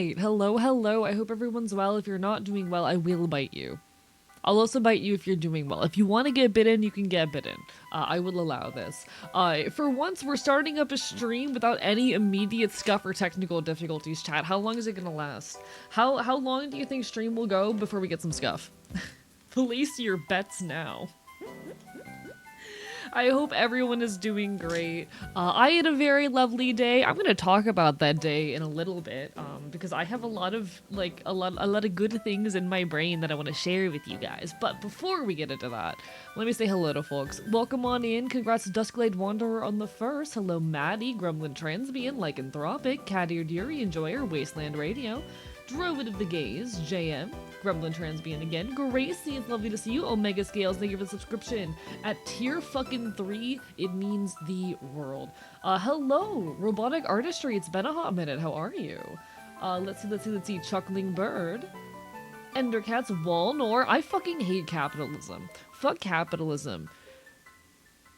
night. Hello, hello. I hope everyone's well. If you're not doing well, I will bite you. I'll also bite you if you're doing well. If you want to get bitten, you can get bitten. I will allow this. For once, we're starting up a stream without any immediate scuff or technical difficulties, chat. How long is it gonna last? How long do you think stream will go before we get some scuff? Place your bets now. I hope everyone is doing great. I had a very lovely day. I'm gonna talk about that day in a little bit, because I have a lot of good things in my brain that I want to share with you guys. But before we get into that, let me say hello to folks. Welcome on in. Congrats to Duskglade Wanderer on the first. Hello, Maddie, Gremlin Transbian, Lycanthropic, Cat-Eared Yuri Enjoyer, Wasteland Radio, Druid of the Gaze, JM, Gremlin Transbian again, Gracie, it's lovely to see you, Omega Scales, thank you for the subscription. At tier fucking 3, it means the world. Hello, Robotic Artistry, it's been a hot minute, how are you? Let's see, Chuckling Bird, Endercats, Walnor, I fucking hate capitalism. Fuck capitalism.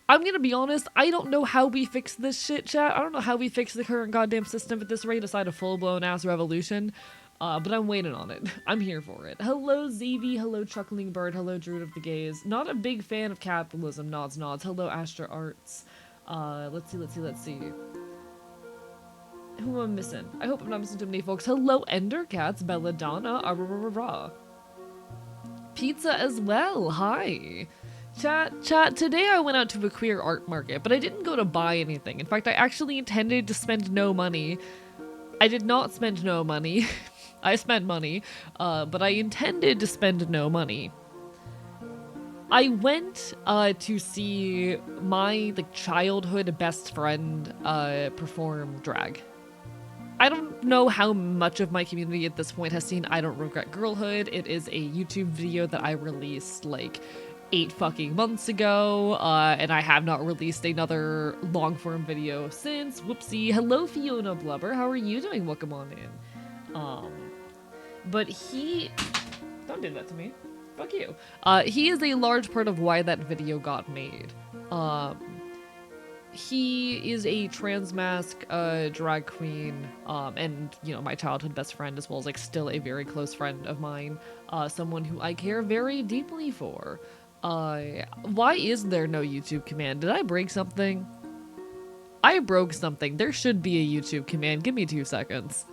I'm gonna be honest, I don't know how we fix this shit, chat. I don't know how we fix the current goddamn system at this rate aside a full-blown ass revolution. But I'm waiting on it. I'm here for it. Hello, ZV. Hello, Chuckling Bird. Hello, Druid of the Gaze. Not a big fan of capitalism. Nods. Hello, Astra Arts. Let's see. Who am I missing? I hope I'm not missing too many folks. Hello, Endercats. Belladonna. Pizza as well. Hi. Chat, today I went out to a queer art market, but I didn't go to buy anything. In fact, I actually intended to spend no money. I did not spend no money. I spent money, but I intended to spend no money. I went to see my like childhood best friend perform drag. I don't know how much of my community at this point has seen I Don't Regret Girlhood. It is a YouTube video that I released like 8 fucking months ago, and I have not released another long form video since. Whoopsie. Hello, Fiona Blubber. How are you doing? Welcome on in. But he... Don't do that to me. Fuck you. He is a large part of why that video got made. He is a trans mask drag queen, and you know, my childhood best friend, as well as like still a very close friend of mine, someone who I care very deeply for. Why is there no YouTube command? Did I break something? I broke something. There should be a YouTube command. Give me 2 seconds.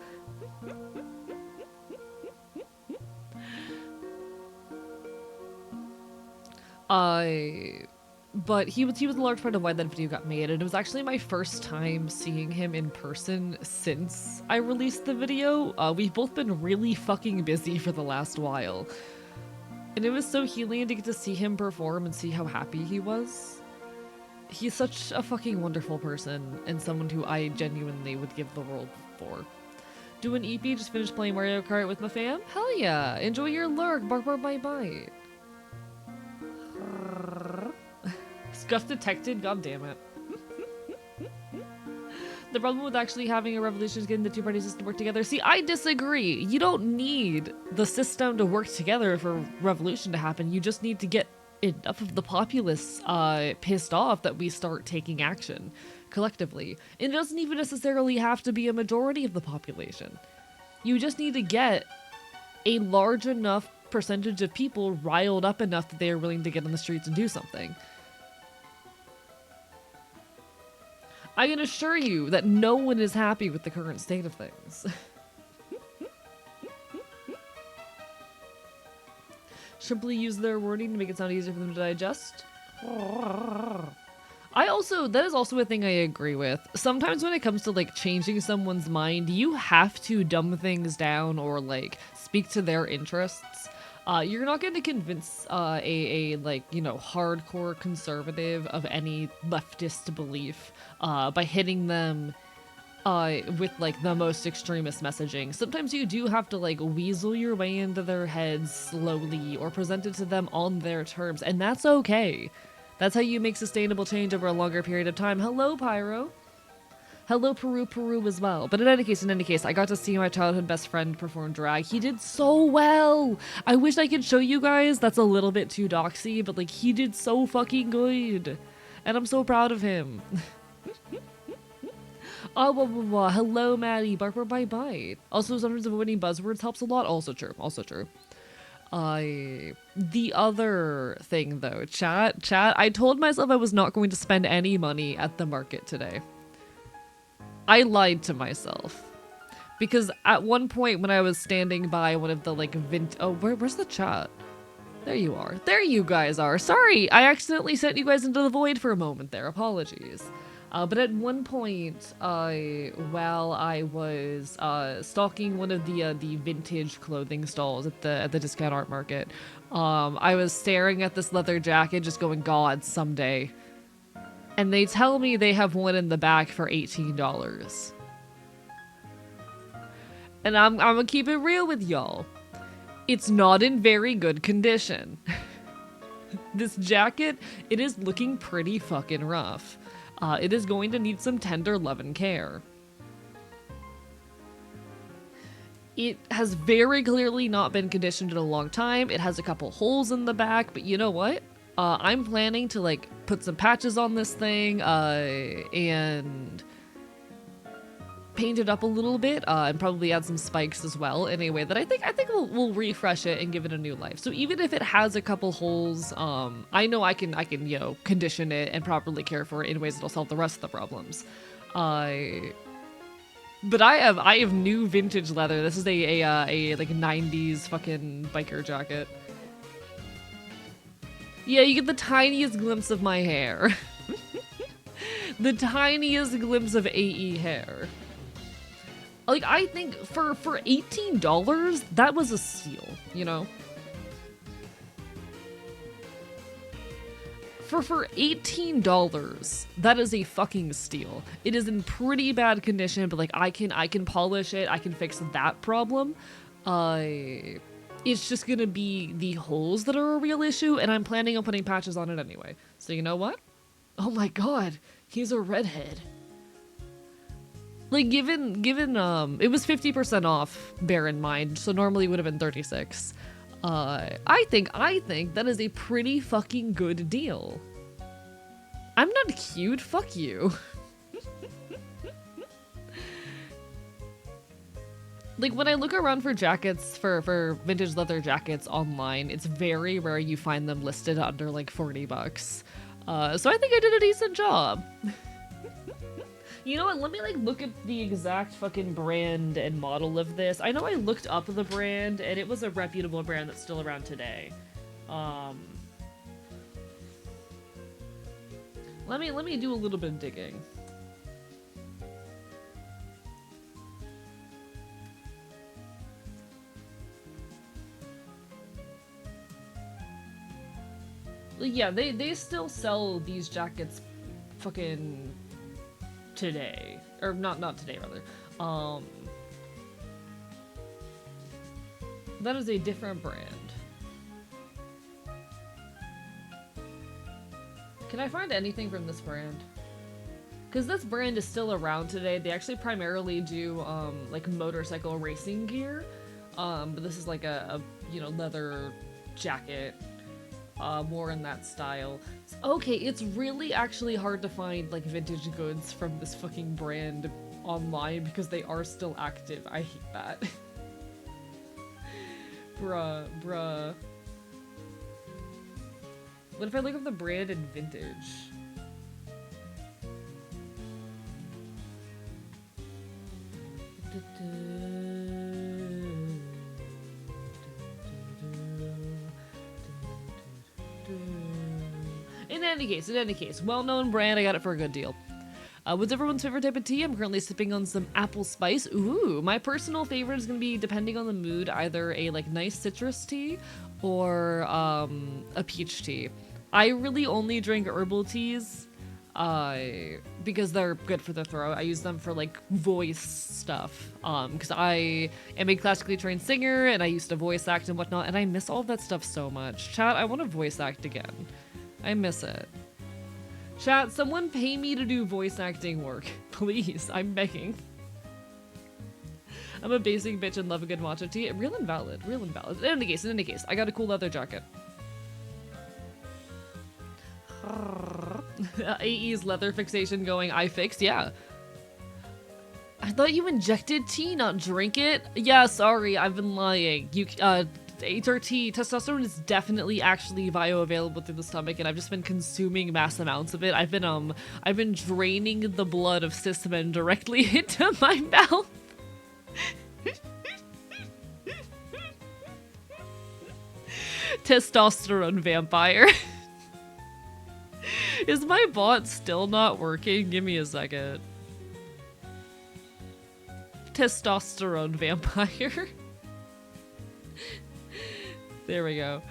But he was a large part of why that video got made, and it was actually my first time seeing him in person since I released the video. We've both been really fucking busy for the last while, and it was so healing to get to see him perform and see how happy he was. He's such a fucking wonderful person, and someone who I genuinely would give the world for. Do an EP, just finished playing Mario Kart with my fam? Hell yeah! Enjoy your lurk, bark bark bite bite. Scuff detected? God damn it. The problem with actually having a revolution is getting the 2 party system to work together. See, I disagree. You don't need the system to work together for revolution to happen. You just need to get enough of the populace pissed off that we start taking action collectively. And it doesn't even necessarily have to be a majority of the population. You just need to get a large enough percentage of people riled up enough that they are willing to get on the streets and do something. I can assure you that no one is happy with the current state of things. Simply use their wording to make it sound easier for them to digest. That is also a thing I agree with. Sometimes when it comes to like changing someone's mind, you have to dumb things down or like speak to their interests. You're not going to convince a like, you know, hardcore conservative of any leftist belief by hitting them with like the most extremist messaging. Sometimes you do have to like weasel your way into their heads slowly or present it to them on their terms, and that's okay. That's how you make sustainable change over a longer period of time. Hello, Pyro. Hello, Peru as well. But in any case, I got to see my childhood best friend perform drag. He did so well. I wish I could show you guys. That's a little bit too doxy, but like he did so fucking good. And I'm so proud of him. Oh, blah, blah, blah. Hello, Maddie. Bark, bark, bite, bite. Also, sometimes avoiding buzzwords helps a lot. Also true. Also true. The other thing though, chat, I told myself I was not going to spend any money at the market today. I lied to myself. Because at one point when I was standing by one of the like where's the chat? There you are. There you guys are. Sorry, I accidentally sent you guys into the void for a moment there. Apologies. But at one point, while I was stalking one of the vintage clothing stalls at the discount art market, I was staring at this leather jacket, just going, "God, someday." And they tell me they have one in the back for $18. And I'm gonna keep it real with y'all. It's not in very good condition. This jacket, it is looking pretty fucking rough. It is going to need some tender love and care. It has very clearly not been conditioned in a long time. It has a couple holes in the back, but you know what? I'm planning to like put some patches on this thing and paint it up a little bit and probably add some spikes as well in a way that I think we'll refresh it and give it a new life. So even if it has a couple holes, I know I can you know, condition it and properly care for it in ways that'll solve the rest of the problems. But I have new vintage leather. This is a like 90s fucking biker jacket. Yeah, you get the tiniest glimpse of my hair. The tiniest glimpse of AE hair. Like, I think for $18, that was a steal, you know? For $18, that is a fucking steal. It is in pretty bad condition, but like I can polish it. I can fix that problem. It's just gonna be the holes that are a real issue, and I'm planning on putting patches on it anyway. So you know what? Oh my god, he's a redhead. Like given it was 50% off, bear in mind, so normally it would have been 36. I think that is a pretty fucking good deal. I'm not cute, fuck you. Like when I look around for jackets, for vintage leather jackets online, it's very rare you find them listed under like 40 bucks. So I think I did a decent job. You know what, let me like look at the exact fucking brand and model of this. I know I looked up the brand and it was a reputable brand that's still around today. Let me do a little bit of digging. Yeah, they still sell these jackets fucking today. Or not today, rather. That is a different brand. Can I find anything from this brand? Because this brand is still around today. They actually primarily do, like, motorcycle racing gear. But this is like a you know, leather jacket. More in that style. Okay, it's really actually hard to find like vintage goods from this fucking brand online because they are still active. I hate that. Bruh. What if I look up the brand in vintage? In any case, well-known brand, I got it for a good deal. What's everyone's favorite type of tea? I'm currently sipping on some apple spice. Ooh, my personal favorite is gonna be, depending on the mood, either a like nice citrus tea or a peach tea. I really only drink herbal teas because they're good for the throat. I use them for like voice stuff because I am a classically trained singer and I used to voice act and whatnot, and I miss all that stuff so much. Chat, I want to voice act again. I miss it. Chat, someone pay me to do voice acting work. Please, I'm begging. I'm a basic bitch and love a good matcha tea. Real and valid, real and valid. In any case, I got a cool leather jacket. AE's leather fixation going, I fixed, yeah. I thought you injected tea, not drink it. Yeah, sorry, I've been lying. HRT, testosterone is definitely actually bioavailable through the stomach, and I've just been consuming mass amounts of it. I've been draining the blood of cis men directly into my mouth. Testosterone vampire. Is my bot still not working? Give me a second. Testosterone vampire. There we go.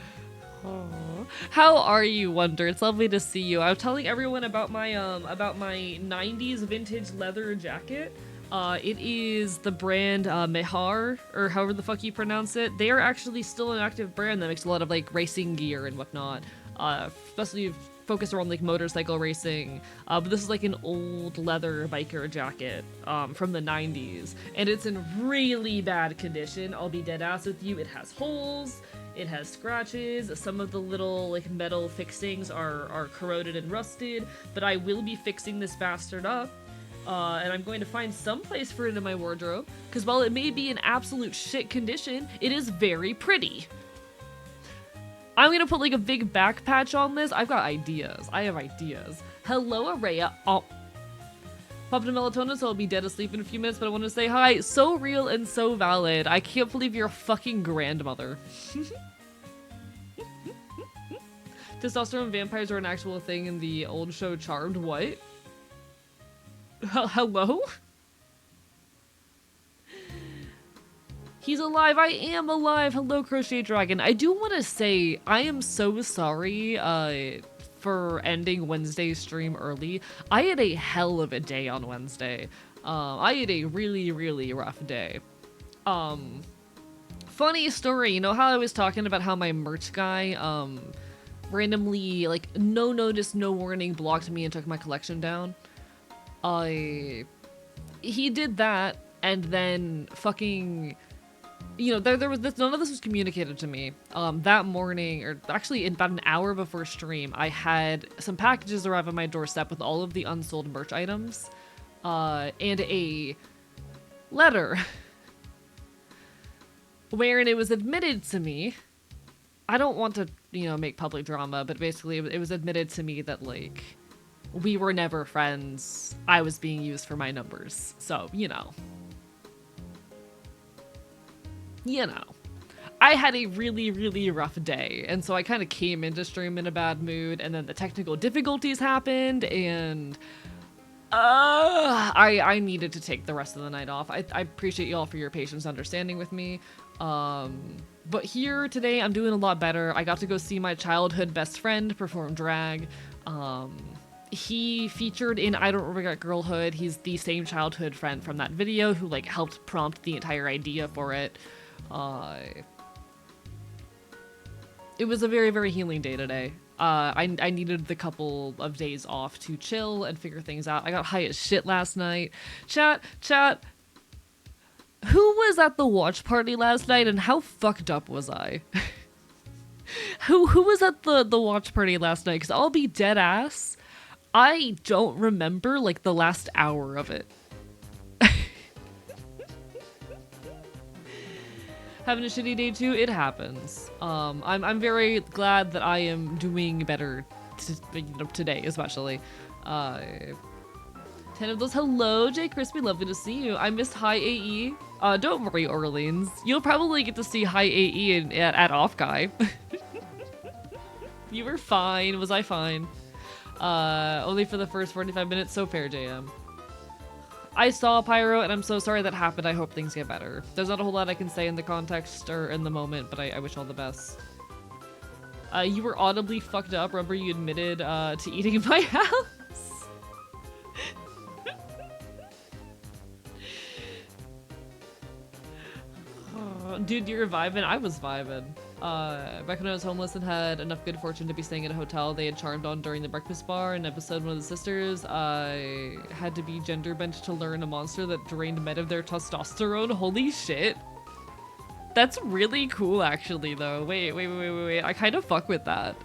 Aww. How are you, Wonder? It's lovely to see you. I was telling everyone about my 90s vintage leather jacket. It is the brand Mehar, or however the fuck you pronounce it. They are actually still an active brand that makes a lot of like racing gear and whatnot. Especially focused around like motorcycle racing. But this is like an old leather biker jacket from the 90s. And it's in really bad condition. I'll be dead ass with you. It has holes. It has scratches. Some of the little like metal fixings are corroded and rusted. But I will be fixing this bastard up. And I'm going to find some place for it in my wardrobe. Because while it may be in absolute shit condition, it is very pretty. I'm gonna put like a big back patch on this. I've got ideas. I have ideas. Hello, Araya. Oh. Popped a melatonin, so I'll be dead asleep in a few minutes, but I want to say hi. So real and so valid. I can't believe you're a fucking grandmother. Testosterone vampires are an actual thing in the old show Charmed. What? Hello? He's alive. I am alive. Hello, Crochet Dragon. I do want to say I am so sorry for ending Wednesday's stream early. I had a hell of a day on Wednesday. I had a really, really rough day. Funny story, you know how I was talking about how my merch guy, randomly, like, no notice, no warning, blocked me and took my collection down? He did that, and then fucking, you know, there was this, none of this was communicated to me. That morning, or actually about an hour before stream, I had some packages arrive on my doorstep with all of the unsold merch items, and a letter wherein it was admitted to me. I don't want to, you know, make public drama, but basically it was admitted to me that, like, we were never friends. I was being used for my numbers. So, you know. I had a really, really rough day, and so I kind of came into stream in a bad mood, and then the technical difficulties happened, and I needed to take the rest of the night off. I appreciate y'all for your patience and understanding with me. But here today, I'm doing a lot better. I got to go see my childhood best friend perform drag. He featured in I Don't Regret Girlhood. He's the same childhood friend from that video who, like, helped prompt the entire idea for it. It was a very, very healing day today. I needed the couple of days off to chill and figure things out. I got high as shit last night. Chat, who was at the watch party last night and how fucked up was I? Who was at the watch party last night? Because I'll be dead ass, I don't remember, like, the last hour of it. Having a shitty day too, it happens. I'm very glad that I am doing better today, especially. 10 of those. Hello, Jay Crispy, lovely to see you. I missed High AE. Don't worry, Orleans. You'll probably get to see High AE at Off Guy. You were fine. Was I fine? Only for the first 45 minutes. So fair, JM. I saw Pyro, and I'm so sorry that happened. I hope things get better. There's not a whole lot I can say in the context or in the moment, but I wish all the best. You were audibly fucked up. Remember you admitted to eating in my house? Oh, dude, you were vibing? I was vibing. Back when I was homeless and had enough good fortune to be staying at a hotel they had charmed on during the breakfast bar, in episode one of the sisters, I had to be gender bent to learn a monster that drained men of their testosterone. Holy shit. That's really cool, actually, though. Wait. I kind of fuck with that.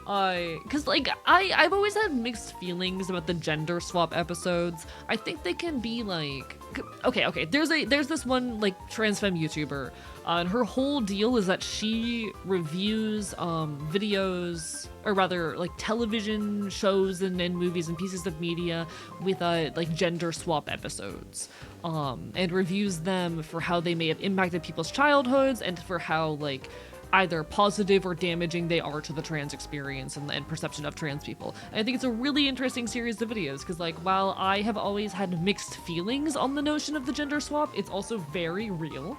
Cause, like, I've always had mixed feelings about the gender swap episodes. I think they can be, like, okay, there's this one, like, trans femme YouTuber, and her whole deal is that she reviews, videos, or rather, like, television shows and movies and pieces of media with, like, gender swap episodes, and reviews them for how they may have impacted people's childhoods and for how, like, either positive or damaging they are to the trans experience and perception of trans people. And I think it's a really interesting series of videos because, like, while I have always had mixed feelings on the notion of the gender swap, it's also very real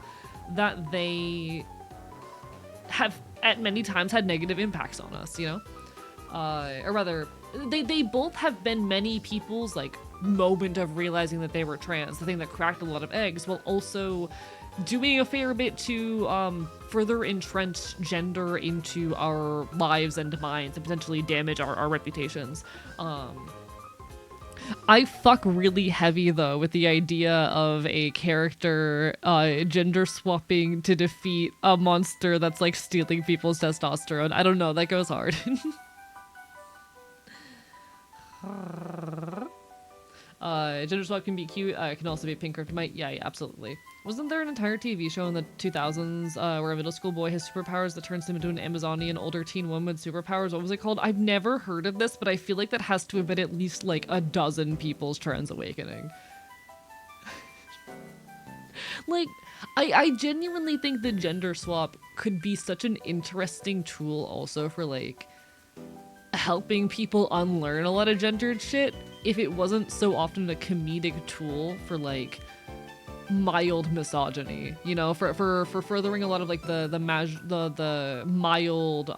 that they have at many times had negative impacts on us, you know? Or rather, they both have been many people's, like, moment of realizing that they were trans, the thing that cracked a lot of eggs, while also doing a fair bit to further entrench gender into our lives and minds and potentially damage our reputations. I fuck really heavy, though, with the idea of a character gender swapping to defeat a monster that's, like, stealing people's testosterone. I don't know, that goes hard. Gender swap can be cute, it can also be pink kryptonite. Yeah, absolutely. Wasn't there an entire TV show in the 2000s where a middle school boy has superpowers that turns him into an Amazonian older teen woman with superpowers? What was it called? I've never heard of this, but I feel like that has to have been at least, like, a dozen people's trans awakening. Like, I genuinely think the gender swap could be such an interesting tool also for, like, helping people unlearn a lot of gendered shit if it wasn't so often a comedic tool for, like, mild misogyny, you know, for furthering a lot of, like, the mild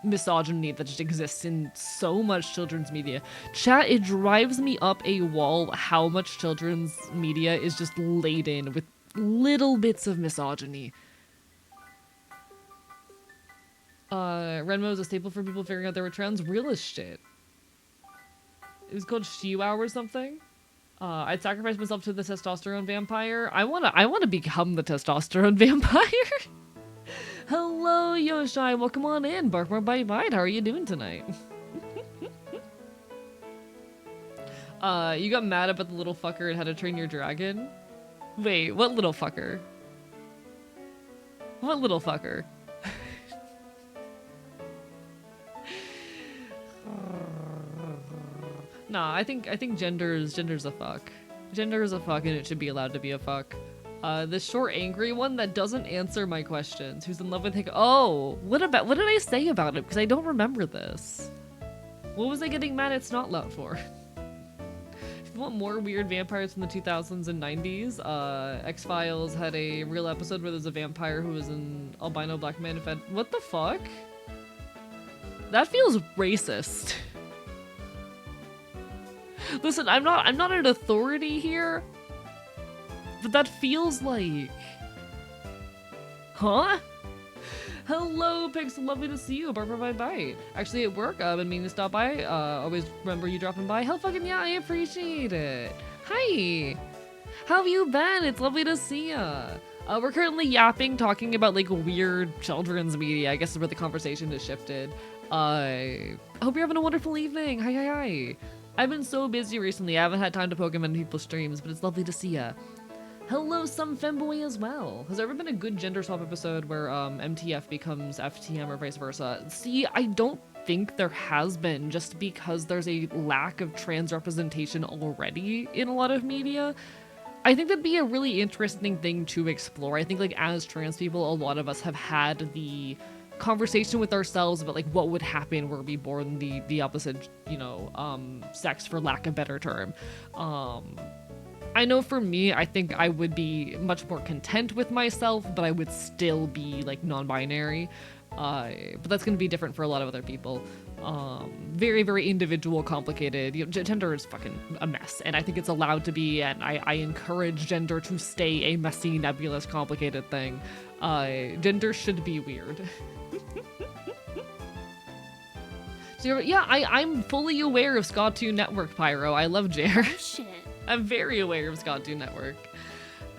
misogyny that just exists in so much children's media. Chat, it drives me up a wall how much children's media is just laden with little bits of misogyny. Renmo is a staple for people figuring out they were trans. Real as shit. It was called Shiwa or something. I'd sacrifice myself to the testosterone vampire. I wanna become the testosterone vampire. Hello, Yoshai. Welcome on in. Bark more bite bite. How are you doing tonight? You got mad about the little fucker and How to Train Your Dragon? Wait, what little fucker? What little fucker? Nah, I think gender's a fuck. Gender is a fuck and it should be allowed to be a fuck. The short angry one that doesn't answer my questions. Who's in love with Oh, what did I say about it? Because I don't remember this. What was I getting mad at Snotlout for? If you want more weird vampires from the 2000s and 90s, X-Files had a real episode where there's a vampire who was an albino black man who fed. What the fuck? That feels racist. Listen, I'm not an authority here, but that feels like... Huh? Hello, Pixel. Lovely to see you. Barbara by Bite. Actually, at work, I've been meaning to stop by. Always remember you dropping by. Hell fucking yeah, I appreciate it. Hi. How have you been? It's lovely to see ya. We're currently yapping, talking about, like, weird children's media. I guess is where the conversation has shifted. I hope you're having a wonderful evening. Hi, hi, hi. I've been so busy recently, I haven't had time to poke in many people's streams, but it's lovely to see ya. Hello, some femboy as well. Has there ever been a good gender swap episode where MTF becomes FTM or vice versa? See, I don't think there has been, just because there's a lack of trans representation already in a lot of media. I think that'd be a really interesting thing to explore. I think, like, as trans people, a lot of us have had the conversation with ourselves about, like, what would happen were we born the opposite, you know, sex, for lack of a better term. I know for me, I think I would be much more content with myself, but I would still be, like, non-binary. But that's going to be different for a lot of other people. Very, very individual, complicated. You know, gender is fucking a mess, and I think it's allowed to be, and I encourage gender to stay a messy, nebulous, complicated thing. Gender should be weird. So, yeah, I'm fully aware of Scott2 Network, Pyro. I love Jer. Oh, shit. I'm very aware of Scott2 Network.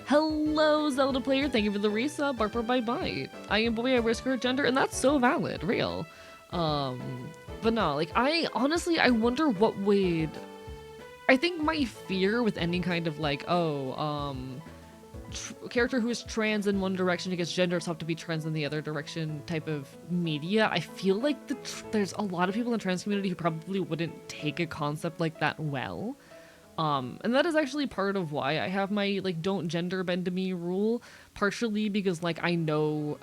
Hello, Zelda player. Thank you for the resub. Barper by bite. I am boy, I wear skirt gender, and that's so valid. Real. But no, like, I wonder what would... I think my fear with any kind of, like, character who is trans in one direction against gender have to be trans in the other direction type of media, I feel like there's a lot of people in the trans community who probably wouldn't take a concept like that well. And that is actually part of why I have my, like, don't gender bend to me rule, partially because, like, I know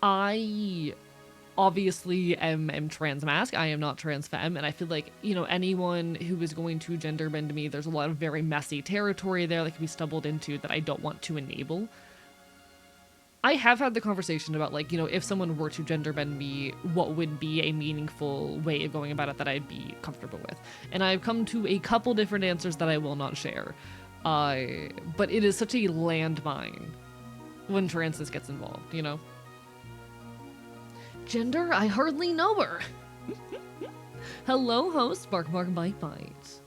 I obviously am trans masc. I am not trans femme, and I feel like, you know, anyone who is going to gender bend to me, there's a lot of very messy territory there that can be stumbled into that I don't want to enable. I have had the conversation about, like, you know, if someone were to gender bend me, what would be a meaningful way of going about it that I'd be comfortable with. And I've come to a couple different answers that I will not share. But it is such a landmine when transis gets involved, you know? Gender? I hardly know her. Hello, host. Bark, bark, bite, bite.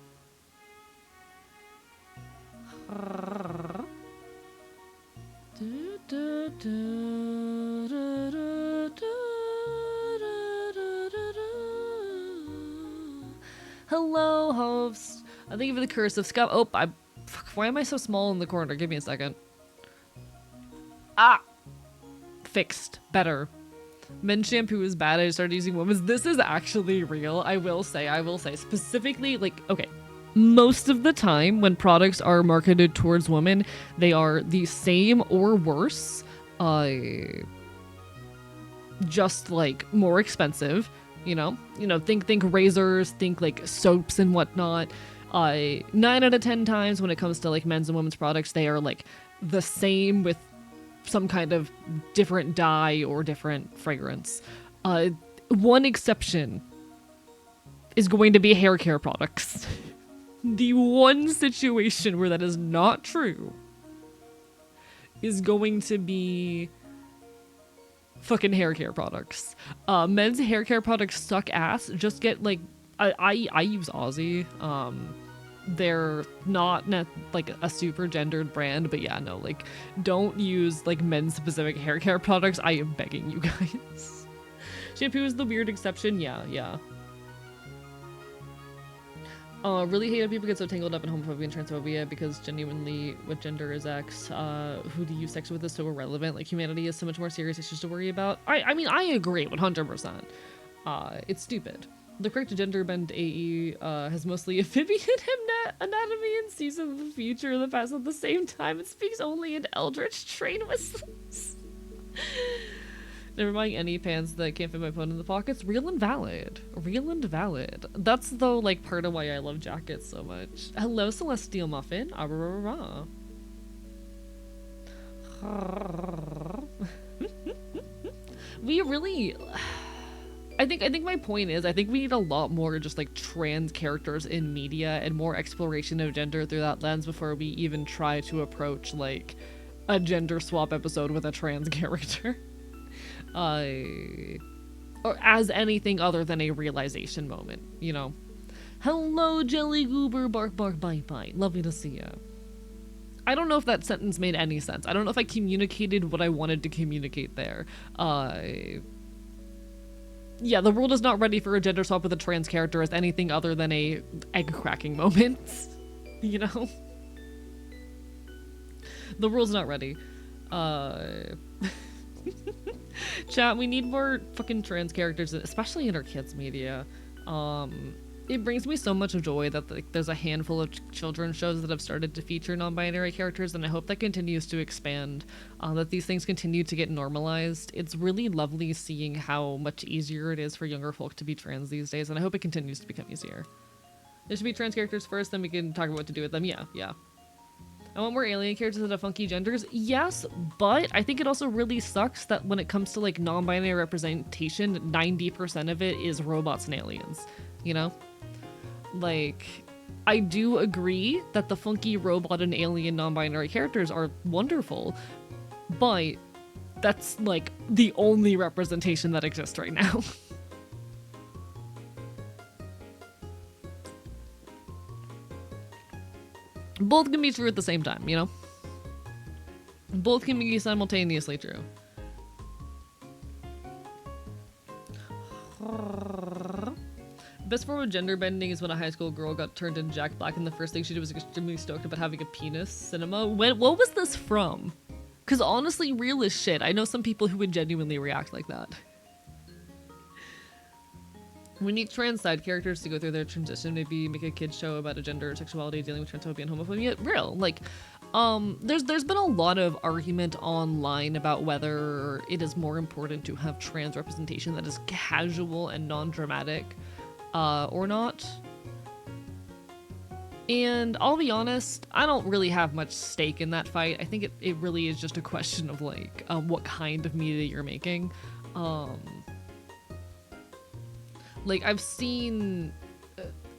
Hello, host. Thank you for the curse of scuff. Oh, why am I so small in the corner? Give me a second. Ah! Fixed. Better. Men's shampoo is bad. I started using women's. This is actually real. I will say. Specifically, like, okay. Most of the time when products are marketed towards women, they are the same or worse. Just, like, more expensive, you know? Think razors, think, like, soaps and whatnot. 9 out of 10 times when it comes to, like, men's and women's products, they are, like, the same with some kind of different dye or different fragrance. One exception is going to be hair care products. The one situation where that is not true is going to be fucking hair care products. Men's hair care products suck ass. Just get like I use Aussie. They're not like a super gendered brand, but yeah, no, like don't use like men's specific hair care products. I am begging you guys. Shampoo is the weird exception. Yeah. Really hate how people get so tangled up in homophobia and transphobia because genuinely what gender is X. Who do you sex with is so irrelevant. Like humanity is so much more serious issues to worry about. I mean, I agree 100%. It's stupid. The correct gender bend AE has mostly amphibian anatomy and sees in the future and the past at the same time. It speaks only in eldritch train whistles. Never mind any pants that can't fit my phone in the pockets. Real and valid. Real and valid. That's though like part of why I love jackets so much. Hello, Celestial Muffin. We really... I think my point is I think we need a lot more just like trans characters in media and more exploration of gender through that lens before we even try to approach like a gender swap episode with a trans character. Or as anything other than a realization moment, you know. Hello, Jelly Goober, bark, bark, bite, bite. Lovely to see ya. I don't know if that sentence made any sense. I don't know if I communicated what I wanted to communicate there. Yeah, the world is not ready for a gender swap with a trans character as anything other than a egg cracking moment. You know? The world's not ready. Chat, we need more fucking trans characters, especially in our kids' media. It brings me so much joy that like, there's a handful of children's shows that have started to feature non-binary characters, and I hope that continues to expand, that these things continue to get normalized. It's really lovely seeing how much easier it is for younger folk to be trans these days, and I hope it continues to become easier. There should be trans characters first, then we can talk about what to do with them. Yeah. I want more alien characters that have funky genders. Yes, but I think it also really sucks that when it comes to like non-binary representation, 90% of it is robots and aliens, you know? Like, I do agree that the funky robot and alien non-binary characters are wonderful, but that's like the only representation that exists right now. Both can be true at the same time, you know? Both can be simultaneously true. Best form of gender bending is when a high school girl got turned into Jack Black and the first thing she did was extremely stoked about having a penis. Cinema? What was this from? Because honestly, real as shit. I know some people who would genuinely react like that. We need trans side characters to go through their transition. Maybe make a kid's show about a gender or sexuality dealing with transphobia and homophobia. Real. Like, there's been a lot of argument online about whether it is more important to have trans representation that is casual and non-dramatic, or not. And I'll be honest, I don't really have much stake in that fight. I think it really is just a question of like, what kind of media you're making. Like, I've seen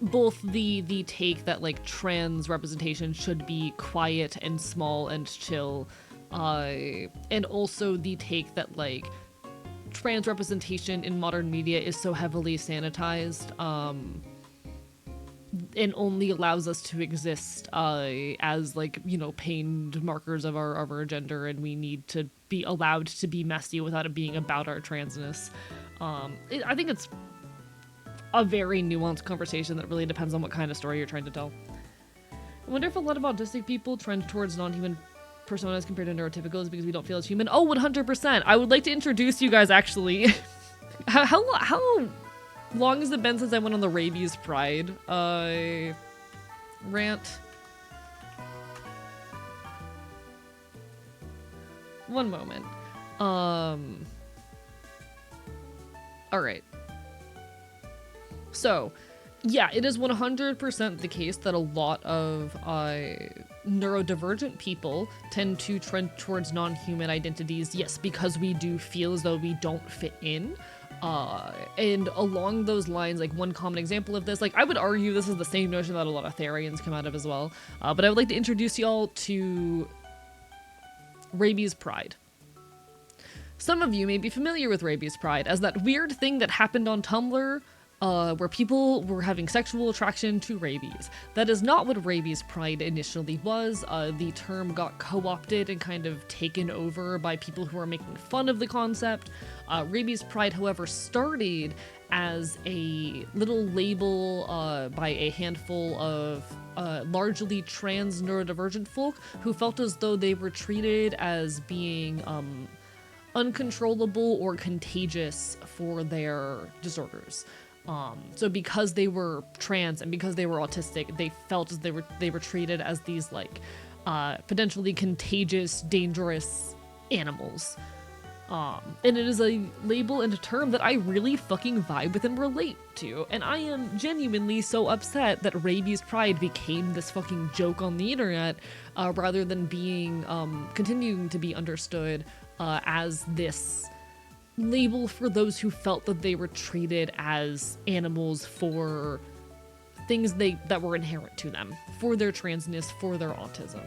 both the take that, like, trans representation should be quiet and small and chill, and also the take that, like, trans representation in modern media is so heavily sanitized, and only allows us to exist, as, like, you know, pained markers of our gender, and we need to be allowed to be messy without it being about our transness. I think it's a very nuanced conversation that really depends on what kind of story you're trying to tell. I wonder if a lot of autistic people trend towards non-human personas compared to neurotypicals because we don't feel as human. Oh, 100%. I would like to introduce you guys, actually. How long has it been since I went on the rabies pride rant? One moment. Alright. So, yeah, it is 100% the case that a lot of neurodivergent people tend to trend towards non-human identities, yes, because we do feel as though we don't fit in. And along those lines, like one common example of this, like I would argue this is the same notion that a lot of Therians come out of as well, but I would like to introduce y'all to rabies pride. Some of you may be familiar with rabies pride as that weird thing that happened on Tumblr where people were having sexual attraction to rabies. That is not what rabies pride initially was. The term got co-opted and kind of taken over by people who are making fun of the concept. Rabies pride, however, started as a little label by a handful of largely trans neurodivergent folk who felt as though they were treated as being uncontrollable or contagious for their disorders. So because they were trans and because they were autistic, they felt as they were treated as these like potentially contagious, dangerous animals. And it is a label and a term that I really fucking vibe with and relate to. And I am genuinely so upset that rabies pride became this fucking joke on the internet, rather than being continuing to be understood as this label for those who felt that they were treated as animals for things that were inherent to them, for their transness, for their autism.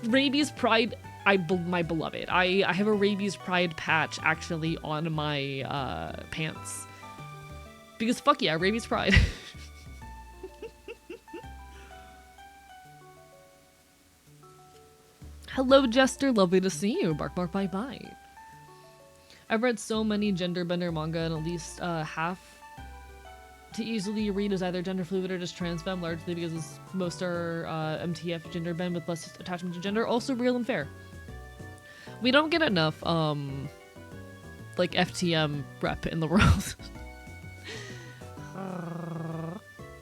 Rabies pride, my beloved. I have a rabies pride patch actually on my pants. Because fuck yeah, rabies pride. Hello Jester, lovely to see you. Bark bark bye bye. I've read so many gender bender manga, and at least half to easily read is either gender fluid or just trans femme, largely because most are MTF gender bend with less attachment to gender. Also real and fair. We don't get enough like FTM rep in the world.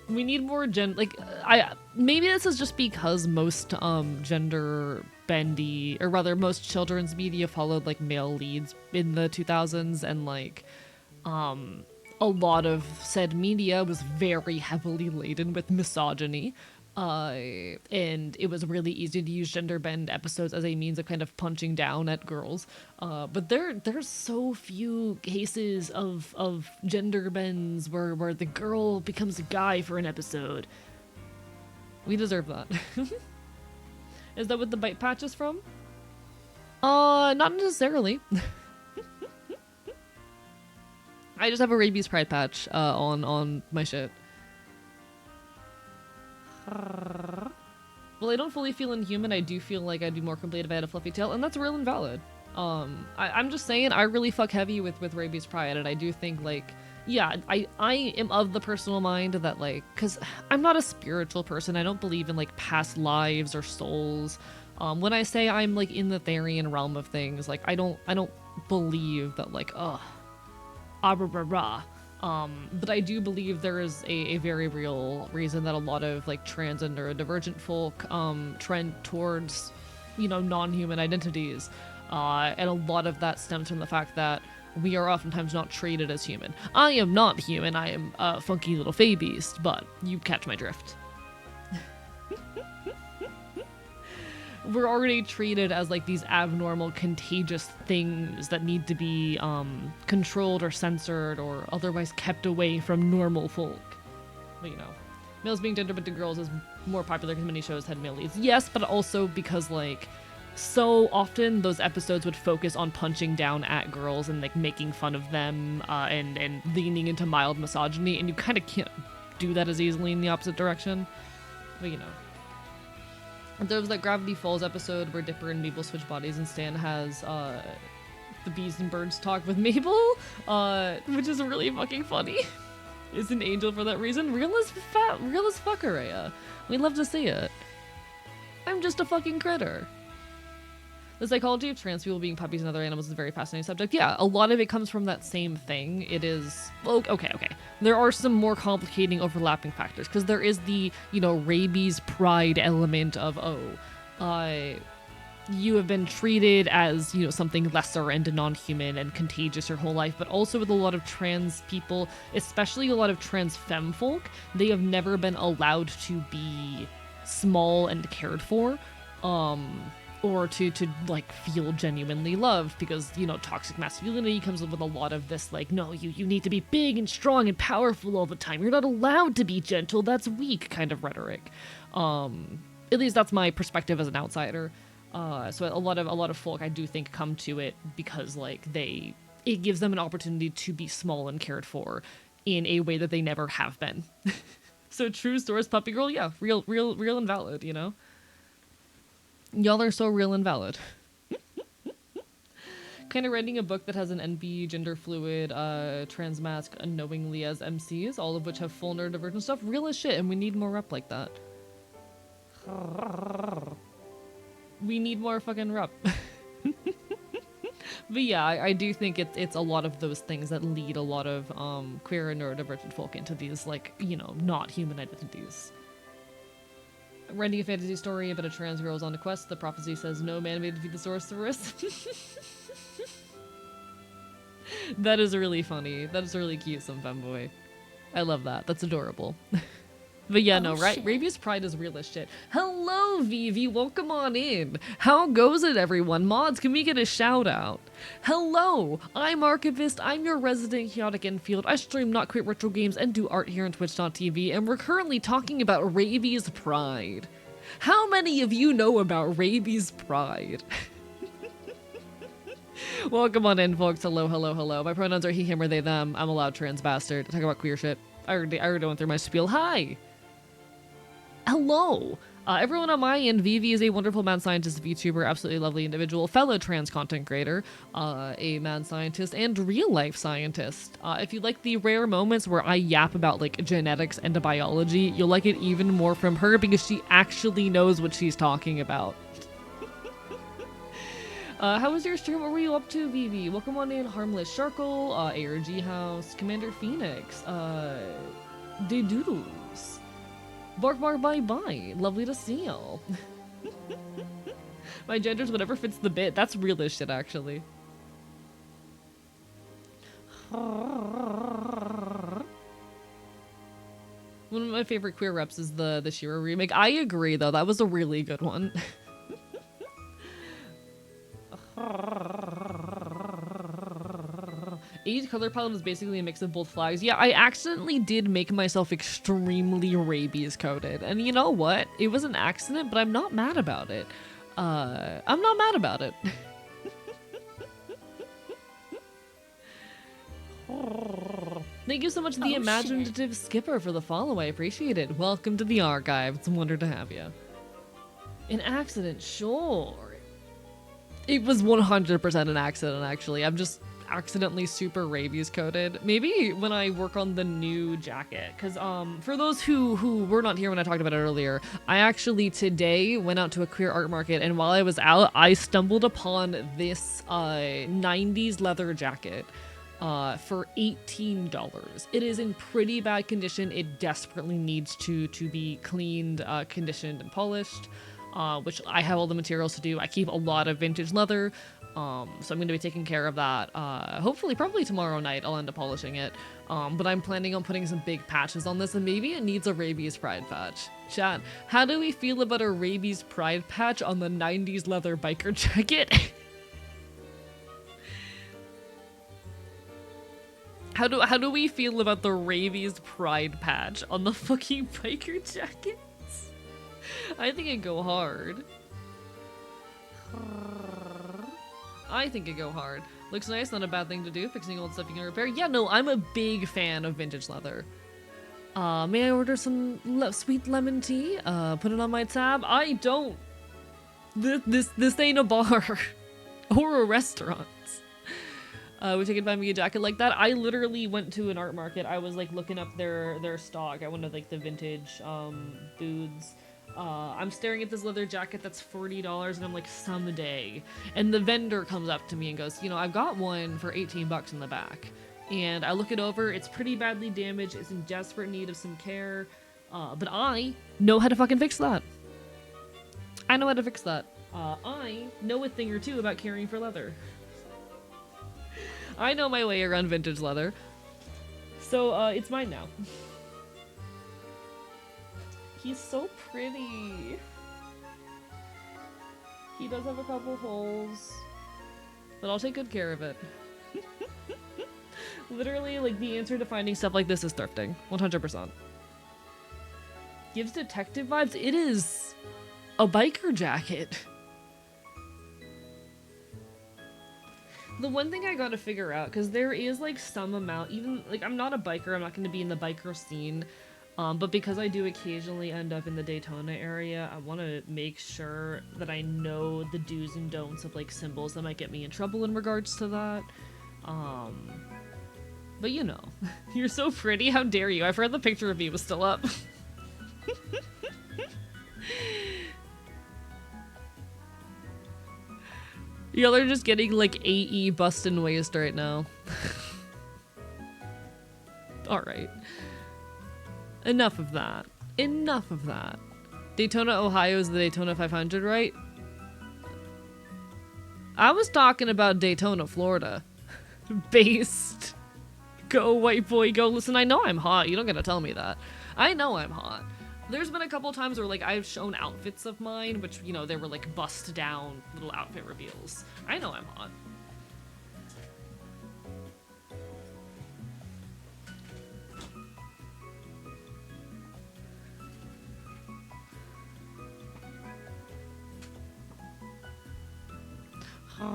We need more maybe this is just because most gender bendy, or rather most children's media followed like male leads in the 2000s, and like a lot of said media was very heavily laden with misogyny, and it was really easy to use gender bend episodes as a means of kind of punching down at girls, but there's so few cases of gender bends where the girl becomes a guy for an episode. We deserve that. Is that what the bite patch is from? Not necessarily. I just have a rabies pride patch on my shit. Well, I don't fully feel inhuman. I do feel like I'd be more complete if I had a fluffy tail, and that's real and valid. I'm just saying, I really fuck heavy with rabies pride, and I do think, like, yeah, I am of the personal mind that, like, because I'm not a spiritual person. I don't believe in, like, past lives or souls. When I say I'm, like, in the Therian realm of things, like, I don't believe that, like, but I do believe there is a very real reason that a lot of, like, trans and neurodivergent folk trend towards, you know, non-human identities. And a lot of that stems from the fact that we are oftentimes not treated as human. I am not human, I am a funky little fey beast, but you catch my drift. We're already treated as, like, these abnormal, contagious things that need to be controlled or censored or otherwise kept away from normal folk. But, you know, males being gender bent to girls is more popular because many shows had male leads. Yes, but also because, like, so often those episodes would focus on punching down at girls and, like, making fun of them and leaning into mild misogyny, and you kind of can't do that as easily in the opposite direction. But, you know. There was that Gravity Falls episode where Dipper and Mabel switch bodies, and Stan has the bees and birds talk with Mabel, which is really fucking funny. Is an angel for that reason. Real as fuck, Araya. We love to see it. I'm just a fucking critter. The psychology of trans people being puppies and other animals is a very fascinating subject. Yeah, a lot of it comes from that same thing. It is... Well, okay. There are some more complicating overlapping factors, because there is the, you know, rabies pride element of, you have been treated as, you know, something lesser and non-human and contagious your whole life, but also with a lot of trans people, especially a lot of trans femme folk, they have never been allowed to be small and cared for, or to like feel genuinely loved, because toxic masculinity comes with a lot of this like, no, you need to be big and strong and powerful all the time, you're not allowed to be gentle, that's weak kind of rhetoric. At least that's my perspective as an outsider. So a lot of folk, I do think, come to it because like it gives them an opportunity to be small and cared for in a way that they never have been. So true stories, puppy girl, yeah, real and valid, Y'all are so real and valid. Kind of writing a book that has an NB, gender fluid, transmasc unknowingly as MCs, all of which have full neurodivergent stuff. Real as shit, and we need more rep like that. We need more fucking rep. But yeah, I do think it's a lot of those things that lead a lot of queer and neurodivergent folk into these, like, not human identities. Writing a fantasy story about a trans girl is on a quest. The prophecy says no man may defeat the sorceress. That is really funny. That is really cute, some femboy. I love that. That's adorable. But yeah, no, right? Rabies Pride is real as shit. Hello, Vivi. Welcome on in. How goes it, everyone? Mods, can we get a shout out? Hello, I'm Archivist. I'm your resident chaotic infield. I stream Not Quit Retro Games and do art here on Twitch.tv, and we're currently talking about Rabies Pride. How many of you know about Rabies Pride? Welcome on in, folks. Hello, hello, hello. My pronouns are he, him, or they, them. I'm a loud trans bastard. I talk about queer shit. I already went through my spiel. Hi! Hello! Everyone on my end, Vivi is a wonderful mad scientist, VTuber, absolutely lovely individual, fellow trans content creator, a mad scientist, and real-life scientist. If you like the rare moments where I yap about, like, genetics and biology, you'll like it even more from her because she actually knows what she's talking about. How was your stream? What were you up to, Vivi? Welcome on in, Harmless Sharkle, ARG House, Commander Phoenix, De Doodles, Bark Bark Bye Bye, lovely to see y'all. My gender's whatever fits the bit. That's real as shit, actually. One of my favorite queer reps is the Shira remake. I agree, though. That was a really good one. Age color palette is basically a mix of both flags. Yeah, I accidentally did make myself extremely rabies coded. And you know what? It was an accident, but I'm not mad about it. I'm not mad about it. Thank you so much, the imaginative Skipper, for the follow. I appreciate it. Welcome to the archive. It's a wonder to have you. An accident, sure. It was 100% an accident, actually. I'm just accidentally super rabies coded. Maybe when I work on the new jacket, because for those who were not here when I talked about it earlier, I actually today went out to a queer art market, and while I was out, I stumbled upon this 90s leather jacket for $18. It is in pretty bad condition. It desperately needs to be cleaned, conditioned, and polished. Which I have all the materials to do. I keep a lot of vintage leather, so I'm going to be taking care of that. Hopefully, probably tomorrow night, I'll end up polishing it. But I'm planning on putting some big patches on this, and maybe it needs a Rabies Pride patch. Chat, how do we feel about a Rabies Pride patch on the 90s leather biker jacket? How do we feel about the Rabies Pride patch on the fucking biker jacket? I think it'd go hard. I think it'd go hard. Looks nice, not a bad thing to do. Fixing old stuff you can repair. Yeah, no, I'm a big fan of vintage leather. May I order some sweet lemon tea? Put it on my tab. I don't. This ain't a bar or a restaurant. Wish I could buy me a jacket like that. I literally went to an art market. I was like looking up their stock. I wanted like the vintage booths. I'm staring at this leather jacket that's $40, and I'm like, someday. And the vendor comes up to me and goes, I've got one for 18 bucks in the back. And I look it over, it's pretty badly damaged, it's in desperate need of some care, but I know how to fucking fix that. I know how to fix that. I know a thing or two about caring for leather. I know my way around vintage leather. So, it's mine now. He's so pretty. He does have a couple holes, but I'll take good care of it. Literally, like, the answer to finding stuff like this is thrifting. 100%. Gives detective vibes? It is a biker jacket. The one thing I gotta figure out, because there is, like, some amount, even, like, I'm not a biker, I'm not gonna be in the biker scene, but because I do occasionally end up in the Daytona area, I want to make sure that I know the do's and don'ts of, like, symbols that might get me in trouble in regards to that. But you know, you're so pretty, how dare you? I forgot the picture of you was still up. Y'all are just getting, like, AE bustin' waist right now. Alright. Enough of that. Enough of that. Daytona, Ohio is the Daytona 500, right? I was talking about Daytona, Florida. Based. Go, white boy, go. Listen, I know I'm hot. You don't gotta tell me that. I know I'm hot. There's been a couple times where, like, I've shown outfits of mine, which, you know, they were, like, bust down little outfit reveals. I know I'm hot.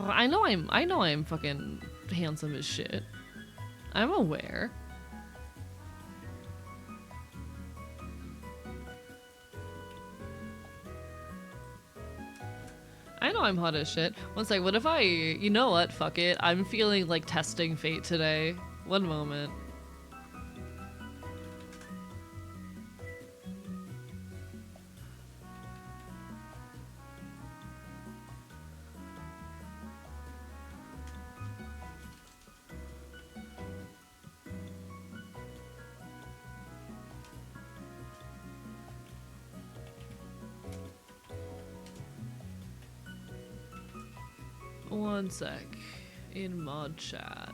I know I'm fucking handsome as shit. I'm aware. I know I'm hot as shit. One sec, what if you know what, fuck it. I'm feeling like testing fate today. One moment. One sec. In mod chat.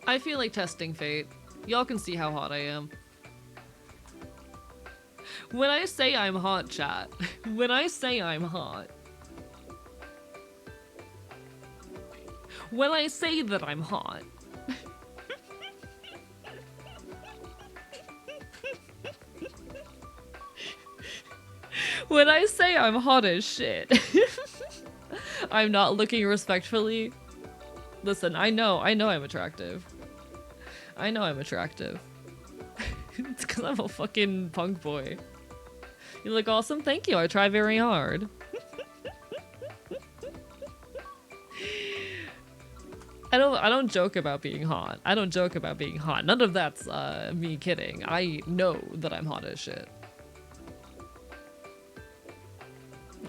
I feel like testing fate. Y'all can see how hot I am. When I say I'm hot, chat. When I say I'm hot. When I say that I'm hot. When I say I'm hot as shit. I'm not looking respectfully. Listen, I know I'm attractive. I know I'm attractive. It's because I'm a fucking punk boy. You look awesome? Thank you, I try very hard. I don't joke about being hot. I don't joke about being hot. None of that's me kidding. I know that I'm hot as shit.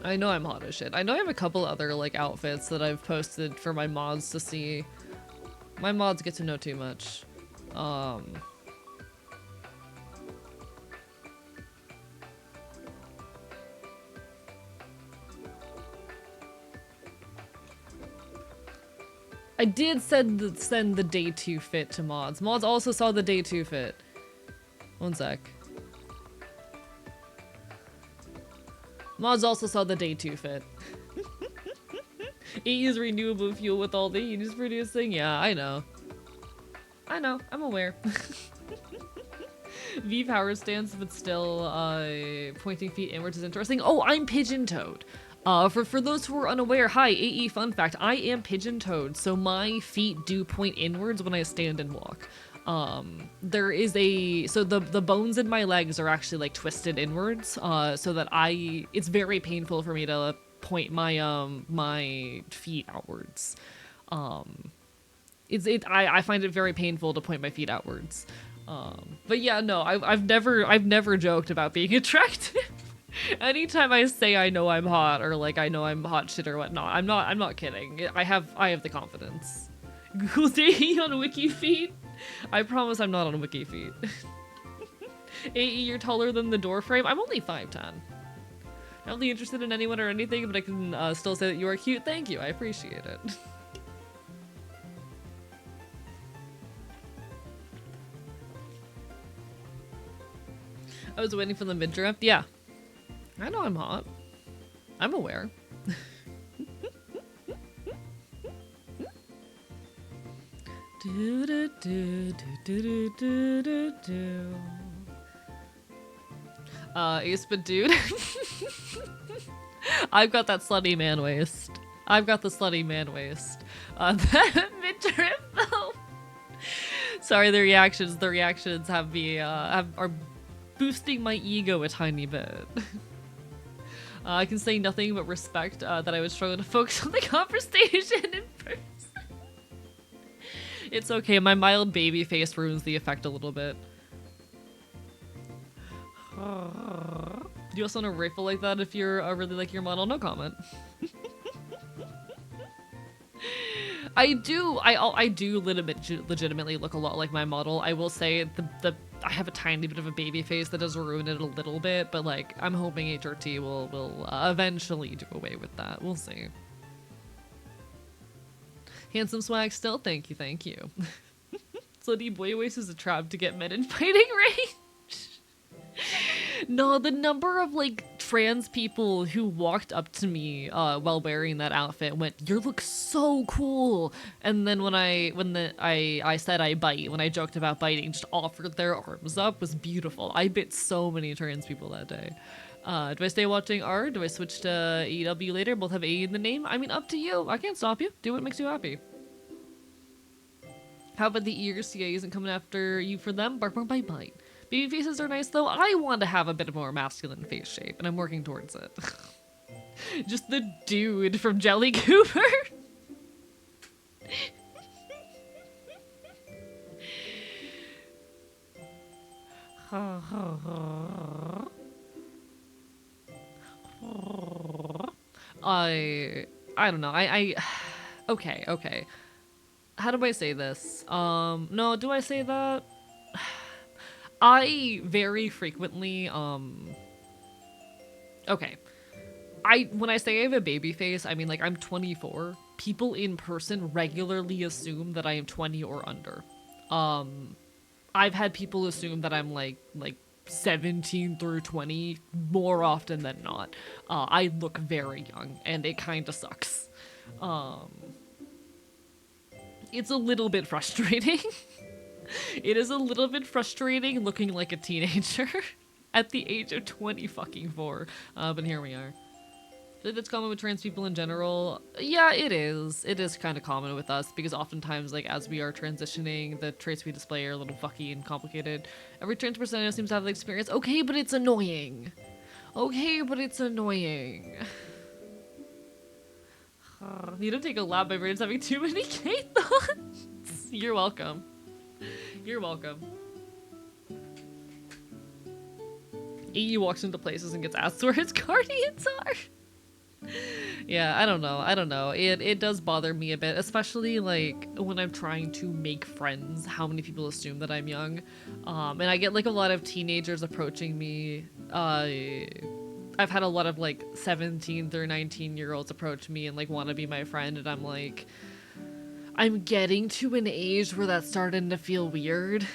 I know I'm hot as shit. I know I have a couple other, like, outfits that I've posted for my mods to see. My mods get to know too much. I did send the day 2 fit to mods. Mods also saw the day 2 fit. One sec. Mods also saw the day 2 fit. He is renewable fuel with all the heat he's producing. Yeah, I know. I know. I'm aware. V power stance, but still pointing feet inwards is interesting. Oh, I'm pigeon-toed. For those who are unaware, hi, AE fun fact, I am pigeon-toed, so my feet do point inwards when I stand and walk. There is so the bones in my legs are actually, like, twisted inwards, so that it's very painful for me to point my feet outwards. I find it very painful to point my feet outwards. But yeah, no, I've never joked about being attractive. Anytime I say I know I'm hot, or, like, I know I'm hot shit or whatnot, I'm not kidding. I have the confidence. Google AE on wiki feet? I promise I'm not on wiki feet. AE, you're taller than the door frame? I'm only 5'10". Not really interested in anyone or anything, but I can still say that you are cute. Thank you, I appreciate it. I was waiting for the midriff. Yeah. I know I'm hot. I'm aware. do, do, do, do, do, do, do, do. Ace, but dude. I've got that slutty man waist. I've got the slutty man waist. That midriff though. Sorry, the reactions have me, are boosting my ego a tiny bit. I can say nothing but respect that I was struggling to focus on the conversation in person. It's okay, my mild baby face ruins the effect a little bit. Do you also want a rifle like that if you're really like your model? No comment. I do legitimately look a lot like my model. I will say I have a tiny bit of a baby face that does ruin it a little bit, but like I'm hoping HRT will eventually do away with that. We'll see. Handsome swag still, thank you. Slutty boy waist is a trap to get men in fighting range. No, the number of like trans people who walked up to me while wearing that outfit went, "You look so cool," and then when I said I bite, when I joked about biting, just offered their arms up was beautiful. I bit so many trans people that day. Do I stay watching R? Do I switch to EW later? Both have A in the name. I mean, up to you. I can't stop you. Do what makes you happy. How about the ears? CA isn't coming after you for them. Bark, bark, bite, bite. Baby faces are nice though. I want to have a bit more masculine face shape, and I'm working towards it. Just the dude from Jelly Cooper. I don't know. Okay. How do I say this? No, do I say that? I very frequently, okay. When I say I have a baby face, I mean like I'm 24. People in person regularly assume that I am 20 or under. I've had people assume that I'm like 17 through 20 more often than not. I look very young and it kind of sucks. It's a little bit frustrating. It is a little bit frustrating looking like a teenager at the age of 24. But here we are. I think that's common with trans people in general. Yeah, it is. It is kind of common with us because oftentimes, like, as we are transitioning, the traits we display are a little fucky and complicated. Every trans person I know seems to have the experience. Okay, but it's annoying. Okay, but it's annoying. You don't take a lap. My brain's having too many gay thoughts. You're welcome. You're welcome. EU walks into places and gets asked where his guardians are. Yeah, I don't know. It does bother me a bit, especially like when I'm trying to make friends, how many people assume that I'm young. And I get like a lot of teenagers approaching me. I've had a lot of like 17 through 19-year-olds approach me and like want to be my friend, and I'm like, I'm getting to an age where that's starting to feel weird,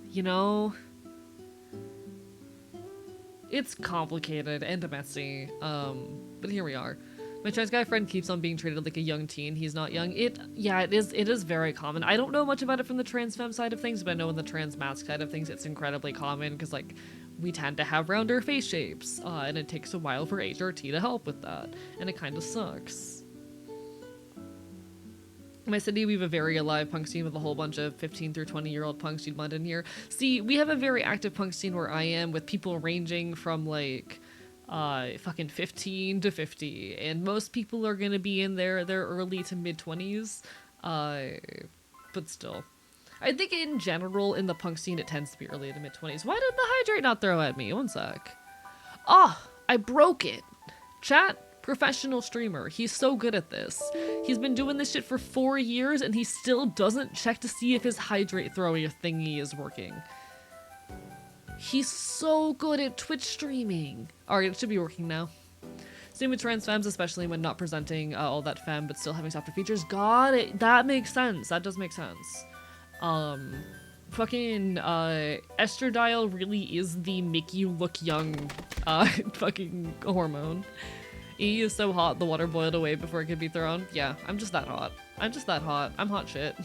you know? It's complicated and messy, but here we are. My trans guy friend keeps on being treated like a young teen. He's not young. It is very common. I don't know much about it from the trans femme side of things, but I know in the trans masc side of things, it's incredibly common because like we tend to have rounder face shapes, and it takes a while for HRT to help with that, and it kind of sucks. In my city, we have a very alive punk scene with a whole bunch of 15 through 20-year-old punks you'd blend in here. See, we have a very active punk scene where I am, with people ranging from like fucking 15 to 50, and most people are gonna be in their early to mid 20s, but still. I think in general in the punk scene it tends to be early to mid 20s. Why did the hydrate not throw at me? One sec. I broke it. Chat. Professional streamer. He's so good at this. He's been doing this shit for 4 years and he still doesn't check to see if his hydrate throwing thingy is working. He's so good at Twitch streaming. Alright, it should be working now. Same with trans femmes, especially when not presenting all that femme but still having softer features. Got it. That makes sense. That does make sense. fucking estradiol really is the make you look young fucking hormone. E is so hot the water boiled away before it could be thrown. Yeah, I'm just that hot. I'm just that hot. I'm hot shit.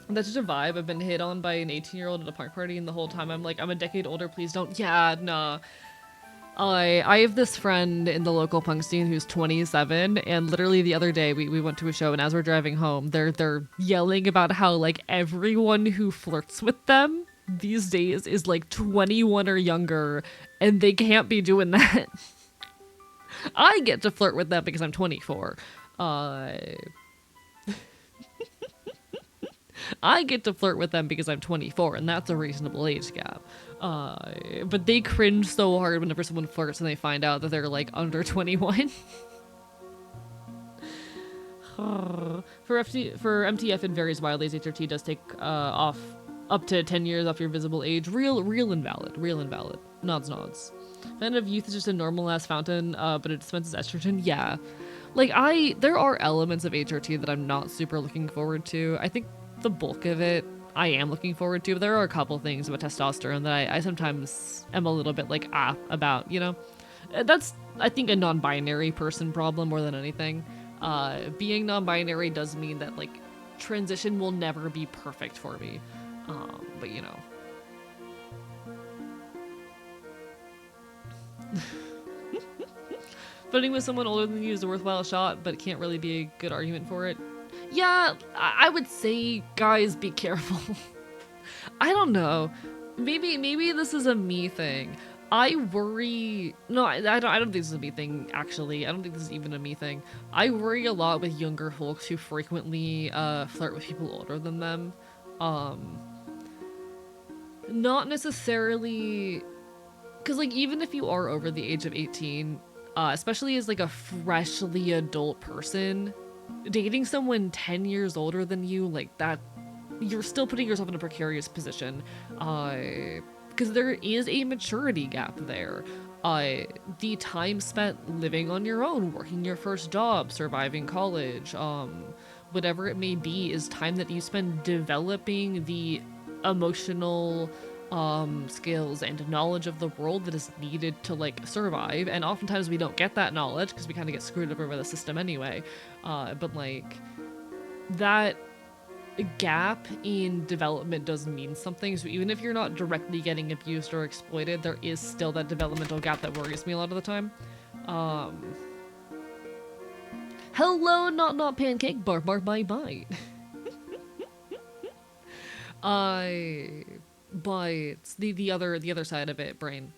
That's just a vibe. I've been hit on by an 18-year-old at a punk party, and the whole time I'm like, I'm a decade older, please don't. Yeah, nah. I have this friend in the local punk scene who's 27, and literally the other day we went to a show, and as we're driving home, they're yelling about how like everyone who flirts with them these days is like 21 or younger, and they can't be doing that. I get to flirt with them because I'm 24. I get to flirt with them because I'm 24, and that's a reasonable age gap. But they cringe so hard whenever someone flirts and they find out that they're like under 21. For MTF, it varies wildly as HRT does take off up to 10 years off your visible age. Real invalid. Nods. Fan of youth is just a normal ass fountain, but it dispenses estrogen. Yeah. Like, there are elements of HRT that I'm not super looking forward to. I think the bulk of it I am looking forward to, but there are a couple things about testosterone that I sometimes am a little bit like, about, you know? That's, I think, a non-binary person problem more than anything. Being non-binary does mean that, like, transition will never be perfect for me. But, you know. Flirting with someone older than you is a worthwhile shot, but it can't really be a good argument for it. Yeah, I would say, guys, be careful. I don't know. Maybe this is a me thing. I worry. No, I don't think this is a me thing. Actually, I don't think this is even a me thing. I worry a lot with younger folks who frequently flirt with people older than them. Not necessarily, because like even if you are over the age of 18, especially as like a freshly adult person, dating someone 10 years older than you, like that, you're still putting yourself in a precarious position, because there is a maturity gap there. The time spent living on your own, working your first job, surviving college, whatever it may be, is time that you spend developing the emotional skills and knowledge of the world that is needed to like survive, and oftentimes we don't get that knowledge because we kind of get screwed over by the system anyway. But like that gap in development does mean something, so even if you're not directly getting abused or exploited, there is still that developmental gap that worries me a lot of the time. Hello, not pancake, bark bye bye. But the other side of it, brain.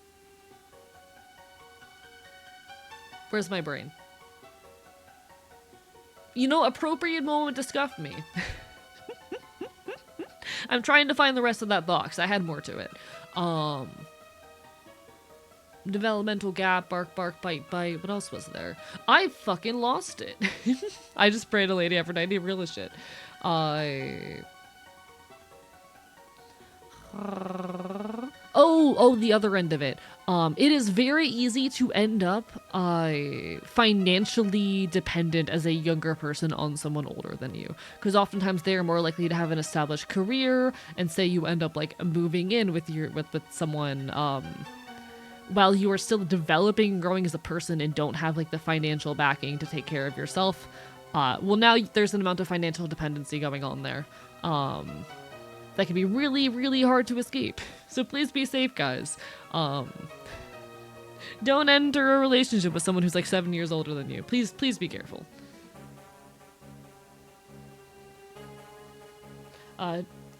Where's my brain? You know, appropriate moment to scuff me. I'm trying to find the rest of that box. I had more to it. Developmental gap, bark, bite. What else was there? I fucking lost it. I just sprayed a lady Aphrodite, real as shit. Oh, the other end of it. It is very easy to end up financially dependent as a younger person on someone older than you, because oftentimes they are more likely to have an established career, and say you end up like moving in with someone while you are still developing and growing as a person and don't have like the financial backing to take care of yourself. Well, now there's an amount of financial dependency going on there. That can be really, really hard to escape. So please be safe, guys. Don't enter a relationship with someone who's like 7 years older than you. Please be careful.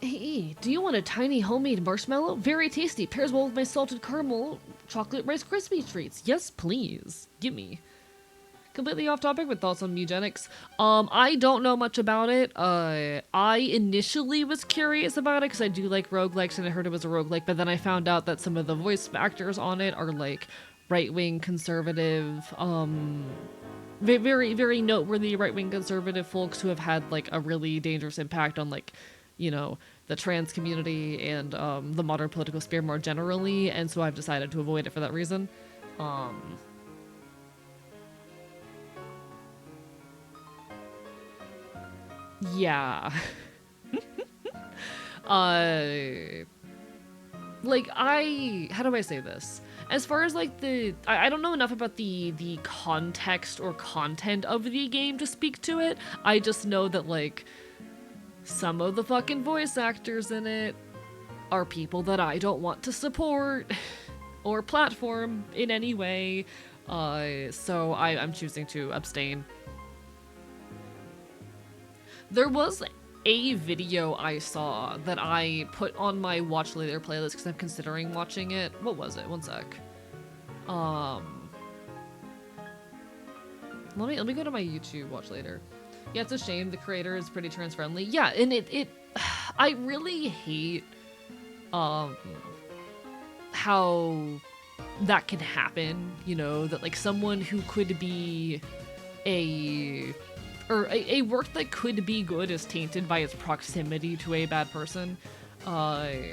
Hey, do you want a tiny homemade marshmallow? Very tasty. Pairs well with my salted caramel chocolate Rice Krispie treats. Yes, please. Gimme. Completely off topic, with thoughts on eugenics. I don't know much about it. I initially was curious about it because I do like roguelikes and I heard it was a roguelike, but then I found out that some of the voice actors on it are like right-wing conservative, very, very noteworthy right-wing conservative folks who have had like a really dangerous impact on like, you know, the trans community and the modern political sphere more generally, and so I've decided to avoid it for that reason. Yeah. Like, how do I say this? As far as like I don't know enough about the context or content of the game to speak to it. I just know that like some of the fucking voice actors in it are people that I don't want to support or platform in any way. So I'm choosing to abstain. There was a video I saw that I put on my watch later playlist because I'm considering watching it. What was it? One sec. Let me go to my YouTube watch later. Yeah, it's a shame. The creator is pretty trans friendly. Yeah, and it I really hate how that can happen, you know, that like someone who could be a work that could be good is tainted by its proximity to a bad person. The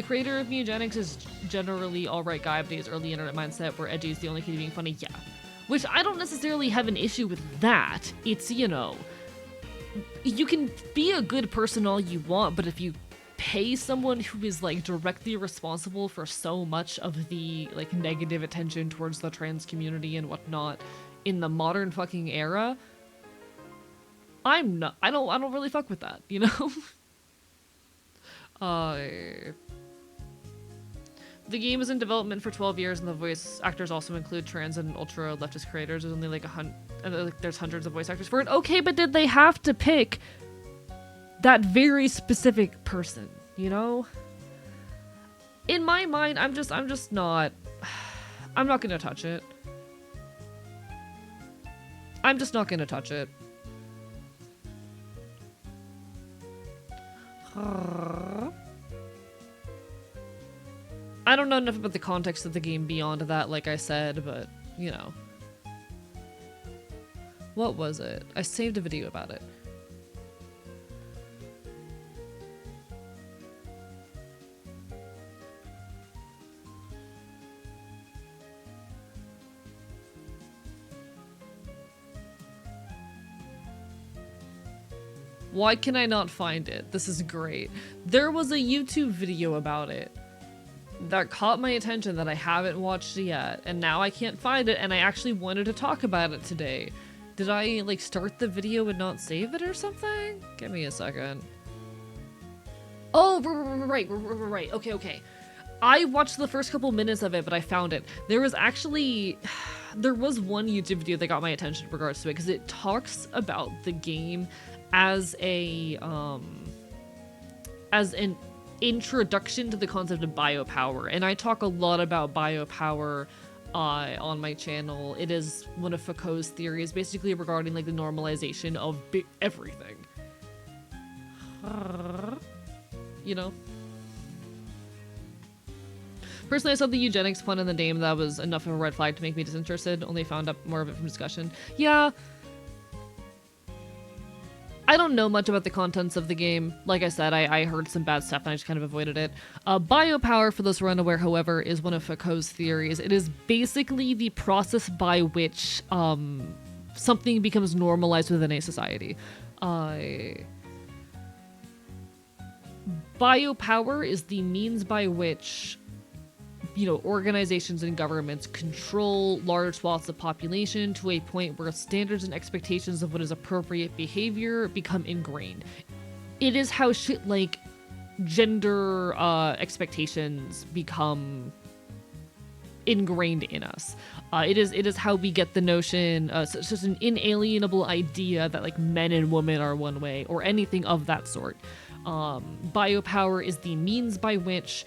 creator of Mutagenics is generally alright guy, but he has early internet mindset where edgy is the only kid being funny. Yeah. Which I don't necessarily have an issue with that. It's, you know, you can be a good person all you want, but if you pay someone who is like directly responsible for so much of the like negative attention towards the trans community and whatnot in the modern fucking era, I don't really fuck with that, you know? The game is in development for 12 years, and the voice actors also include trans and ultra leftist creators. There's only like there's hundreds of voice actors for it. Okay, but did they have to pick that very specific person? You know? In my mind, I'm just not. I'm not gonna touch it. I'm just not gonna touch it. I don't know enough about the context of the game beyond that, like I said, but, you know. What was it? I saved a video about it. Why can I not find it? This is great. There was a YouTube video about it that caught my attention that I haven't watched yet, and now I can't find it, and I actually wanted to talk about it today. Did I, like, start the video and not save it or something? Give me a second. Oh, right. Okay. I watched the first couple minutes of it, but I found it. There was one YouTube video that got my attention in regards to it, because it talks about the game as an introduction to the concept of biopower, and I talk a lot about biopower on my channel. It is one of Foucault's theories, basically regarding like the normalization of everything. You know? Personally, I saw the eugenics pun in the name. That was enough of a red flag to make me disinterested. Only found out more of it from discussion. Yeah. I don't know much about the contents of the game. Like I said, I heard some bad stuff and I just kind of avoided it. Biopower, for those who are unaware, however, is one of Foucault's theories. It is basically the process by which something becomes normalized within a society. Biopower is the means by which, you know, organizations and governments control large swaths of population to a point where standards and expectations of what is appropriate behavior become ingrained. It is how shit like gender expectations become ingrained in us. It is how we get the notion, such as an inalienable idea that like men and women are one way or anything of that sort. Biopower is the means by which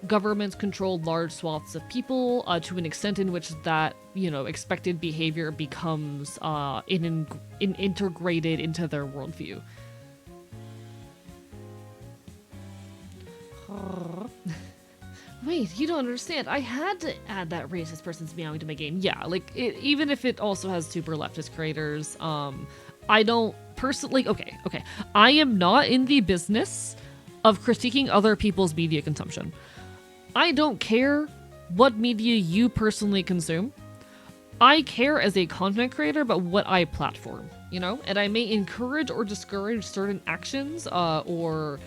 governments control large swaths of people to an extent in which that, you know, expected behavior becomes integrated into their worldview. Wait, you don't understand. I had to add that racist person's meowing to my game. Yeah, like, even if it also has super leftist creators, I don't personally... Okay. I am not in the business of critiquing other people's media consumption. I don't care what media you personally consume. I care as a content creator about what I platform, you know? And I may encourage or discourage certain actions or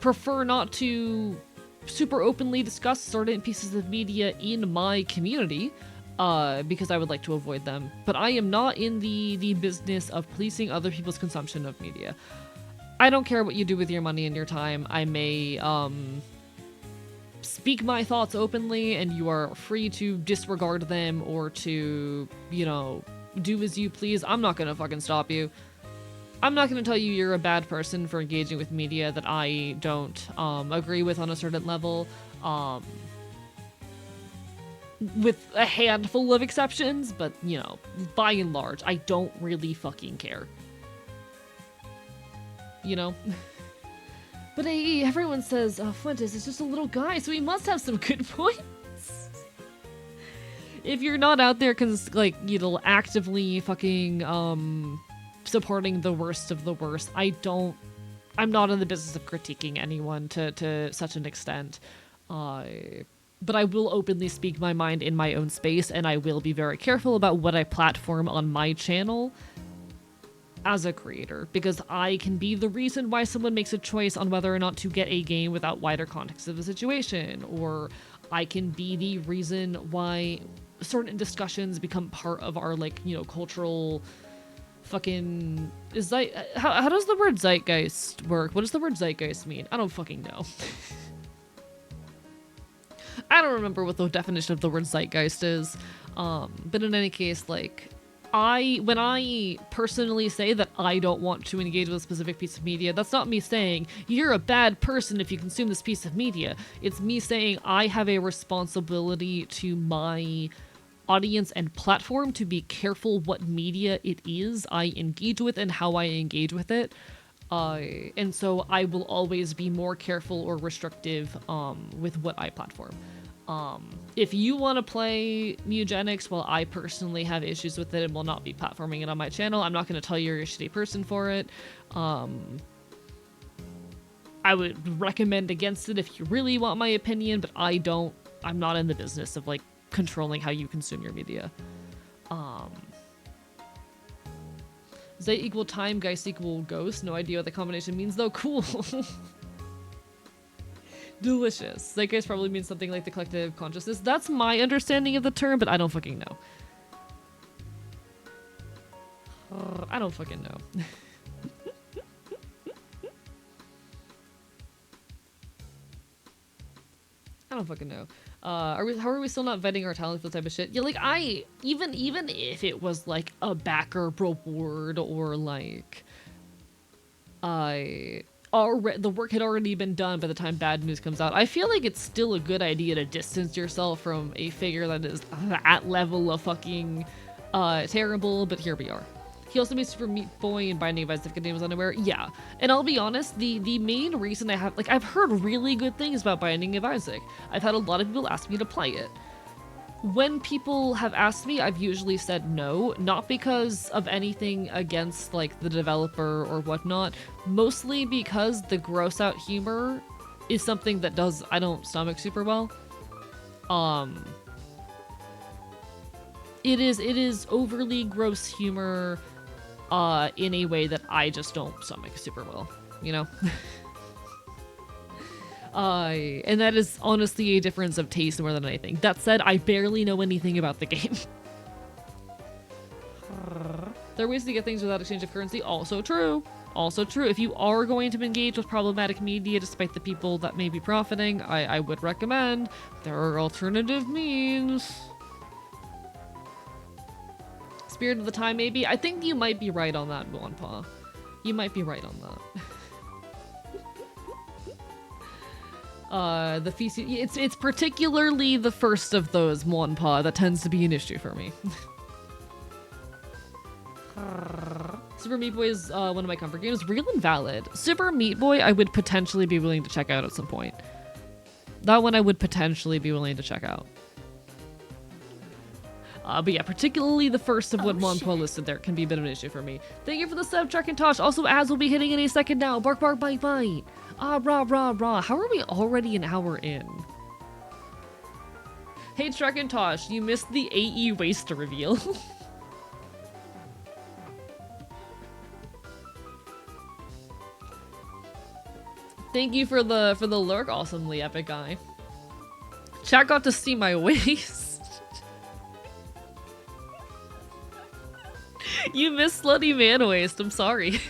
prefer not to super openly discuss certain pieces of media in my community, because I would like to avoid them. But I am not in the business of policing other people's consumption of media. I don't care what you do with your money and your time. I may speak my thoughts openly, and you are free to disregard them or to, you know, do as you please. I'm not gonna fucking stop you. I'm not gonna tell you you're a bad person for engaging with media that I don't agree with on a certain level. With a handful of exceptions, but, you know, by and large, I don't really fucking care. You know? But hey, everyone says, Fuentes is just a little guy, so he must have some good points. If you're not out there, like, you know, actively fucking, supporting the worst of the worst, I'm not in the business of critiquing anyone to such an extent. But I will openly speak my mind in my own space, and I will be very careful about what I platform on my channel as a creator, because I can be the reason why someone makes a choice on whether or not to get a game without wider context of the situation, or I can be the reason why certain discussions become part of our, like, you know, cultural fucking... How does the word zeitgeist work? What does the word zeitgeist mean? I don't fucking know. I don't remember what the definition of the word zeitgeist is, but in any case, like, when I personally say that I don't want to engage with a specific piece of media, that's not me saying, you're a bad person if you consume this piece of media. It's me saying I have a responsibility to my audience and platform to be careful what media it is I engage with and how I engage with it. And so I will always be more careful or restrictive with what I platform. If you want to play Mugenics, while I personally have issues with it and will not be platforming it on my channel, I'm not going to tell you you're a shitty person for it. I would recommend against it if you really want my opinion, but I'm not in the business of, like, controlling how you consume your media. Zeit equal time, Geist equal ghost. No idea what the combination means though. Cool. Delicious. Zeitgeist probably means something like the collective consciousness. That's my understanding of the term, but I don't fucking know. I don't fucking know. I don't fucking know. How are we still not vetting our talent for the type of shit? Yeah, like, even if it was like a backer reward or like, the work had already been done by the time bad news comes out, I feel like it's still a good idea to distance yourself from a figure that is that level of fucking terrible, but here we are. He also made Super Meat Boy and Binding of Isaac if was unaware. Yeah, and I'll be honest, the main reason I've heard really good things about Binding of Isaac. I've had a lot of people ask me to play it. When people have asked me, I've usually said no, not because of anything against, like, the developer or whatnot, mostly because the gross out humor is something that I don't stomach super well. It is overly gross humor in a way that I just don't stomach super well, you know? And that is honestly a difference of taste more than anything. That said, I barely know anything about the game. There are ways to get things without exchange of currency. Also true. Also true. If you are going to engage with problematic media, despite the people that may be profiting, I would recommend there are alternative means. Spirit of the Time, maybe? I think you might be right on that, Monpa. You might be right on that. The feast, it's particularly the first of those, Monpa, that tends to be an issue for me. Super Meat Boy is one of my comfort games. Real and valid. Super Meat Boy, I would potentially be willing to check out at some point. That one I would potentially be willing to check out. But yeah, particularly the first of what Monpo listed there can be a bit of an issue for me. Thank you for the sub, Trek and Tosh. Also, ads will be hitting in a second now. Bark, bark, bite, bite. Ah, rah, rah, rah. How are we already an hour in? Hey, Trek and Tosh, you missed the AE waste reveal. Thank you for the lurk, awesomely epic guy. Chat got to see my waist. You missed slutty man waist. I'm sorry.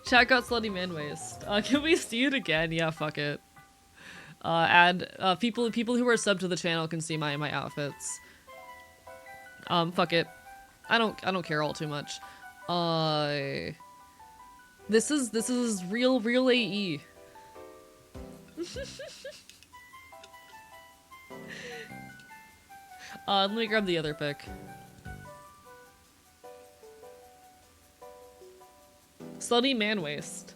Chat got slutty man waist. Can we see it again? Yeah, fuck it. People who are subbed to the channel can see my outfits. Fuck it. I don't care all too much. This is real AE. Let me grab the other pic. Slutty man waist.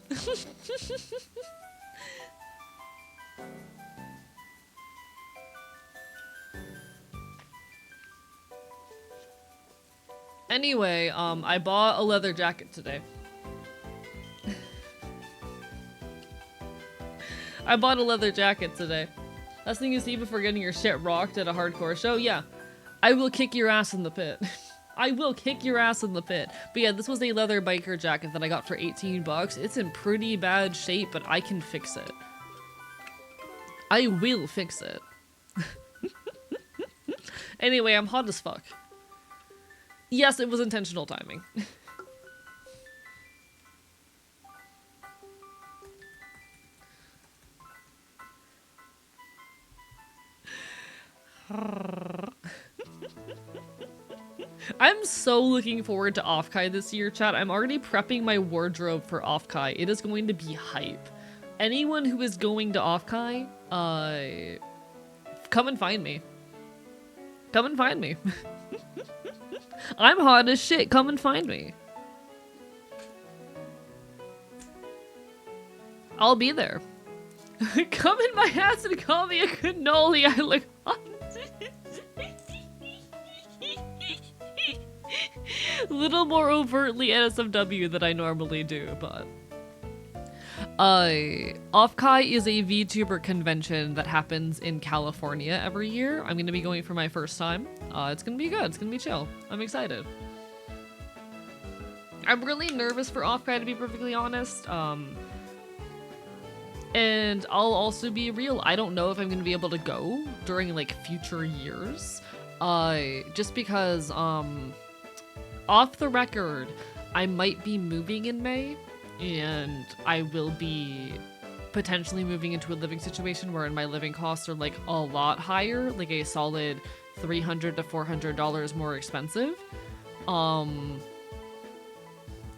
Anyway, I bought a leather jacket today. I bought a leather jacket today. Last thing you see before getting your shit rocked at a hardcore show? Yeah. I will kick your ass in the pit. I will kick your ass in the pit. But yeah, this was a leather biker jacket that I got for 18 bucks. It's in pretty bad shape, but I can fix it. I will fix it. Anyway, I'm hot as fuck. Yes, it was intentional timing. I'm so looking forward to Offkai this year, chat. I'm already prepping my wardrobe for Offkai. It is going to be hype. Anyone who is going to Offkai, come and find me. Come and find me. I'm hot as shit. Come and find me. I'll be there. Come in my ass and call me a cannoli. I look hot. Little more overtly NSFW than I normally do, but... Offkai is a VTuber convention that happens in California every year. I'm gonna be going for my first time. It's gonna be good. It's gonna be chill. I'm excited. I'm really nervous for Offkai, to be perfectly honest. And I'll also be real. I don't know if I'm gonna be able to go during, like, future years. Just because, off the record, I might be moving in May, and I will be potentially moving into a living situation where my living costs are like a lot higher, like a solid $300 to $400 more expensive.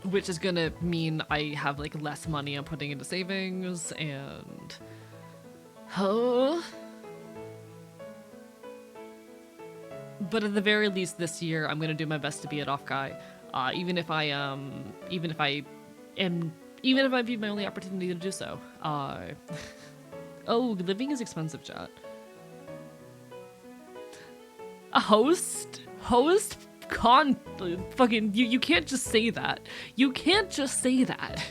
Which is gonna mean I have like less money I'm putting into savings, and but at the very least this year, I'm gonna do my best to be at Offkai. Even if it might be my only opportunity to do so. Oh, living is expensive, chat. A host? Fucking, you can't just say that. You can't just say that.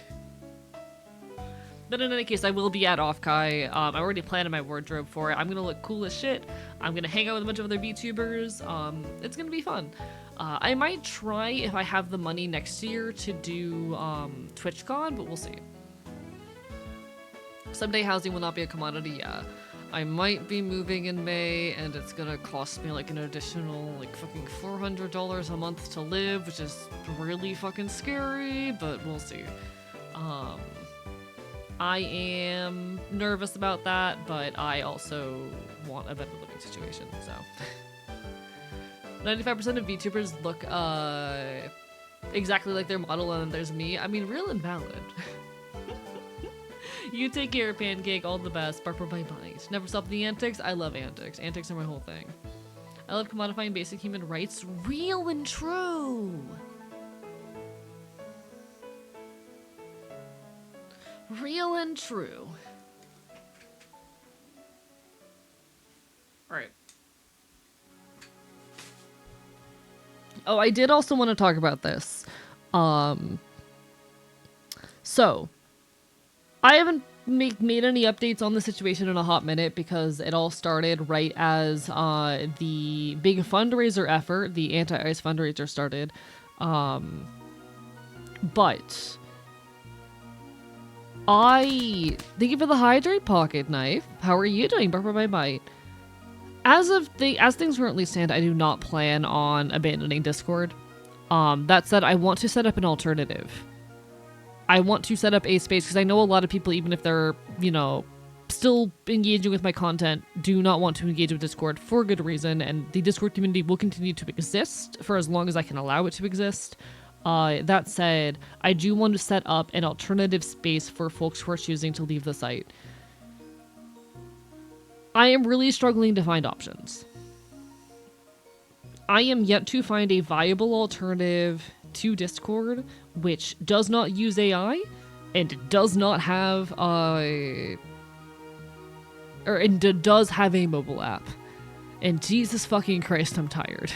But in any case, I will be at Offkai. I already planned my wardrobe for it. I'm gonna look cool as shit. I'm gonna hang out with a bunch of other VTubers. It's gonna be fun. I might try, if I have the money next year, to do TwitchCon, but we'll see. Someday housing will not be a commodity, yeah. I might be moving in May, and it's gonna cost me like an additional like fucking $400 a month to live, which is really fucking scary, but we'll see. I am nervous about that, but I also want a better living situation, so. 95% of VTubers look exactly like their model, and then there's me. I mean, real and valid. You take care, Pancake. All the best. Barper bye bye. Never stop the antics. I love antics. Antics are my whole thing. I love commodifying basic human rights. Real and true. Real and true. Alright. Oh, I did also want to talk about this. So, I haven't made any updates on the situation in a hot minute because it all started right as the big fundraiser effort, the anti-ice fundraiser started. But Thank you for the hydrate pocket knife. How are you doing? Bye bye bye. As things currently stand, I do not plan on abandoning Discord. That said, I want to set up an alternative. I want to set up a space because I know a lot of people, even if they're, you know, still engaging with my content, do not want to engage with Discord for good reason, and the Discord community will continue to exist for as long as I can allow it to exist. That said, I do want to set up an alternative space for folks who are choosing to leave the site. I am really struggling to find options. I am yet to find a viable alternative to Discord, which does not use AI and does not have does have a mobile app. And Jesus fucking Christ, I'm tired.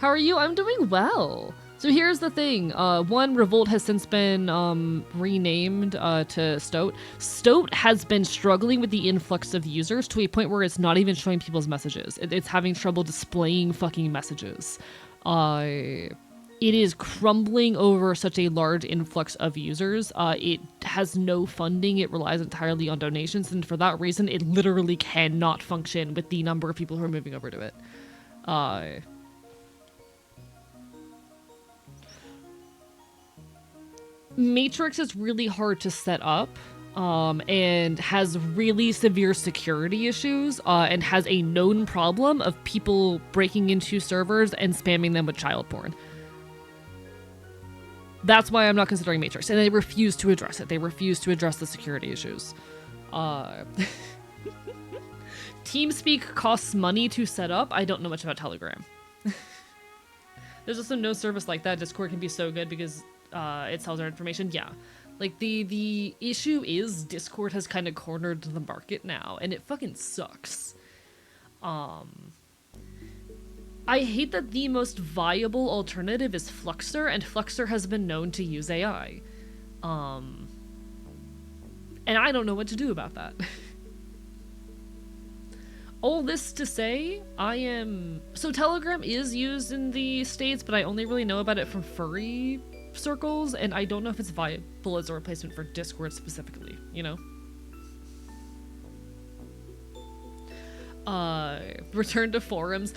How are you? I'm doing well. So here's the thing. One, Revolt has since been renamed to Stoat. Stoat has been struggling with the influx of users to a point where it's not even showing people's messages. It's having trouble displaying fucking messages. It is crumbling over such a large influx of users. It has no funding. It relies entirely on donations. And for that reason, it literally cannot function with the number of people who are moving over to it. Matrix is really hard to set up, and has really severe security issues, and has a known problem of people breaking into servers and spamming them with child porn. That's why I'm not considering Matrix, and they refuse to address it. They refuse to address the security issues. TeamSpeak costs money to set up. I don't know much about Telegram. There's also no service like that. Discord can be so good because it sells our information. Yeah, like the issue is Discord has kind of cornered the market now, and it fucking sucks. I hate that the most viable alternative is Fluxer, and Fluxer has been known to use AI. And I don't know what to do about that. All this to say, so Telegram is used in the States, but I only really know about it from furry circles, and I don't know if it's viable as a replacement for Discord specifically, you know? Return to forums.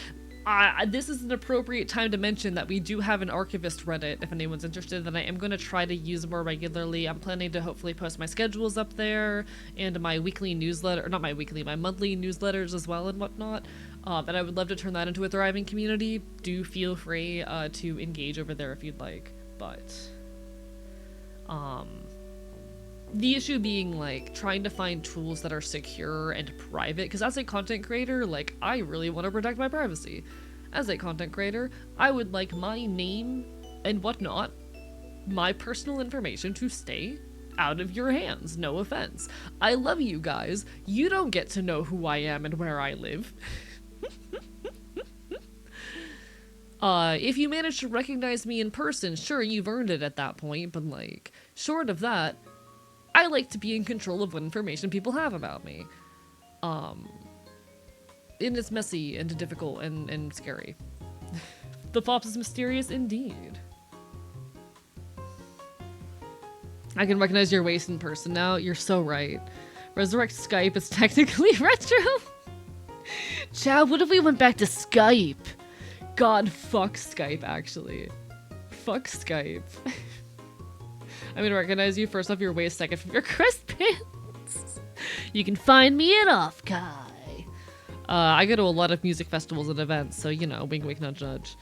This is an appropriate time to mention that we do have an archivist Reddit if anyone's interested, that I am going to try to use more regularly. I'm planning to hopefully post my schedules up there and my weekly newsletter, or not my weekly, my monthly newsletters as well and whatnot. And I would love to turn that into a thriving community. Do feel free to engage over there if you'd like. But the issue being, like, trying to find tools that are secure and private, because as a content creator, like, I really want to protect my privacy. As a content creator, I would like my name and whatnot, my personal information, to stay out of your hands. No offense. I love you guys. You don't get to know who I am and where I live. If you manage to recognize me in person, sure, you've earned it at that point, but, like, short of that, I like to be in control of what information people have about me. And it's messy and difficult and scary. The Fops is mysterious indeed. I can recognize your waist in person now. You're so right. Resurrect Skype is technically retro. Chad, what if we went back to Skype? God, fuck Skype, actually. Fuck Skype. I'm gonna recognize you first off your waist, second from your crest pants. You can find me at Off Kai. I go to a lot of music festivals and events, so, you know, wink wink nudge nudge.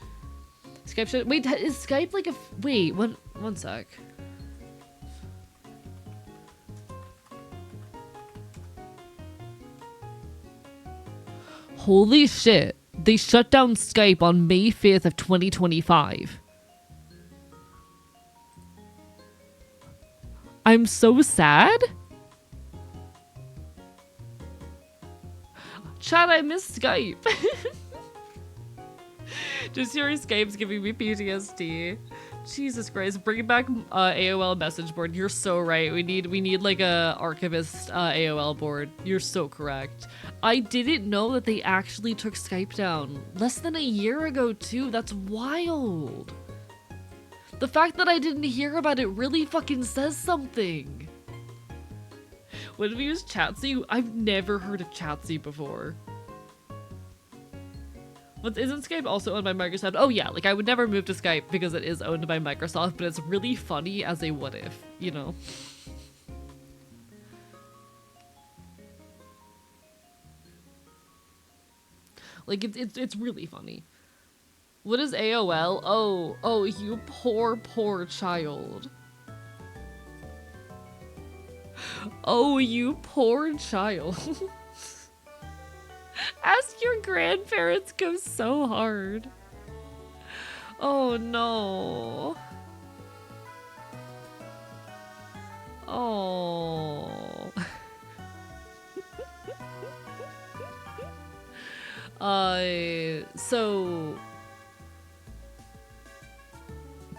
Skype should— wait, is Skype like a— wait, one sec. Holy shit. They shut down Skype on May 5th of 2025. I'm so sad. Chad, I miss Skype. Just hearing Skype's giving me PTSD. Jesus Christ, bring back AOL message board. You're so right. We need like a archivist AOL board. You're so correct. I didn't know that they actually took Skype down less than a year ago too. That's wild. The fact that I didn't hear about it really fucking says something. When we use Chatzy, I've never heard of Chatzy before. But isn't Skype also owned by Microsoft? Oh yeah, like I would never move to Skype because it is owned by Microsoft, but it's really funny as a what if, you know? Like it's really funny. What is AOL? Oh, you poor child. Oh, you poor child. Ask your grandparents goes so hard. Oh no. Oh. So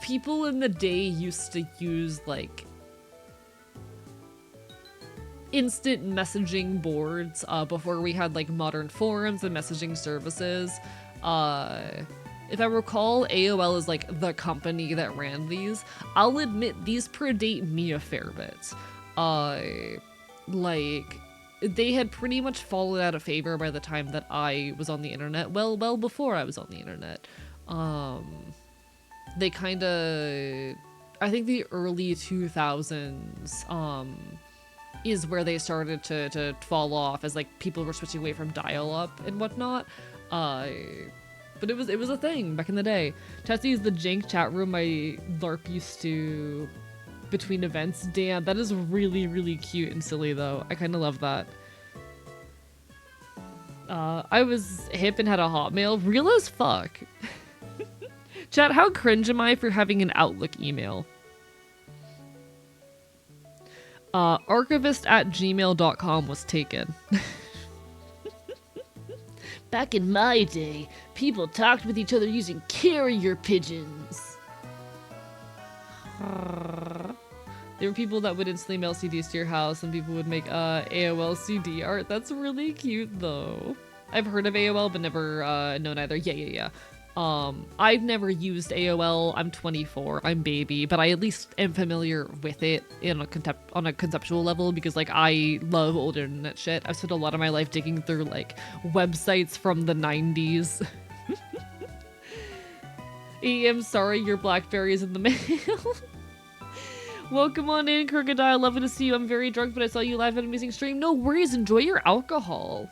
people in the day used to use like instant messaging boards before we had like modern forums and messaging services. If I recall, AOL is like the company that ran these. I'll admit these predate me a fair bit. Like they had pretty much fallen out of favor by the time that I was on the internet. Well before I was on the internet. They kind of, I think the early 2000s is where they started to fall off as like people were switching away from dial-up and whatnot. But it was a thing back in the day. Tessie is the jank chat room my LARP used to between events. Damn, that is really cute and silly though. I kind of love that. I was hip and had a Hotmail. Real as fuck. Chat, how cringe am I for having an Outlook email? Archivist@gmail.com was taken. Back in my day, people talked with each other using carrier pigeons. There were people that would instantly mail CDs to your house, and people would make AOL CD art. That's really cute, though. I've heard of AOL, but never known either. Yeah. I've never used AOL. I'm 24. I'm baby, but I at least am familiar with it on a conceptual level because, like, I love old internet shit. I've spent a lot of my life digging through, like, websites from the 90s. I'm sorry, your BlackBerry is in the mail. Welcome on in, Crocodile. Lovely to see you. I'm very drunk, but I saw you live at an amazing stream. No worries. Enjoy your alcohol.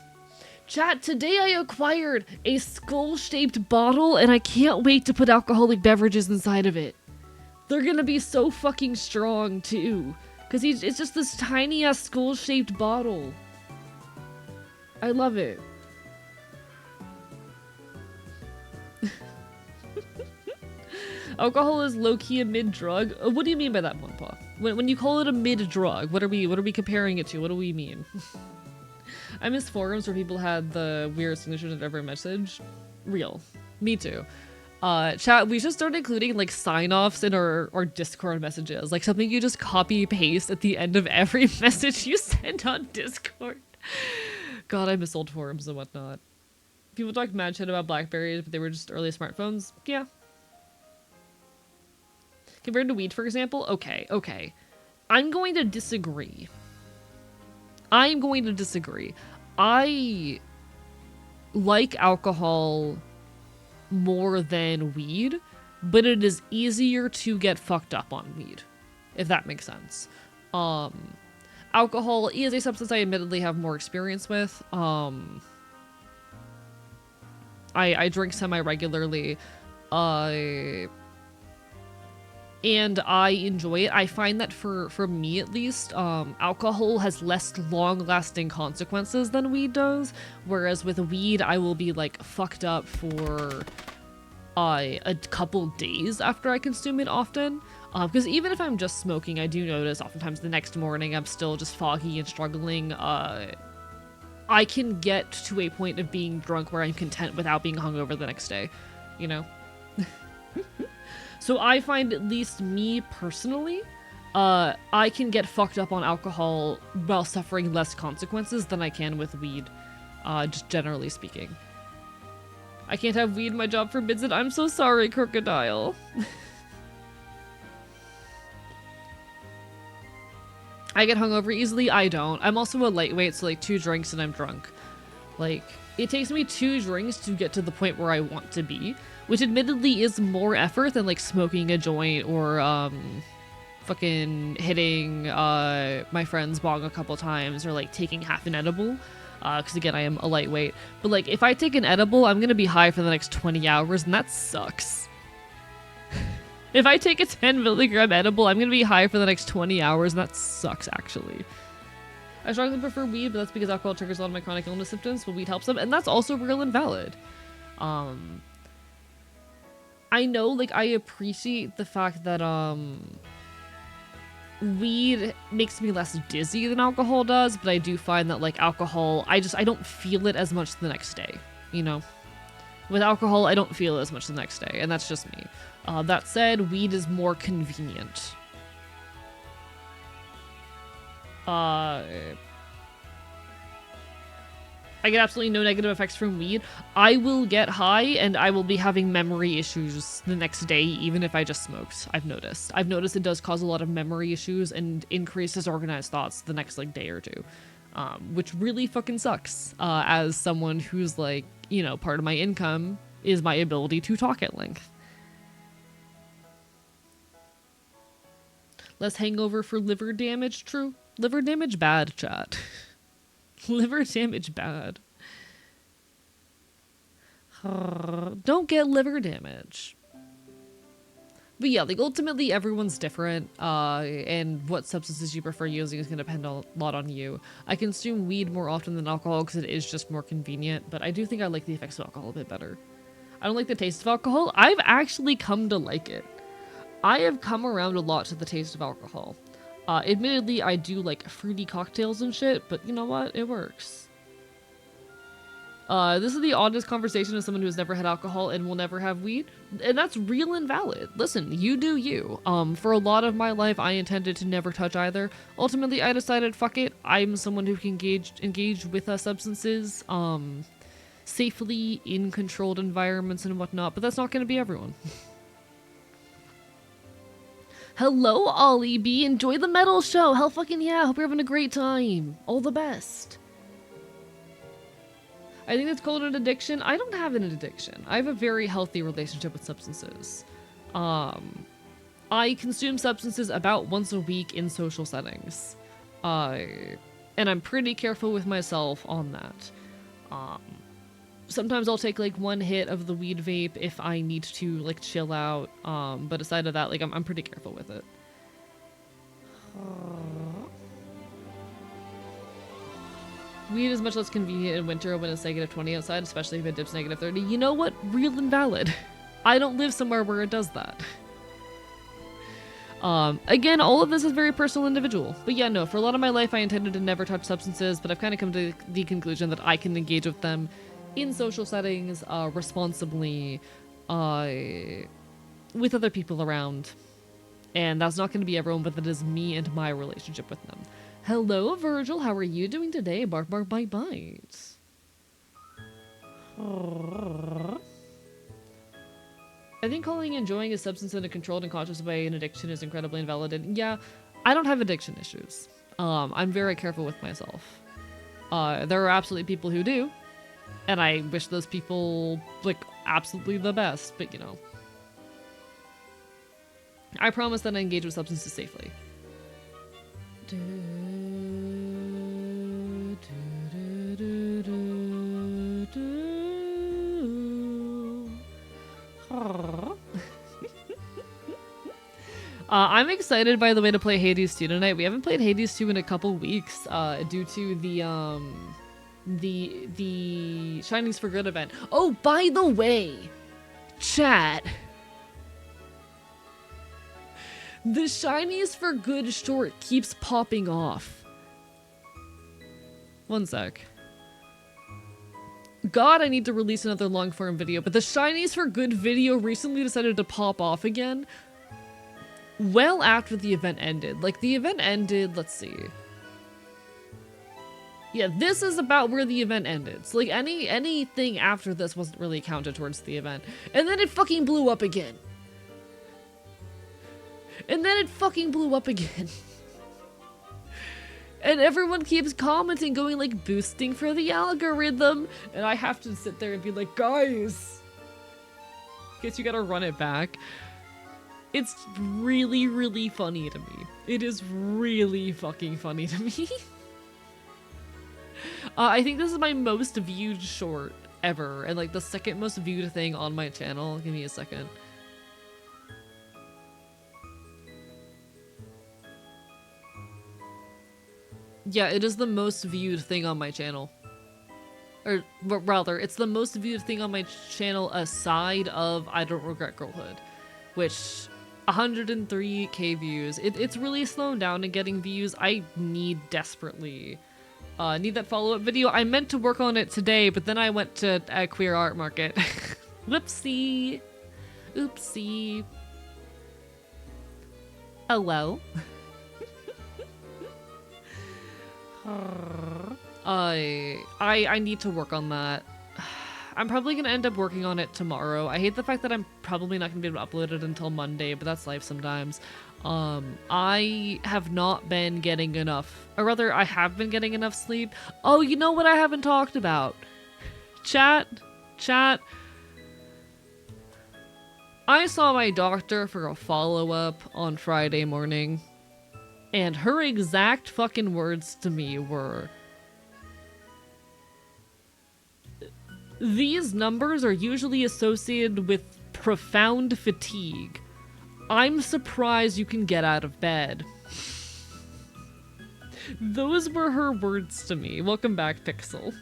Chat, today I acquired a skull-shaped bottle, and I can't wait to put alcoholic beverages inside of it. They're gonna be so fucking strong, too. Because it's just this tiny-ass skull-shaped bottle. I love it. Alcohol is low-key a mid-drug? What do you mean by that, Monpa? When you call it a mid-drug, what are we comparing it to? What do we mean? I miss forums where people had the weirdest signatures of every message. Real. Me too. Chat, we should start including like sign-offs in our Discord messages. Like something you just copy-paste at the end of every message you send on Discord. God, I miss old forums and whatnot. People talk mad shit about Blackberries, but they were just early smartphones. Yeah. Compared to weed, for example? Okay. I'm going to disagree. I like alcohol more than weed, but it is easier to get fucked up on weed, if that makes sense. Alcohol is a substance I admittedly have more experience with. I drink semi-regularly. And I enjoy it. I find that for me at least, alcohol has less long-lasting consequences than weed does, whereas with weed I will be like fucked up for a couple days after I consume it often. Because even if I'm just smoking, I do notice oftentimes the next morning I'm still just foggy and struggling. I can get to a point of being drunk where I'm content without being hungover the next day, you know? So I find, at least me personally, I can get fucked up on alcohol while suffering less consequences than I can with weed, just generally speaking. I can't have weed, my job forbids it. I'm so sorry, Crocodile. I get hungover easily. I don't. I'm also a lightweight, so like 2 drinks and I'm drunk. Like, it takes me 2 drinks to get to the point where I want to be, which admittedly is more effort than like smoking a joint or fucking hitting my friend's bong a couple times or like taking half an edible. Because again, I am a lightweight. But like, if I take an edible, I'm gonna be high for the next 20 hours, and that sucks. If I take a 10 milligram edible, I'm gonna be high for the next 20 hours, and that sucks, actually. I strongly prefer weed, but that's because alcohol triggers a lot of my chronic illness symptoms, but weed helps them, and that's also real and valid. I know, like, I appreciate the fact that, weed makes me less dizzy than alcohol does, but I do find that like alcohol, I don't feel it as much the next day, you know? With alcohol, I don't feel it as much the next day, and that's just me. That said, weed is more convenient. I get absolutely no negative effects from weed. I will get high and I will be having memory issues the next day, even if I just smoked. I've noticed it does cause a lot of memory issues and increases organized thoughts the next like day or two, which really fucking sucks. As someone who's like, you know, part of my income is my ability to talk at length. Less hangover for liver damage, true. Liver damage bad, chat. Liver damage bad. Don't get liver damage. But yeah, like ultimately everyone's different, and what substances you prefer using is going to depend a lot on you. I consume weed more often than alcohol because it is just more convenient, but I do think I like the effects of alcohol a bit better. I don't like the taste of alcohol. I've actually come to like it. I have come around a lot to the taste of alcohol. Admittedly, I do like fruity cocktails and shit, but you know what? It works. This is the oddest conversation of someone who has never had alcohol and will never have weed. And that's real and valid. Listen, you do you. For a lot of my life, I intended to never touch either. Ultimately, I decided, fuck it. I'm someone who can engage with substances, safely in controlled environments and whatnot, but that's not going to be everyone. Hello, Ollie B. Enjoy the metal show. Hell fucking yeah. Hope you're having a great time. All the best. I think it's called an addiction. I don't have an addiction. I have a very healthy relationship with substances. I consume substances about once a week in social settings. And I'm pretty careful with myself on that. Sometimes I'll take like 1 hit of the weed vape if I need to like chill out. But aside of that, like I'm pretty careful with it. Weed is much less convenient in winter when it's -20 outside, especially if it dips -30. You know what? Real and valid. I don't live somewhere where it does that. Again, all of this is very personal and individual. But yeah, no, for a lot of my life I intended to never touch substances, but I've kind of come to the conclusion that I can engage with them in social settings, responsibly, with other people around. And that's not going to be everyone, but that is me and my relationship with them. Hello, Virgil. How are you doing today? Bark, bark, bite, bite. I think calling enjoying a substance in a controlled and conscious way an addiction is incredibly invalidating. Yeah, I don't have addiction issues. I'm very careful with myself. There are absolutely people who do, and I wish those people, like, absolutely the best, but you know. I promise that I engage with substances safely. I'm excited, by the way, to play Hades 2 tonight. We haven't played Hades 2 in a couple weeks, due to the Shinings for Good event. Oh, by the way, chat. The Shinies for Good short keeps popping off. One sec. God, I need to release another long form video, but the Shinies for Good video recently decided to pop off again. Well after the event ended. Like, the event ended, let's see. Yeah, this is about where the event ended. So, like, anything after this wasn't really counted towards the event. And then it fucking blew up again. And then it fucking blew up again. And everyone keeps commenting, going like, boosting for the algorithm. And I have to sit there and be like, guys, guess you gotta run it back. It's really, really funny to me. It is really fucking funny to me. I think this is my most viewed short ever, and like the second most viewed thing on my channel. Give me a second. Yeah, it is the most viewed thing on my channel. Or rather, it's the most viewed thing on my channel aside of I Don't Regret Girlhood, which 103k views. It's really slowing down and getting views. I need desperately need that follow-up video. I meant to work on it today, but then I went to a queer art market. Whoopsie. Oopsie. Hello. I need to work on that. I'm probably gonna end up working on it tomorrow. I hate the fact that I'm probably not gonna be able to upload it until Monday, but that's life sometimes. I have not been getting enough, or rather I have been getting enough sleep. Oh, you know what I haven't talked about? Chat. I saw my doctor for a follow-up on Friday morning, and her exact fucking words to me were, these numbers are usually associated with profound fatigue. I'm surprised you can get out of bed. Those were her words to me. Welcome back, Pixel.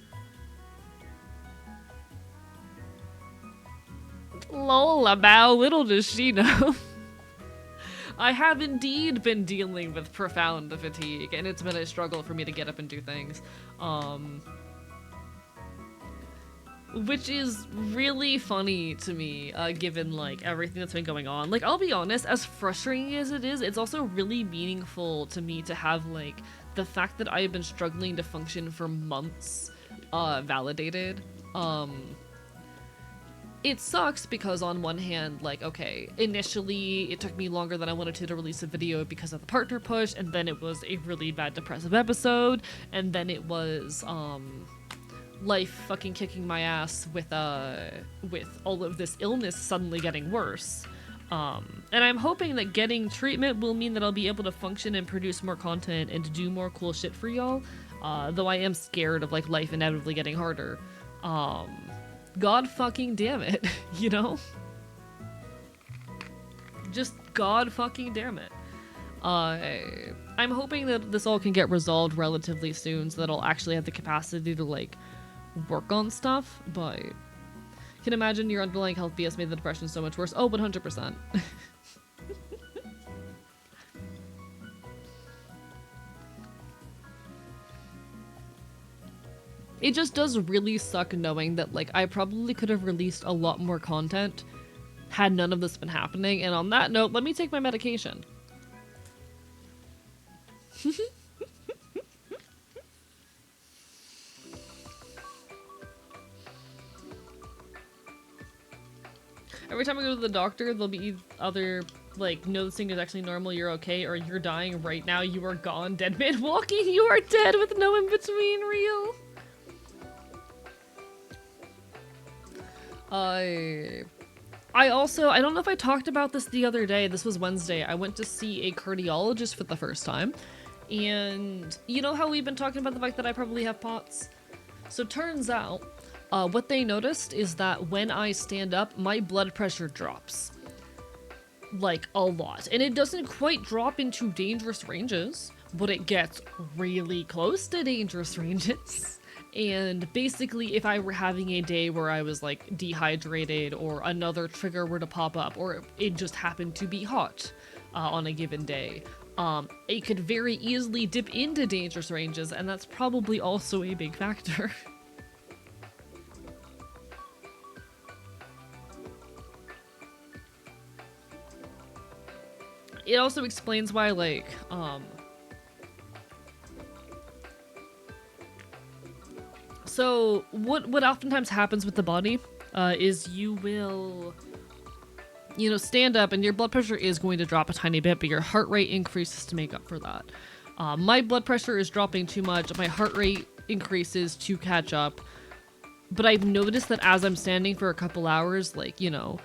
Lol, about little does she know. I have indeed been dealing with profound fatigue, and it's been a struggle for me to get up and do things. Which is really funny to me, given, like, everything that's been going on. Like, I'll be honest, as frustrating as it is, it's also really meaningful to me to have, like, the fact that I have been struggling to function for months, validated. It sucks because on one hand, like, okay, initially it took me longer than I wanted to release a video because of the partner push, and then it was a really bad depressive episode, and then it was, life fucking kicking my ass with all of this illness suddenly getting worse. And I'm hoping that getting treatment will mean that I'll be able to function and produce more content and to do more cool shit for y'all. Though I am scared of, like, life inevitably getting harder. God fucking damn it, you know? Just God fucking damn it. I'm hoping that this all can get resolved relatively soon so that I'll actually have the capacity to, like, work on stuff, but can imagine your underlying health BS made the depression so much worse. Oh, 100%. It just does really suck knowing that, like, I probably could have released a lot more content had none of this been happening. And on that note, let me take my medication. Every time I go to the doctor, they'll be either, like, no, this thing is actually normal, you're okay, or you're dying right now, you are gone, dead man walking, you are dead with no in-between, real. I also, I don't know if I talked about this the other day, this was Wednesday, I went to see a cardiologist for the first time, and you know how we've been talking about the fact that I probably have POTS? So turns out, what they noticed is that when I stand up, my blood pressure drops. Like, a lot. And it doesn't quite drop into dangerous ranges, but it gets really close to dangerous ranges. And basically, if I were having a day where I was, like, dehydrated, or another trigger were to pop up, or it just happened to be hot on a given day, it could very easily dip into dangerous ranges, and that's probably also a big factor. It also explains why, like, so what oftentimes happens with the body, is you will, you know, stand up and your blood pressure is going to drop a tiny bit, but your heart rate increases to make up for that. My blood pressure is dropping too much. My heart rate increases to catch up. But I've noticed that as I'm standing for a couple hours, like, you know,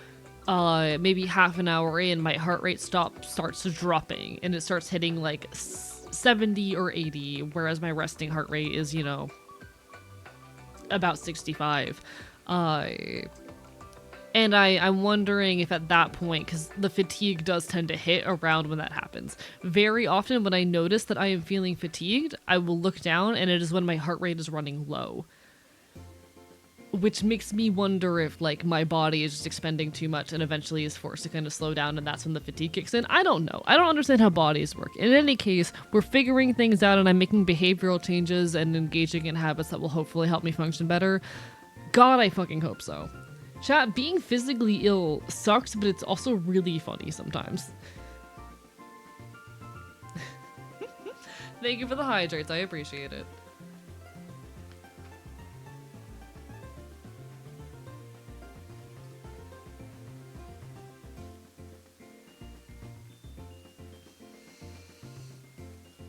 maybe half an hour in, my heart rate starts dropping and it starts hitting like 70 or 80, whereas my resting heart rate is, you know, about 65. And I'm wondering if at that point, because the fatigue does tend to hit around when that happens. Very often when I notice that I am feeling fatigued, I will look down and it is when my heart rate is running low. Which makes me wonder if, like, my body is just expending too much and eventually is forced to kind of slow down and that's when the fatigue kicks in. I don't know. I don't understand how bodies work. In any case, we're figuring things out and I'm making behavioral changes and engaging in habits that will hopefully help me function better. God, I fucking hope so. Chat, being physically ill sucks, but it's also really funny sometimes. Thank you for the hydrates. I appreciate it.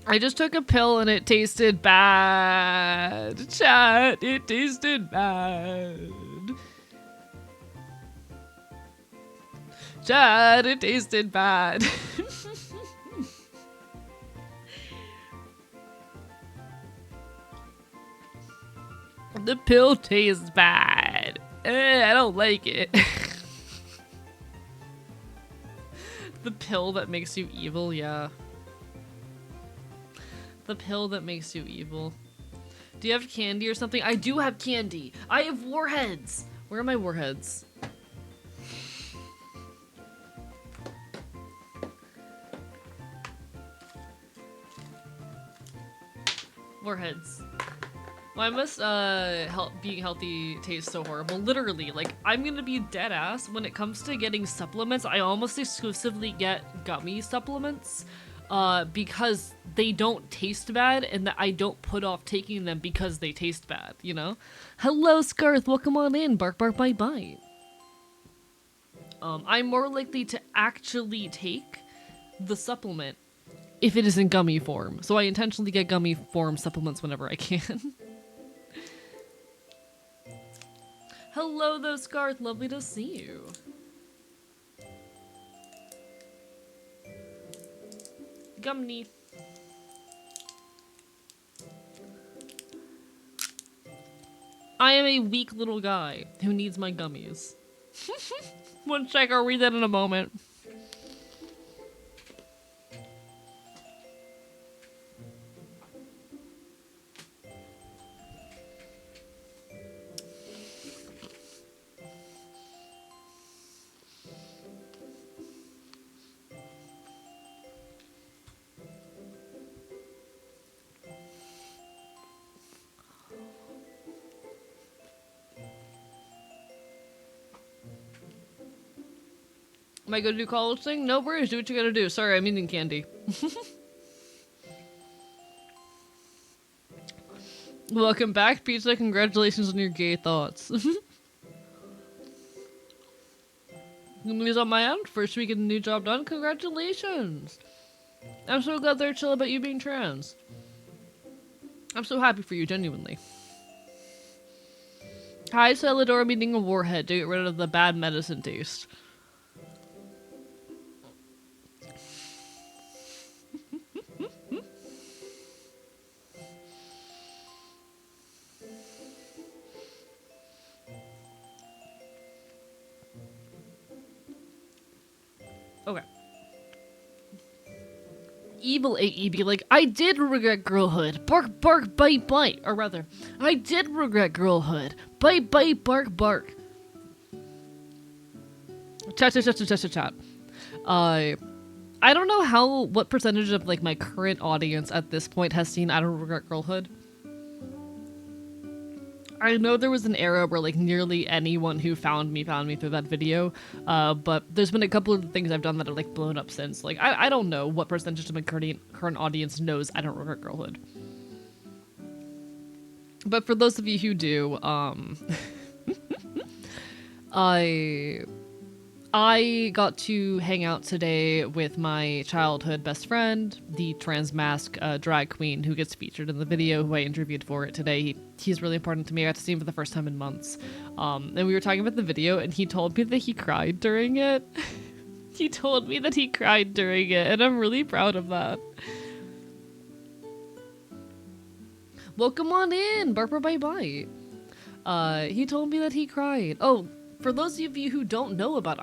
I just took a pill and it tasted bad. Chat, it tasted bad. Chat, it tasted bad. The pill tastes bad. I don't like it. The pill that makes you evil, yeah. The pill that makes you evil. Do you have candy or something? I do have candy. I have warheads. Where are my warheads? Warheads. Why must being healthy taste so horrible? Literally, like, I'm gonna be dead ass when it comes to getting supplements. I almost exclusively get gummy supplements. Because they don't taste bad and that I don't put off taking them because they taste bad, you know? Hello, Scarth, welcome on in. Bark, bark, bite, bite. I'm more likely to actually take the supplement if it is in gummy form. So I intentionally get gummy form supplements whenever I can. Hello, though, Scarth. Lovely to see you. Gummy. I am a weak little guy who needs my gummies. One sec, I'll read that in a moment. Am I gonna do college thing? No worries, do what you gotta do. Sorry, I'm eating candy. Welcome back, Pizza. Congratulations on your gay thoughts. News on my end. First week of the new job done. Congratulations. I'm so glad they're chill about you being trans. I'm so happy for you, genuinely. Hi, Celador. I'm eating a warhead to get rid of the bad medicine taste. Okay. Evil AEB, like, I did regret girlhood. Bark, bark, bite, bite. Or rather, I did regret girlhood. Bite, bite, bark, bark. Chat, chat, chat, chat, chat, chat. I don't know what percentage of, like, my current audience at this point has seen I Don't Regret Girlhood. I know there was an era where, like, nearly anyone who found me through that video, but there's been a couple of things I've done that have, like, blown up since. Like, I don't know what percentage of my current audience knows I Don't Regret Girlhood. But for those of you who do, I got to hang out today with my childhood best friend, the trans mask drag queen who gets featured in the video, who I interviewed for it today. He's really important to me. I got to see him for the first time in months. And we were talking about the video, and he told me that he cried during it. He told me that he cried during it, and I'm really proud of that. Welcome on in, Barbara Bye Bye. He told me that he cried. Oh, for those of you who don't know about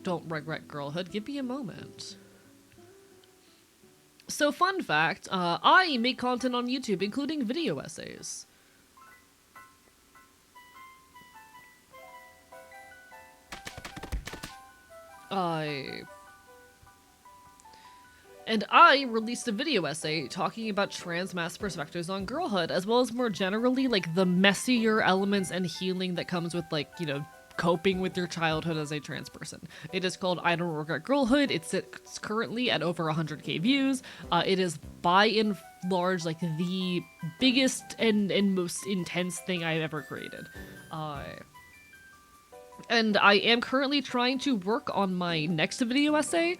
Don't Regret Girlhood, give me a moment. So, fun fact, I make content on YouTube, including video essays. And I released a video essay talking about trans mask perspectives on girlhood, as well as more generally, like, the messier elements and healing that comes with, like, you know, coping with your childhood as a trans person. It is called I Don't Regret Girlhood. It's currently at over 100k views. It is by and large, like, the biggest and most intense thing I've ever created. And I am currently trying to work on my next video essay.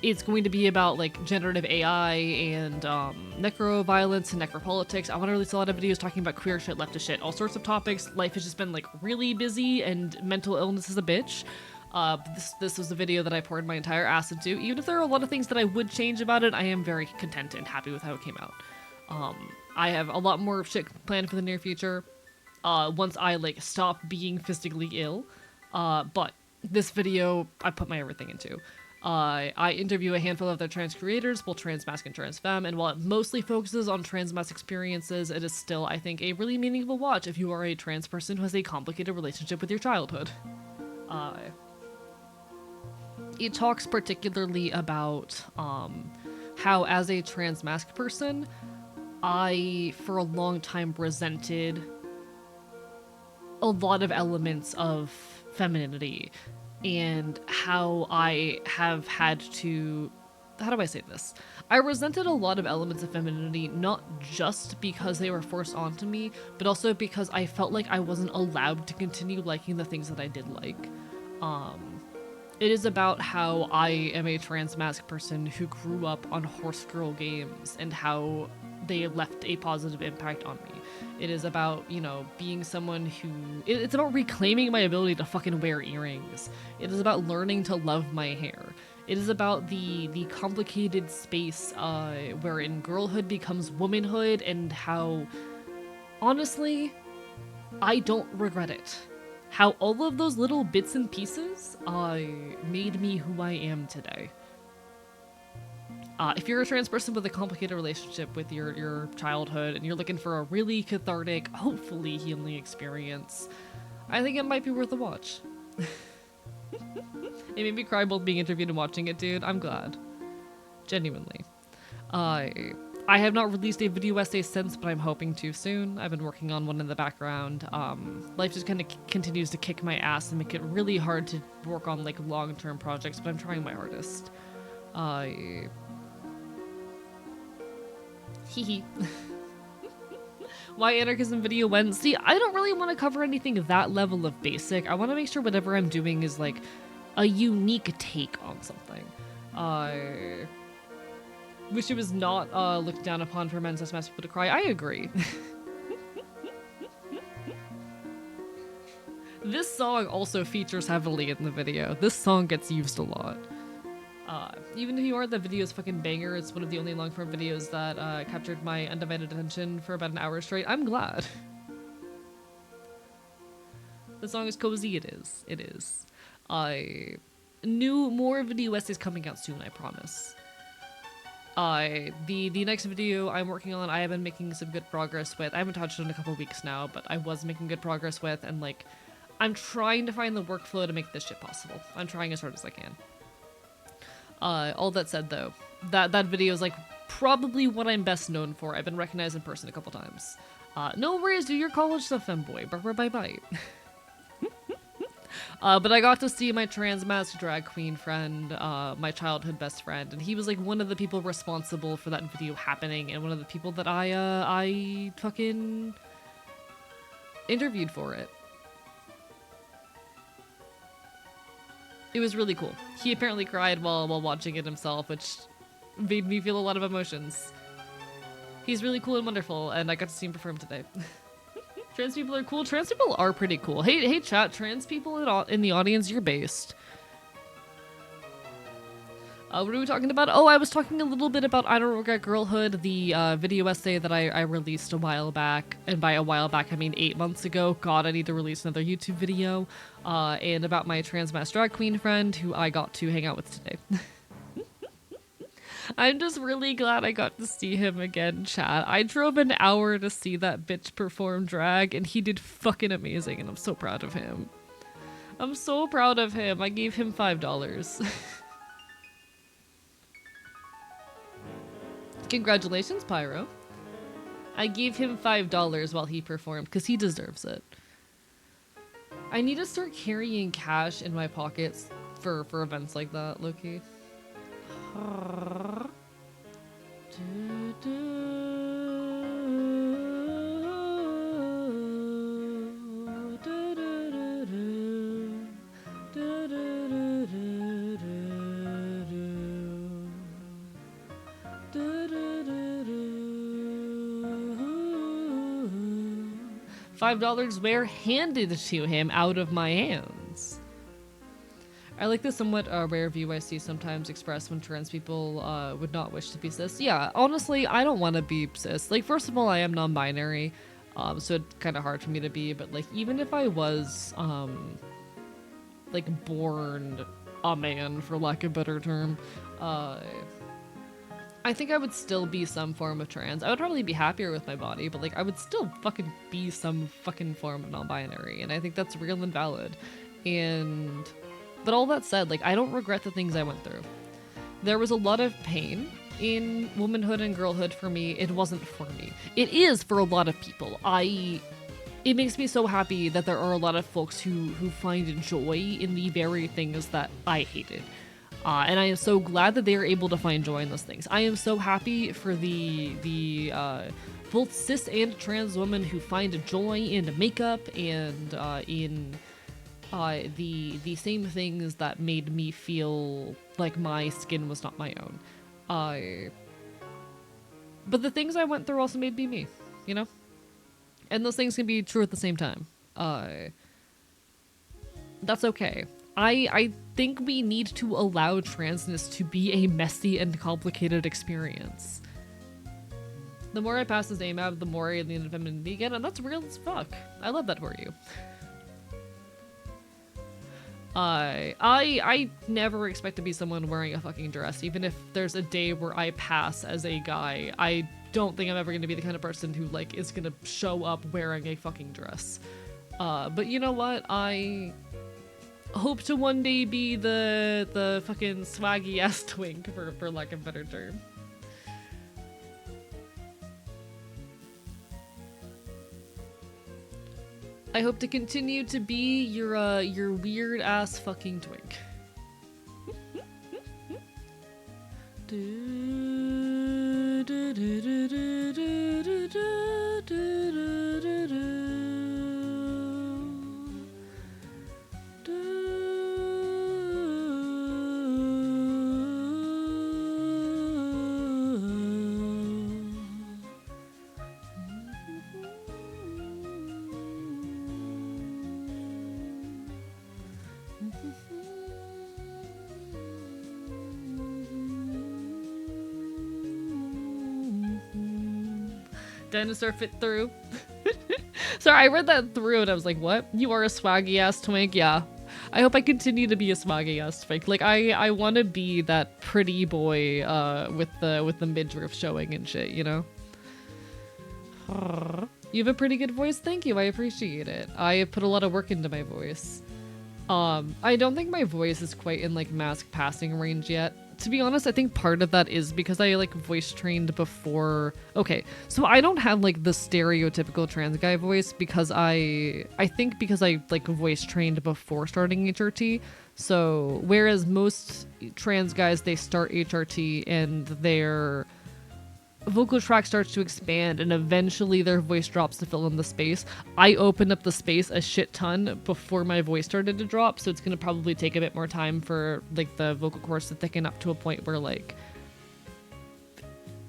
It's going to be about, like, generative AI and necroviolence and necropolitics. I want to release a lot of videos talking about queer shit, leftist shit, all sorts of topics. Life has just been, like, really busy, and mental illness is a bitch. This was a video that I poured my entire ass into. Even if there are a lot of things that I would change about it, I am very content and happy with how it came out. I have a lot more shit planned for the near future. Once I, like, stop being physically ill. But this video, I put my everything into. I interview a handful of their trans creators, both trans masc and trans femme, and while it mostly focuses on trans masc experiences, it is still, I think, a really meaningful watch if you are a trans person who has a complicated relationship with your childhood. It talks particularly about how, as a trans masc person, I, for a long time, resented a lot of elements of femininity, and how I have had to... How do I say this? I resented a lot of elements of femininity, not just because they were forced onto me, but also because I felt like I wasn't allowed to continue liking the things that I did like. It is about how I am a trans masc person who grew up on horse girl games and how they left a positive impact on me. It is about, you know, being someone who... It's about reclaiming my ability to fucking wear earrings. It is about learning to love my hair. It is about the complicated space wherein girlhood becomes womanhood, and how, honestly, I don't regret it. How all of those little bits and pieces made me who I am today. If you're a trans person with a complicated relationship with your childhood and you're looking for a really cathartic, hopefully healing experience, I think it might be worth a watch. It made me cry both being interviewed and watching it, dude. I'm glad. Genuinely. I have not released a video essay since, but I'm hoping to soon. I've been working on one in the background. Life just kind of continues to kick my ass and make it really hard to work on, like, long-term projects, but I'm trying my hardest. Hehe. Why anarchism video when? See, I don't really want to cover anything that level of basic. I want to make sure whatever I'm doing is, like, a unique take on something. Wish it was not looked down upon for men cis people to cry. I agree. This song also features heavily in the video. This song gets used a lot. Even if you are, the video's fucking banger. It's one of the only long-form videos that captured my undivided attention for about an hour straight. I'm glad. The song is cozy. It is. It is. More video essays coming out soon, I promise. The next video I'm working on, I have been making some good progress with. I haven't touched it in a couple weeks now, but I was making good progress with, and, like, I'm trying to find the workflow to make this shit possible. I'm trying as hard as I can. All that said, though, that video is, like, probably what I'm best known for. I've been recognized in person a couple times. No worries, do your college stuff, femboy. Bye-bye. But I got to see my trans mask drag queen friend, my childhood best friend, and he was, like, one of the people responsible for that video happening, and one of the people that I fucking interviewed for it. It was really cool. He apparently cried while watching it himself, which made me feel a lot of emotions. He's really cool and wonderful, and I got to see him perform today. Trans people are cool. Trans people are pretty cool. Hey, chat. Trans people in the audience, you're based. What are we talking about? Oh, I was talking a little bit about I Don't Regret Girlhood, the video essay that I released a while back. And by a while back, I mean 8 months ago. God, I need to release another YouTube video. And about my trans mass drag queen friend who I got to hang out with today. I'm just really glad I got to see him again, chat. I drove an hour to see that bitch perform drag, and he did fucking amazing, and I'm so proud of him. I'm so proud of him. I gave him $5. Congratulations, Pyro. I gave him $5 while he performed, because he deserves it. I need to start carrying cash in my pockets for events like that, Loki. $5 were handed to him out of my hands. I like the somewhat rare view I see sometimes expressed when trans people would not wish to be cis. Yeah, honestly, I don't want to be cis. Like, first of all, I am non-binary, so it's kind of hard for me to be, but, like, even if I was, like, born a man, for lack of a better term, I think I would still be some form of trans. I would probably be happier with my body, but, like, I would still fucking be some fucking form of non-binary, and I think that's real and valid. But all that said, like, I don't regret the things I went through. There was a lot of pain in womanhood and girlhood for me. It wasn't for me. It is for a lot of people. It makes me so happy that there are a lot of folks who find joy in the very things that I hated. And I am so glad that they are able to find joy in those things. I am so happy for the both cis and trans women who find joy in makeup and in the same things that made me feel like my skin was not my own. But the things I went through also made me, you know? And those things can be true at the same time. That's okay. I think we need to allow transness to be a messy and complicated experience. The more I pass as AMAB, the more I lean into femininity again, and that's real as fuck. I love that for you. I never expect to be someone wearing a fucking dress, even if there's a day where I pass as a guy. I don't think I'm ever gonna be the kind of person who, like, is gonna show up wearing a fucking dress. But you know what? I hope to one day be the fucking swaggy ass twink, for lack of a better term. I hope to continue to be your weird ass fucking twink. Dinosaur fit through. Sorry, I read that through and I was like, what? You are a swaggy ass twink? Yeah. I hope I continue to be a swaggy ass twink. Like, I want to be that pretty boy with the midriff showing and shit, you know? You have a pretty good voice. Thank you. I appreciate it. I have put a lot of work into my voice. I don't think my voice is quite in, like, mask passing range yet. To be honest, I think part of that is because I, like, voice trained before. Okay, so I don't have, like, the stereotypical trans guy voice because I think because I, like, voice trained before starting HRT. So whereas most trans guys, they start HRT and they're vocal track starts to expand and eventually their voice drops to fill in the space. I opened up the space a shit ton before my voice started to drop, so it's gonna probably take a bit more time for like the vocal cords to thicken up to a point where like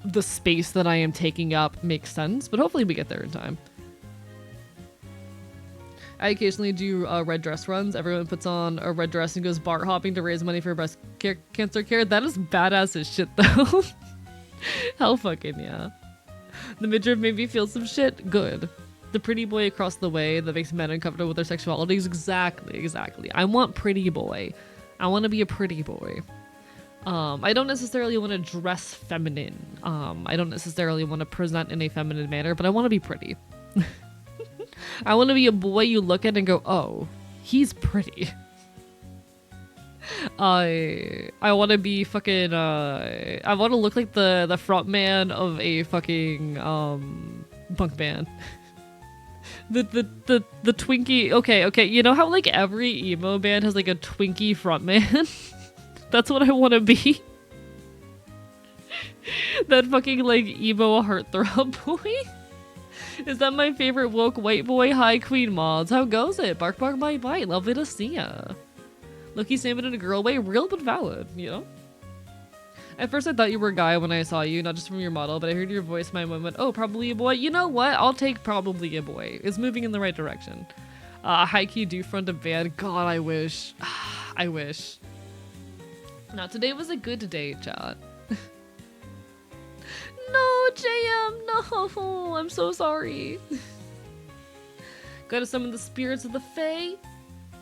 the space that I am taking up makes sense, but hopefully we get there in time. I occasionally do red dress runs. Everyone puts on a red dress and goes bar hopping to raise money for breast cancer care. That is badass as shit though. Hell fucking yeah. The midriff made me feel some shit. Good. The pretty boy across the way that makes men uncomfortable with their sexualities. Exactly. I want pretty boy. I want to be a pretty boy. I don't necessarily want to dress feminine. I don't necessarily want to present in a feminine manner, but I want to be pretty. I want to be a boy you look at and go, oh, he's pretty. I want to be fucking, I want to look like the front man of a fucking, punk band. the Twinkie, okay, you know how like every emo band has like a Twinkie front man? That's what I want to be. That fucking like emo heartthrob boy. Is that my favorite woke white boy? Hi Queen Mods, how goes it? Bark bark bite bite, lovely to see ya. Lucky salmon in a girl way, real but valid, you know? At first I thought you were a guy when I saw you, not just from your model, but I heard your voice, my moment, oh, probably a boy. You know what? I'll take probably a boy. It's moving in the right direction. High key do front a band. God, I wish. I wish. Now, today was a good day, chat. No, JM, no. I'm so sorry. Gotta summon the spirits of the Fae.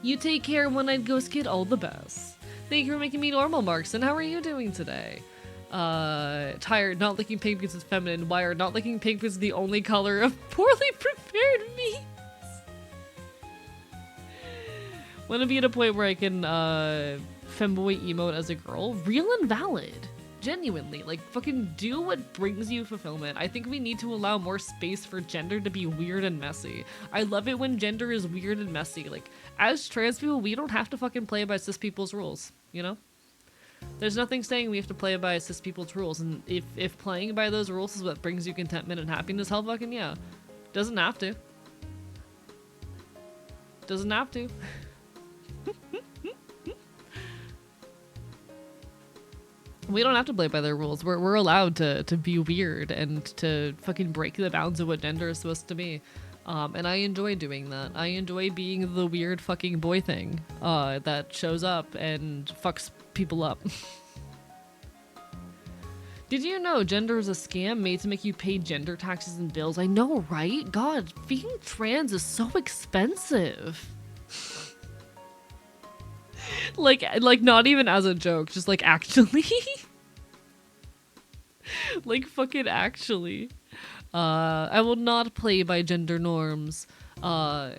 You take care, one-eyed ghost kid, all the best. Thank you for making me normal, Markson. How are you doing today? Tired, not liking pink because it's feminine. Wired, not liking pink because it's the only color of poorly prepared meats. Wanna be at a point where I can, femboy emote as a girl? Real and valid. Genuinely, like, fucking do what brings you fulfillment. I think we need to allow more space for gender to be weird and messy. I love it when gender is weird and messy. Like, as trans people, we don't have to fucking play by cis people's rules, you know? There's nothing saying we have to play by cis people's rules, and if playing by those rules is what brings you contentment and happiness, hell fucking yeah. Doesn't have to. Doesn't have to. We don't have to play by their rules. We're allowed to be weird and to fucking break the bounds of what gender is supposed to be. And I enjoy doing that. I enjoy being the weird fucking boy thing that shows up and fucks people up. Did you know gender is a scam made to make you pay gender taxes and bills? I know, right? God, being trans is so expensive. like not even as a joke, just like actually. Like fucking actually. I will not play by gender norms. Don't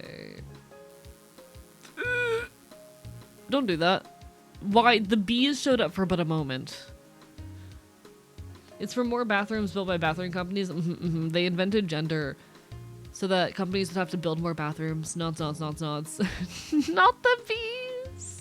do that. Why? The bees showed up for but a moment. It's for more bathrooms built by bathroom companies. They invented gender so that companies would have to build more bathrooms. Nods. Not the bees.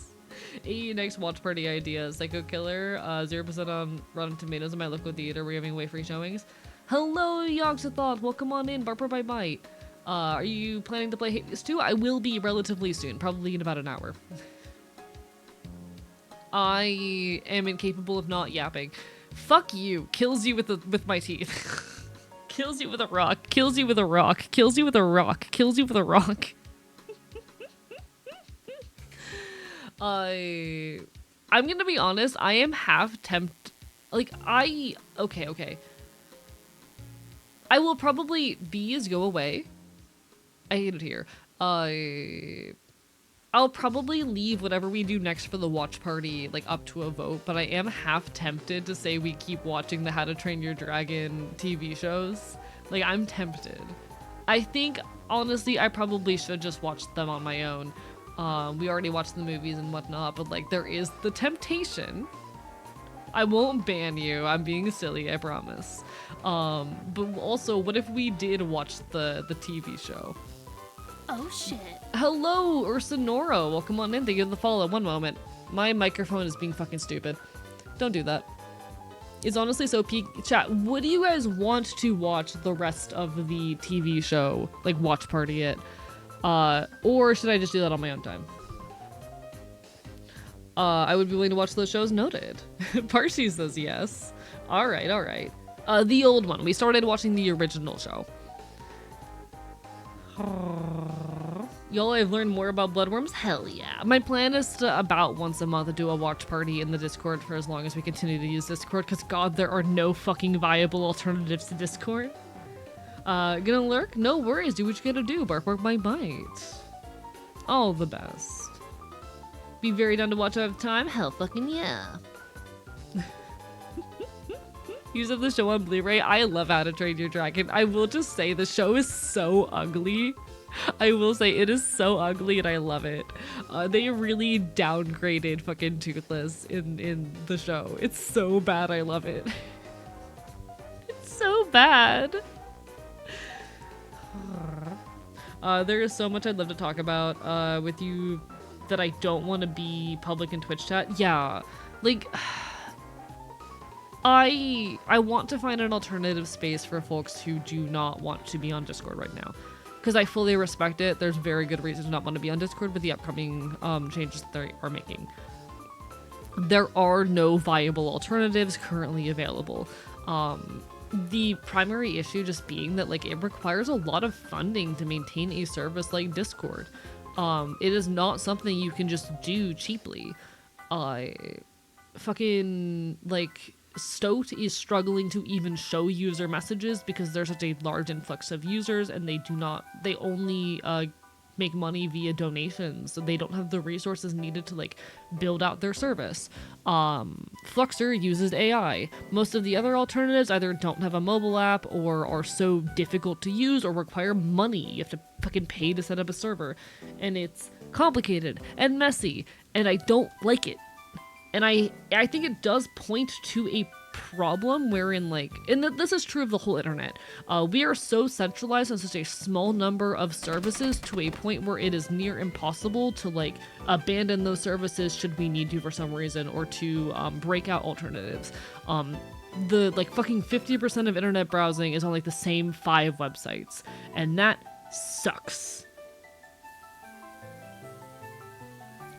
AE next watch party ideas. Psycho Killer, 0% on Rotten Tomatoes in my local theater. We're giving away free showings. Hello, Yogg-Sothoth. Welcome on in. Barper by Bite. Are you planning to play Hades 2? I will be relatively soon. Probably in about an hour. I am incapable of not yapping. Fuck you. Kills you with my teeth. Kills you with a rock. Kills you with a rock. Kills you with a rock. Kills you with a rock. I'm gonna be honest. I am half tempted. Like, okay. I will probably... Bees, go away. I hate it here. I'll probably leave whatever we do next for the watch party, like, up to a vote, but I am half tempted to say we keep watching the How to Train Your Dragon TV shows. Like, I'm tempted. I think, honestly, I probably should just watch them on my own. We already watched the movies and whatnot, but, like, there is the temptation. I won't ban you. I'm being silly, I promise. But also, what if we did watch the TV show? Oh shit. Hello, Ursanoro. Welcome on in. Thank you for the follow. One moment. My microphone is being fucking stupid. Don't do that. It's honestly so peak. Chat, would you guys want to watch the rest of the TV show? Like, watch party it? Or should I just do that on my own time? I would be willing to watch those shows. Noted. Parsi says yes. Alright, alright. The old one. We started watching the original show. Y'all, I've learned more about bloodworms? Hell yeah. My plan is to about once a month do a watch party in the Discord for as long as we continue to use Discord, because god, there are no fucking viable alternatives to Discord. Gonna lurk? No worries, do what you gotta do. Bark, bark, bite, bite. All the best. Be very down to watch out of time? Hell fucking yeah. Use of the show on Blu-ray. I love How to Train Your Dragon. I will just say the show is so ugly. I will say it is so ugly and I love it. They really downgraded fucking Toothless in the show. It's so bad, I love it. It's so bad. There is so much I'd love to talk about with you that I don't want to be public in Twitch chat. Yeah, like I want to find an alternative space for folks who do not want to be on Discord right now, because I fully respect it. There's very good reasons to not want to be on Discord with the upcoming changes that they are making. There are no viable alternatives currently available. The primary issue just being that like it requires a lot of funding to maintain a service like Discord. It is not something you can just do cheaply. Fucking like Stoat is struggling to even show user messages because there's such a large influx of users, and they only make money via donations, so they don't have the resources needed to like build out their service. Fluxer uses AI. Most of the other alternatives either don't have a mobile app or are so difficult to use or require money. You have to fucking pay to set up a server, and it's complicated and messy, and I don't like it. And I think it does point to a problem wherein like, and this is true of the whole internet, we are so centralized on such a small number of services to a point where it is near impossible to like abandon those services should we need to for some reason, or to break out alternatives. The like fucking 50% of internet browsing is on like the same 5 websites, and that sucks.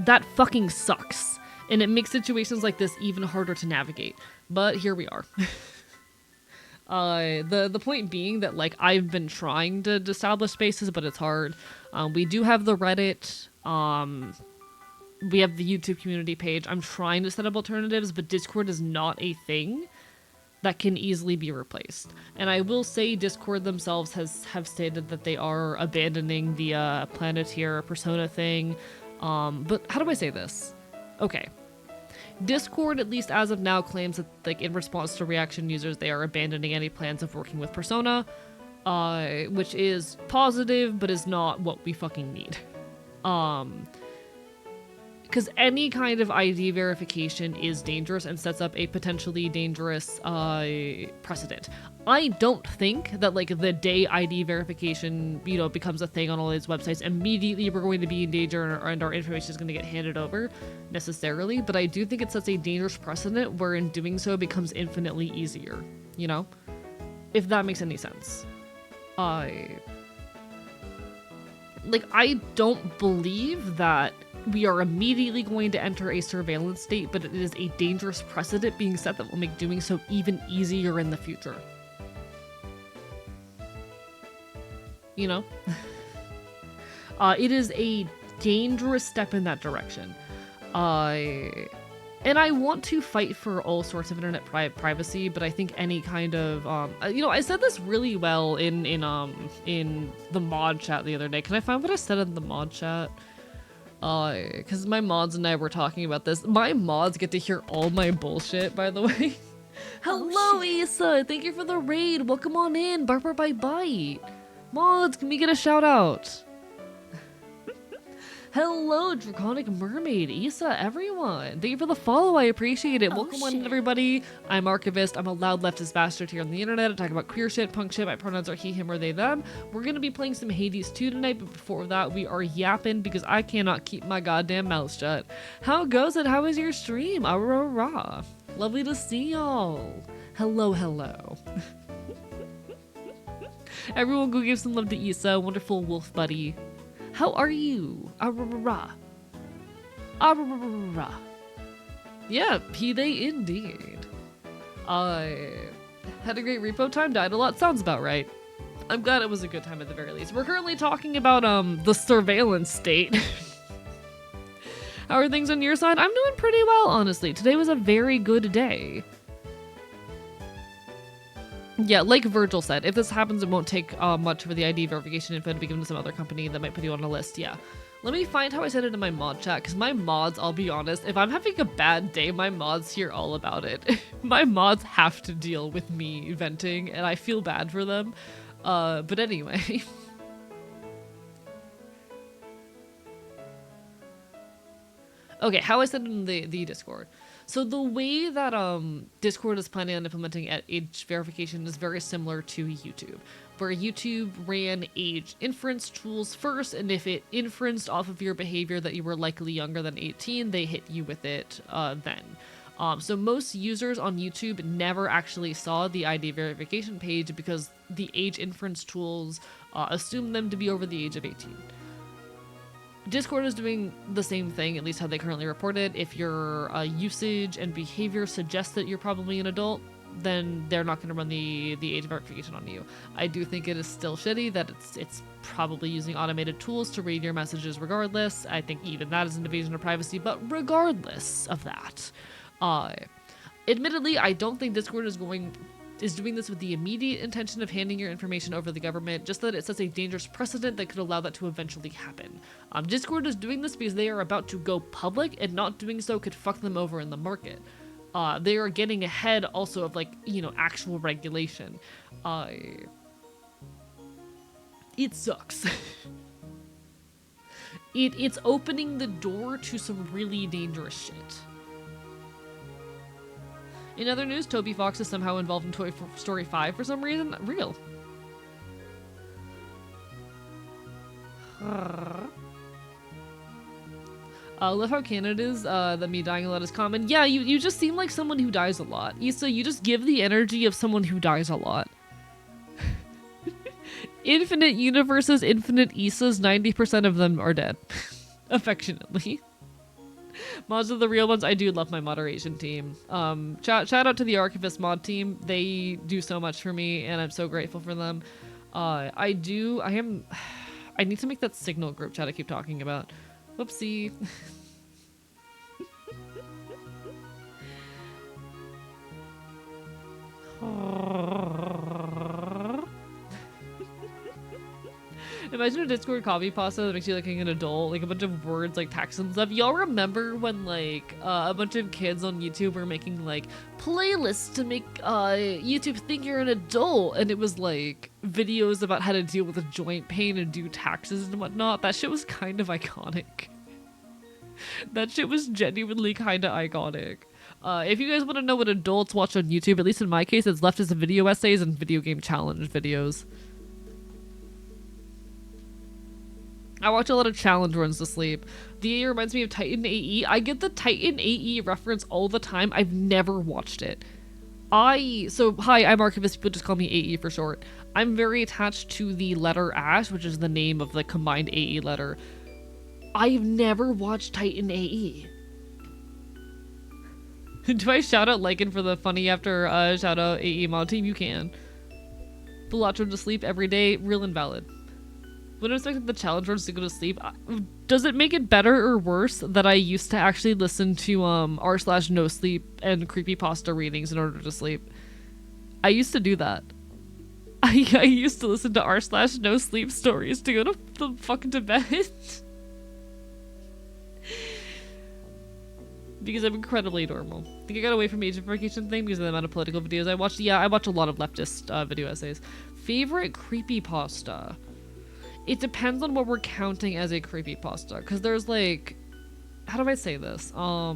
That fucking sucks. And it makes situations like this even harder to navigate. But here we are. The point being that like I've been trying to establish spaces, but it's hard. We do have the Reddit. We have the YouTube community page. I'm trying to set up alternatives, but Discord is not a thing that can easily be replaced. And I will say Discord themselves have stated that they are abandoning the Planeteer Persona thing. But how do I say this? Okay. Discord, at least as of now, claims that, like, in response to reaction users, they are abandoning any plans of working with Persona, which is positive, but is not what we fucking need. Because any kind of ID verification is dangerous and sets up a potentially dangerous precedent. I don't think that like the day ID verification, you know, becomes a thing on all these websites, immediately we're going to be in danger and our information is going to get handed over necessarily, but I do think it sets a dangerous precedent wherein doing so becomes infinitely easier, you know? If that makes any sense. I don't believe that we are immediately going to enter a surveillance state, but it is a dangerous precedent being set that will make doing so even easier in the future. You know? It is a dangerous step in that direction. And I want to fight for all sorts of internet privacy, but I think any kind of, you know, I said this really well in the mod chat the other day. Can I find what I said in the mod chat? Because my mods and I were talking about this. My mods get to hear all my bullshit, by the way. Hello, Issa! Thank you for the raid! Welcome on in! Barber by Bite! Mods, can we get a shout out? Hello, Draconic Mermaid, Issa, everyone. Thank you for the follow, I appreciate it. Welcome on in, everybody. I'm Archivist. I'm a loud leftist bastard here on the internet. I talk about queer shit, punk shit. My pronouns are he, him, or they, them. We're gonna be playing some Hades 2 tonight, but before that, we are yapping because I cannot keep my goddamn mouth shut. How goes it? How is your stream? Rah. Lovely to see y'all. Hello, hello. Everyone go give some love to Issa, wonderful wolf buddy. How are you? Arrarara. Arrarara. Yeah, P-Day indeed. I had a great repo time, died a lot, sounds about right. I'm glad it was a good time at the very least. We're currently talking about the surveillance state. How are things on your side? I'm doing pretty well, honestly. Today was a very good day. Yeah, like Virgil said, if this happens, it won't take much for the ID verification info to be given to some other company that might put you on a list. Yeah. Let me find how I said it in my mod chat, because my mods, I'll be honest, if I'm having a bad day, my mods hear all about it. My mods have to deal with me venting, and I feel bad for them. But anyway. Okay, how I said it in the Discord. So the way that Discord is planning on implementing age verification is very similar to YouTube, where YouTube ran age inference tools first, and if it inferenced off of your behavior that you were likely younger than 18, they hit you with it then. So most users on YouTube never actually saw the ID verification page because the age inference tools assume them to be over the age of 18. Discord is doing the same thing, at least how they currently report it. If your usage and behavior suggests that you're probably an adult, then they're not going to run the age verification on you. I do think it is still shitty that it's probably using automated tools to read your messages regardless. I think even that is an invasion of privacy, but regardless of that, admittedly, I don't think Discord is doing this with the immediate intention of handing your information over to the government, just that it sets a dangerous precedent that could allow that to eventually happen. Discord is doing this because they are about to go public, and not doing so could fuck them over in the market. They are getting ahead also of, like, you know, actual regulation. It sucks. It's opening the door to some really dangerous shit. In other news, Toby Fox is somehow involved in Toy Story 5 for some reason. Real. Love how Canada's that me dying a lot is common. Yeah, you just seem like someone who dies a lot. Issa, you just give the energy of someone who dies a lot. Infinite universes, infinite Issas, 90% of them are dead. Affectionately. Mods are the real ones. I do love my moderation team. Shout out to the Archivist mod team. They do so much for me, and I'm so grateful for them. I need to make that Signal group chat I keep talking about. Whoopsie. Imagine a Discord copy pasta that makes you like an adult, like a bunch of words like text and stuff. Y'all remember when like a bunch of kids on YouTube were making like playlists to make YouTube think you're an adult, and it was like videos about how to deal with a joint pain and do taxes and whatnot? That shit was kind of iconic. That shit was genuinely kind of iconic. If you guys want to know what adults watch on YouTube, at least in my case, it's leftist video essays and video game challenge videos. I watch a lot of challenge runs to sleep. The AE reminds me of Titan AE. I get the Titan AE reference all the time. I've never watched it. Hi, I'm Archivist. People just call me AE for short. I'm very attached to the letter Ash, which is the name of the combined AE letter. I've never watched Titan AE. Do I shout out Lycan for the funny after shout out AE mod team? You can. Bulacho to sleep every day. Real and valid. When I expected the challenge runs to go to sleep, does it make it better or worse that I used to actually listen to r/no sleep and creepypasta readings in order to sleep? I used to do that. I used to listen to r/no sleep stories to go to the fucking to bed. Because I'm incredibly normal. I think I got away from age verification thing because of the amount of political videos I watched. Yeah, I watch a lot of leftist video essays. Favorite creepypasta? It depends on what we're counting as a creepypasta, because there's like, how do I say this? A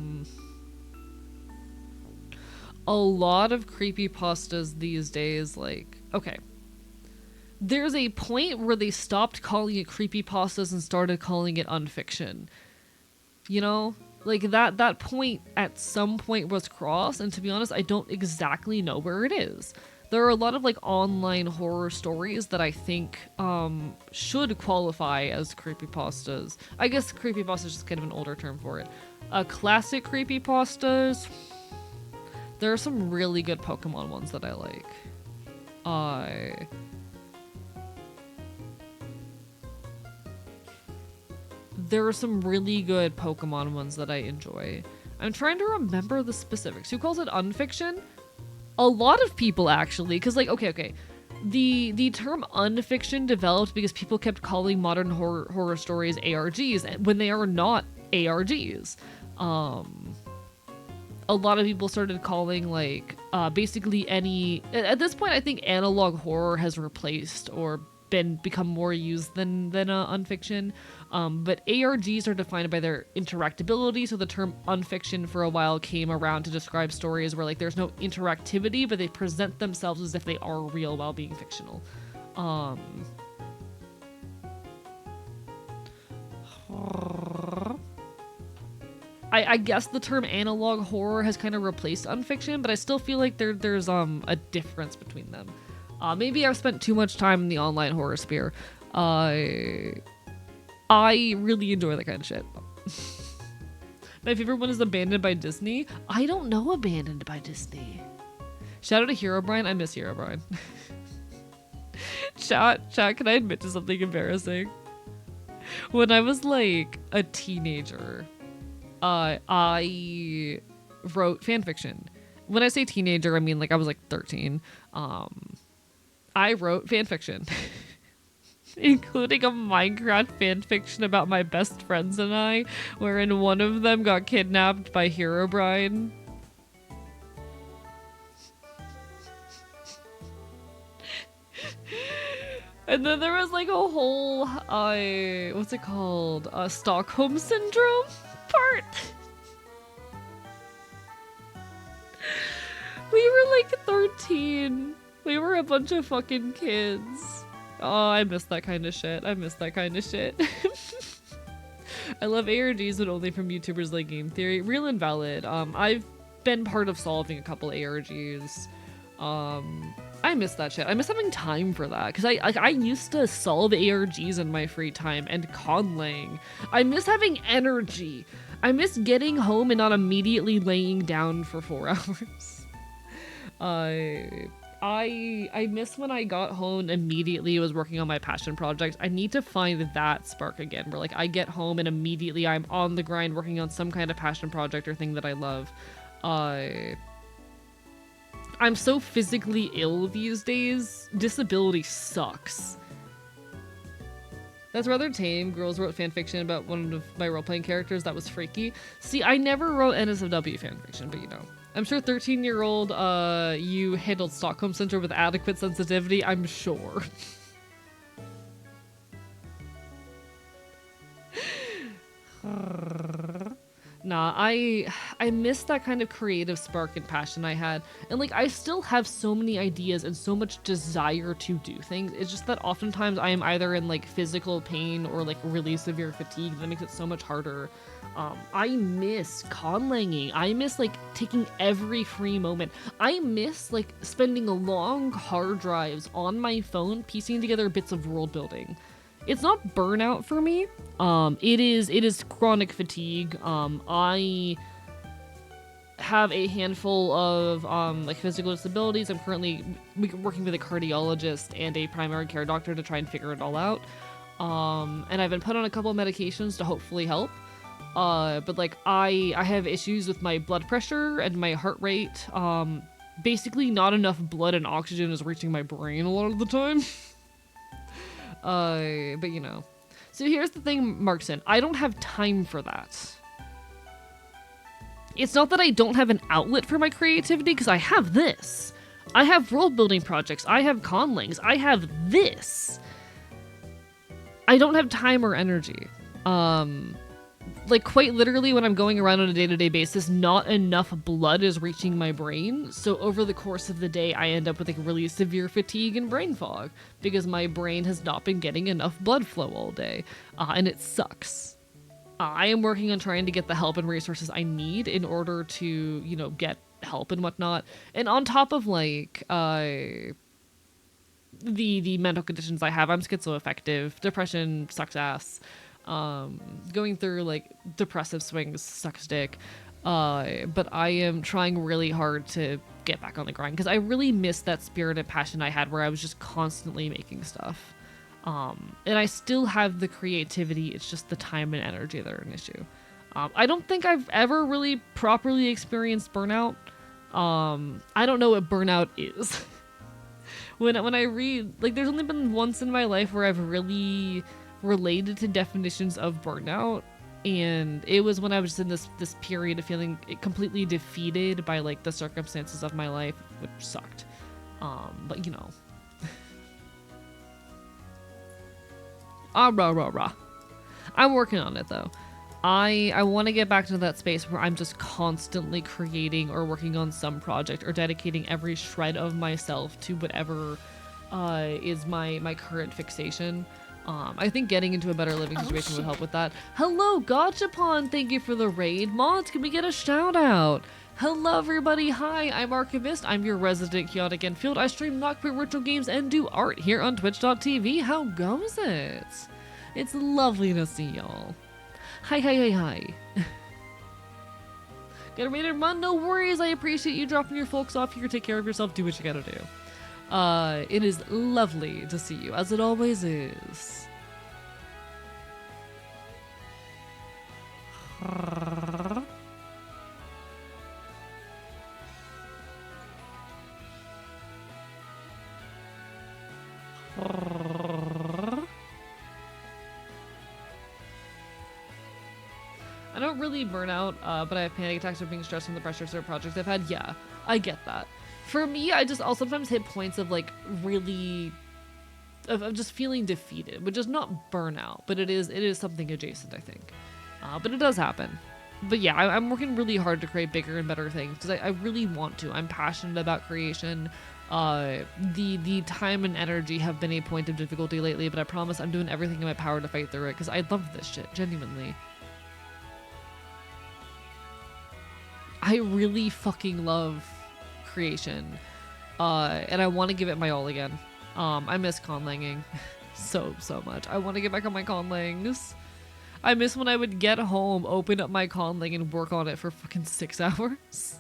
lot of creepypastas these days, like, okay. There's a point where they stopped calling it creepypastas and started calling it unfiction. You know? Like that point at some point was crossed, and to be honest, I don't exactly know where it is. There are a lot of like online horror stories that I think should qualify as creepypastas. I guess creepypasta is just kind of an older term for it. Classic creepypastas. There are some really good Pokemon ones that I like. There are some really good Pokemon ones that I enjoy. I'm trying to remember the specifics. Who calls it unfiction? A lot of people, actually, because, like, okay. The term unfiction developed because people kept calling modern horror stories ARGs when they are not ARGs. A lot of people started calling, like, basically any... At this point, I think analog horror has replaced or become more used than unfiction. But ARGs are defined by their interactability, so the term unfiction for a while came around to describe stories where, like, there's no interactivity, but they present themselves as if they are real while being fictional. I guess the term analog horror has kind of replaced unfiction, but I still feel like there's a difference between them. Maybe I've spent too much time in the online horror sphere. I really enjoy that kind of shit. My favorite one is Abandoned by Disney. I don't know Abandoned by Disney. Shout out to Herobrine. I miss Herobrine. Chat, can I admit to something embarrassing? When I was like a teenager, I wrote fanfiction. When I say teenager, I mean like I was like 13. I wrote fanfiction. Including a Minecraft fanfiction about my best friends and I, wherein one of them got kidnapped by Herobrine. And then there was like a whole, what's it called? Stockholm Syndrome part. We were like 13. We were a bunch of fucking kids. Oh, I miss that kind of shit. I love ARGs, but only from YouTubers like Game Theory. Real and valid. I've been part of solving a couple ARGs. I miss that shit. I miss having time for that, because I used to solve ARGs in my free time and conlang. I miss having energy. I miss getting home and not immediately laying down for 4 hours. I miss when I got home and immediately was working on my passion project. I need to find that spark again, where like I get home and immediately I'm on the grind working on some kind of passion project or thing that I love. I'm so physically ill these days. Disability sucks. That's rather tame. Girls wrote fanfiction about one of my role-playing characters that was freaky. See, I never wrote NSFW fanfiction, but you know. I'm sure 13-year-old, you handled Stockholm Syndrome with adequate sensitivity, I'm sure. Nah, I miss that kind of creative spark and passion I had. And like, I still have so many ideas and so much desire to do things. It's just that oftentimes I am either in like physical pain or like really severe fatigue that makes it so much harder. I miss conlanging. I miss like taking every free moment. I miss like spending long hard drives on my phone piecing together bits of world building. It's not burnout for me. It is chronic fatigue. I have a handful of like physical disabilities. I'm currently working with a cardiologist and a primary care doctor to try and figure it all out. And I've been put on a couple of medications to hopefully help. But like I have issues with my blood pressure and my heart rate. Basically not enough blood and oxygen is reaching my brain a lot of the time. But you know. So here's the thing, Markson. I don't have time for that. It's not that I don't have an outlet for my creativity, because I have this. I have world-building projects. I have conlangs. I have this. I don't have time or energy. Like, quite literally, when I'm going around on a day-to-day basis, not enough blood is reaching my brain. So over the course of the day, I end up with like really severe fatigue and brain fog because my brain has not been getting enough blood flow all day. And it sucks. I am working on trying to get the help and resources I need in order to, you know, get help and whatnot. And on top of like the mental conditions I have, I'm schizoaffective. Depression sucks ass. Going through like depressive swings sucks dick. But I am trying really hard to get back on the grind because I really miss that spirit and passion I had where I was just constantly making stuff. And I still have the creativity, it's just the time and energy that are an issue. I don't think I've ever really properly experienced burnout. I don't know what burnout is. when I read, like, there's only been once in my life where I've really related to definitions of burnout, and it was when I was in this period of feeling completely defeated by like the circumstances of my life, which sucked. But you know. Rah. I'm working on it though. I want to get back to that space where I'm just constantly creating or working on some project or dedicating every shred of myself to whatever is my current fixation. I think getting into a better living situation would help with that. Hello, Gachapon! Thank you for the raid. Mods, can we get a shout out? Hello, everybody. Hi, I'm Archivist. I'm your resident chaotic Enfield. I stream Knockpit Ritual Games and do art here on twitch.tv. How goes it? It's lovely to see y'all. Hi. Get ready to run? No worries. I appreciate you dropping your folks off here. Take care of yourself. Do what you gotta do. It is lovely to see you, as it always is. I don't really burn out, but I have panic attacks or being stressed from the pressures or projects I've had. Yeah, I get that. For me, I'll sometimes hit points of like really, of just feeling defeated, which is not burnout, but it is something adjacent, I think. But it does happen. But yeah, I'm working really hard to create bigger and better things because I really want to. I'm passionate about creation. The time and energy have been a point of difficulty lately, but I promise I'm doing everything in my power to fight through it because I love this shit, genuinely. I really fucking love creation, and I want to give it my all again. I miss conlanging so much. I want to get back on my conlangs. I miss when I would get home, open up my conlang, and work on it for fucking 6 hours.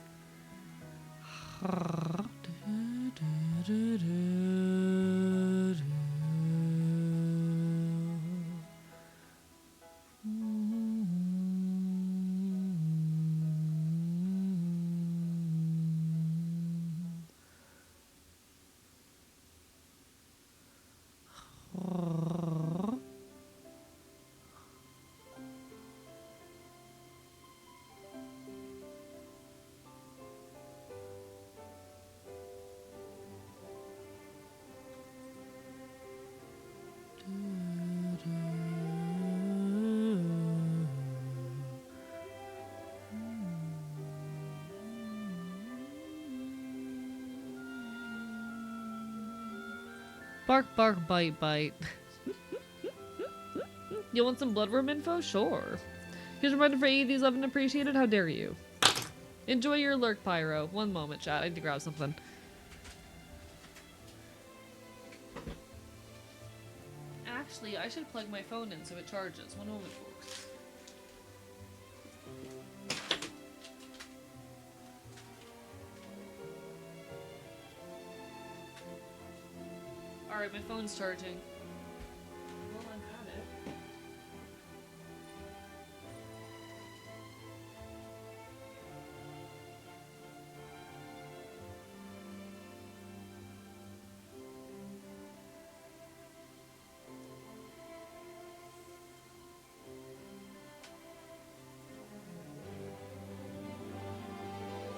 Bark, bite. You want some bloodworm info? Sure. Here's a reminder for AEDs loved and appreciated. How dare you? Enjoy your lurk, Pyro. One moment, chat. I need to grab something. Actually, I should plug my phone in so it charges. One moment, folks. Alright, my phone's charging. Well, I'm at it.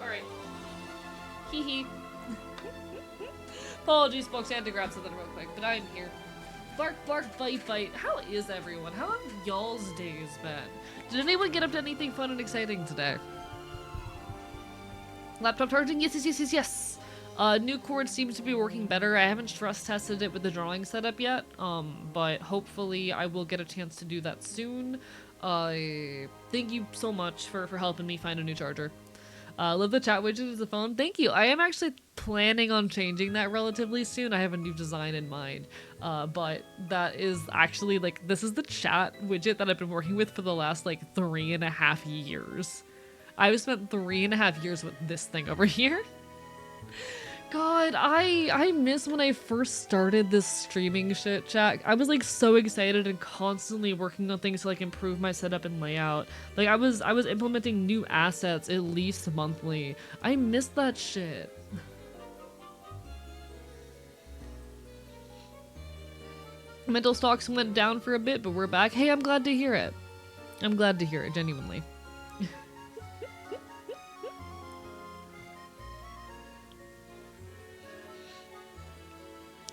Alright. Hee hee. Apologies, folks, I had to grab something real quick, but I'm here. Bark, bite. How is everyone? How have y'all's days been? Did anyone get up to anything fun and exciting today? Laptop charging? Yes. New cord seems to be working better. I haven't stress tested it with the drawing setup yet, but hopefully I will get a chance to do that soon. Thank you so much for helping me find a new charger. Love the chat widget as a phone. Thank you. I am actually planning on changing that relatively soon. I have a new design in mind. But that is actually like, this is the chat widget that I've been working with for the last like 3.5 years. I've spent 3.5 years with this thing over here. God, I miss when I first started this streaming shit, chat. I was like so excited and constantly working on things to like improve my setup and layout. Like I was implementing new assets at least monthly. I miss that shit. Mental stocks went down for a bit, but we're back. Hey, I'm glad to hear it. I'm glad to hear it, genuinely.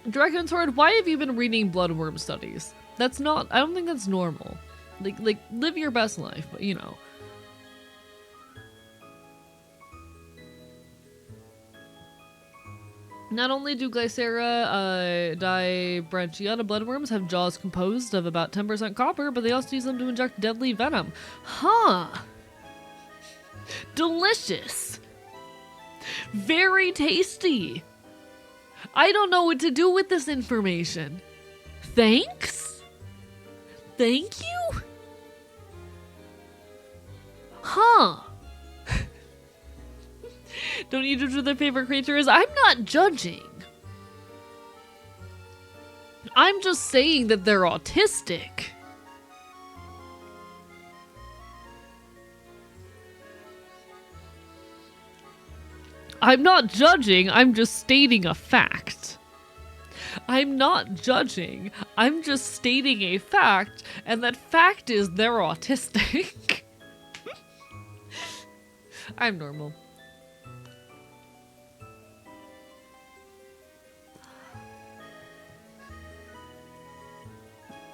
Dragon Sword, why have you been reading bloodworm studies? That's not, I don't think that's normal. Like live your best life, but you know. Not only do Glycera dibranchiata bloodworms have jaws composed of about 10% copper, but they also use them to inject deadly venom. Huh. Delicious. Very tasty. I don't know what to do with this information. Thanks? Thank you? Huh. Don't you judge what their favorite creature is? I'm not judging. I'm just saying that they're autistic. I'm not judging, I'm just stating a fact. I'm not judging, I'm just stating a fact, and that fact is they're autistic. I'm normal.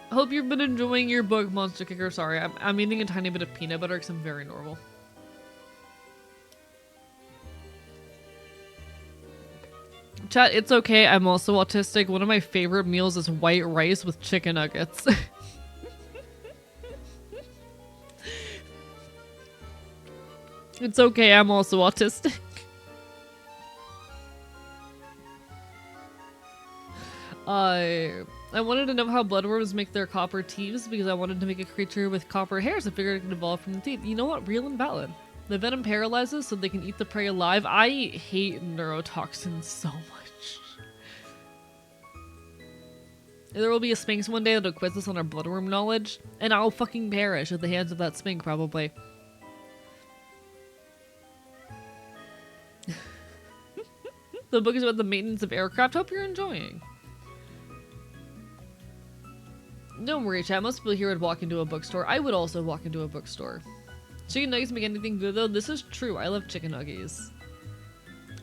I hope you've been enjoying your book, Monster Kicker. Sorry, I'm eating a tiny bit of peanut butter because I'm very normal. Chat, it's okay. I'm also autistic. One of my favorite meals is white rice with chicken nuggets. It's okay. I'm also autistic. I wanted to know how bloodworms make their copper teeth because I wanted to make a creature with copper hairs. I figured it could evolve from the teeth. You know what? Real and valid. The venom paralyzes so they can eat the prey alive. I hate neurotoxins so much. There will be a Sphinx one day that'll quiz us on our bloodworm knowledge, and I'll fucking perish at the hands of that Sphinx probably. The book is about the maintenance of aircraft. Hope you're enjoying. Don't worry, chat. Most people here would walk into a bookstore. I would also walk into a bookstore. Chicken nuggets make anything good though? This is true. I love chicken nuggies.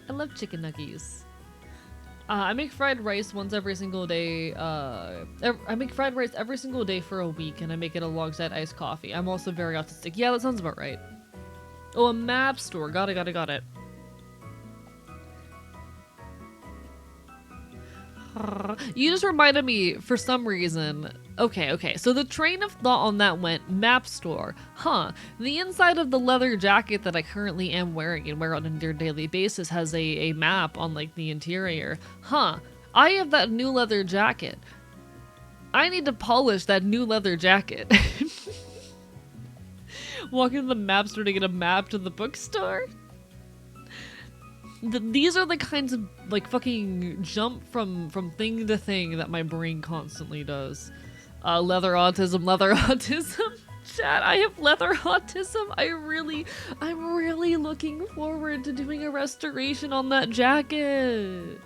I love chicken nuggies. I make fried rice once every single day. I make fried rice every single day for a week, and I make it alongside iced coffee. I'm also very autistic. Yeah, that sounds about right. Oh, a map store. Got it. You just reminded me for some reason. Okay. So the train of thought on that went map store. Huh. The inside of the leather jacket that I currently am wearing and wear on a daily basis has a map on like the interior. Huh. I have that new leather jacket. I need to polish that new leather jacket. Walk into the map store to get a map to the bookstore. These are the kinds of like fucking jump from thing to thing that my brain constantly does. Leather autism. Chat, I have leather autism. I'm really looking forward to doing a restoration on that jacket.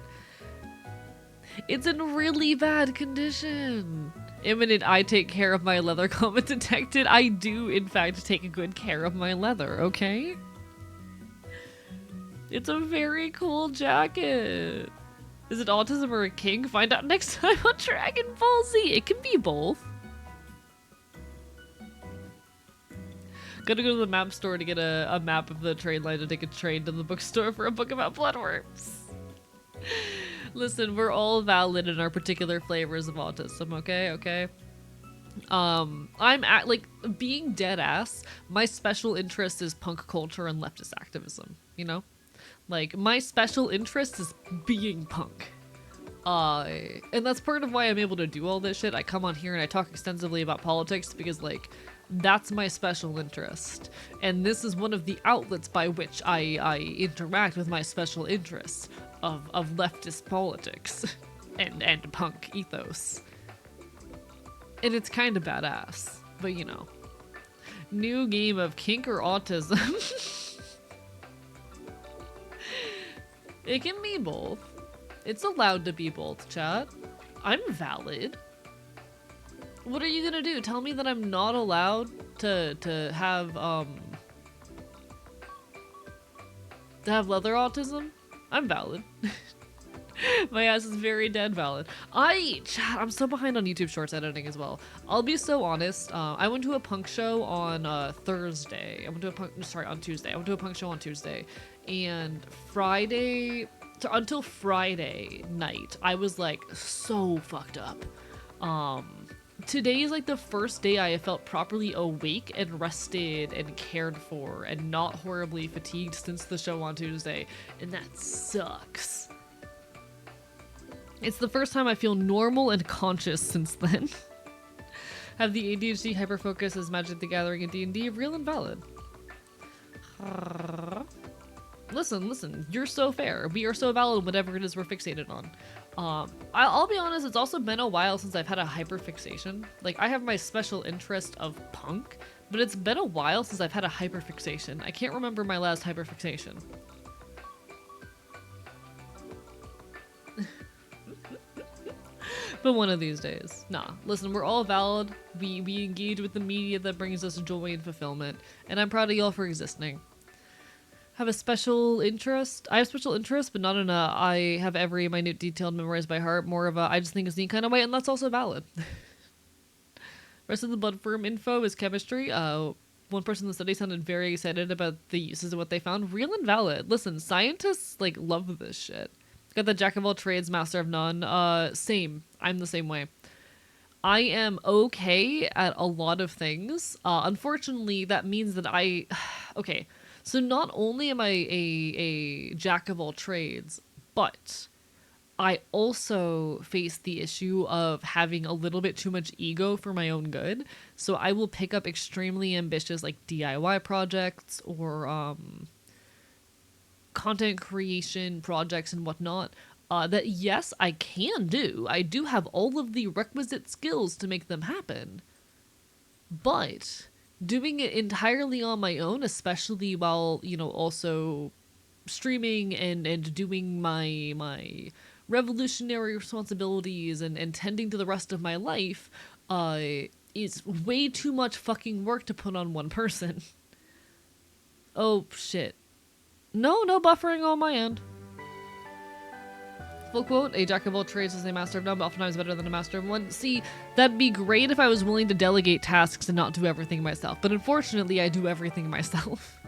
It's in really bad condition. Imminent I take care of my leather comment detected. I do in fact take good care of my leather, okay? It's a very cool jacket. Is it autism or a king? Find out next time on Dragon Ball Z. It can be both. Gotta go to the map store to get a map of the train line to take a train to the bookstore for a book about bloodworms. Listen, we're all valid in our particular flavors of autism, okay? I'm at, like, being dead ass, my special interest is punk culture and leftist activism, you know? Like, my special interest is being punk. And that's part of why I'm able to do all this shit. I come on here and I talk extensively about politics because, like, that's my special interest. And this is one of the outlets by which I interact with my special interests of leftist politics and punk ethos. And it's kind of badass, but you know. New game of kink or autism. It can be both. It's allowed to be both, chat. I'm valid. What are you gonna do? Tell me that I'm not allowed to have leather autism? I'm valid. My ass is very dead valid. I'm so behind on YouTube Shorts editing as well. I'll be so honest. I went to a punk show on Thursday. On Tuesday. I went to a punk show on Tuesday, and until Friday night, I was like so fucked up. Today is like the first day I have felt properly awake and rested and cared for and not horribly fatigued since the show on Tuesday, and that sucks. It's the first time I feel normal and conscious since then. Have the ADHD hyperfocus as Magic the Gathering and D&D real and valid? Listen, you're so fair. We are so valid whatever it is we're fixated on. I'll be honest, it's also been a while since I've had a hyperfixation. Like, I have my special interest of punk, but it's been a while since I've had a hyperfixation. I can't remember my last hyperfixation. But one of these days. Nah, listen, we're all valid. We engage with the media that brings us joy and fulfillment, and I'm proud of y'all for existing. Have a special interest? I have special interest, but not in a I have every minute detail memorized by heart. More of a I just think it's neat kind of way, and that's also valid. Rest of the blood firm info is chemistry. One person in the study sounded very excited about the uses of what they found. Real and valid. Listen, scientists, like, love this shit. Got the jack of all trades, master of none. Same. I'm the same way. I am okay at a lot of things. Unfortunately, that means that okay, so not only am I a jack of all trades, but I also face the issue of having a little bit too much ego for my own good. So I will pick up extremely ambitious, like, DIY projects or content creation projects and whatnot that, yes, I can do. I do have all of the requisite skills to make them happen. But doing it entirely on my own, especially while, you know, also streaming and doing my revolutionary responsibilities and tending to the rest of my life, is way too much fucking work to put on one person. Oh, shit. No buffering on my end. Full quote, a jack of all trades is a master of none, but oftentimes better than a master of one. See, that'd be great if I was willing to delegate tasks and not do everything myself, but unfortunately I do everything myself.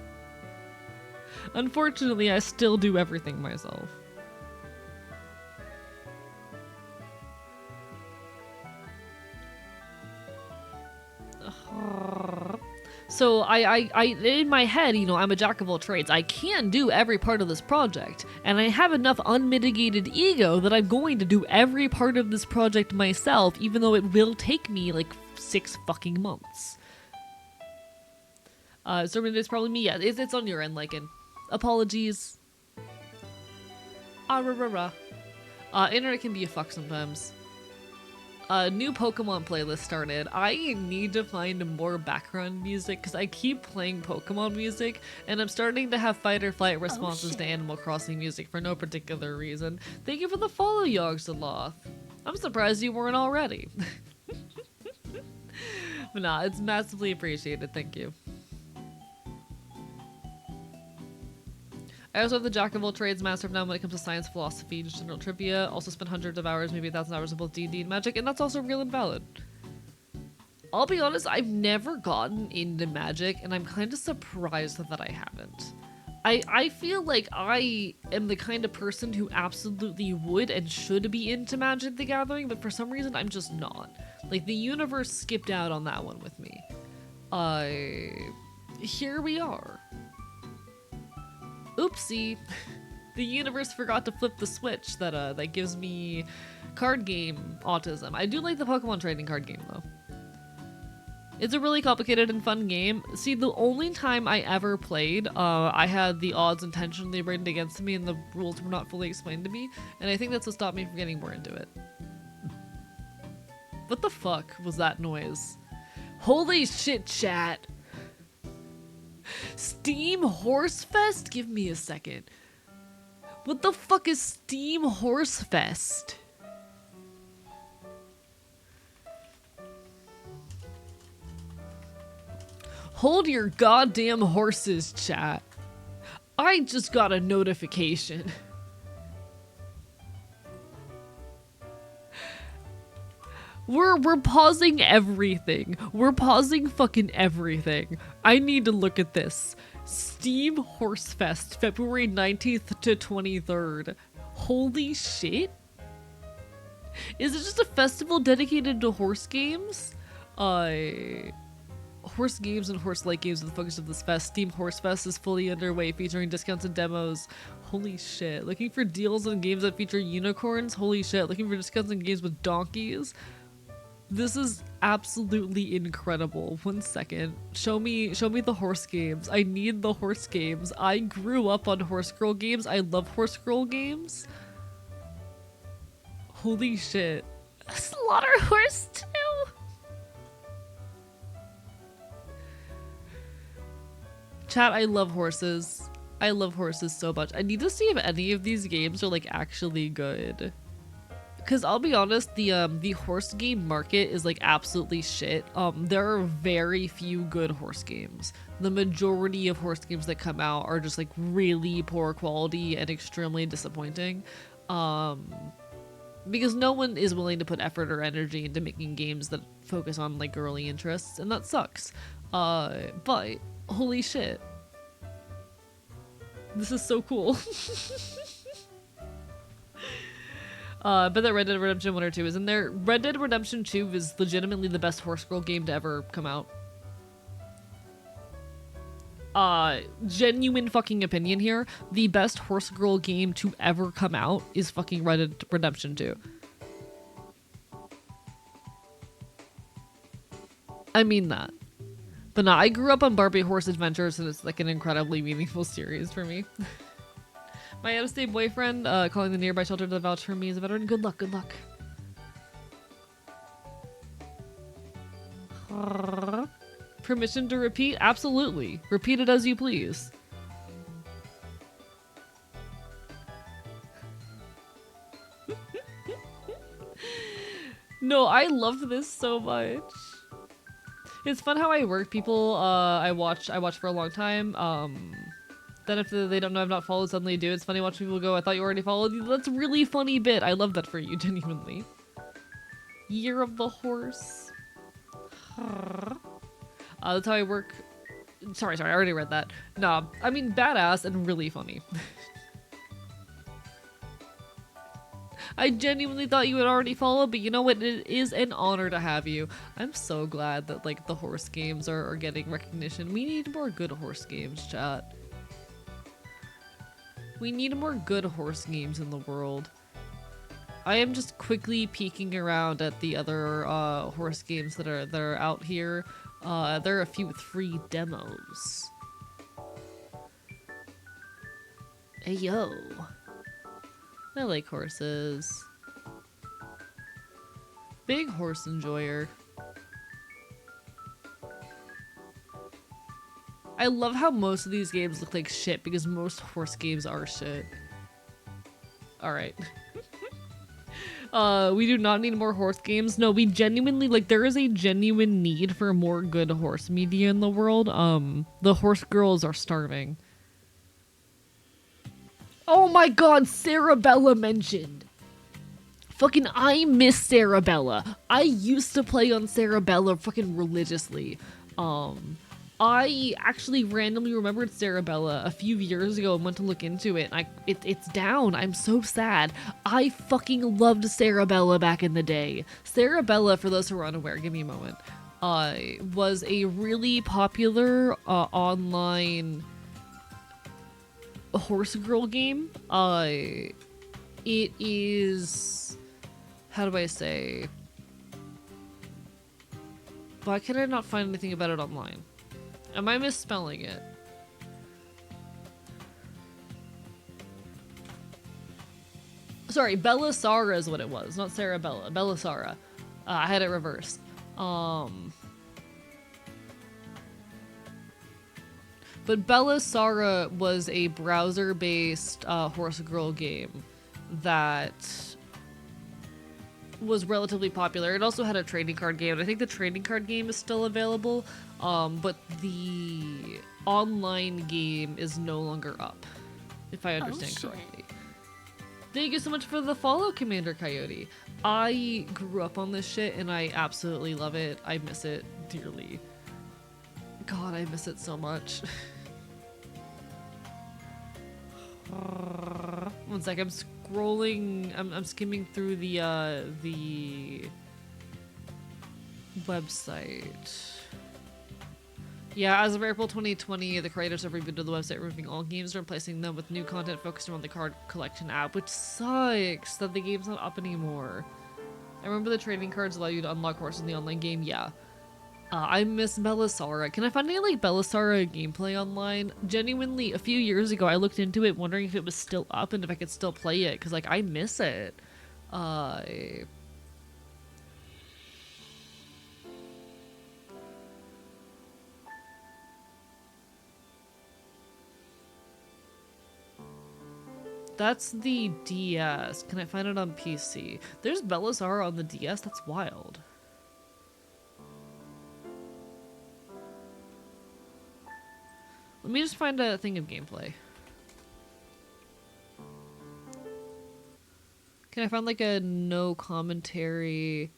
Unfortunately, I still do everything myself. So I in my head, you know, I'm a jack of all trades. I can do every part of this project, and I have enough unmitigated ego that I'm going to do every part of this project myself, even though it will take me like 6 fucking months. So it's probably me. Yeah, it's on your end, Lycan. Apologies. Internet can be a fuck sometimes. New Pokemon playlist started. I need to find more background music because I keep playing Pokemon music and I'm starting to have fight or flight responses to Animal Crossing music for no particular reason. Thank you for the follow, Yogsaloth. I'm surprised you weren't already. But nah, it's massively appreciated. Thank you. I also have the jack of all trades, master of none when it comes to science, philosophy, just general trivia. Also spend hundreds of hours, maybe 1,000 hours of both D&D and Magic, and that's also real and valid. I'll be honest, I've never gotten into Magic, and I'm kind of surprised that I haven't. I feel like I am the kind of person who absolutely would and should be into Magic the Gathering, but for some reason I'm just not. Like, the universe skipped out on that one with me. Here we are. Oopsie. The universe forgot to flip the switch that gives me card game autism. I do like the Pokemon trading card game, though. It's a really complicated and fun game. See, the only time I ever played, I had the odds intentionally written against me and the rules were not fully explained to me, and I think that's what stopped me from getting more into it. What the fuck was that noise? Holy shit, chat! Steam Horse Fest? Give me a second. What the fuck is Steam Horse Fest? Hold your goddamn horses, chat. I just got a notification. We're pausing everything. We're pausing fucking everything. I need to look at this. Steam Horse Fest, February 19th to 23rd. Holy shit. Is it just a festival dedicated to horse games? Horse games and horse-like games are the focus of this fest. Steam Horse Fest is fully underway, featuring discounts and demos. Holy shit. Looking for deals on games that feature unicorns? Holy shit. Looking for discounts on games with donkeys? This is absolutely incredible. 1 second. Show me the horse games. I need the horse games. I grew up on horse girl games. I love horse girl games. Holy shit. Slaughter Horse 2? Chat, I love horses. I love horses so much. I need to see if any of these games are like actually good. Cause I'll be honest, the horse game market is like absolutely shit. There are very few good horse games. The majority of horse games that come out are just like really poor quality and extremely disappointing. Because no one is willing to put effort or energy into making games that focus on like girly interests, and that sucks. But holy shit. This is so cool. But that Red Dead Redemption 1 or 2 is in there. Red Dead Redemption 2 is legitimately the best horse girl game to ever come out. Genuine fucking opinion here. The best horse girl game to ever come out is fucking Red Dead Redemption 2. I mean that. But no, I grew up on Barbie Horse Adventures and it's like an incredibly meaningful series for me. My out-of-state boyfriend calling the nearby shelter to vouch for me as a veteran. Good luck, good luck. Permission to repeat? Absolutely. Repeat it as you please. No, I love this so much. It's fun how I work people I watch for a long time. Then if they don't know I've not followed, suddenly do. It's funny watch people go, I thought you already followed you. That's a really funny bit. I love that for you, genuinely. Year of the Horse. That's how I work. Sorry, I already read that. Nah, I mean badass and really funny. I genuinely thought you had already followed, but you know what? It is an honor to have you. I'm so glad that like the horse games are getting recognition. We need more good horse games, chat. We need more good horse games in the world. I am just quickly peeking around at the other horse games that are out here. There are a few with free demos. Hey yo. I like horses. Big horse enjoyer. I love how most of these games look like shit because most horse games are shit. Alright. We do not need more horse games. No, we genuinely, like, there is a genuine need for more good horse media in the world. The horse girls are starving. Oh my god, Sarabella mentioned. Fucking, I miss Sarabella. I used to play on Sarabella fucking religiously. I actually randomly remembered Cerebella a few years ago and went to look into it. It's down. I'm so sad. I fucking loved Cerebella back in the day. Cerebella, for those who are unaware, give me a moment, was a really popular online horse girl game. It is... how do I say? Why can I not find anything about it online? Am I misspelling it? Sorry, Bellasara is what it was, not Cerebella. Bellasara. I had it reversed. But Bellasara was a browser-based horse girl game that was relatively popular. It also had a trading card game, and I think the trading card game is still available, but the online game is no longer up, if I understand correctly. Thank you so much for the follow, Commander Coyote. I grew up on this shit, and I absolutely love it. I miss it dearly. God, I miss it so much. One sec, I'm scrolling. I'm skimming through the website. Yeah, as of April 2020, the creators have rebooted the website, removing all games and replacing them with new content focused on the card collection app, which sucks that the game's not up anymore. I remember the trading cards allow you to unlock horses in the online game. Yeah. I miss Bellasara. Can I find any like Bellasara gameplay online? Genuinely, a few years ago, I looked into it wondering if it was still up and if I could still play it, because like I miss it. That's the DS. Can I find it on PC? There's Bellasara on the DS? That's wild. Let me just find a thing of gameplay. Can I find like a no commentary?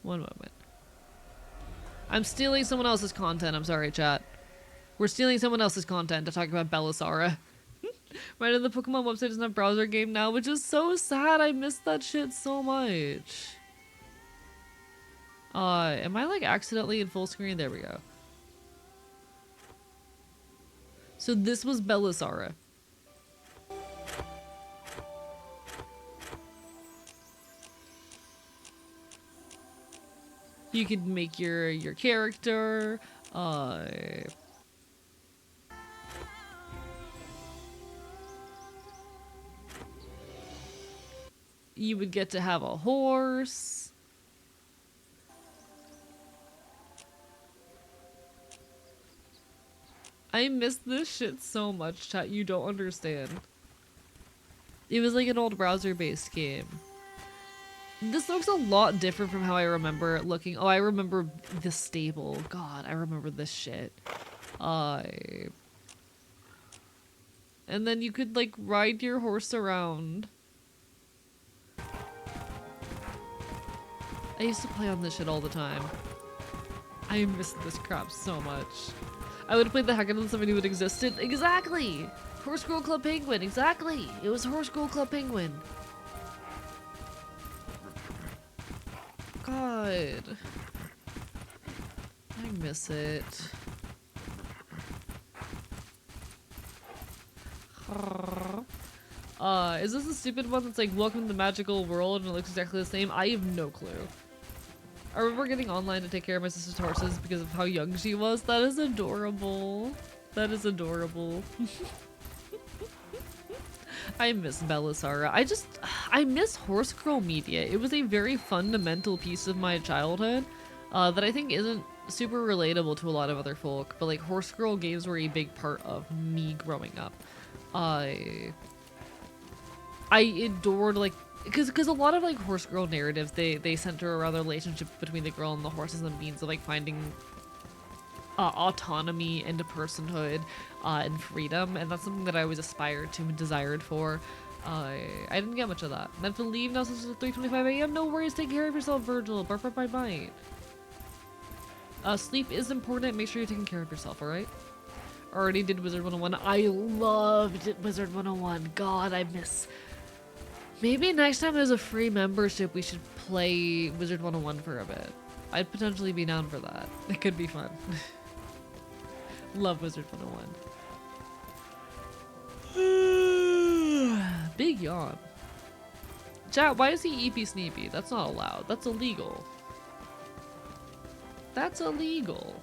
One moment. I'm stealing someone else's content. I'm sorry, chat. We're stealing someone else's content to talk about Bellasara. Right, and the Pokemon website doesn't have browser game now, which is so sad. I miss that shit so much. Am I like accidentally in full screen? There we go. So this was Bellasara. You could make your character, you would get to have a horse. I miss this shit so much, chat. You don't understand. It was like an old browser-based game. This looks a lot different from how I remember it looking. Oh, I remember the stable. God, I remember this shit. And then you could like ride your horse around. I used to play on this shit all the time. I miss this crap so much. I would have played the heck out of this if I knew it existed. Exactly! Horse Girl Club Penguin, exactly! It was Horse Girl Club Penguin. God. I miss it. Is this a stupid one that's like, welcome to the magical world and it looks exactly the same? I have no clue. I remember getting online to take care of my sister's horses because of how young she was. That is adorable. That is adorable. I miss Bellasara. I miss Horse Girl media. It was a very fundamental piece of my childhood that I think isn't super relatable to a lot of other folk, but like Horse Girl games were a big part of me growing up. I adored like, because a lot of like Horse Girl narratives, they center around the relationship between the girl and the horses and the means of like finding autonomy and personhood and freedom, and that's something that I always aspired to and desired for. I didn't get much of that. I have to leave now since it's 3:25 a.m. No worries, take care of yourself, Virgil. Barf up my bite. Sleep is important. Make sure you're taking care of yourself, alright? Already did Wizard 101. I loved Wizard 101. God, I miss... Maybe next time there's a free membership, we should play Wizard 101 for a bit. I'd potentially be down for that. It could be fun. Love Wizard 101. Big yawn. Chat, why is he Eepy Sneepy? That's not allowed. That's illegal. That's illegal.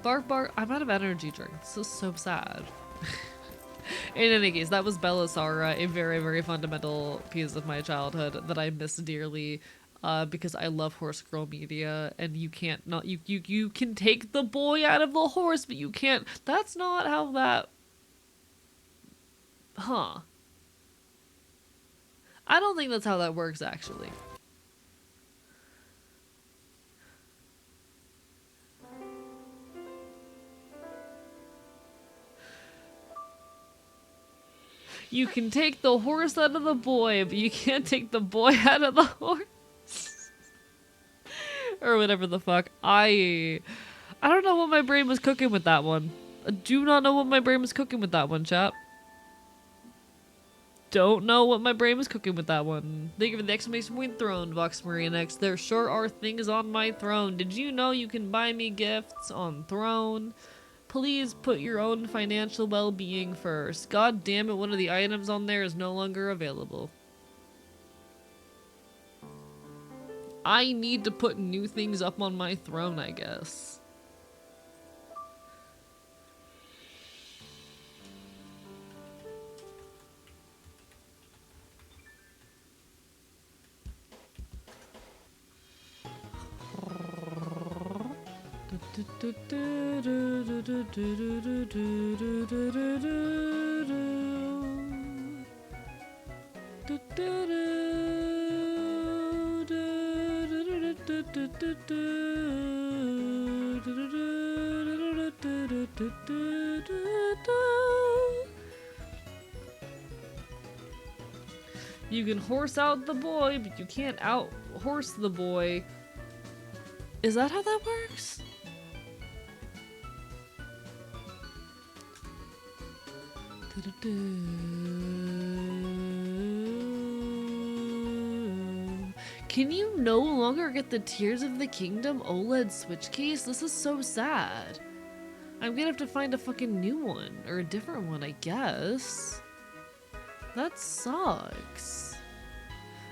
Bark bark. I'm out of energy drink. This is so sad. In any case, that was Belisara, a very, very fundamental piece of my childhood that I miss dearly. Because I love horse girl media, and you can't not you can take the boy out of the horse, but you can't. That's not how that. Huh. I don't think that's how that works, actually. You can take the horse out of the boy, but you can't take the boy out of the horse. Or whatever the fuck. I don't know what my brain was cooking with that one. I do not know what my brain was cooking with that one, chap. Don't know what my brain was cooking with that one. Thank you for the exclamation point throne, Vox Maria next. There sure are things on my throne. Did you know you can buy me gifts on Throne? Please put your own financial well-being first. God damn it, one of the items on there is no longer available. I need to put new things up on my throne, I guess. You can horse out the boy, but you can't out horse the boy. Is that how that works? Can you no longer get the Tears of the Kingdom OLED Switch case? This is so sad. I'm gonna have to find a fucking new one, or a different one, I guess. That sucks.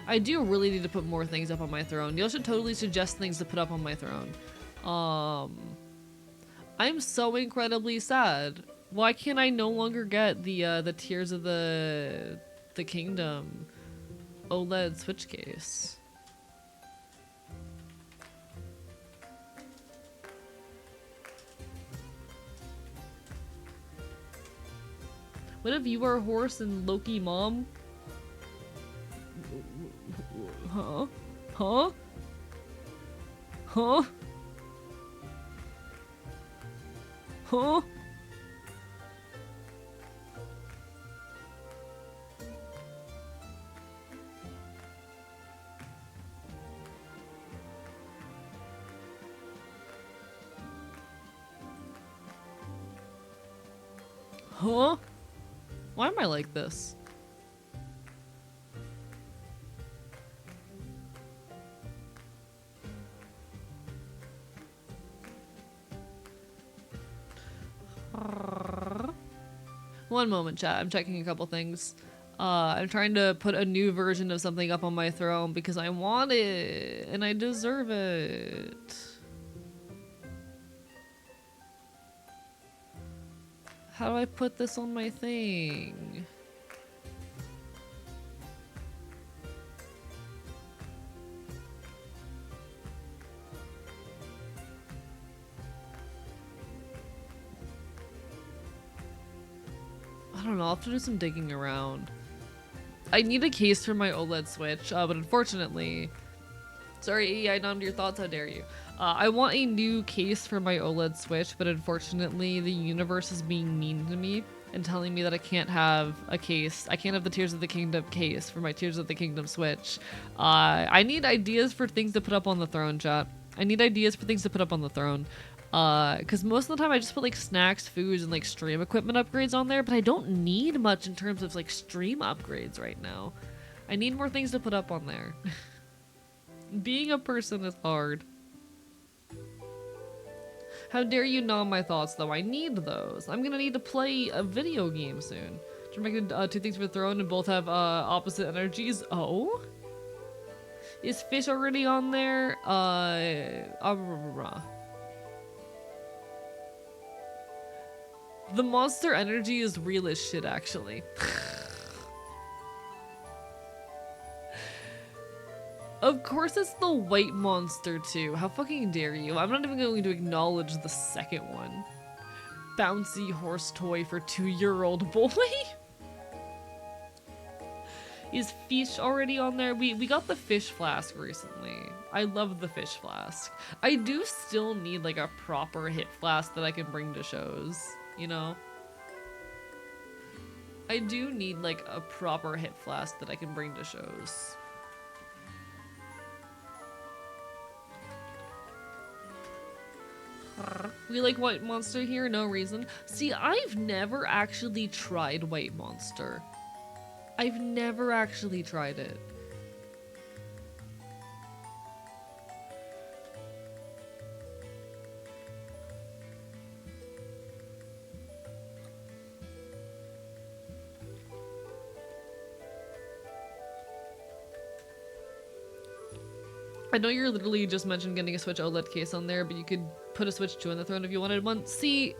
I do really need to put more things up on my throne. Y'all should totally suggest things to put up on my throne. I'm so incredibly sad. Why can't I no longer get the Tears of the Kingdom OLED Switch case? What if you are a horse and Loki mom? Huh? Huh? Huh? Huh? Huh? Why am I like this? One moment, chat. I'm checking a couple things. I'm trying to put a new version of something up on my throne because I want it and I deserve it. How do I put this on my thing? I don't know, I'll have to do some digging around. I need a case for my OLED Switch, but unfortunately... Sorry, I numbed your thoughts, how dare you. I want a new case for my OLED Switch, but unfortunately the universe is being mean to me and telling me that I can't have a case. I can't have the Tears of the Kingdom case for my Tears of the Kingdom Switch. I need ideas for things to put up on the throne, chat. I need ideas for things to put up on the throne. Because most of the time I just put like snacks, foods, and like stream equipment upgrades on there, but I don't need much in terms of like stream upgrades right now. I need more things to put up on there. Being a person is hard. How dare you know my thoughts, though? I need those. I'm gonna need to play a video game soon. Try making two things for the throne and both have opposite energies. Oh? Is fish already on there? The monster energy is real as shit, actually. Of course it's the white monster too. How fucking dare you? I'm not even going to acknowledge the second one. Bouncy horse toy for 2-year-old boy? Is fish already on there? We got the fish flask recently. I love the fish flask. I do still need like a proper hit flask that I can bring to shows, you know? I do need like a proper hit flask that I can bring to shows. We like White Monster here, no reason. See, I've never actually tried White Monster. I've never actually tried it. I know you're literally just mentioned getting a Switch OLED case on there, but you could put a Switch 2 on the throne if you wanted one. See,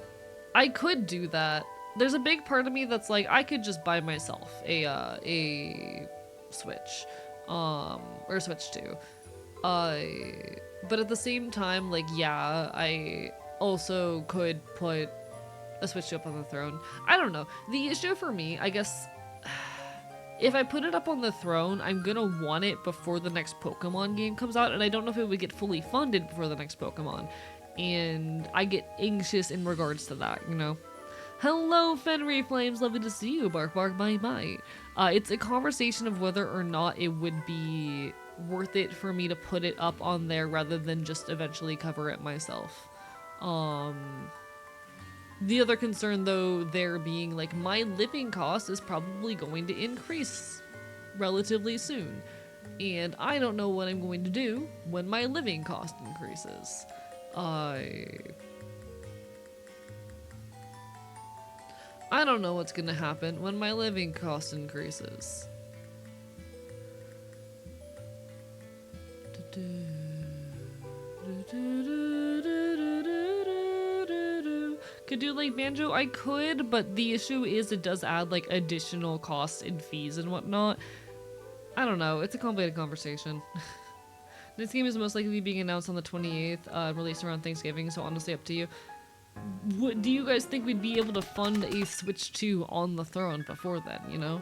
I could do that. There's a big part of me that's like, I could just buy myself a Switch, or a Switch 2. But at the same time, like, yeah, I also could put a Switch 2 up on the throne. I don't know. The issue for me, I guess, if I put it up on the throne, I'm gonna want it before the next Pokemon game comes out, and I don't know if it would get fully funded before the next Pokemon. And I get anxious in regards to that, you know? Hello, Fenry Flames, lovely to see you, bark bark bite bite. It's a conversation of whether or not it would be worth it for me to put it up on there rather than just eventually cover it myself. The other concern, though, there being, like, my living cost is probably going to increase relatively soon. And I don't know what I'm going to do when my living cost increases. I don't know what's gonna happen when my living cost increases. Could do like Banjo? I could, but the issue is it does add like additional costs and fees and whatnot. I don't know, it's a complicated conversation. This game is most likely being announced on the 28th, released around Thanksgiving, so honestly up to you. What, do you guys think we'd be able to fund a Switch 2 on the throne before then, you know?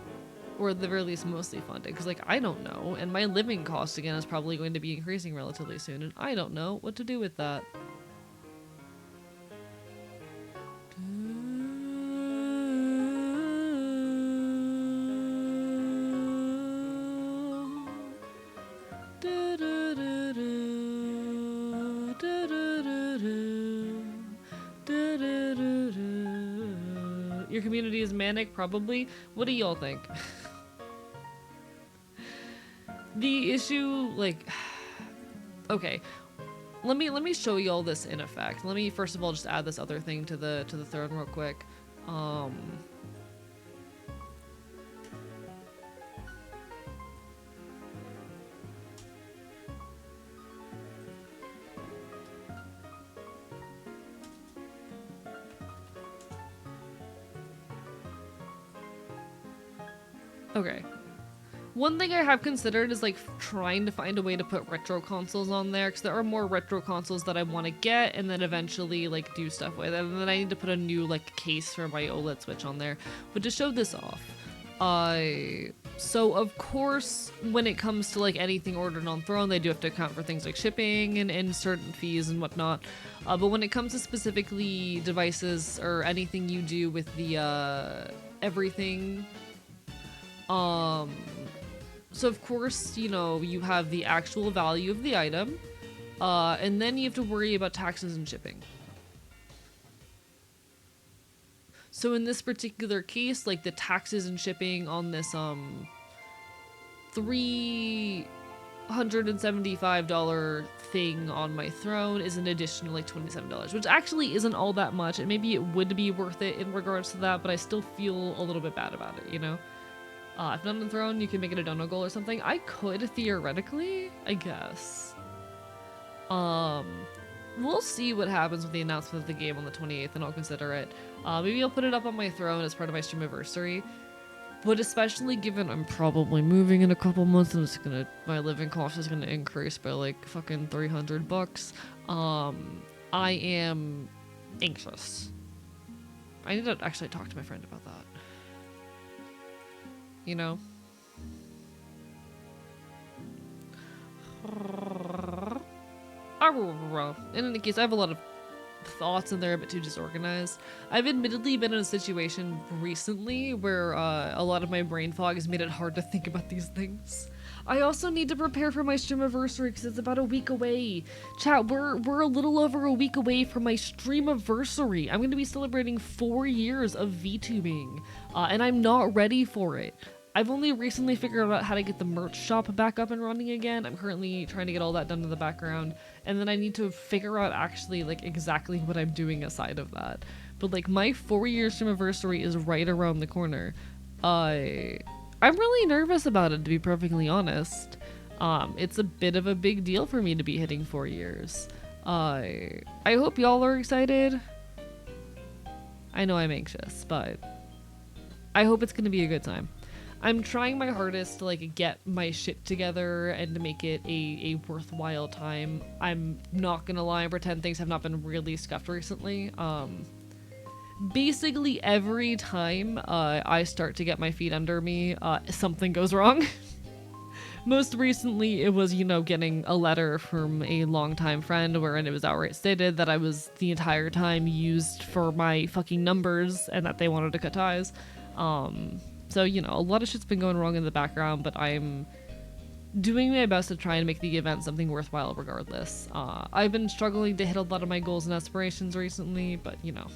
Or at the very least mostly fund it, because like I don't know, and my living cost again is probably going to be increasing relatively soon, and I don't know what to do with that. Your community is manic, probably. What do y'all think? The issue, like, okay, let me show y'all this in effect. Let me first of all just add this other thing to the throne real quick. Okay. One thing I have considered is like trying to find a way to put retro consoles on there, because there are more retro consoles that I want to get and then eventually like do stuff with, and then I need to put a new like case for my OLED Switch on there. But to show this off, So of course, when it comes to like anything ordered on Throne, they do have to account for things like shipping and certain fees and whatnot. But when it comes to specifically devices or anything you do with the everything, so of course, you know, you have the actual value of the item, and then you have to worry about taxes and shipping. So in this particular case, like the taxes and shipping on this $375 thing on my Throne is an additional like $27, which actually isn't all that much, and maybe it would be worth it in regards to that, but I still feel a little bit bad about it, you know? If not on the Throne, you can make it a dono goal or something. I could, theoretically, I guess. We'll see what happens with the announcement of the game on the 28th, and I'll consider it. Maybe I'll put it up on my Throne as part of my streamiversary. But especially given I'm probably moving in a couple months and my living cost is gonna increase by like fucking $300. I am anxious. I need to actually talk to my friend about that. You know? In any case, I have a lot of thoughts and they're a bit too disorganized. I've admittedly been in a situation recently where a lot of my brain fog has made it hard to think about these things. I also need to prepare for my streamiversary because it's about a week away. Chat, we're a little over a week away from my streamiversary. I'm going to be celebrating 4 years of VTubing, and I'm not ready for it. I've only recently figured out how to get the merch shop back up and running again. I'm currently trying to get all that done in the background, and then I need to figure out actually like exactly what I'm doing aside of that. But like my 4-year streamiversary is right around the corner. I'm really nervous about it, to be perfectly honest. It's a bit of a big deal for me to be hitting 4 years. I hope y'all are excited. I know I'm anxious, but I hope it's gonna be a good time. I'm trying my hardest to like get my shit together and to make it a worthwhile time. I'm not gonna lie and pretend things have not been really scuffed recently. Basically every time I start to get my feet under me, something goes wrong. Most recently, it was, you know, getting a letter from a longtime friend wherein it was outright stated that I was the entire time used for my fucking numbers and that they wanted to cut ties. So, you know, a lot of shit's been going wrong in the background, but I'm doing my best to try and make the event something worthwhile regardless. I've been struggling to hit a lot of my goals and aspirations recently, but, you know.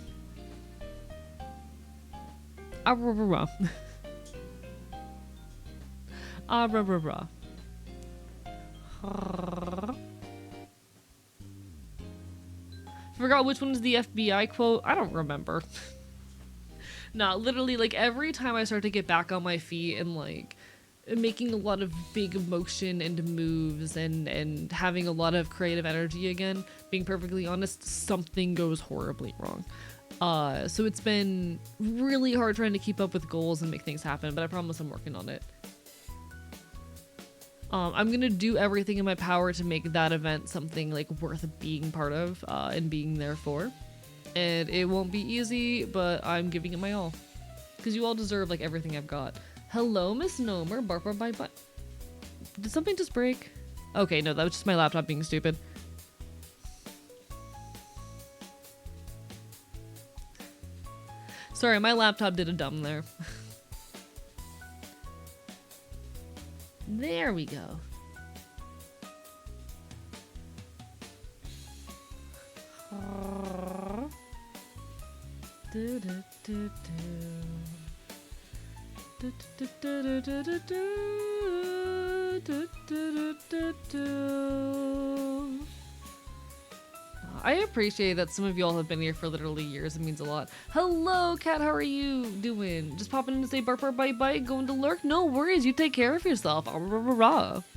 Forgot which one is the FBI quote. I don't remember. Nah, literally, like, every time I start to get back on my feet and, like, making a lot of big motion and moves and having a lot of creative energy again, being perfectly honest, something goes horribly wrong. So it's been really hard trying to keep up with goals and make things happen, but I promise I'm working on it. I'm gonna do everything in my power to make that event something, like, worth being part of, and being there for. And it won't be easy, but I'm giving it my all. Because you all deserve, like, everything I've got. Hello, Misnomer. Bark, bark, bye, bye. Did something just break? Okay, no, that was just my laptop being stupid. Sorry, my laptop did a dumb there. There we go. I appreciate that some of y'all have been here for literally years. It means a lot. Hello, Cat. How are you doing? Just popping in to say bark, bark, bite, bite. Going to lurk? No worries. You take care of yourself.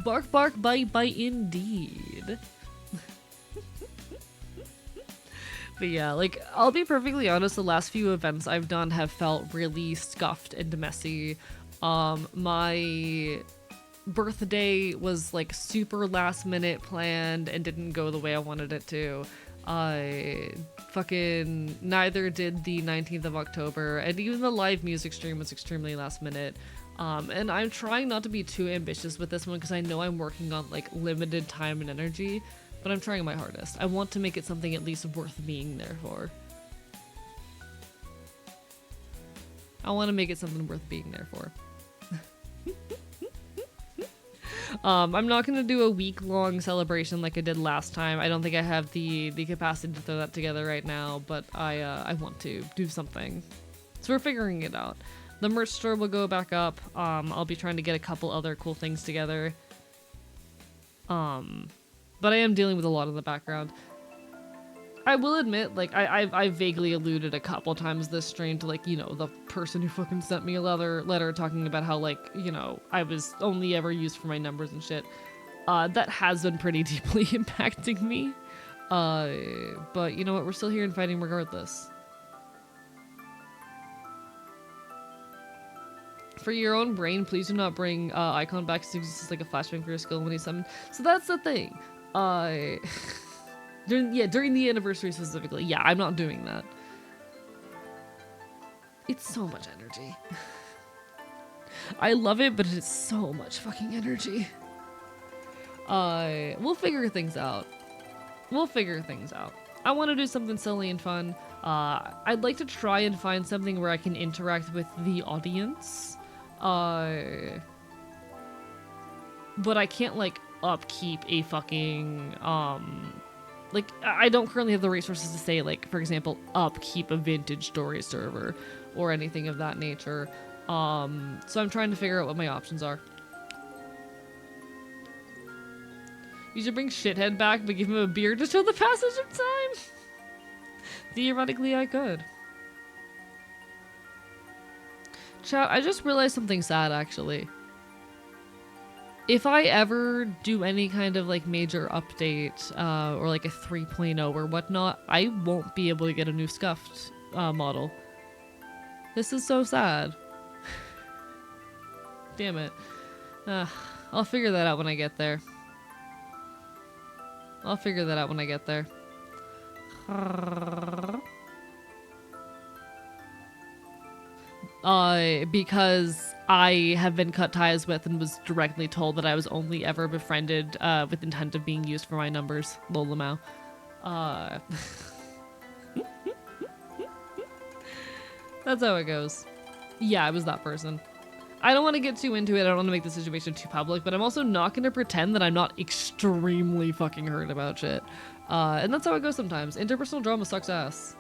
Bark, bark, bite, bite, indeed. But yeah, like, I'll be perfectly honest, the last few events I've done have felt really scuffed and messy. My birthday was, like, super last minute planned and didn't go the way I wanted it to. I fucking neither did the 19th of October, and even the live music stream was extremely last minute. And I'm trying not to be too ambitious with this one because I know I'm working on like limited time and energy, but I'm trying my hardest. I want to make it something at least worth being there for. I want to make it something worth being there for. I'm not going to do a week-long celebration like I did last time. I don't think I have the capacity to throw that together right now, but I want to do something. So we're figuring it out. The merch store will go back up. I'll be trying to get a couple other cool things together. But I am dealing with a lot in the background. I will admit, like, I vaguely alluded a couple times this stream to, like, you know, the person who fucking sent me a letter talking about how, like, you know, I was only ever used for my numbers and shit. That has been pretty deeply impacting me. But you know what? We're still here and fighting regardless. For your own brain, please do not bring Icon back because it's just like a flashbang for your skill when he's summoned. So that's the thing. During the anniversary specifically. Yeah, I'm not doing that. It's so much energy. I love it, but it's so much fucking energy. We'll figure things out. We'll figure things out. I want to do something silly and fun. I'd like to try and find something where I can interact with the audience. But I can't, like, upkeep a fucking, like, I don't currently have the resources to say, like, for example, upkeep a vintage story server or anything of that nature. So I'm trying to figure out what my options are. You should bring Shithead back, but give him a beer to show the passage of time. Theoretically, I could. Chat, I just realized something sad, actually. If I ever do any kind of, like, major update, or, like, a 3.0 or whatnot, I won't be able to get a new scuffed model. This is so sad. Damn it. I'll figure that out when I get there. I'll figure that out when I get there. Because I have been cut ties with and was directly told that I was only ever befriended with intent of being used for my numbers. Lolamau. That's how it goes. Yeah, I was that person. I don't want to get too into it. I don't want to make the situation too public, but I'm also not going to pretend that I'm not extremely fucking hurt about shit. And that's how it goes sometimes. Interpersonal drama sucks ass.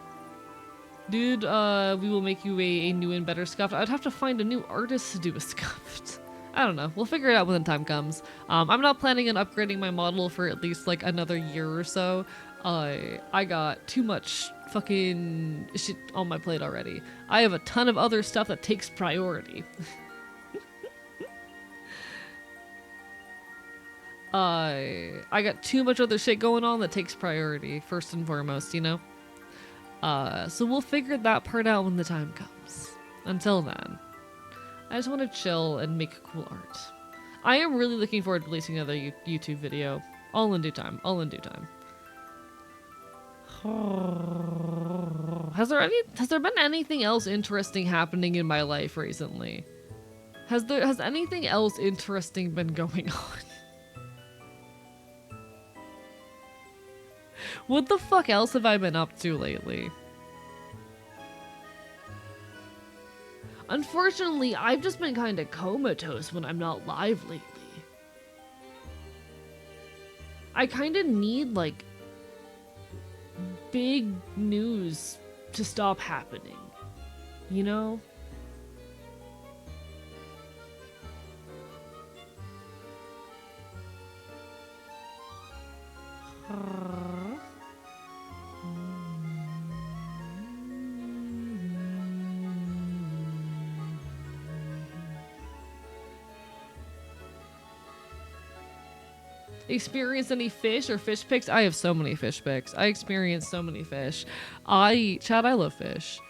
Dude, we will make you a new and better scuffed. I'd have to find a new artist to do a scuffed. I don't know. We'll figure it out when the time comes. I'm not planning on upgrading my model for at least like another year or so. I got too much fucking shit on my plate already. I have a ton of other stuff that takes priority. I got too much other shit going on that takes priority, first and foremost, you know? So we'll figure that part out when the time comes. Until then, I just want to chill and make cool art. I am really looking forward to releasing another YouTube video. All in due time. All in due time. Has there been anything else interesting happening in my life recently? Has anything else interesting been going on? What the fuck else have I been up to lately? Unfortunately, I've just been kind of comatose when I'm not live lately. I kind of need, like, big news to stop happening, you know? Experience any fish or fish pics? I have so many fish pics. I experienced so many fish. I love fish.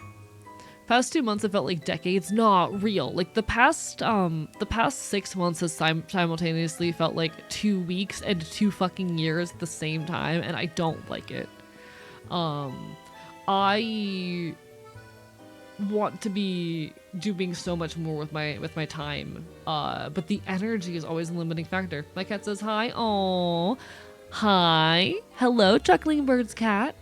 Past 2 months have felt like decades. Not real. Like the past 6 months has simultaneously felt like 2 weeks and 2 fucking years at the same time, and I want to be doing so much more with my time. But the energy is always a limiting factor. My cat says hi. Oh, hi. Hello, Chuckling Bird's cat.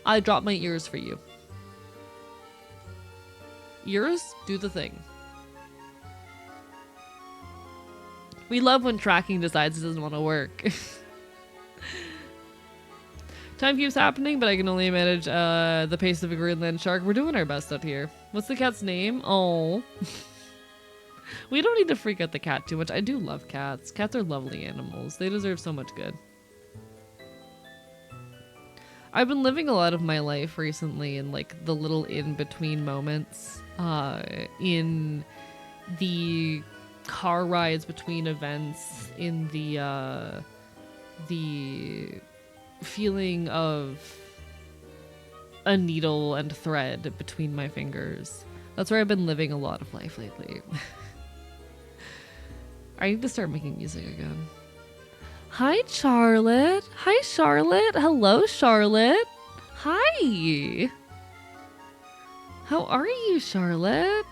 I dropped my ears for you. Ears, do the thing. We love when tracking decides it doesn't want to work. Time keeps happening, but I can only manage the pace of a Greenland shark. We're doing our best up here. What's the cat's name? Oh. We don't need to freak out the cat too much. I do love cats. Cats are lovely animals. They deserve so much good. I've been living a lot of my life recently in like the little in-between moments. In the car rides between events, in the feeling of a needle and thread between my fingers. That's where I've been living a lot of life lately. I need to start making music again. Hi, Charlotte. Hi, Charlotte. Hello, Charlotte. Hi. How are you, Charlotte?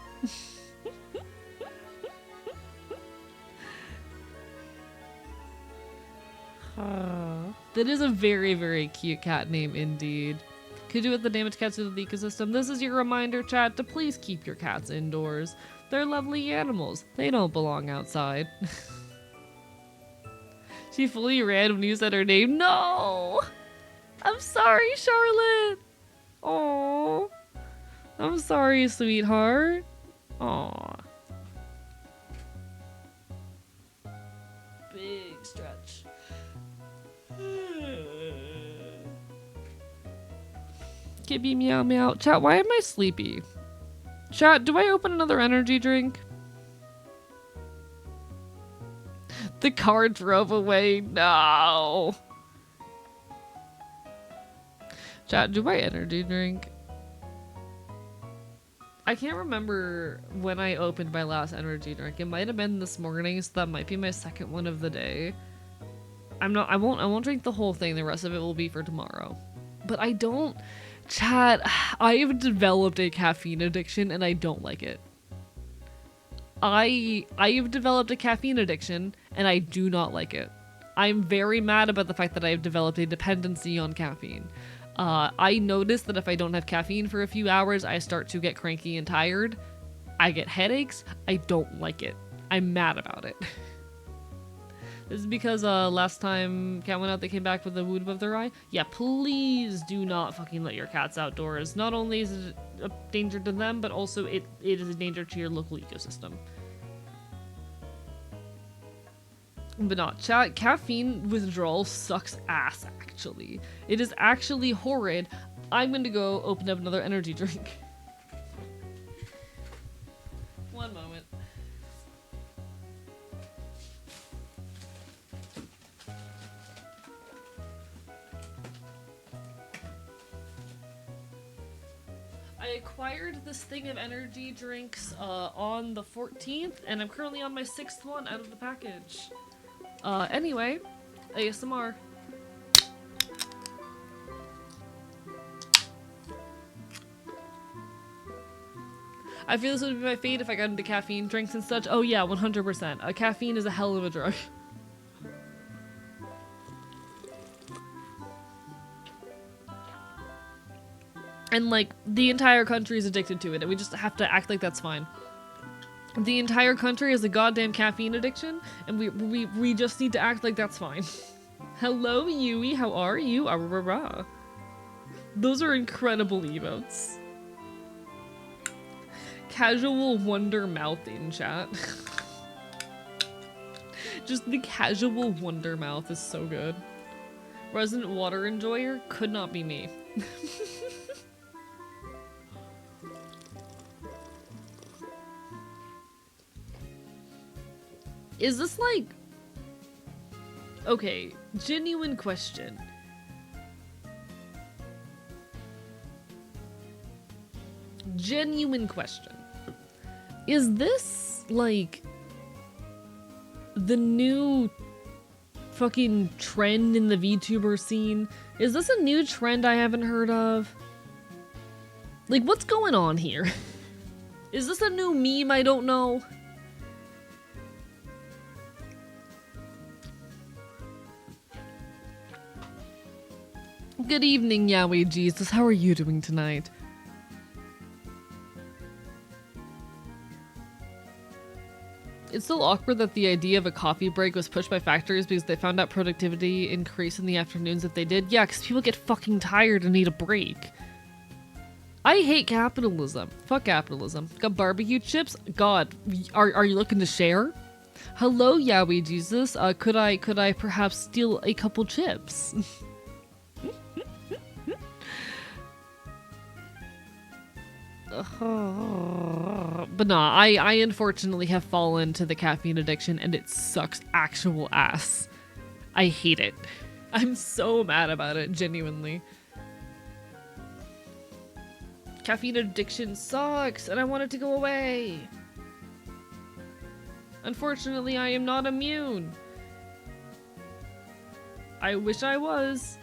That is a very, very cute cat name indeed. Could do with the damaged cats of the ecosystem. This is your reminder, chat, to please keep your cats indoors. They're lovely animals. They don't belong outside. She fully ran when you said her name. No! I'm sorry, Charlotte. Oh, I'm sorry, sweetheart. Aw. Big stretch. Gibby meow meow. Chat, why am I sleepy? Chat, do I open another energy drink? The car drove away. No. Chat, do I energy drink? I can't remember when I opened my last energy drink. It might have been this morning, so that might be my second one of the day. I won't drink the whole thing. The rest of it will be for tomorrow. But I don't, chat, I've developed a caffeine addiction and I don't like it. I've developed a caffeine addiction and I do not like it. I'm very mad about the fact that I've developed a dependency on caffeine. I notice that if I don't have caffeine for a few hours, I start to get cranky and tired. I get headaches. I don't like it. I'm mad about it. This is because last time cat went out, they came back with a wound above their eye. Yeah, please do not fucking let your cats outdoors. Not only is it a danger to them, but also it is a danger to your local ecosystem. But not chat. Caffeine withdrawal sucks ass, actually. It is actually horrid. I'm gonna go open up another energy drink. One moment. I acquired this thing of energy drinks on the 14th, and I'm currently on my 6th one out of the package. Anyway, ASMR. I feel this would be my fate if I got into caffeine drinks and such. Oh yeah, 100%. Caffeine is a hell of a drug. And like, the entire country is addicted to it, and we just have to act like that's fine. The entire country has a goddamn caffeine addiction, and we just need to act like that's fine. Hello, Yui, how are you? Those are incredible emotes. Casual wonder mouth in chat. Just the casual wonder mouth is so good. Resident water enjoyer could not be me. Is this like... Okay, genuine question. Genuine question. Is this like the new fucking trend in the VTuber scene? Is this a new trend I haven't heard of? Like, what's going on here? Is this a new meme I don't know? Good evening, Yahweh Jesus. How are you doing tonight? It's still awkward that the idea of a coffee break was pushed by factories because they found out productivity increased in the afternoons if they did. Yeah, because people get fucking tired and need a break. I hate capitalism. Fuck capitalism. Got barbecue chips? God, are you looking to share? Hello, Yahweh Jesus. Could I perhaps steal a couple chips? But nah, I unfortunately have fallen to the caffeine addiction and it sucks actual ass. I hate it. I'm so mad about it, genuinely. Caffeine addiction sucks and I want it to go away. Unfortunately, I am not immune. I wish I was.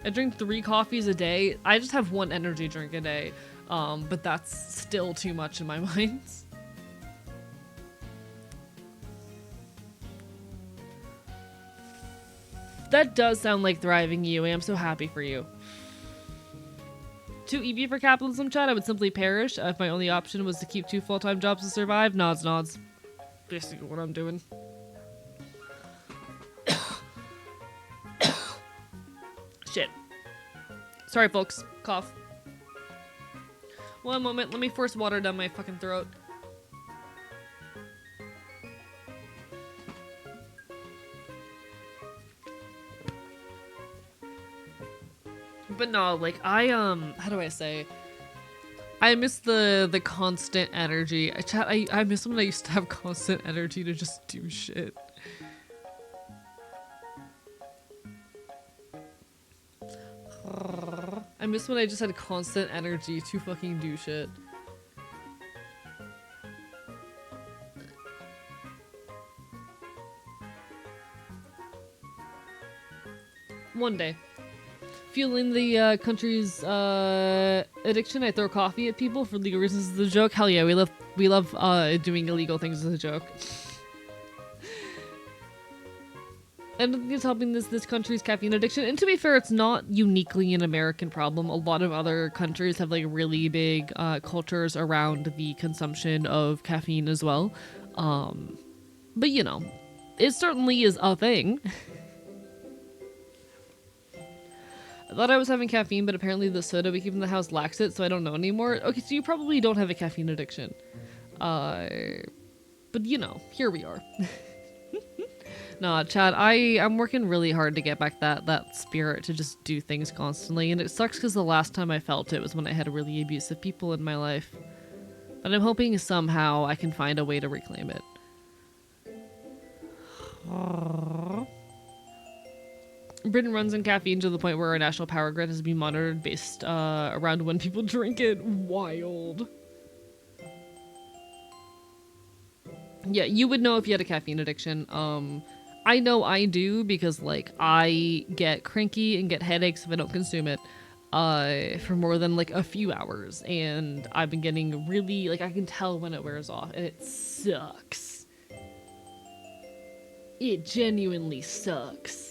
I drink 3 coffees a day. I just have 1 energy drink a day. But that's still too much in my mind. That does sound like thriving, Yui. I'm so happy for you. Too EB for capitalism, chat. I would simply perish if my only option was to keep 2 full-time jobs to survive. Nods, nods. Basically what I'm doing. Shit. Sorry, folks. Cough. One moment. Let me force water down my fucking throat. But no, like, how do I say? I miss the constant energy. I miss when I used to have constant energy to just do shit. I miss when I just had constant energy to fucking do shit. One day. Fueling the country's addiction, I throw coffee at people for legal reasons as a joke. Hell yeah, we love doing illegal things as a joke. And it's helping this country's caffeine addiction. And to be fair, it's not uniquely an American problem. A lot of other countries have like really big cultures around the consumption of caffeine as well. But you know, it certainly is a thing. I thought I was having caffeine, but apparently the soda we keep in the house lacks it, so I don't know anymore. Okay, so you probably don't have a caffeine addiction. But you know, here we are. Nah, Chad, I'm working really hard to get back that spirit to just do things constantly, and it sucks because the last time I felt it was when I had really abusive people in my life. But I'm hoping somehow I can find a way to reclaim it. Britain runs on caffeine to the point where our national power grid has been monitored based around when people drink it. Wild. Yeah, you would know if you had a caffeine addiction. I know I do because like I get cranky and get headaches if I don't consume it for more than like a few hours, and I've been getting really like I can tell when it wears off and it sucks. It genuinely sucks.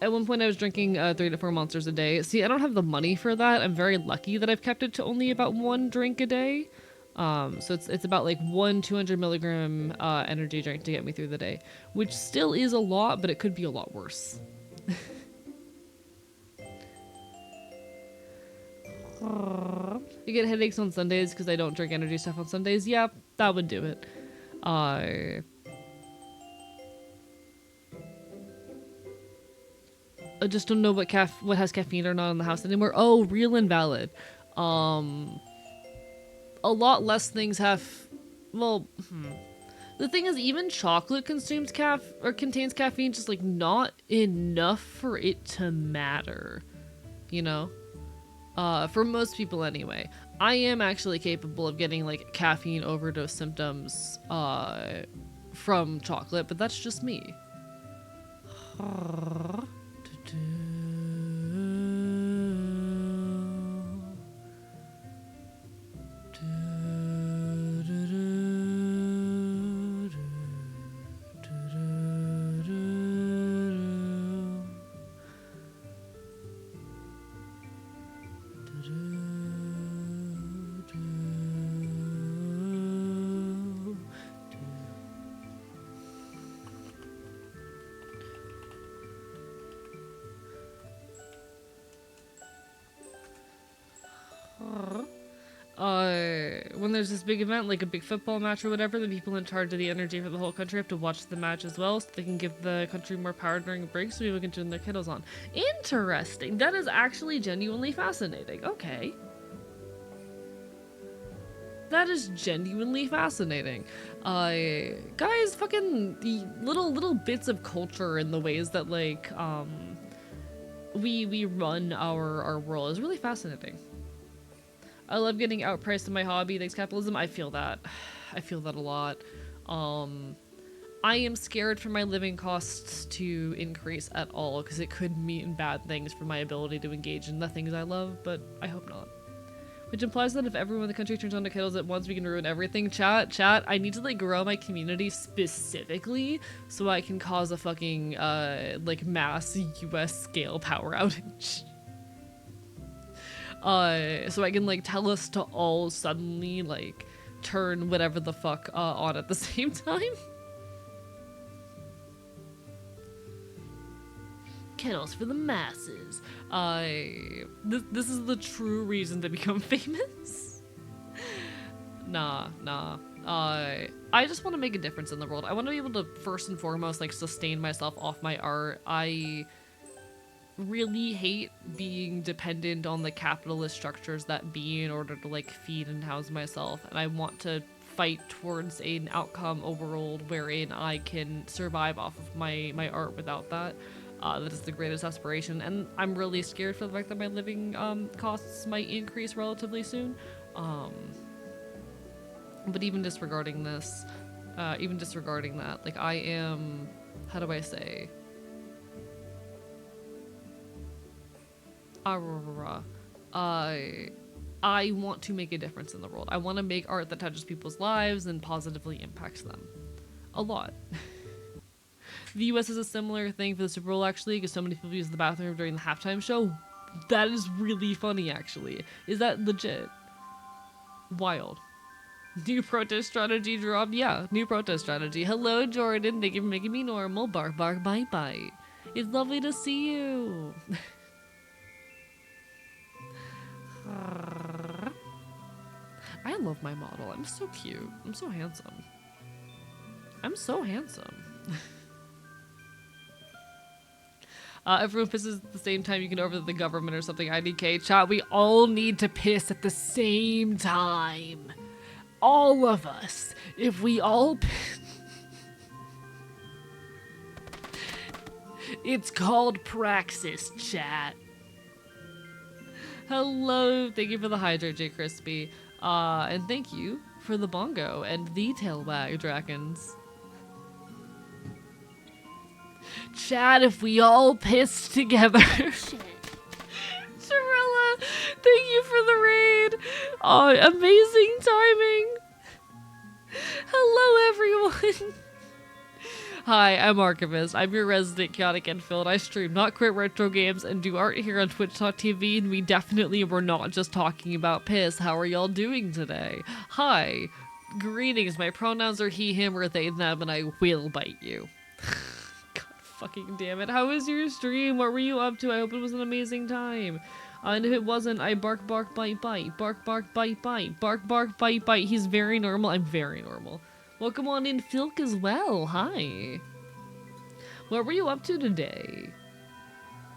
At one point I was drinking 3 to 4 Monsters a day. See, I don't have the money for that. I'm very lucky that I've kept it to only about 1 drink a day. So it's about like 1 200 milligram energy drink to get me through the day, which still is a lot, but it could be a lot worse. You get headaches on Sundays because I don't drink energy stuff on Sundays. Yeah, that would do it. I just don't know what has caffeine or not in the house anymore. Oh, real and valid. A lot less things have, well, the thing is, even chocolate contains caffeine, just like not enough for it to matter, you know? For most people anyway. I am actually capable of getting like caffeine overdose symptoms from chocolate, but that's just me. When there's this big event, like a big football match or whatever, the people in charge of the energy for the whole country have to watch the match as well, so they can give the country more power during a break so people can turn their kettles on. Interesting. That is actually genuinely fascinating. Okay. That is genuinely fascinating. Guys, fucking the little bits of culture and the ways that, like, we run our world is really fascinating. I love getting outpriced in my hobby. Thanks, capitalism. I feel that. I feel that a lot. I am scared for my living costs to increase at all because it could mean bad things for my ability to engage in the things I love, but I hope not. Which implies that if everyone in the country turns on to kettles at once, we can ruin everything. Chat, I need to, like, grow my community specifically so I can cause a fucking, like, mass US scale power outage. So I can, like, tell us to all suddenly, like, turn whatever the fuck on at the same time. Kettles for the masses. This is the true reason to become famous. Nah. I just want to make a difference in the world. I want to be able to, first and foremost, like, sustain myself off my art. I really hate being dependent on the capitalist structures that be in order to, like, feed and house myself, and I want to fight towards an outcome, a world wherein I can survive off of my art without that. That is the greatest aspiration, and I'm really scared for the fact that my living costs might increase relatively soon. But even disregarding this, like, I am, how do I say? I want to make a difference in the world. I want to make art that touches people's lives and positively impacts them. A lot. The US is a similar thing for the Super Bowl, actually, because so many people use the bathroom during the halftime show. That is really funny, actually. Is that legit? Wild. New protest strategy dropped? Yeah, new protest strategy. Hello, Jordan. Thank you for making me normal. Bark, bark, bite, bite. It's lovely to see you. I love my model. I'm so cute. I'm so handsome. I'm so handsome. Everyone pisses at the same time. You can over the government or something. IDK chat. We all need to piss at the same time. All of us. If we all piss. It's called praxis, chat. Hello. Thank you for the hydrate, J Crispy. And thank you for the bongo and the tailbag dragons. Chat, if we all piss together. Shit. Chirilla, thank you for the raid. Oh, amazing timing. Hello, everyone. Hi, I'm Archivist. I'm your resident chaotic infill. I stream Not Quit Retro Games and do art here on Twitch.tv, and we definitely were not just talking about piss. How are y'all doing today? Hi. Greetings. My pronouns are he, him, or they, them, and I will bite you. God fucking damn it. How was your stream? What were you up to? I hope it was an amazing time. And if it wasn't, I bark, bark, bite, bite. Bark, bark, bite, bite. Bark, bark, bite, bite. He's very normal. I'm very normal. Welcome on in, Filk, as well. Hi. What were you up to today?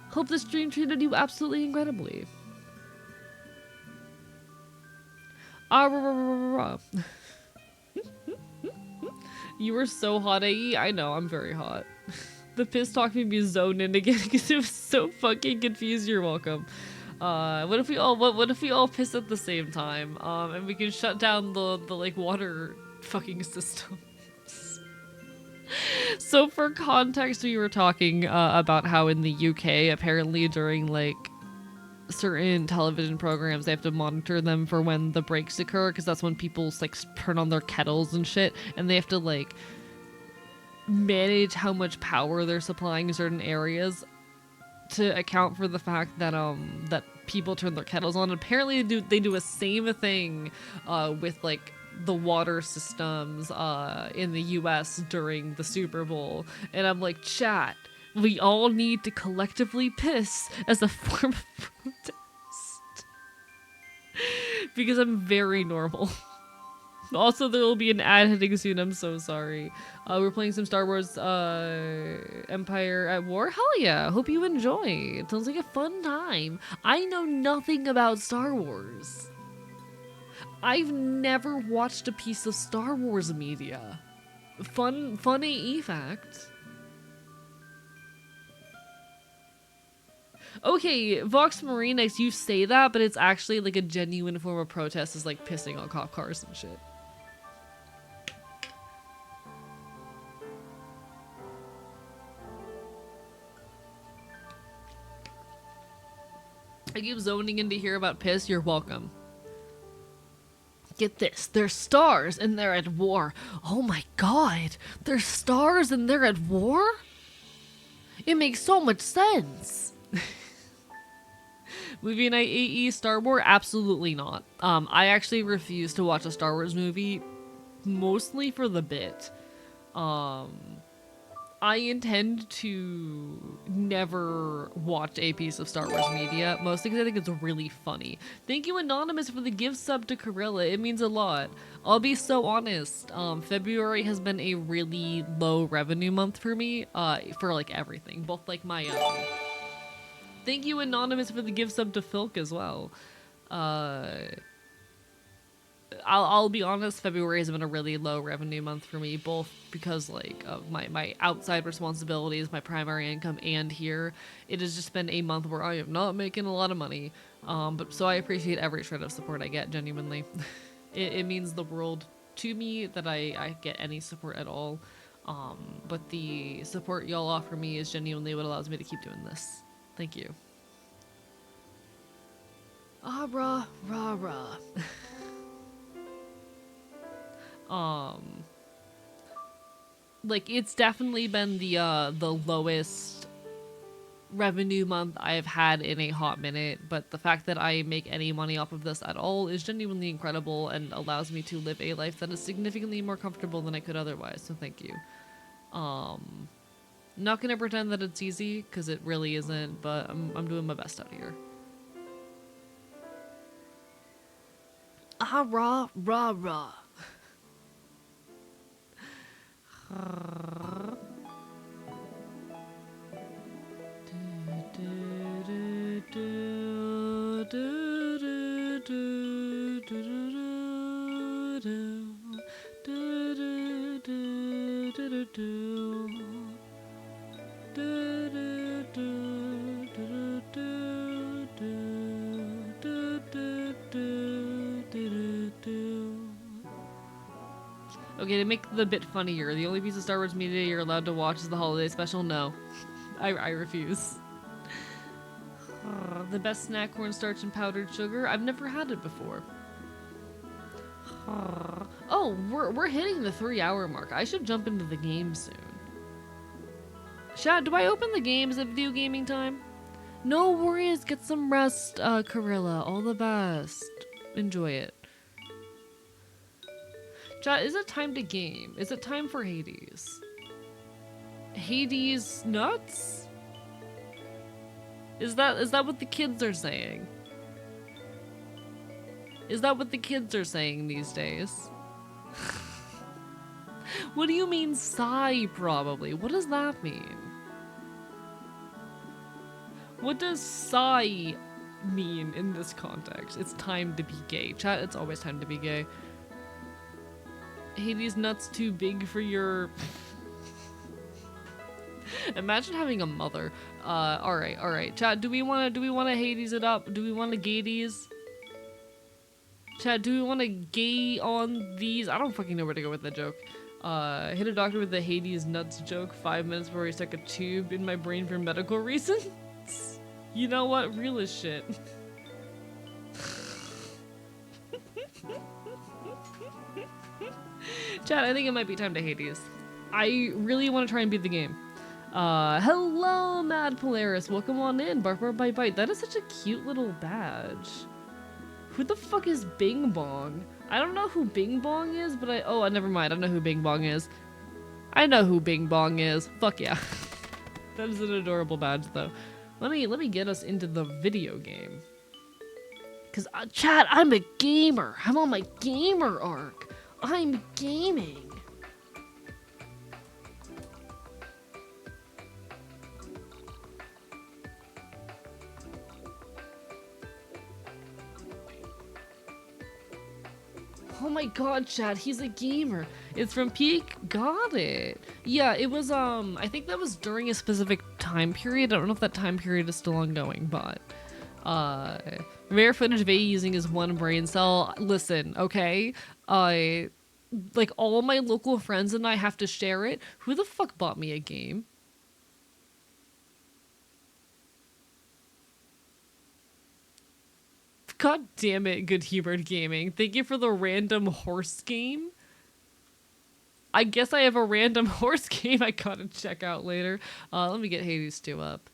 Hope the stream treated you absolutely incredibly. You were so hot, AE. I know, I'm very hot. The piss talk made me zone in again because it was so fucking confused. You're welcome. What if we all piss at the same time? And we can shut down the like water fucking systems. So for context, we were talking about how in the UK, apparently during like certain television programs, they have to monitor them for when the breaks occur, because that's when people like turn on their kettles and shit, and they have to like manage how much power they're supplying certain areas to account for the fact that that people turn their kettles on. Apparently they do a same thing with like the water systems in the US during the Super Bowl. And I'm like, chat, we all need to collectively piss as a form of protest. Because I'm very normal. Also, there will be an ad hitting soon. I'm so sorry. We're playing some Star Wars Empire at War. Hell yeah. Hope you enjoy. It sounds like a fun time. I know nothing about Star Wars. I've never watched a piece of Star Wars media. Fun AE fact. Okay, Vox Marinex, you say that, but it's actually like a genuine form of protest, is like pissing on cop cars and shit. I keep zoning in to hear about piss. You're welcome. Get this. They're stars and they're at war. Oh my god. They're stars and they're at war? It makes so much sense. Movie night AE Star Wars? Absolutely not. I actually refuse to watch a Star Wars movie mostly for the bit. I intend to never watch a piece of Star Wars media, mostly because I think it's really funny. Thank you, Anonymous, for the gift sub to Corilla. It means a lot. I'll be so honest. February has been a really low revenue month for me, for like everything, both like my Thank you, Anonymous, for the gift sub to Filk as well. I'll be honest, February has been a really low revenue month for me, both because like of my outside responsibilities, my primary income, and here. It has just been a month where I am not making a lot of money. But so I appreciate every shred of support I get, genuinely. It means the world to me that I get any support at all. But the support y'all offer me is genuinely what allows me to keep doing this. Thank you. Ah, rah, rah, rah. Like it's definitely been the lowest revenue month I've had in a hot minute, but the fact that I make any money off of this at all is genuinely incredible and allows me to live a life that is significantly more comfortable than I could otherwise, so thank you. Not gonna pretend that it's easy, because it really isn't, but I'm doing my best out here. Ah, rah, rah, rah. Okay, to make the bit funnier, the only piece of Star Wars media you're allowed to watch is the holiday special? No. I refuse. The best snack, cornstarch and powdered sugar? I've never had it before. Oh, we're hitting the 3-hour mark. I should jump into the game soon. Chat, do I open the games at video gaming time? No worries, get some rest, Corilla. All the best. Enjoy it. Chat, is it time to game? Is it time for Hades? Hades nuts? Is that what the kids are saying? Is that what the kids are saying these days? What do you mean sigh, probably? What does that mean? What does sigh mean in this context? It's time to be gay. Chat, it's always time to be gay. Hades nuts too big for your... Imagine having a mother. Alright. Chat, do we wanna Hades it up? Do we wanna Gades? Chat, do we wanna gay on these? I don't fucking know where to go with that joke. Hit a doctor with the Hades nuts joke 5 minutes before he stuck a tube in my brain for medical reasons. You know what? Real as shit. Chat, I think it might be time to Hades. I really want to try and beat the game. Hello, Mad Polaris. Welcome on in. Bark, bark, bite, bite. That is such a cute little badge. Who the fuck is Bing Bong? I don't know who Bing Bong is, but never mind. I know who Bing Bong is. I know who Bing Bong is. Fuck yeah. That is an adorable badge, though. Let me get us into the video game. Cause chat, I'm a gamer. I'm on my gamer arc. I'm gaming. Oh my god, chat, he's a gamer. It's from Peak. Got it. Yeah, it was, I think that was during a specific time period. I don't know if that time period is still ongoing, but, rare footage of A using his one brain cell. Listen, okay? Like, all my local friends and I have to share it. Who the fuck bought me a game? God damn it, Good Humored Gaming. Thank you for the random horse game. I guess I have a random horse game I gotta check out later. Let me get Hades 2 up.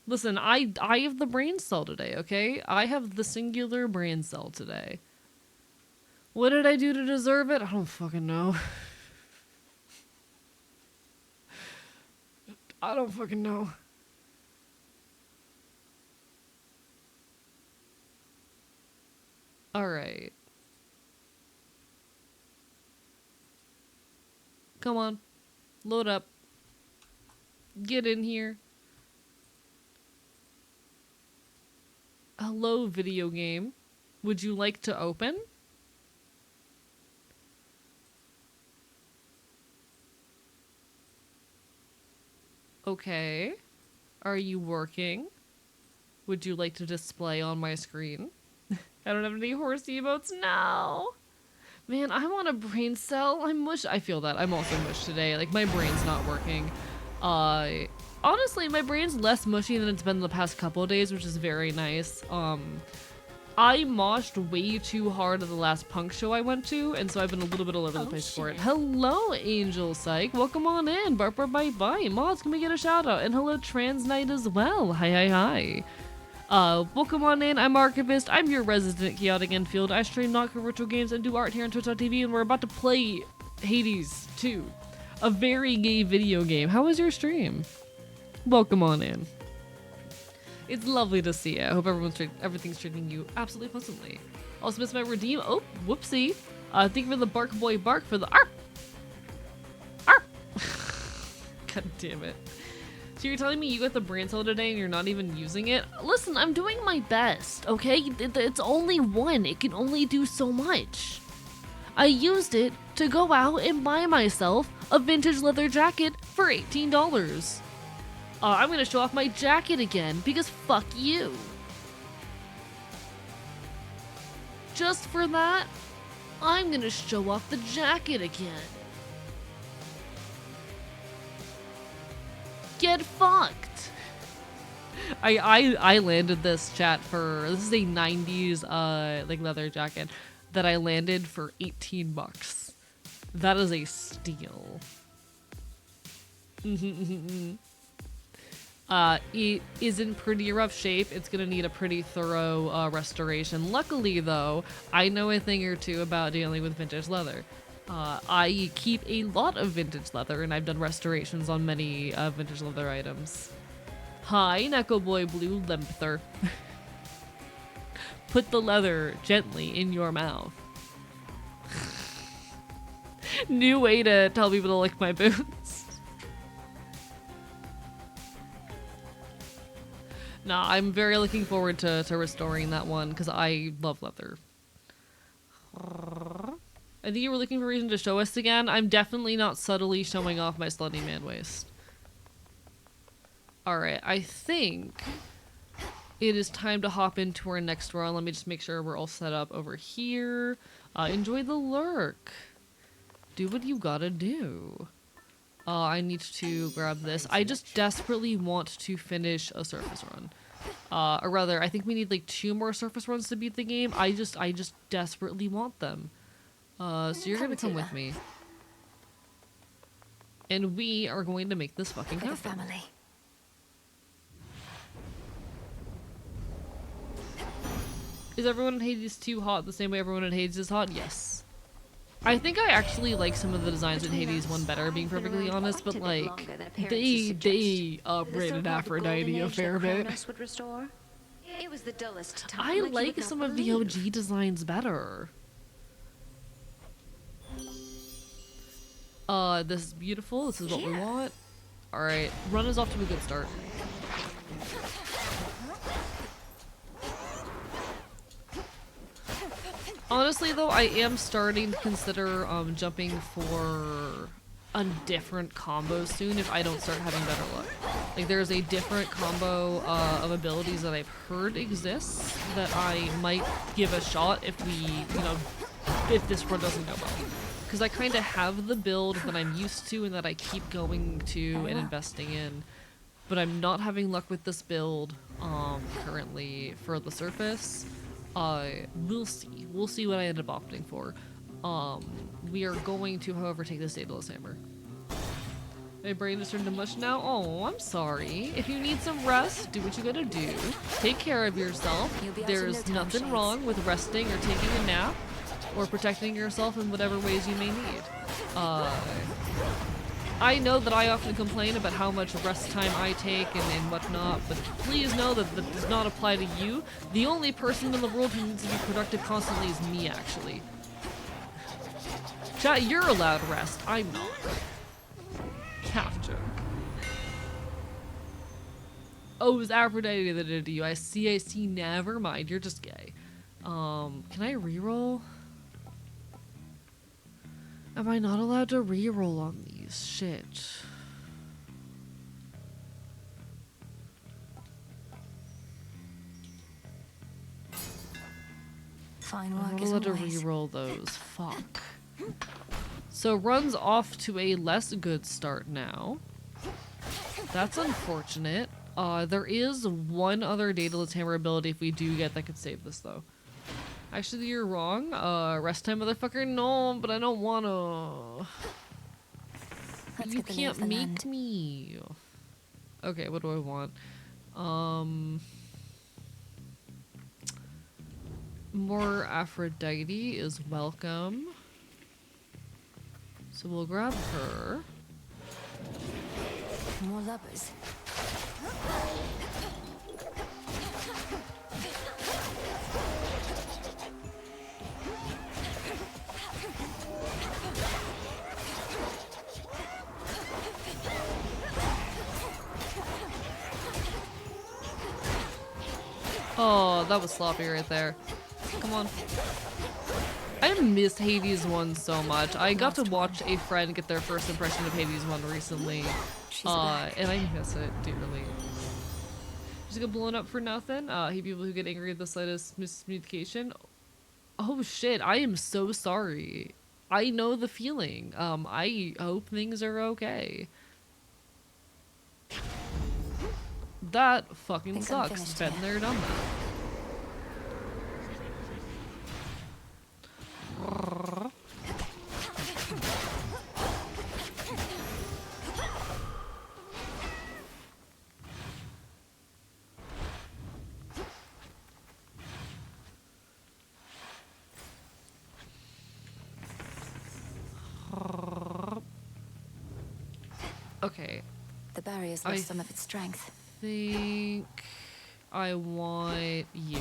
Listen, I have the brain cell today, okay? I have the singular brain cell today. What did I do to deserve it? I don't fucking know. I don't fucking know. Alright. Come on. Load up. Get in here. Hello, video game. Would you like to open? Okay. Are you working? Would you like to display on my screen? I don't have any horse emotes now. Man, I want a brain cell. I'm mush. I feel that. I'm also mush today. Like, my brain's not working. Honestly, my brain's less mushy than it's been the past couple of days, which is very nice. I moshed way too hard at the last punk show I went to, and so I've been a little bit all over the place for it. Hello, Angel Psych. Welcome on in. Bark, bark, bite, bite. Mods, can we get a shout out? And hello, Trans Knight as well. Hi, hi, hi. Welcome on in. I'm Archivist. I'm your resident Chaotic Enfield. I stream Knocker Virtual Games and do art here on Twitch.tv, and we're about to play Hades 2, a very gay video game. How was your stream? Welcome on in. It's lovely to see you. I hope everything's treating you absolutely pleasantly. Also missed my redeem. Oh, whoopsie. Thank you for the bark boy bark for the arp. Arp. God damn it. So you're telling me you got the brain cell today and you're not even using it? Listen, I'm doing my best, okay? It's only one. It can only do so much. I used it to go out and buy myself a vintage leather jacket for $18. I'm gonna show off my jacket again because fuck you. Just for that, I'm gonna show off the jacket again. Get fucked. I landed this chat for, this is a 90s like leather jacket that I landed for 18 bucks. That is a steal. It is in pretty rough shape. It's gonna need a pretty thorough restoration. Luckily though, I know a thing or two about dealing with vintage leather. I keep a lot of vintage leather and I've done restorations on many vintage leather items. Hi, Neko Boy Blue Lempther. Put the leather gently in your mouth. New way to tell people to lick my boots. Nah, I'm very looking forward to restoring that one because I love leather. I think you were looking for a reason to show us again. I'm definitely not subtly showing off my slutty man waist. Alright, I think it is time to hop into our next run. Let me just make sure we're all set up over here. Enjoy the lurk. Do what you gotta do. I need to grab this. I just desperately want to finish a surface run. Or rather, I think we need like 2 more surface runs to beat the game. I just desperately want them. So you're gonna come with me. And we are going to make this fucking happen. For the family. Is everyone in Hades 2 hot the same way everyone in Hades is hot? Yes. I think I actually like some of the designs in Hades 1 better, being perfectly honest, but like, they upgraded Aphrodite a fair bit. It was the dullest time. I like some of the OG designs better. This is beautiful. This is what we want. Alright, run is off to a good start. Honestly though, I am starting to consider jumping for a different combo soon if I don't start having better luck. Like there's a different combo of abilities that I've heard exists that I might give a shot if we, you know, if this run doesn't go well. Because I kind of have the build that I'm used to and that I keep going to and investing in. But I'm not having luck with this build currently for the surface. We'll see. We'll see what I end up opting for. We are going to, however, take this Daedalus Hammer. My brain is turned to mush now. Oh, I'm sorry. If you need some rest, do what you gotta do. Take care of yourself. There's nothing wrong with resting or taking a nap or protecting yourself in whatever ways you may need. I know that I often complain about how much rest time I take and whatnot, but please know that that does not apply to you. The only person in the world who needs to be productive constantly is me, actually. Chat, you're allowed rest. I'm not. Half joke. Oh, it was Aphrodite that did it to you. I see, never mind. You're just gay. Can I reroll? Am I not allowed to reroll on these? Shit. Fine work. I'm not allowed to reroll those. Fuck. So runs off to a less good start now. That's unfortunate. There is one other Daedalus Hammer ability if we do get that could save this though. Actually, you're wrong. Rest time, motherfucker. No, but I don't wanna. You can't make me. Okay, what do I want? More Aphrodite is welcome. So we'll grab her. More lovers. Oh, that was sloppy right there. Come on. I missed Hades 1 so much. I got to watch a friend get their first impression of Hades 1 recently. And I miss it dearly. Just get blown up for nothing? Hate people who get angry at the slightest miscommunication. Oh shit, I am so sorry. I know the feeling. I hope things are okay. That fucking sucks. Been there, done that. Okay. The barrier's lost some of its strength. I think I want you.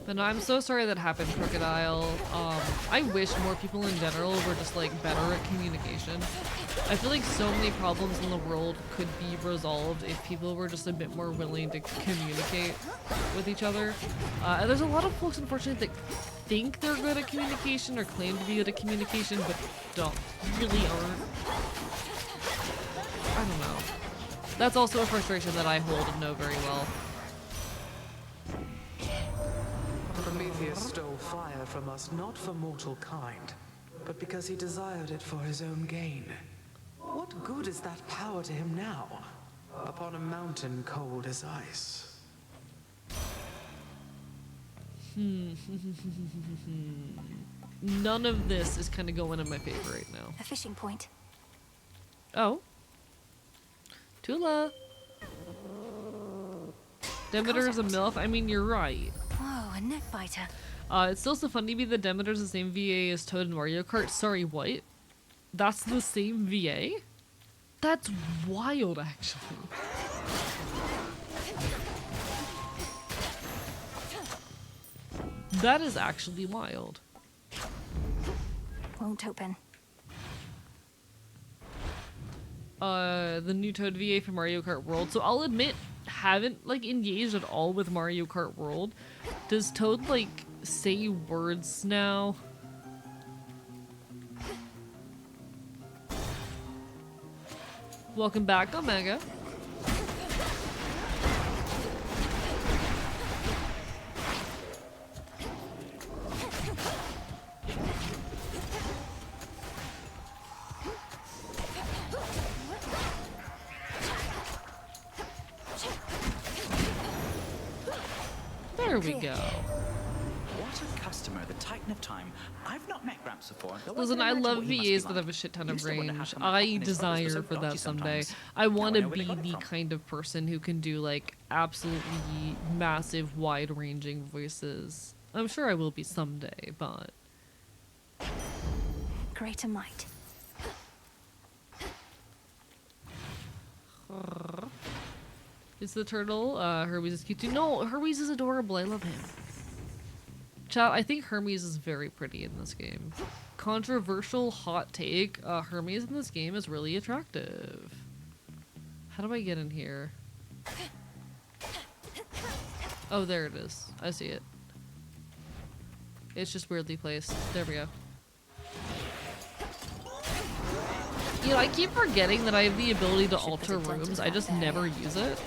But no, I'm so sorry that happened, Crocodile. I wish more people in general were just like better at communication. I feel like so many problems in the world could be resolved if people were just a bit more willing to communicate with each other. And there's a lot of folks, unfortunately, that think they're good at communication or claim to be good at communication, but really aren't. I don't know. That's also a frustration that I hold and know very well. Prometheus stole fire from us not for mortal kind, but because he desired it for his own gain. What good is that power to him now, upon a mountain cold as ice? None of this is kind of going in my favor right now. A fishing point. Oh. Tula. Demeter is a MILF? I mean, you're right. Whoa, a neck biter. It's still so funny to me that Demeter's the same VA as Toad in Mario Kart. Sorry, what? That's the same VA? That's wild, actually. That is actually wild. Won't open. The new Toad VA for Mario Kart World. So I'll admit, haven't like engaged at all with Mario Kart World. Does Toad like say words now? Welcome back, Omega. There we go. What a customer, the Titan of Time. I've not met Gramps before. though I Listen, can I imagine love what he must be VAs that like. have a shit ton of Used to wonder how range. come my I husband and his brothers were desire so for that dodgy someday. sometimes. I want Now I to know where they be got it the from. kind of person who can do like absolutely massive, wide-ranging voices. I'm sure I will be someday, but Greater might. is the turtle Hermes is cute too? No, Hermes is adorable. I love him. Chat, I think Hermes is very pretty in this game. Controversial hot take, Hermes in this game is really attractive. How do I get in here? Oh, there it is. I see it. It's just weirdly placed. There we go. You know, I keep forgetting that I have the ability to alter rooms. I just never use it.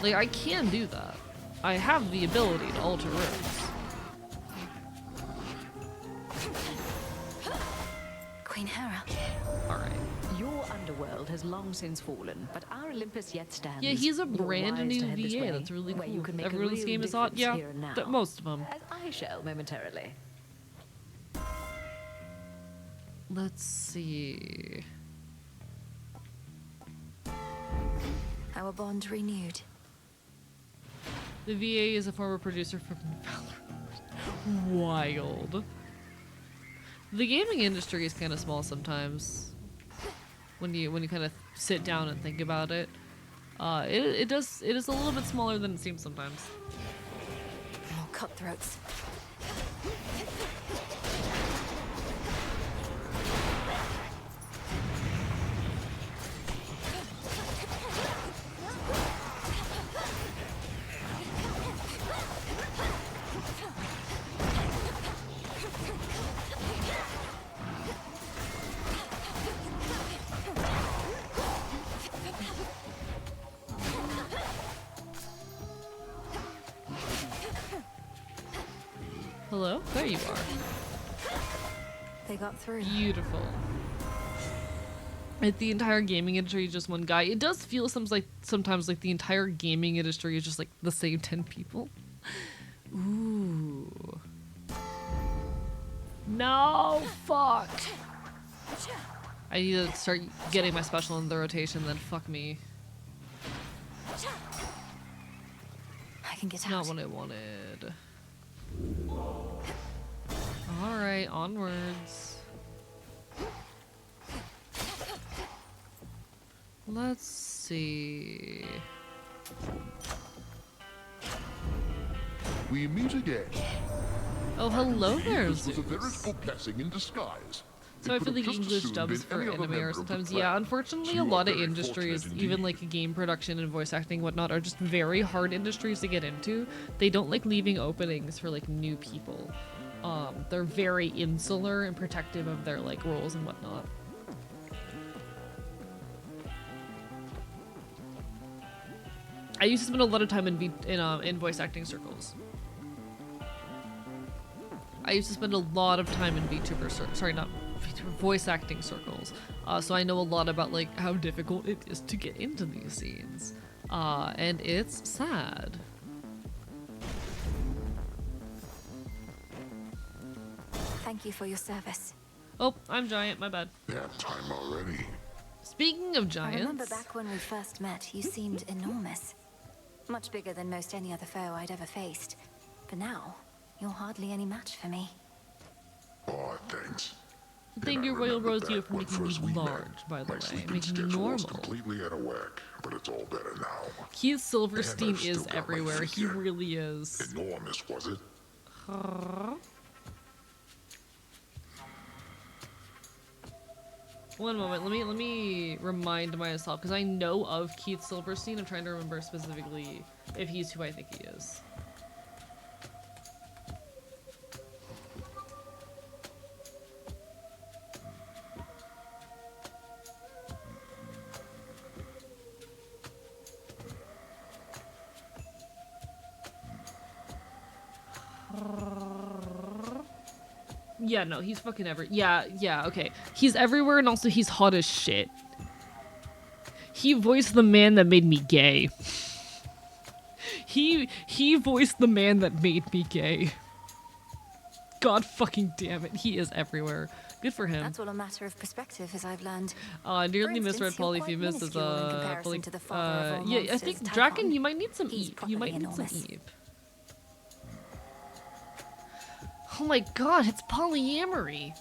Like, I can do that. I have the ability to alter rooms. Queen Hera. Alright. Your underworld has long since fallen, but our Olympus yet stands. Yeah, he's a You're brand wise new to head this VA. way, That's really where you cool. can make a Everyone in this real game is hot. difference Yeah, here and now. most of them. As I shall momentarily. Let's see. Our bond renewed. The VA is a former producer from Valorant. Wild. The gaming industry is kind of small sometimes. When you kind of sit down and think about it, it is a little bit smaller than it seems sometimes. More cutthroats. Hello? There you are. They got through. Beautiful. Like the entire gaming industry is just one guy. It does feel sometimes like the entire gaming industry is just like the same 10 people. Ooh. No, fuck. I need to start getting my special in the rotation, then fuck me. I can get Not out. what I wanted. Alright, onwards. Let's see. We meet again. Oh, hello there, This was a Zeus. veritable blessing in disguise. So I feel like English dubs for anime are sometimes, yeah, unfortunately a lot of industries, even like game production and voice acting and whatnot, are just very hard industries to get into. They don't like leaving openings for like new people. They're very insular and protective of their like roles and whatnot. I used to spend a lot of time in voice acting circles. I used to spend a lot of time in sorry, not VTuber, voice acting circles. So I know a lot about like how difficult it is to get into these scenes. And it's sad. Thank you for your service. Oh, I'm giant, my bad. Nap time already. Speaking of I remember giants, back when we first met, you seemed enormous. Much bigger than most any other foe I'd ever faced. But now, you're hardly any match for me. Oh, thanks. thank And I you, Royal remember Rosie, back for when making first me we met, large, by the my way, sleeping making me schedule was normal. completely out of whack, but it's all better now. Keith Silverstein And I've is still got my everywhere. He figure. really is. Enormous, was it? One moment, let me remind myself because I know of Keith Silverstein. I'm trying to remember specifically if he's who I think he is. Yeah, no, he's fucking yeah, okay. He's everywhere and also he's hot as shit. He voiced the man that made me gay. He voiced the man that made me gay. God fucking damn it, he is everywhere. Good for him. That's all a matter of perspective, as I've learned. Nearly For misread instance, you're quite Polyphemus as minuscule in comparison to the father of all yeah, I monsters, think Typhon. Draken, you might need some He's Eep. You might properly need some enormous. Eep. Oh my god, it's polyamory.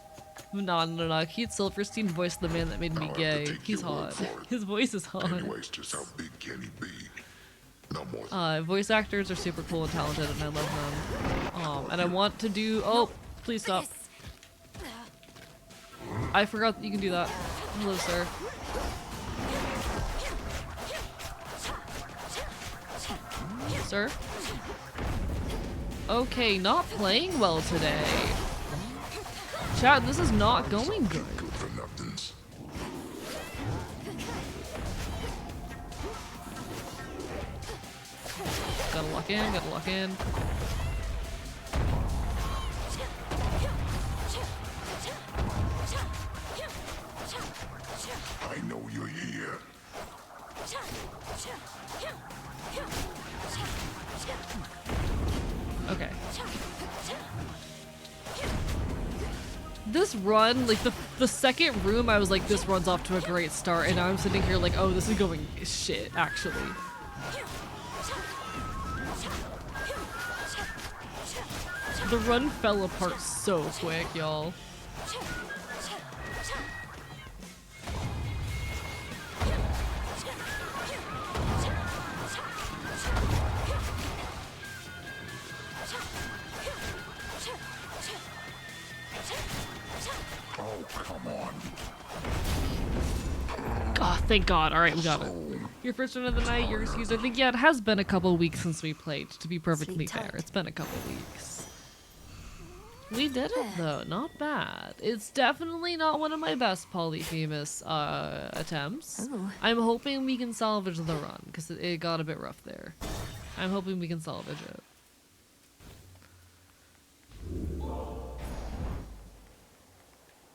No. Keith Silverstein voiced the man that made me I'll have to gay. take He's your word hot. for it. His voice is hot. Anyways, just how big can he be? No more. Voice actors are super cool and talented, and I love them. And I want to do. Oh, please stop! I forgot that you can do that. Hello, sir. Sir? Okay, not playing well today. Chat, this is not going good. Good for nothings. Gotta lock in, gotta lock in. I know you're here. Okay. This run, like the second room, I was like, this run's off to a great start, and now I'm sitting here like, oh, this is going shit, actually. The run fell apart so quick, y'all. Oh, come on. Oh, thank God. All right, we got it. Your first run of the night, you're excused. I think, yeah, it has been a couple weeks since we played, to be perfectly Sleep fair. tight. It's been a couple weeks. We did it, though. Not bad. It's definitely not one of my best Polyphemus attempts. Ooh. I'm hoping we can salvage the run, because it got a bit rough there. I'm hoping we can salvage it.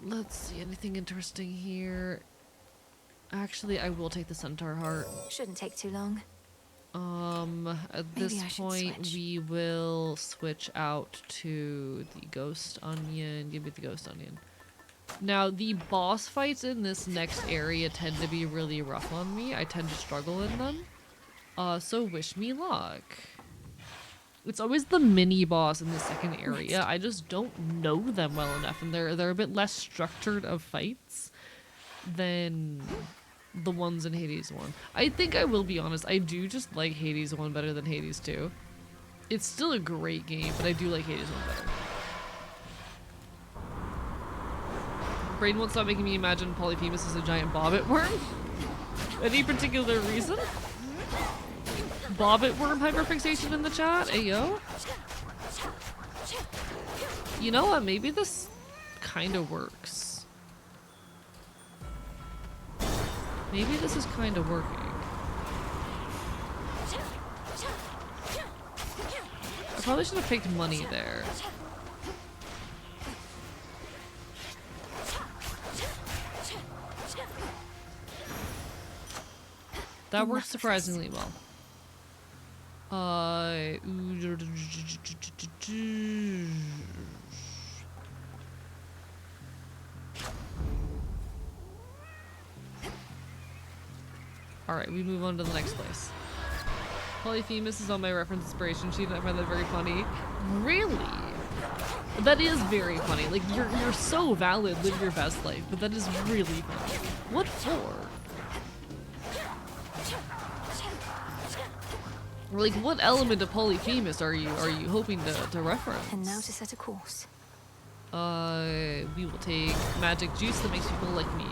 Let's see, anything interesting here? Actually, I will take the Centaur Heart. Shouldn't take too long. At Maybe this I should point, switch. we will switch out to the Ghost Onion. Give me the Ghost Onion. Now, the boss fights in this next area tend to be really rough on me. I tend to struggle in them. So wish me luck. It's always the mini boss in the second area. I just don't know them well enough, and they're a bit less structured of fights than the ones in Hades 1. I think I will be honest, I do just like Hades 1 better than Hades 2. It's still a great game, but I do like Hades 1 better. Brain won't stop making me imagine Polyphemus as a giant bobbit worm. Any particular reason? Bobbit worm hyperfixation in the chat? Ayo? You know what? Maybe this kind of works. Maybe this is kind of working. I probably should have picked money there. That works Enough of this. surprisingly well. Alright, we move on to the next place. Polyphemus is on my reference inspiration sheet and I find that very funny. Really? That is very funny. Like, you're so valid, live your best life, but that is really funny. What for? Like, what element of Polyphemus are you hoping to reference? And now to set a course. We will take magic juice that makes people like me.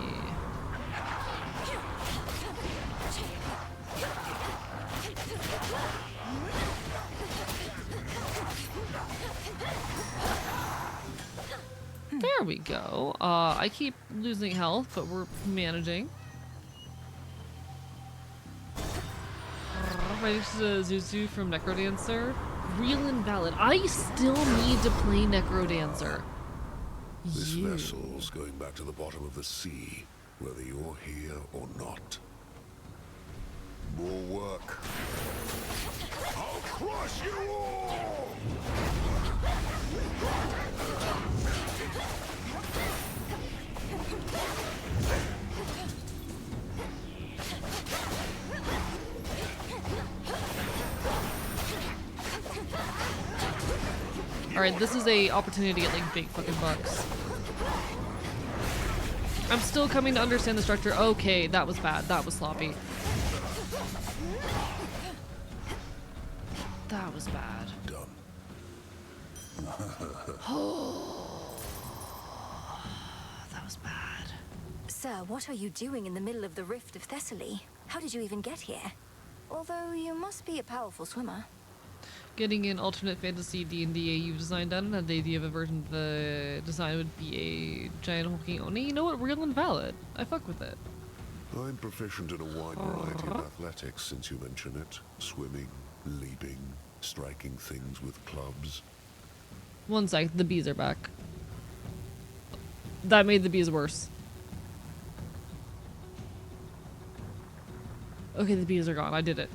There we go. I keep losing health, but we're managing. My next is Zuzu from Necrodancer. Real and valid. I still need to play Necrodancer. This You. vessel's going back to the bottom of the sea, whether you're here or not. More work. I'll crush you all! Alright, this is a opportunity to get like big fucking bucks. I'm still coming to understand the structure. Okay, that was bad. That was sloppy. That was bad. Done. That was bad. Sir, what are you doing in the middle of the rift of Thessaly? How did you even get here? Although you must be a powerful swimmer. Getting an alternate fantasy D&D you've designed, I don't have the idea of a version of the design would be a giant hulking Oni. You know what? Real and valid. I fuck with it. I'm proficient in a wide variety of athletics since you mention it. Swimming, leaping, striking things with clubs. One sec, the bees are back. That made the bees worse. Okay, the bees are gone. I did it.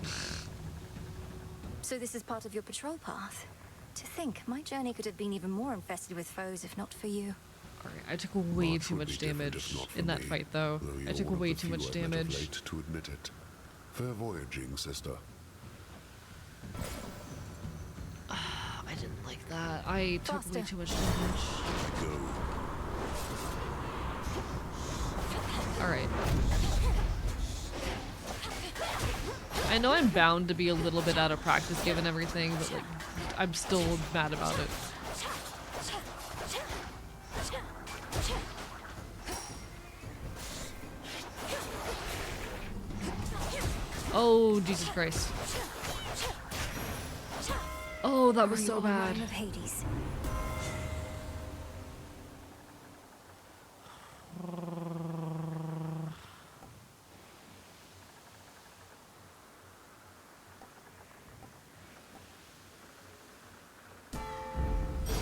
So this is part of your patrol path. To think, my journey could have been even more infested with foes if not for you. Alright, I took way Much too would much be different damage if not for in that me, fight, though. though I you're took one of way the too few much I've met of damage. late to admit it. Fair voyaging, sister. I didn't like that. I took way Faster. too much damage. Go. Alright. I know I'm bound to be a little bit out of practice given everything, but like, I'm still mad about it. Oh, Jesus Christ. Oh, that was Are you so on bad. Realm of Hades?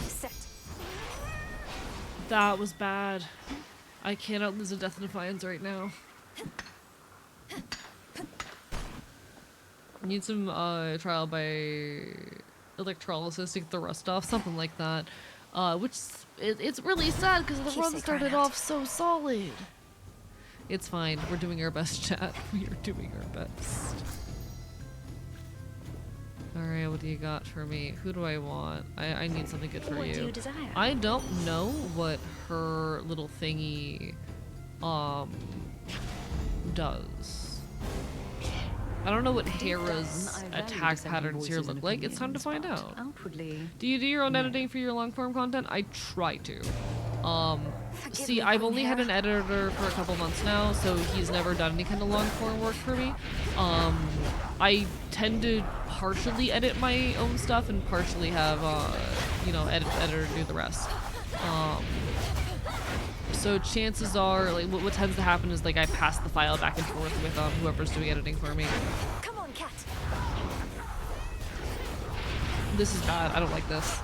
Set. That was bad. I cannot lose a Death in Defiance right now. Need some trial by electrolysis to get the rust off, something like that. It's really sad because the Keep run sick, started Reinhardt. off so solid. It's fine. We're doing our best, chat. We are doing our best. Alright, what do you got for me? Who do I want? I need something good for What you. do you desire? I don't know what her little thingy does. I don't know what Hera's I value attack dissenting patterns here voices look and like. It's time to opinions, find but out. Outwardly, Do you do your own editing for your long form content? I try to. Forgive See, me, I've Queen only had Hera. an editor for a couple months now, so he's never done any kind of long form work for me. I tend to partially edit my own stuff and partially have, you know, editor do the rest. So chances are, like, what tends to happen is, like, I pass the file back and forth with whoever's doing editing for me. Come on, cat. This is bad. I don't like this.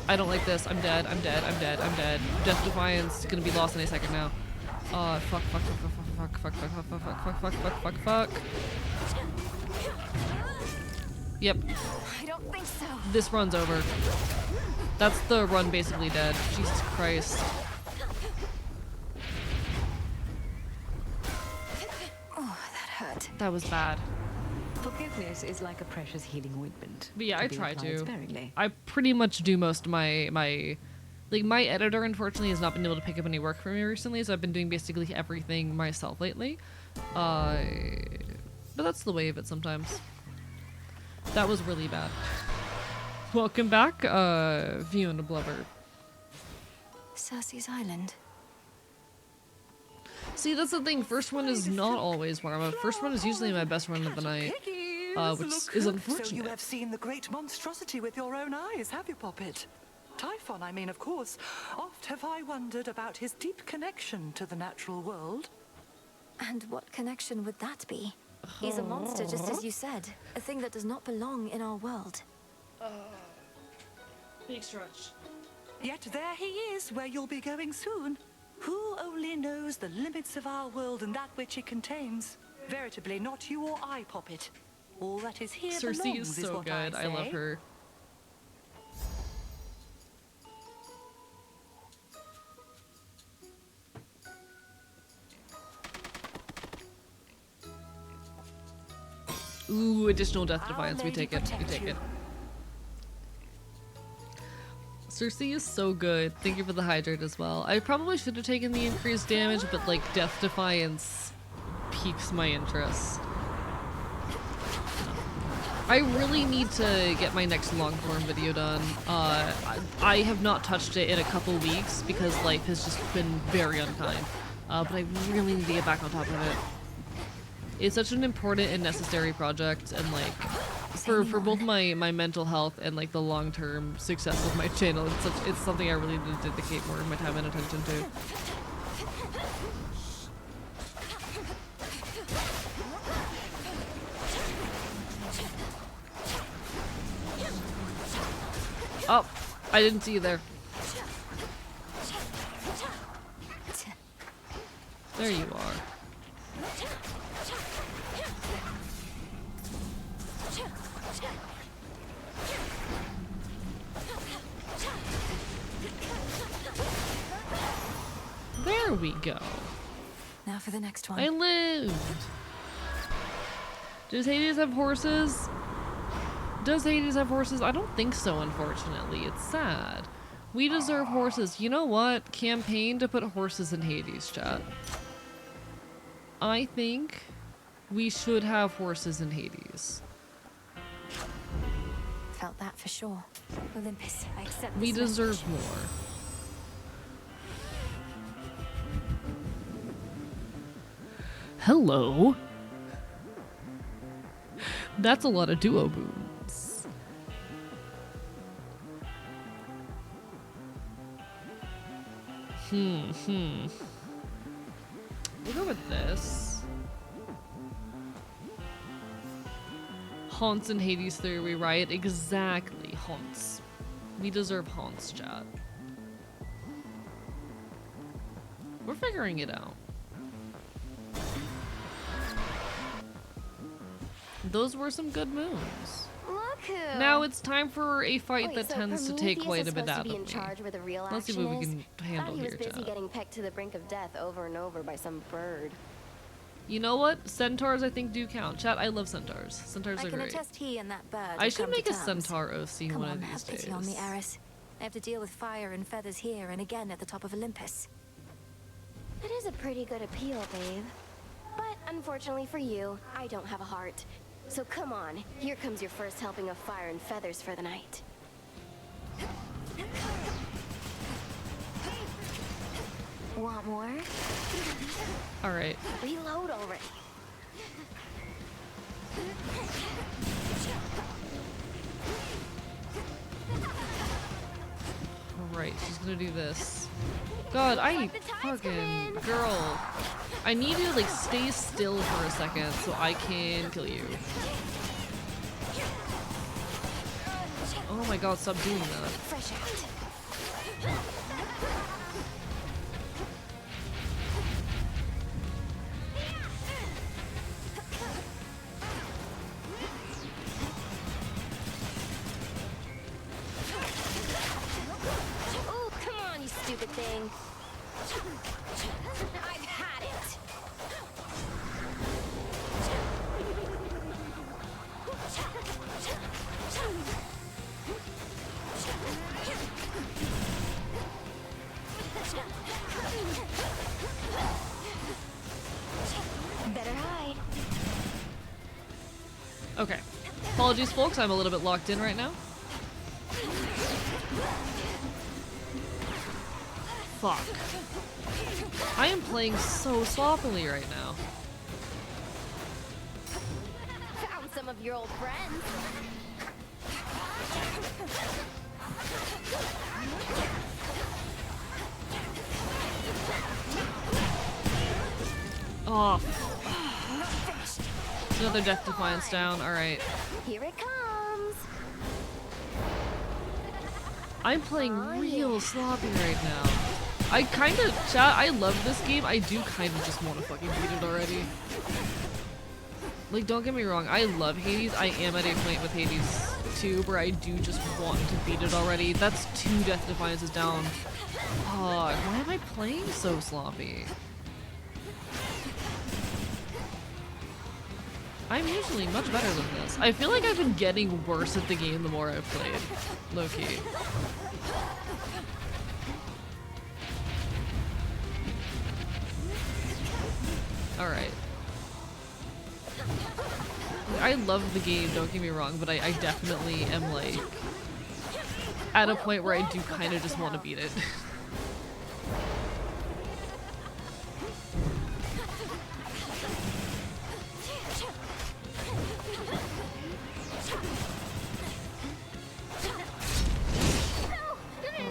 I don't like this. I'm dead. I'm dead. I'm dead. I'm dead. Death Defiance gonna be lost in a second now. Fuck, fuck, fuck, fuck, fuck, fuck, fuck, fuck, fuck, fuck, fuck, fuck, fuck. Yep. I don't think so. This run's over. That's the run basically dead. Jesus Christ. Oh, that hurt. That was bad. Forgiveness is like a precious healing ointment. But yeah, I be try applied to. sparingly. I pretty much do most of my like my editor unfortunately has not been able to pick up any work for me recently, so I've been doing basically everything myself lately. But that's the way of it sometimes. That was really bad. Welcome back, View and Blubber. Cersei's Island. See, that's the thing. First one is not always where I'm at. First one is usually my best run of the night, which is So you unfortunate. have seen the great monstrosity with your own eyes, have you, Poppet? Typhon, I mean, of course. Oft have I wondered about his deep connection to the natural world. And what connection would that be? He's a monster, just as you said. A thing that does not belong in our world. Big stretch. Yet there he is, where you'll be going soon. Who only knows the limits of our world and that which it contains? Veritably, not you or I, Poppet. All that is here Cersei belongs, is is so what good. I love say. her. Ooh, additional Death Defiance. We Lady take it. We protect take you. it. Cersei is so good. Thank you for the hydrate as well. I probably should have taken the increased damage, but like Death Defiance piques my interest. I really need to get my next long form video done. I have not touched it in a couple weeks because life has just been very unkind. But I really need to get back on top of it. It's such an important and necessary project, and like for both my mental health and like the long-term success of my channel, it's something I really need to dedicate more of my time and attention to. Oh, I didn't see you there. There you are. There we go. Now for the next one. I lived. Does Hades have horses? Does Hades have horses? I don't think so, unfortunately. It's sad. We deserve horses. You know what? Campaign to put horses in Hades, chat. I think we should have horses in Hades. Felt that for sure. Olympus, I accept We this deserve message. more. Hello. That's a lot of duo boons. We'll go with this. Haunts and Hades theory, right? Exactly, haunts. We deserve haunts, chat. We're figuring it out. Those were some good moves. Look who. Now it's time for a fight Wait, that so tends to take Prometheus quite is a bit supposed out to be of in me. charge where the real Let's see action what we is? can handle Thought he was here, busy chat. getting pecked to the brink of death over and over by some bird. You know what? Centaurs I think do count. Chat, I love centaurs. Centaurs I are can great. attest he and that bird I have should come make to a terms. centaur OC Come one on, of have these pity on me, days. Eris. I have to deal with fire and feathers here and again at the top of Olympus. That is a pretty good appeal, babe. But unfortunately for you, I don't have a heart. So come on, here comes your first helping of fire and feathers for the night. Want more? Alright. Reload already. Alright, she's gonna do this. God, I fucking girl. I need you to like stay still for a second so I can kill you. Oh my god, stop doing that. Fresh out. Oh, come on, you stupid thing. I've had it. Better hide. Okay. Apologies, folks. I'm a little bit locked in right now. Fuck. I am playing so sloppily right now. Found some of your old friends. Oh. Another Death Defiance down. Alright. Here it comes. I'm playing real sloppy right now. I kind of, chat, I love this game. I do kind of just want to fucking beat it already. Like, don't get me wrong. I love Hades. I am at a point with Hades 2 where I do just want to beat it already. That's 2 Death Defiances down. Oh, why am I playing so sloppy? I'm usually much better than this. I feel like I've been getting worse at the game the more I've played. Low-key. Alright. I love the game, don't get me wrong, but I definitely am like at a point where I do kind of just want to beat it.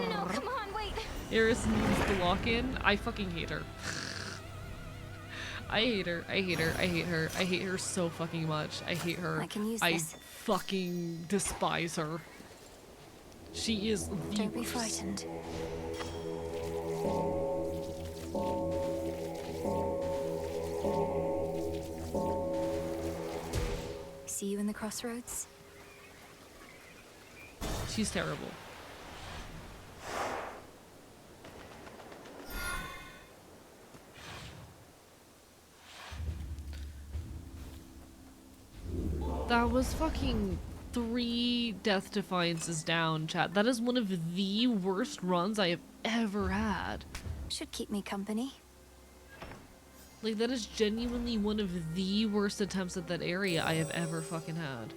No, come on, wait. Eris needs to walk in. I fucking hate her. I hate her. I hate her. I hate her. I hate her so fucking much. I hate her. I can use I this. fucking despise her. She is the Don't be worst. frightened. See you in the crossroads? She's terrible. That was fucking 3 Death Defiances down, chat. That is one of the worst runs I have ever had. Should keep me company. Like, that is genuinely one of the worst attempts at that area I have ever fucking had.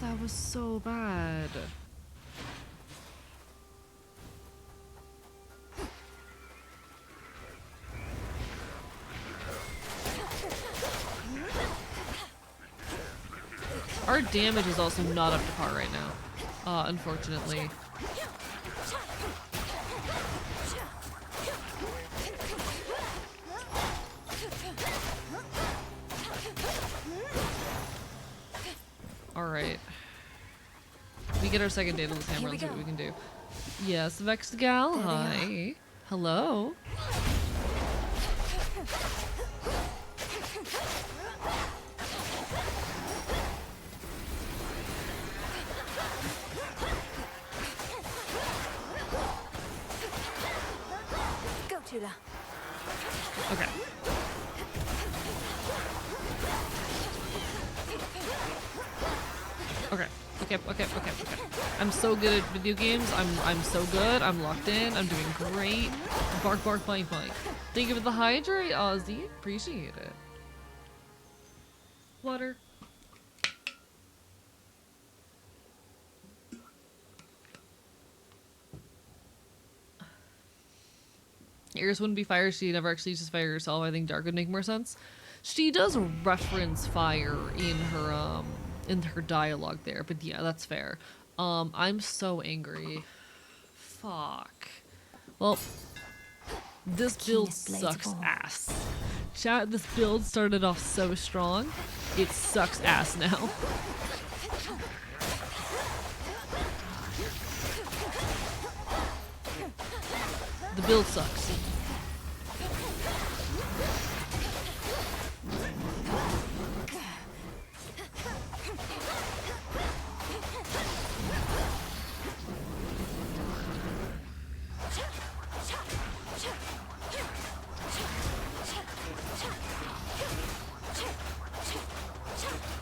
That was so bad. Our damage is also not up to par right now, unfortunately. Alright. We get our second date on this hammer and see what we can do. Yes, Vexed Gal, hi. Hello. Go, Tula. Okay. Okay. Okay. I'm so good at video games. I'm so good. I'm locked in. I'm doing great. Bark, bark, bite, bite. Thank you for the hydrate, Ozzy. Appreciate it. Water. Iris wouldn't be fire. She never actually uses fire herself. I think Dark would make more sense. She does reference fire in her dialogue there, but yeah, that's fair. I'm so angry. Fuck. Well, This The build keenest blades of sucks all. ass. Chat, this build started off so strong. It sucks ass now. The build sucks.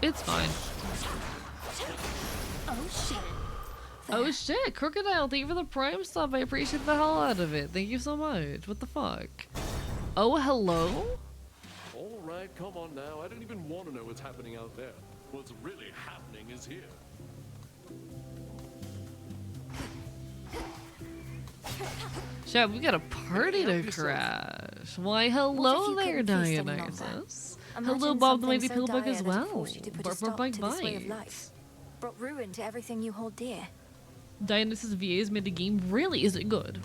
It's fine. Oh shit. Oh shit, Crocodile, thank you for the Prime sub. I appreciate the hell out of it. Thank you so much. What the fuck? Oh, hello? All right, come on now. I don't even want to know what's happening out there. What's really happening is here. Chat, we got a party to crash. Why, hello What if there, you couldn't feast any Dionysus. longer? Hello, Imagine Bob the something Mighty so Pillbug dire as that it well. forced you to put a Bark, stop bark, to this way of bite. life. Brought ruin to everything you hold dear. Dionysus VA's made a game. Really? Is it good?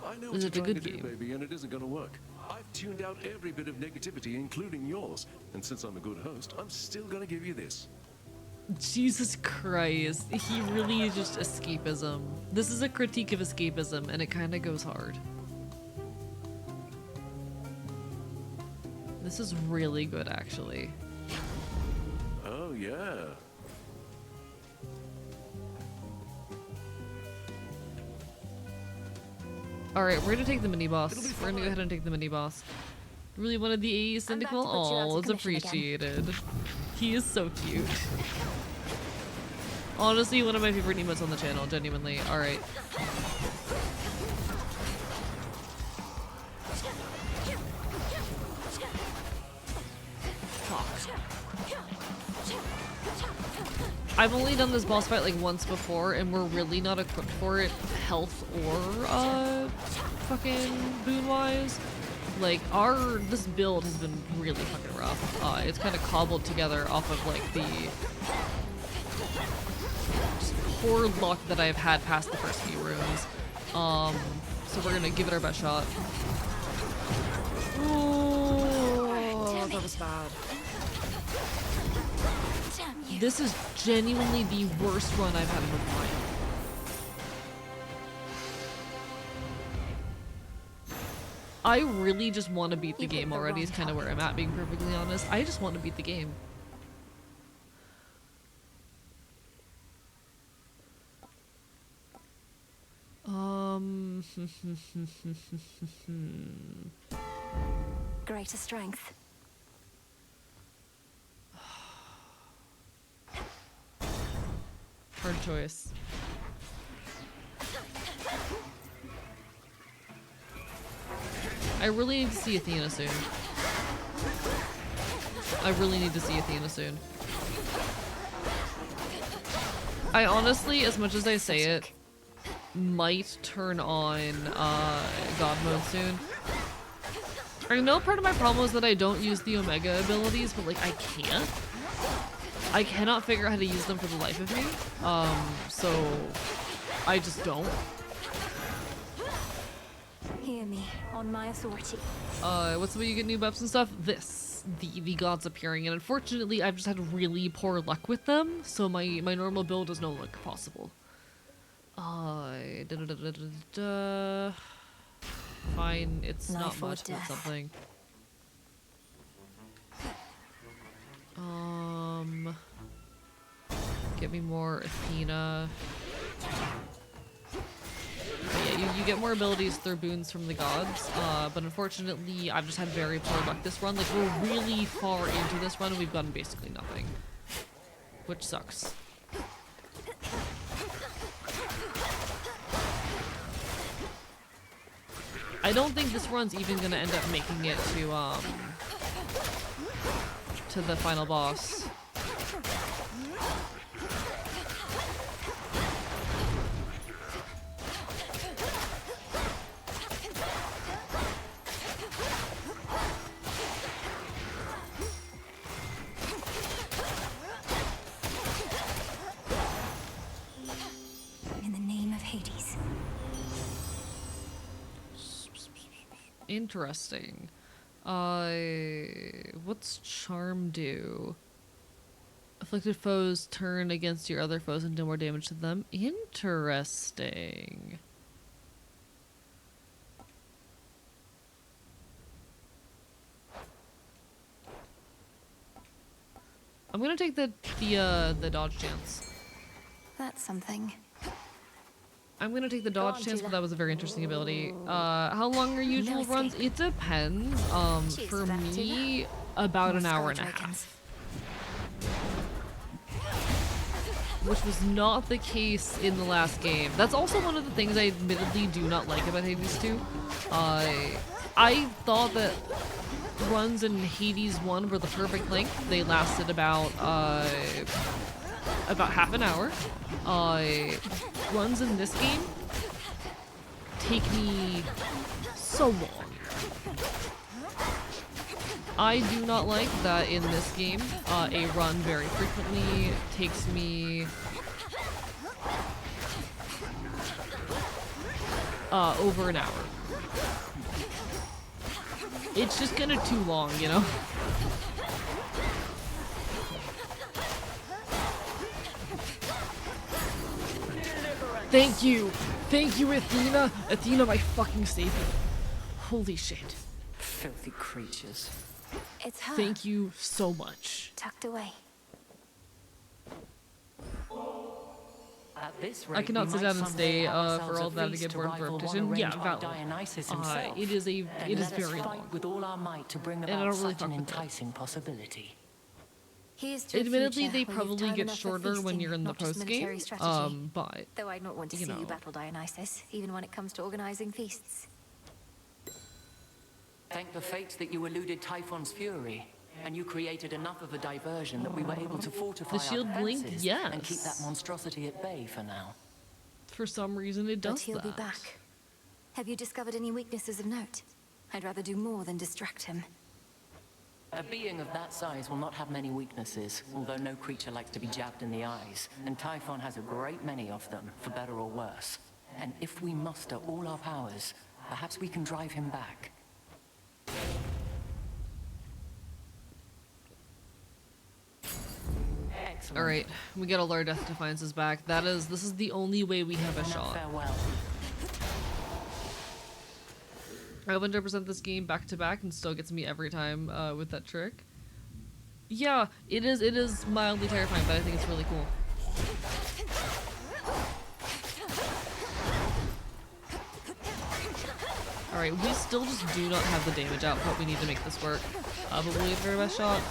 I know Is what it a you're trying good to do, game? baby, and it isn't going to work. I've tuned out every bit of negativity, including yours. And since I'm a good host, I'm still going to give you this. Jesus Christ. He really is just escapism. This is a critique of escapism, and it kind of goes hard. This is really good, actually. Oh, yeah. Alright, we're gonna take the mini boss. We're gonna go ahead and take the mini boss. Really wanted the AE I'm back to Syndical? put you out Oh, of it's commission again. appreciated. He is so cute. Honestly, one of my favorite emotes on the channel, genuinely. Alright. I've only done this boss fight like once before, and we're really not equipped for it, health or fucking boon-wise. Like this build has been really fucking rough. It's kind of cobbled together off of like the just poor luck that I've had past the first few rooms. So we're gonna give it our best shot. Oh, that was bad. This is genuinely the worst run I've had in a while. I really just want to beat the game already is kind of where I'm at, being perfectly honest. I just want to beat the game. Greater strength. Hard choice. I really need to see Athena soon. I really need to see Athena soon. I honestly, as much as I say it, might turn on God mode soon. I know part of my problem is that I don't use the Omega abilities, but like I can't. I cannot figure out how to use them for the life of me. So I just don't. Hear me on my authority. What's the way you get new buffs and stuff? The gods appearing, and unfortunately I've just had really poor luck with them, so my normal build is no longer possible. Fine, it's not Life or much, but death. something. Get me more Athena. But yeah, you get more abilities through boons from the gods, but unfortunately I've just had very poor luck this run. Like, we're really far into this run and we've gotten basically nothing, which sucks. I don't think this run's even gonna end up making it to the final boss. Interesting. What's charm do? Afflicted foes turn against your other foes and do more damage to them. Interesting. I'm gonna take the dodge chance. That's something. I'm gonna take the dodge chance, but that was a very interesting ability. How long are usual runs? It depends. For me, about an hour and a half. Which was not the case in the last game. That's also one of the things I admittedly do not like about Hades 2. I thought that runs in Hades 1 were the perfect length. They lasted about half an hour. Runs in this game take me so long. I do not like that in this game. A run very frequently takes me over an hour. It's just kind of too long, you know? Thank you! Thank you, Athena! Athena, my fucking savior. Holy shit. Filthy creatures. It's her. Thank you so much. Tucked away. At this I rate, cannot we sit might down and someday stay have ourselves for all a that to feast get bored for a rival one petition. Yeah, arranged by valid. Dionysus himself. It is Then it is let us very fight long. with all our might to bring And I about don't really such an fuck with it. enticing possibility. Here's to a Admittedly, future they where you've probably time get enough for shorter when feasting, you're in the not just post game. military strategy. But Though I'd not want to you see you know. battle Dionysus, even when it comes to organizing feasts. Thank the fates that you eluded Typhon's fury, and you created enough of a diversion that we were able to fortify The shield our blinked, defenses and keep that yes. monstrosity at bay for now. for some reason, it But does he'll that. be back. Have you discovered any weaknesses of note? I'd rather do more than distract him. A being of that size will not have many weaknesses, although no creature likes to be jabbed in the eyes, and Typhon has a great many of them, for better or worse. And if we muster all our powers, perhaps we can drive him back. Excellent. All right, we get all our death defiances back. This is the only way we have a Now shot. farewell. I 100% this game back to back and still gets me every time with that trick. Yeah, it is mildly terrifying, but I think it's really cool. Alright, we still just do not have the damage output we need to make this work. But we'll give it our best shot.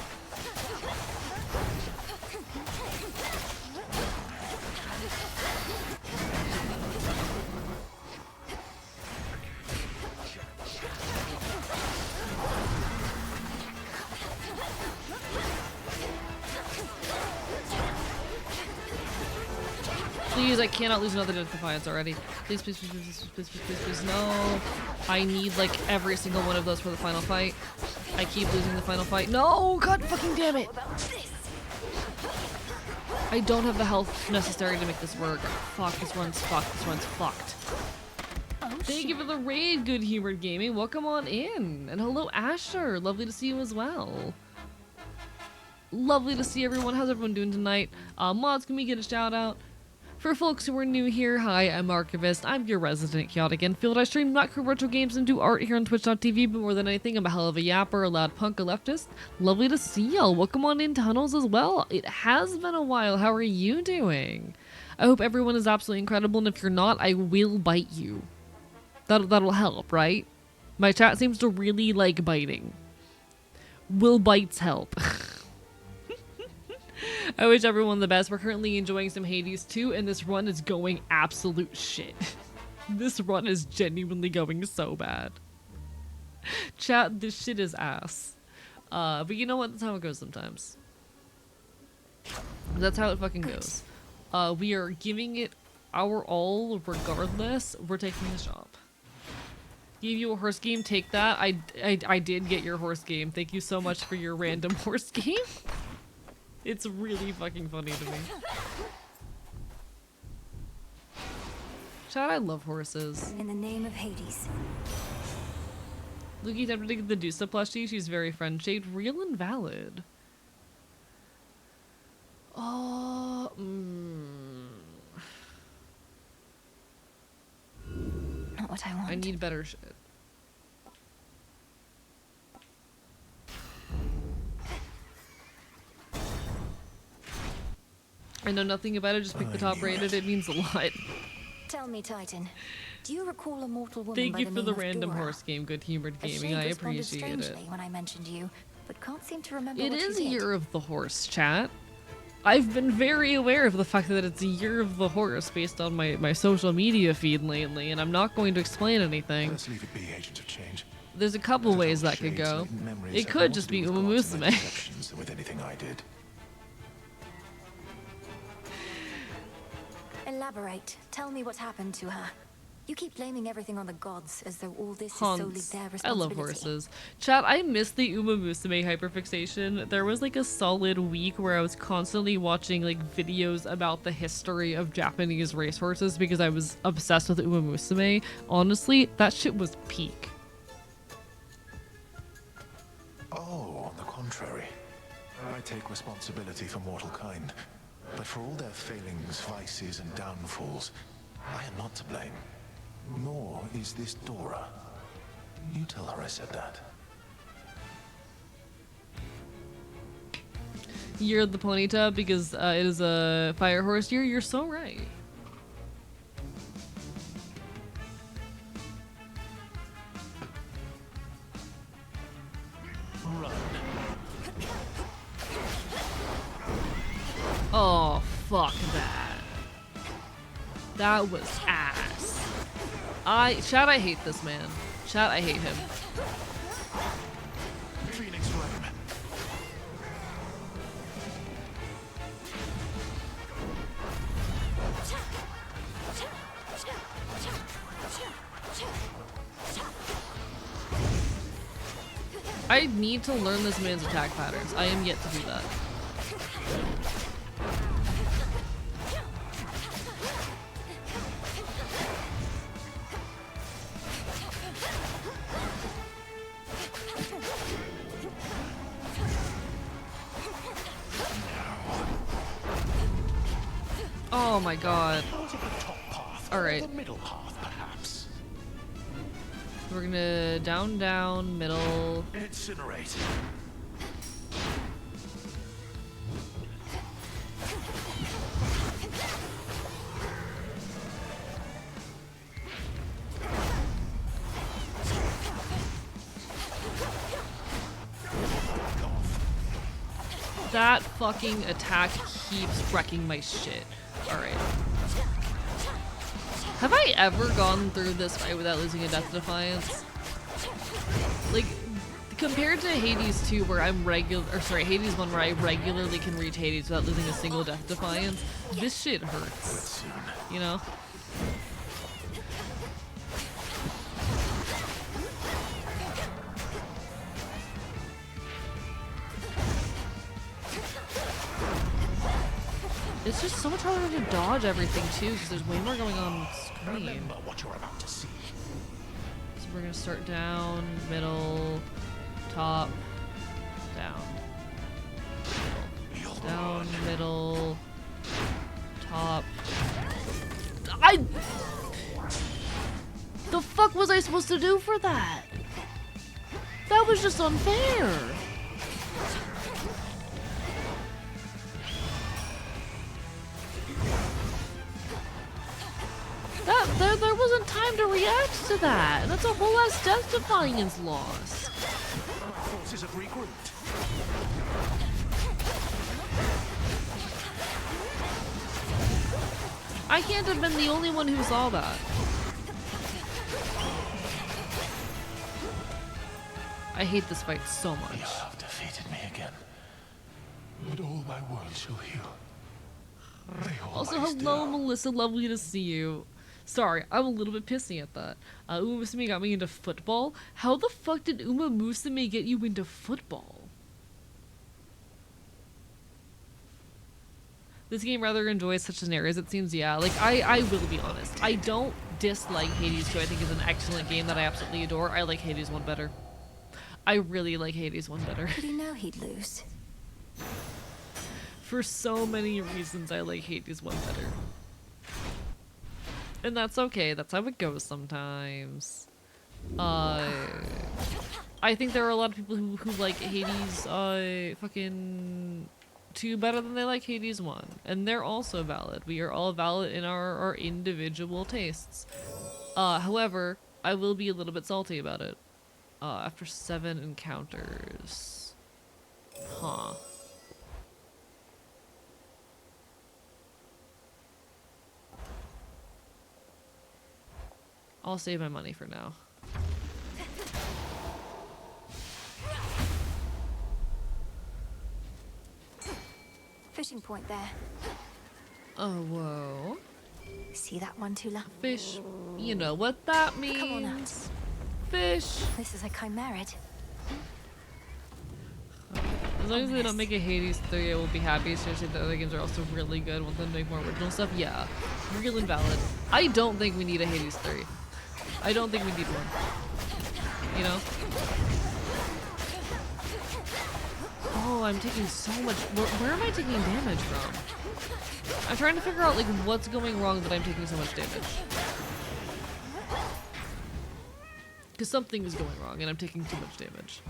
Please, I cannot lose another Death Defiance already. Please, please, please, please, please, please, please, please, no. I need, like, every single one of those for the final fight. I keep losing the final fight. No! God fucking damn it! I don't have the health necessary to make this work. Fuck, this run's fucked. This run's fucked. Thank you for the raid, Good Humored Gaming. Welcome on in. And hello, Asher. Lovely to see you as well. Lovely to see everyone. How's everyone doing tonight? Mods, can we get a shout out? For folks who are new here, hi, I'm Archivist. I'm your resident chaotic infield. I stream macro retro games and do art here on twitch.tv, but more than anything, I'm a hell of a yapper, a loud punk, a leftist. Lovely to see y'all. Welcome on in, Tunnels, as well. It has been a while. How are you doing? I hope everyone is absolutely incredible, and if you're not, I will bite you. That'll help, right? My chat seems to really like biting. Will bites help? I wish everyone the best. We're currently enjoying some Hades 2, and this run is going absolute shit. This run is genuinely going so bad. Chat, this shit is ass. But you know what? That's how it goes sometimes. That's how it fucking goes. We are giving it our all regardless. We're taking the shop. Give you a horse game, take that. I did get your horse game. Thank you so much for your random horse game. It's really fucking funny to me. Chat, I love horses. In the name of Hades. Luki attempted to get the Dusa plushie. She's very friend-shaped. Real and valid. Oh, Not what I want. I need better shit. I know nothing about it, just pick the top rated. It means a lot. Tell me, Titan, do you recall a mortal woman Thank by you the for name the of random Dora? horse game, good humored A gaming. shade I responded appreciate it. strangely when I mentioned you, but can't seem to remember It what is you did. Year of the Horse, chat. I've been very aware of the fact that it's a Year of the Horse based on my social media feed lately, and I'm not going to explain anything. Let's leave it be, Agent of Change. There's a couple Those ways old that could shades' go. latent memories It have could more just to do be with Uma gods and their Musume. deceptions than with anything I did. Elaborate. Tell me what happened to her. You keep blaming everything on the gods, as though all this is solely Hans. their I responsibility. love horses. Chat, I miss the Uma Musume hyperfixation. There was like a solid week where I was constantly watching like videos about the history of Japanese racehorses because I was obsessed with Uma Musume. Honestly, that shit was peak. Oh, on the contrary. I take responsibility for mortal kind. But for all their failings, vices, and downfalls, I am not to blame. Nor is this Dora. You tell her I said that. Year of the Ponyta because it is a fire horse year. You're so right. Run. Oh, fuck that. That was ass. Chat, I hate this man. Chat, I hate him. Phoenix Flame. I need to learn this man's attack patterns. I am yet to do that. Oh my god. Alright. The middle path, perhaps. We're gonna down, middle. Incinerate. That fucking attack keeps wrecking my shit. Alright. Have I ever gone through this fight without losing a Death Defiance? Like, compared to Hades 2 where I'm Hades 1 where I regularly can reach Hades without losing a single Death Defiance, this shit hurts. You know? It's just so much harder to dodge everything too, because there's way more going on screen. Remember what you're about to see. So we're gonna start down, middle, top, down. Down, middle, top. The fuck was I supposed to do for that? That was just unfair. There wasn't time to react to that. That's a whole ass Death Defiance loss. Forces have regrouped. I can't have been the only one who saw that. I hate this fight so much. You have defeated me again. But all my wounds shall heal. Also, hello, Melissa. Lovely to see you. Sorry, I'm a little bit pissy at that. Uma Musume got me into football. How the fuck did Uma Musume get you into football? This game rather enjoys such scenarios, it seems, yeah. Like, I will be honest. I don't dislike Hades 2. I think is an excellent game that I absolutely adore. I like Hades 1 better. I really like Hades 1 better. Did he know he'd lose? For so many reasons, I like Hades 1 better. And that's okay, that's how it goes sometimes. I think there are a lot of people who like Hades fucking 2 better than they like Hades 1. And they're also valid. We are all valid in our individual tastes. However, I will be a little bit salty about it. After 7 encounters. Huh. I'll save my money for now. Fishing point there. Oh, whoa. See that one, Tula? Fish. You know what that means. Come on out. Fish. This is a chimerid. As long as they don't make a Hades 3, I will be happy. Seriously, the other games are also really good. Want them to make more original stuff? Yeah. Real and valid. I don't think we need a Hades 3. I don't think we need one. You know? Oh, I'm taking so much. Where am I taking damage from? I'm trying to figure out, like, what's going wrong that I'm taking so much damage. Because something is going wrong and I'm taking too much damage.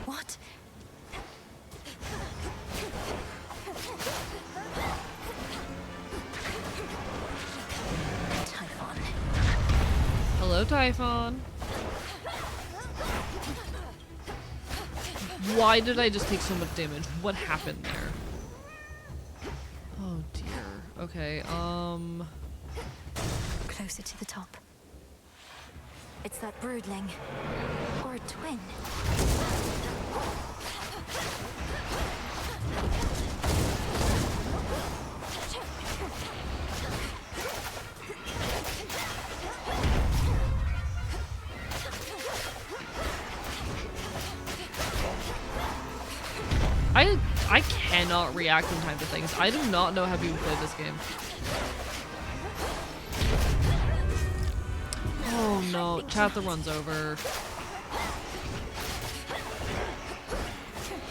What? Typhon. Hello, Typhon. Why did I just take so much damage? What happened there? Oh dear. Okay, Closer to the top. It's that broodling. Or a twin. I cannot react in time to things. I do not know how people play this game. Oh no, chat, the run's over.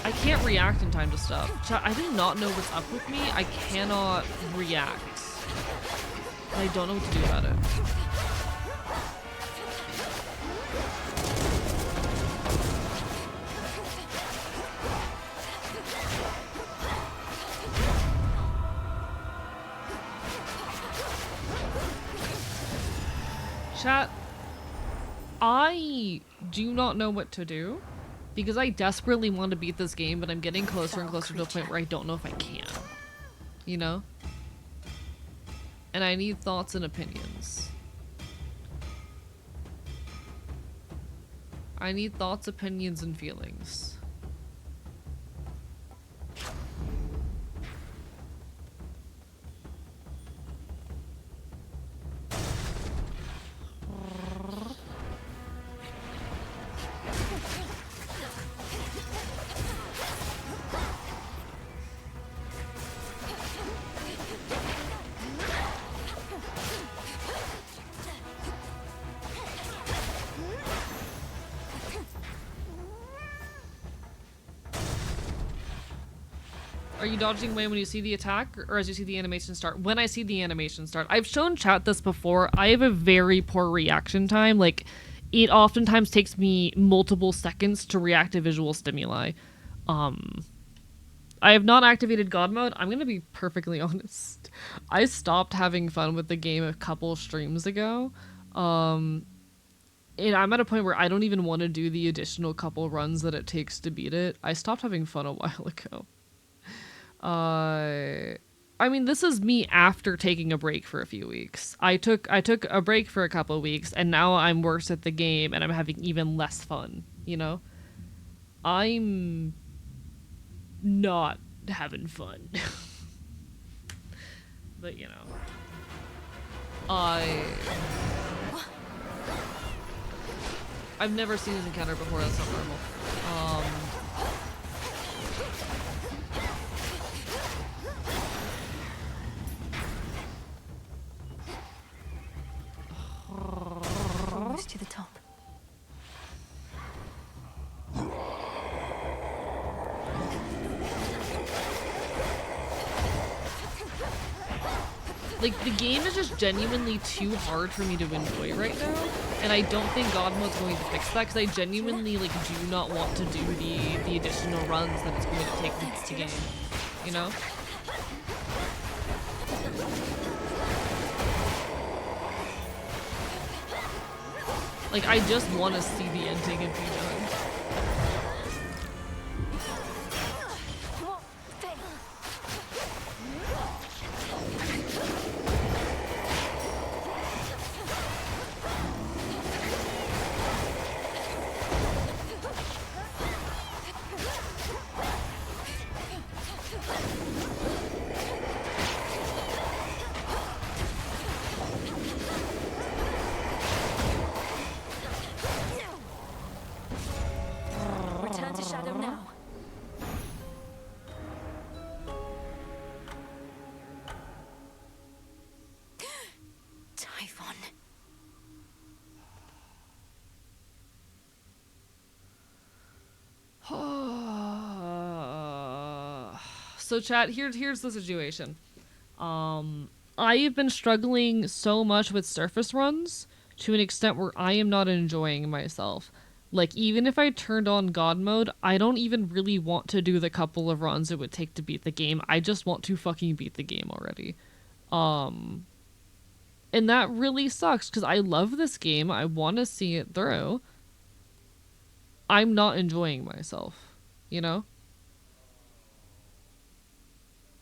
I can't react in time to stuff. Chat, I do not know what's up with me. I cannot react. I don't know what to do about it. Chat, I do not know what to do because I desperately want to beat this game, but I'm getting closer and closer to a point where I don't know if I can. You know? And I need thoughts and opinions. I need thoughts, opinions, and feelings. Are you dodging away when you see the attack or as you see the animation start? When I see the animation start. I've shown chat this before. I have a very poor reaction time. Like, it oftentimes takes me multiple seconds to react to visual stimuli. I have not activated God mode. I'm gonna be perfectly honest. I stopped having fun with the game a couple streams ago. And I'm at a point where I don't even want to do the additional couple runs that it takes to beat it. I stopped having fun a while ago. I mean, this is me after taking a break for a few weeks. I took a break for a couple of weeks, and now I'm worse at the game, and I'm having even less fun, you know? I'm not having fun. But, you know. I've never seen this encounter before, that's not normal. Almost to the top. Like, the game is just genuinely too hard for me to enjoy right now, and I don't think God Mode's going to fix that, because I genuinely, like, do not want to do the additional runs that it's going to take to beat the game, you know? Like, I just want to see the ending and be done. Return to Shadow now. Typhon. So chat, here's the situation. I have been struggling so much with surface runs to an extent where I am not enjoying myself. Like, even if I turned on God mode, I don't even really want to do the couple of runs it would take to beat the game. I just want to fucking beat the game already. And that really sucks, because I love this game. I want to see it through. I'm not enjoying myself, you know?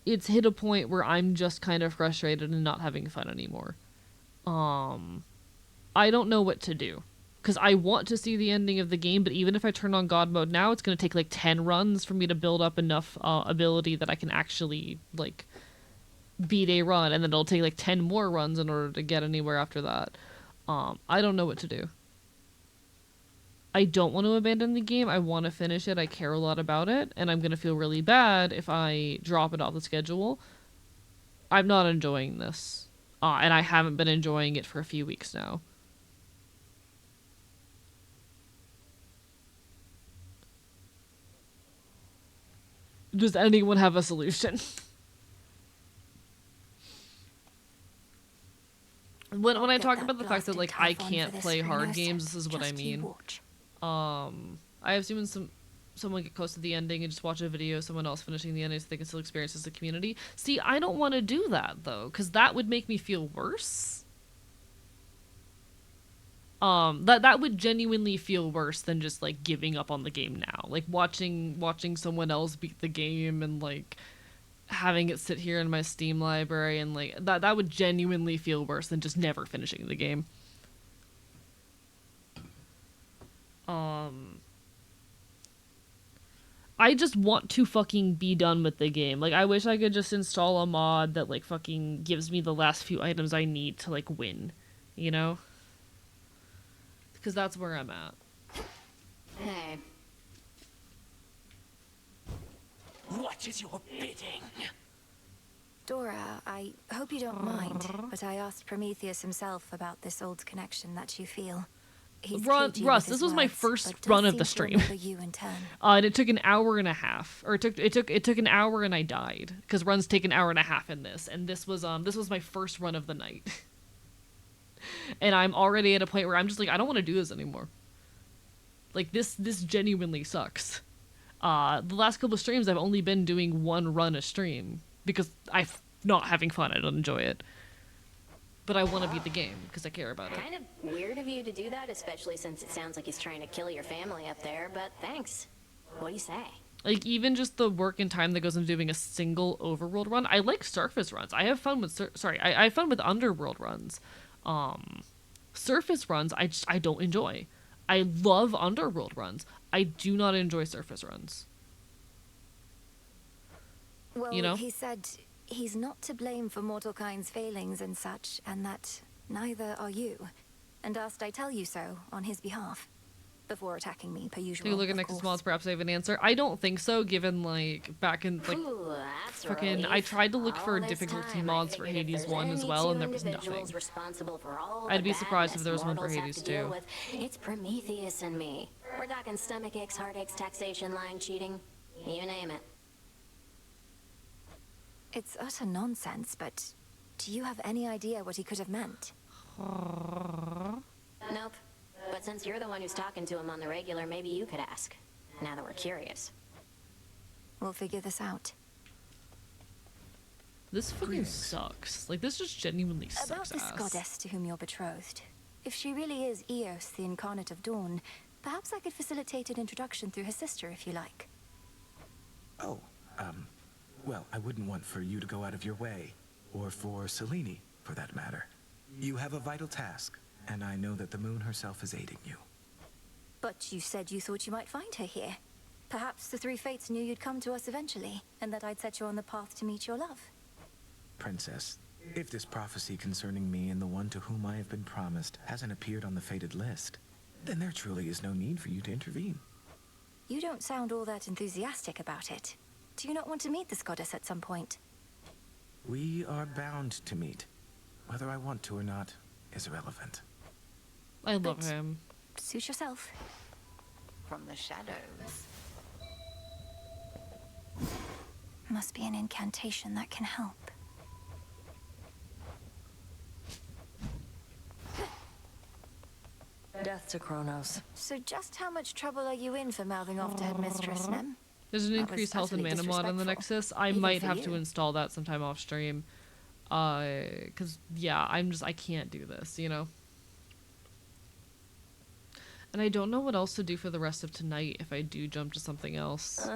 It's hit a point where I'm just kind of frustrated and not having fun anymore. I don't know what to do. Because I want to see the ending of the game, but even if I turn on God mode now, it's going to take like 10 runs for me to build up enough ability that I can actually, like, beat a run, and then it'll take like 10 more runs in order to get anywhere after that. I don't know what to do. I don't want to abandon the game. I want to finish it. I care a lot about it, and I'm going to feel really bad if I drop it off the schedule. I'm not enjoying this. And I haven't been enjoying it for a few weeks now. Does anyone have a solution? When I talk about the fact that, like, I can't play hard games, this is what I mean. I have seen someone get close to the ending and just watch a video of someone else finishing the ending so they can still experience as a community. See, I don't want to do that, though, because that would make me feel worse. That would genuinely feel worse than just, like, giving up on the game now. Like, watching someone else beat the game and, like, having it sit here in my Steam library and, like, that would genuinely feel worse than just never finishing the game. I just want to fucking be done with the game. Like, I wish I could just install a mod that, like, fucking gives me the last few items I need to, like, win. You know? Because that's where I'm at. Hey. What is your bidding? Dora, I hope you don't mind, but I asked Prometheus himself about this old connection that you feel. Russ, this was my first run of the stream. You in turn. And it took an hour and a half, or it took an hour, and I died because runs take an hour and a half in this, and this was my first run of the night, and I'm already at a point where I'm just like, I don't want to do this anymore. Like, this genuinely sucks. The last couple of streams I've only been doing one run a stream because I'm not having fun. I don't enjoy it. But I want to beat the game because I care about it. Kind of weird of you to do that, especially since it sounds like he's trying to kill your family up there, but thanks. What do you say? Like, even just the work and time that goes into doing a single overworld run. I like surface runs. I have fun with I have fun with underworld runs. Surface runs I don't enjoy. I love underworld runs. I do not enjoy surface runs. Well, you know? He said he's not to blame for mortal kind's failings and such, and that neither are you. And asked I tell you so on his behalf. Before attacking me, per usual. Take a look at Nexus mods, perhaps I have an answer. I don't think so, given, like, back in, like, Ooh, fucking, I tried to look for difficulty mods for Hades 1 as well, and there was nothing. I'd be surprised if there was one for Hades 2. It's Prometheus and me. We're talking stomach aches, heartaches, taxation, lying, cheating. You name it. It's utter nonsense, but Do you have any idea what he could have meant? Nope. But since you're the one who's talking to him on the regular, maybe you could ask. Now that we're curious. We'll figure this out. This fucking sucks. Like, this just genuinely sucks About this ass. goddess to whom you're betrothed. If she really is Eos, the incarnate of dawn, perhaps I could facilitate an introduction through her sister, if you like. Oh, well, I wouldn't want for you to go out of your way. Or for Selene, for that matter. You have a vital task, and I know that the moon herself is aiding you. But you said you thought you might find her here. Perhaps the three fates knew you'd come to us eventually, and that I'd set you on the path to meet your love. Princess, if this prophecy concerning me and the one to whom I have been promised hasn't appeared on the fated list, then there truly is no need for you to intervene. You don't sound all that enthusiastic about it. Do you not want to meet this goddess at some point? We are bound to meet. Whether I want to or not is irrelevant. I love him. Suit yourself. From the shadows. Must be an incantation that can help. Death to Kronos. So just how much trouble are you in for mouthing off to Headmistress Nem? There's an That increased was health and utterly mana mod on the disrespectful. Nexus. I Even might for have to you. install that sometime off stream. Cause yeah, I can't do this, you know? And I don't know what else to do for the rest of tonight if I do jump to something else.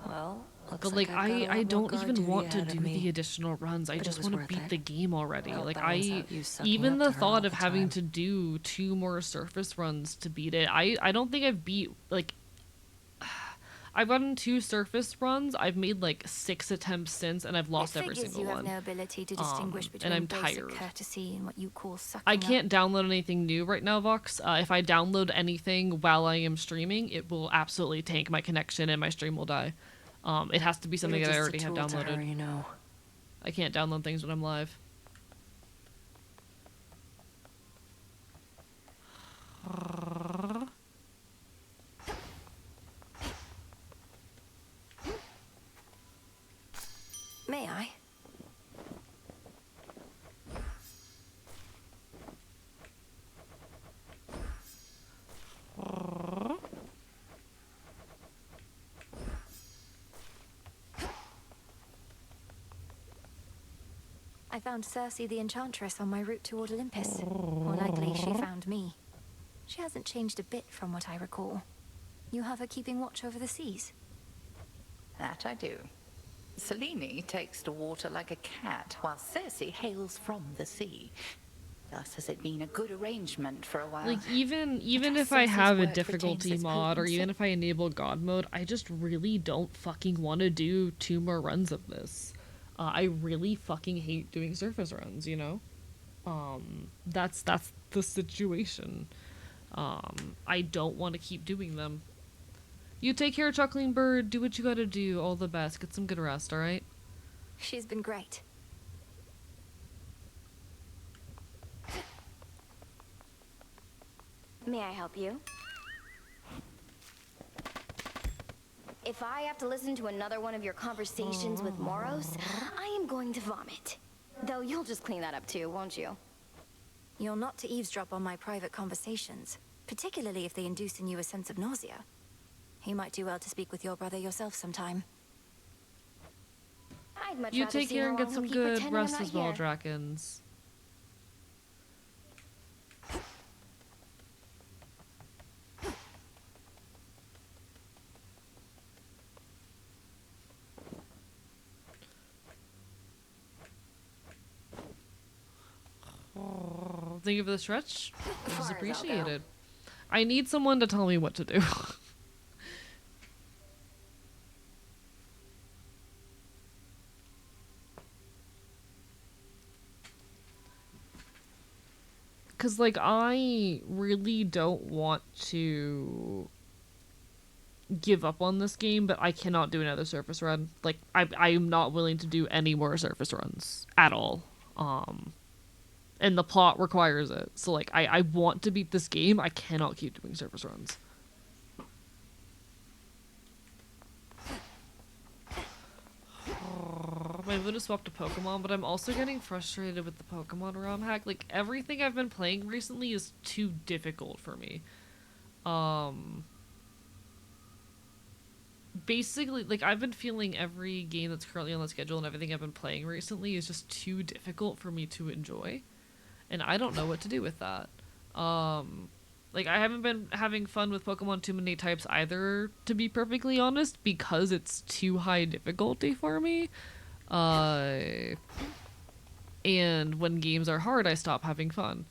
Well, looks But like, I've got a lot I more don't guard even duty want to ahead of do me. the additional runs. I But it just was want to worth beat it. the game already. Help Like balance out you sucking even up the to her all thought the of having time. to do 2 more surface runs to beat it. I don't think I've beat like. I've gotten 2 surface runs. I've made like 6 attempts since, and I've lost It every figures single you have one. no ability to distinguish And between I'm basic tired. courtesy and what you call sucking I up. can't download anything new right now, Vox. If I download anything while I am streaming, it will absolutely tank my connection and my stream will die. It has to be something You're that I just a already have tool to downloaded. her, you know. I can't download things when I'm live. May I? I found Circe the Enchantress on my route toward Olympus. More likely, she found me. She hasn't changed a bit from what I recall. You have her keeping watch over the seas. That I do. Selene takes to water like a cat, while Circe hails from the sea. Thus has it been a good arrangement for a while. Like even But if I Circe's have a word difficulty retains its mod, or potency. even if I enable God mode, I just really don't fucking want to do 2 more runs of this. I really fucking hate doing surface runs, you know? That's the situation. I don't want to keep doing them. You take care, Chuckling Bird. Do what you gotta do. All the best. Get some good rest, alright? She's been great. May I help you? If I have to listen to another one of your conversations with Moros, I am going to vomit. Though you'll just clean that up too, won't you? You're not to eavesdrop on my private conversations, particularly if they induce in you a sense of nausea. You might do well to speak with your brother yourself sometime. I'd much You rather take see care how and long get he'll some keep good pretending I'm rest not as well, here. Drakens. Thank you for the stretch. It is Far as I'll go. appreciated. I need someone to tell me what to do. Cause like I really don't want to give up on this game, but I cannot do another surface run. Like I am not willing to do any more surface runs at all. And the plot requires it. So like I want to beat this game. I cannot keep doing surface runs. my mood is swapped to Pokemon, but I'm also getting frustrated with the Pokemon ROM hack. Like, everything I've been playing recently is too difficult for me. Basically, like, I've been feeling every game that's currently on the schedule and everything I've been playing recently is just too difficult for me to enjoy. And I don't know what to do with that. Like, I haven't been having fun with Pokemon Too Many Types either, to be perfectly honest, because it's too high difficulty for me. And when games are hard, I stop having fun.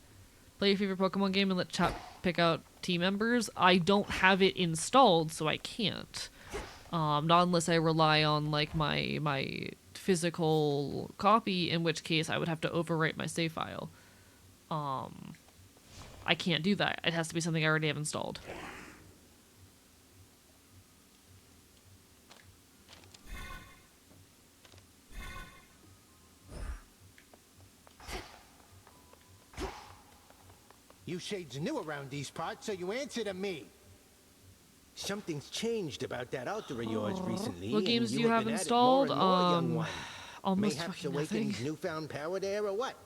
Play your favorite Pokemon game and let chat pick out team members. I don't have it installed, so I can't. Not unless I rely on, like, my physical copy, in which case I would have to overwrite my save file. I can't do that. It has to be something I already have installed. You shades new around these parts, so you answer to me. Something's changed about that altar of yours recently. What games and do you have been at it installed? more and more, young one. Almost Mayhaps fucking nothing. Awaken's newfound power there, or what?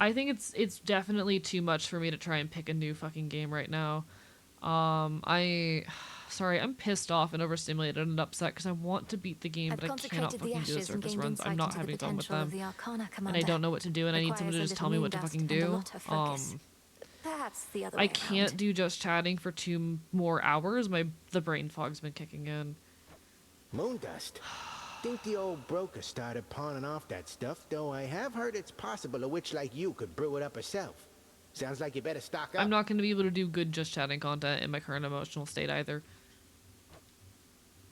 I think it's definitely too much for me to try and pick a new fucking game right now. Sorry, I'm pissed off and overstimulated and upset because I want to beat the game, but I cannot fucking do the surface runs. I'm not having fun with them, and I don't know what to do, and I need someone to just tell me what to fucking do. That's the other way I can't do just chatting for 2 more hours. The brain fog's been kicking in. Moondust. Think the old broker started pawning off that stuff, though I have heard it's possible a witch like you could brew it up herself. Sounds like you better stock up. I'm not going to be able to do good just chatting content in my current emotional state either.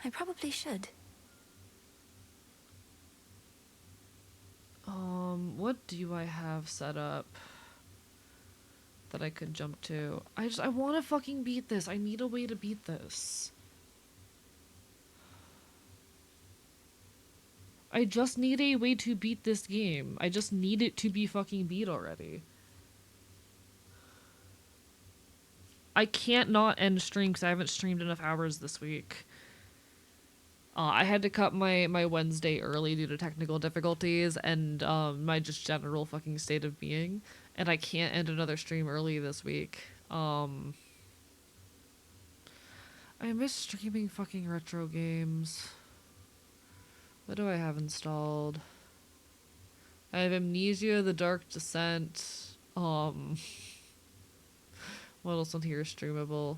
I probably should. What do I have set up that I could jump to? I want to fucking beat this. I need a way to beat this. I just need a way to beat this game. I just need it to be fucking beat already. I can't not end stream because I haven't streamed enough hours this week. I had to cut my Wednesday early due to technical difficulties and my just general fucking state of being. And I can't end another stream early this week. I miss streaming fucking retro games. What do I have installed? I have Amnesia, The Dark Descent. What else on here is streamable?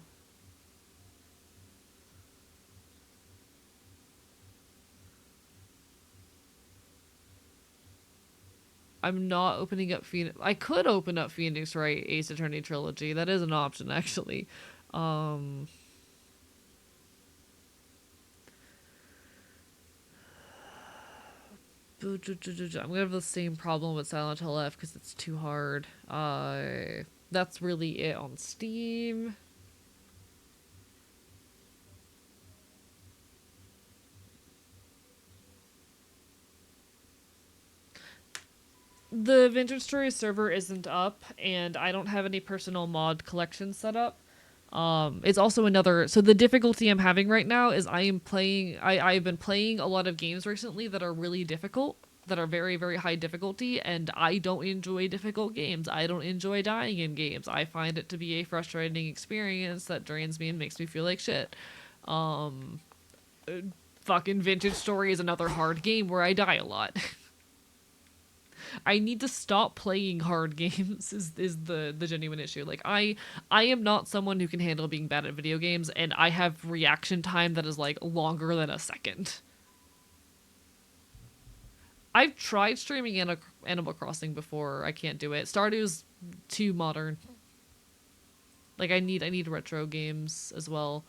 I'm not opening up Phoenix. I could open up Phoenix Wright Ace Attorney Trilogy. That is an option, actually. I'm gonna have the same problem with Silent Hill F because it's too hard. That's really it on Steam. The Vintage Stories server isn't up, and I don't have any personal mod collection set up. It's also another, so the difficulty I'm having right now is I've been playing a lot of games recently that are really difficult, that are very, very high difficulty, and I don't enjoy difficult games. I don't enjoy dying in games. I find it to be a frustrating experience that drains me and makes me feel like shit. Fucking Vintage Story is another hard game where I die a lot. I need to stop playing hard games is the genuine issue. Like, I am not someone who can handle being bad at video games, and I have reaction time that is, like, longer than a second. I've tried streaming Animal Crossing before. I can't do it. Stardew's too modern. Like, I need retro games as well.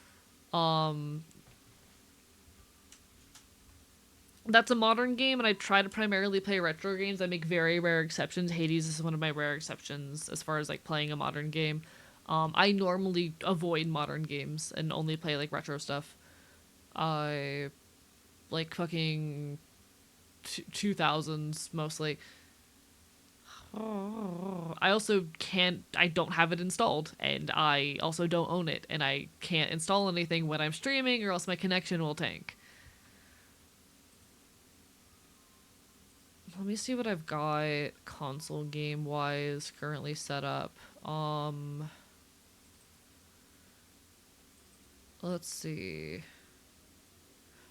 That's a modern game, and I try to primarily play retro games. I make very rare exceptions. Hades is one of my rare exceptions as far as, like, playing a modern game. I normally avoid modern games and only play, like, retro stuff. I like fucking 2000s mostly. I also I don't have it installed, and I also don't own it, and I can't install anything when I'm streaming or else my connection will tank. me see what I've got console game wise currently set up. Let's see.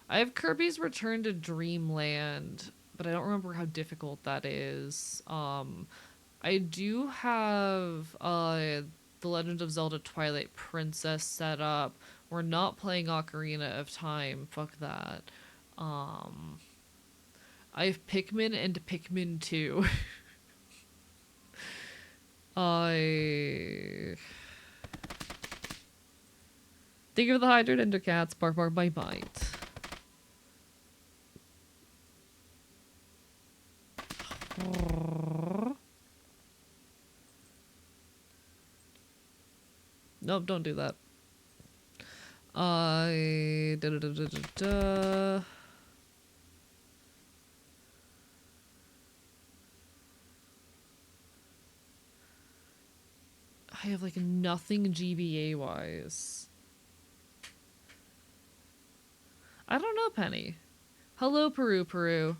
I have Kirby's Return to Dreamland, but I don't remember how difficult that is. I do have The Legend of Zelda Twilight Princess set up. We're not playing Ocarina of Time. Fuck that. I have Pikmin and Pikmin 2. Think of the Hydrant Endercats, bark bark bite bite. Nope, don't do that. I have like nothing GBA wise. I don't know, Penny. Hello, Peru, Peru.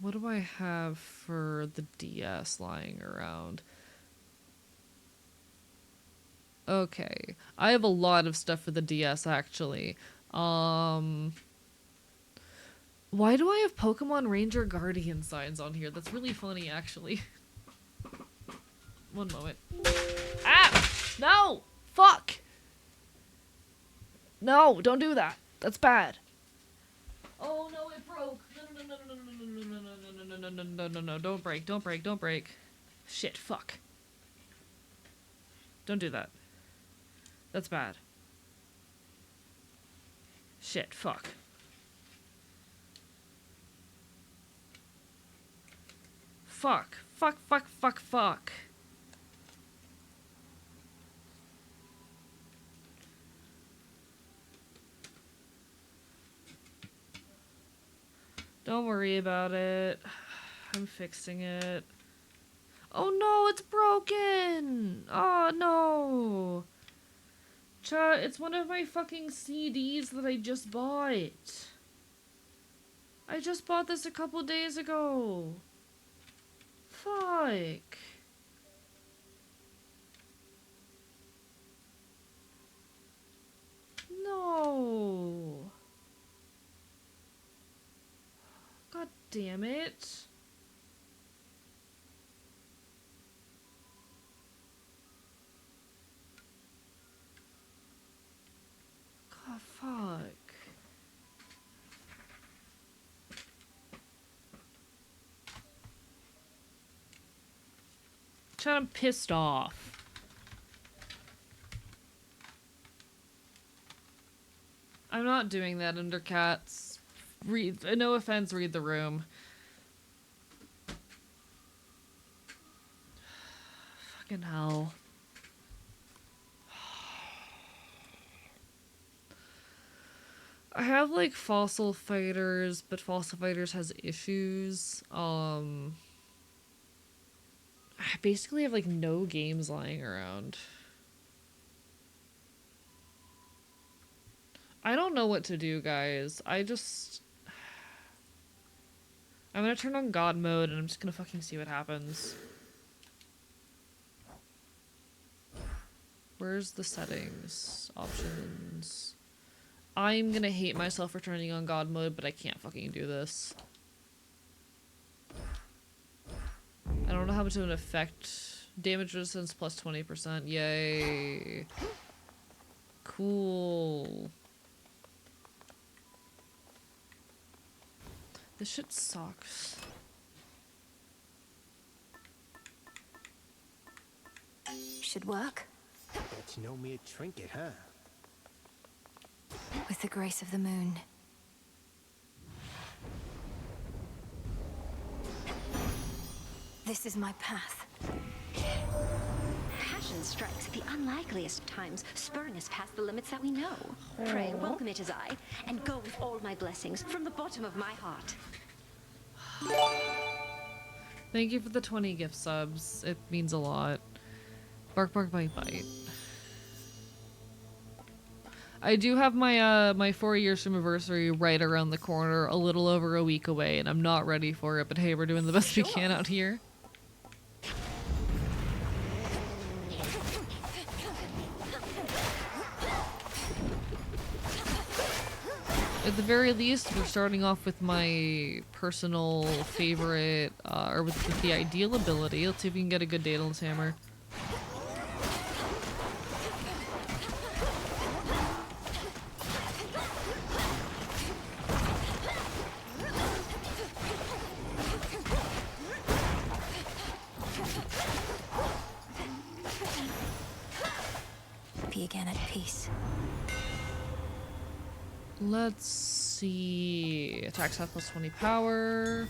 What do I have for the DS lying around? Okay. I have a lot of stuff for the DS, actually. Why do I have Pokemon Ranger Guardian signs on here? That's really funny, actually. One moment. Ah! No! Fuck! No, don't do that. That's bad. Oh no, it broke. No, don't break, don't break, don't break. Shit, fuck. Don't do that. That's bad. Shit, fuck. Fuck. Fuck, fuck, fuck, fuck. Don't worry about it. I'm fixing it. Oh no, it's broken! Oh no! It's one of my fucking CDs that I just bought. I just bought this a couple days ago. Fuck. No. God damn it. God, fuck. I'm pissed off. I'm not doing that, Undercats. No offense, read the room. Fucking hell. I have like Fossil Fighters, but Fossil Fighters has issues. I basically have like no games lying around. I don't know what to do, guys. I'm gonna turn on God mode and I'm just gonna fucking see what happens. Where's the settings? Options. I'm gonna hate myself for turning on God mode, but I can't fucking do this. I don't know how much of an effect. Damage resistance plus 20%. Yay. Cool. This shit sucks. Should work. That's no mere trinket, huh? With the grace of the moon. This is my path. Passion strikes at the unlikeliest times, spurring us past the limits that we know. Pray, welcome it as I, and go with all my blessings from the bottom of my heart. Thank you for the 20 gift subs. It means a lot. Bark, bark, bite, bite. I do have my my 4-year stream anniversary right around the corner, a little over a week away, and I'm not ready for it. But hey, we're doing the best we can out here. At the very least, we're starting off with my personal favorite, or with the ideal ability. Let's see if we can get a good Daedalus Hammer. Be again at peace. Let's see. Attacks have plus 20 power.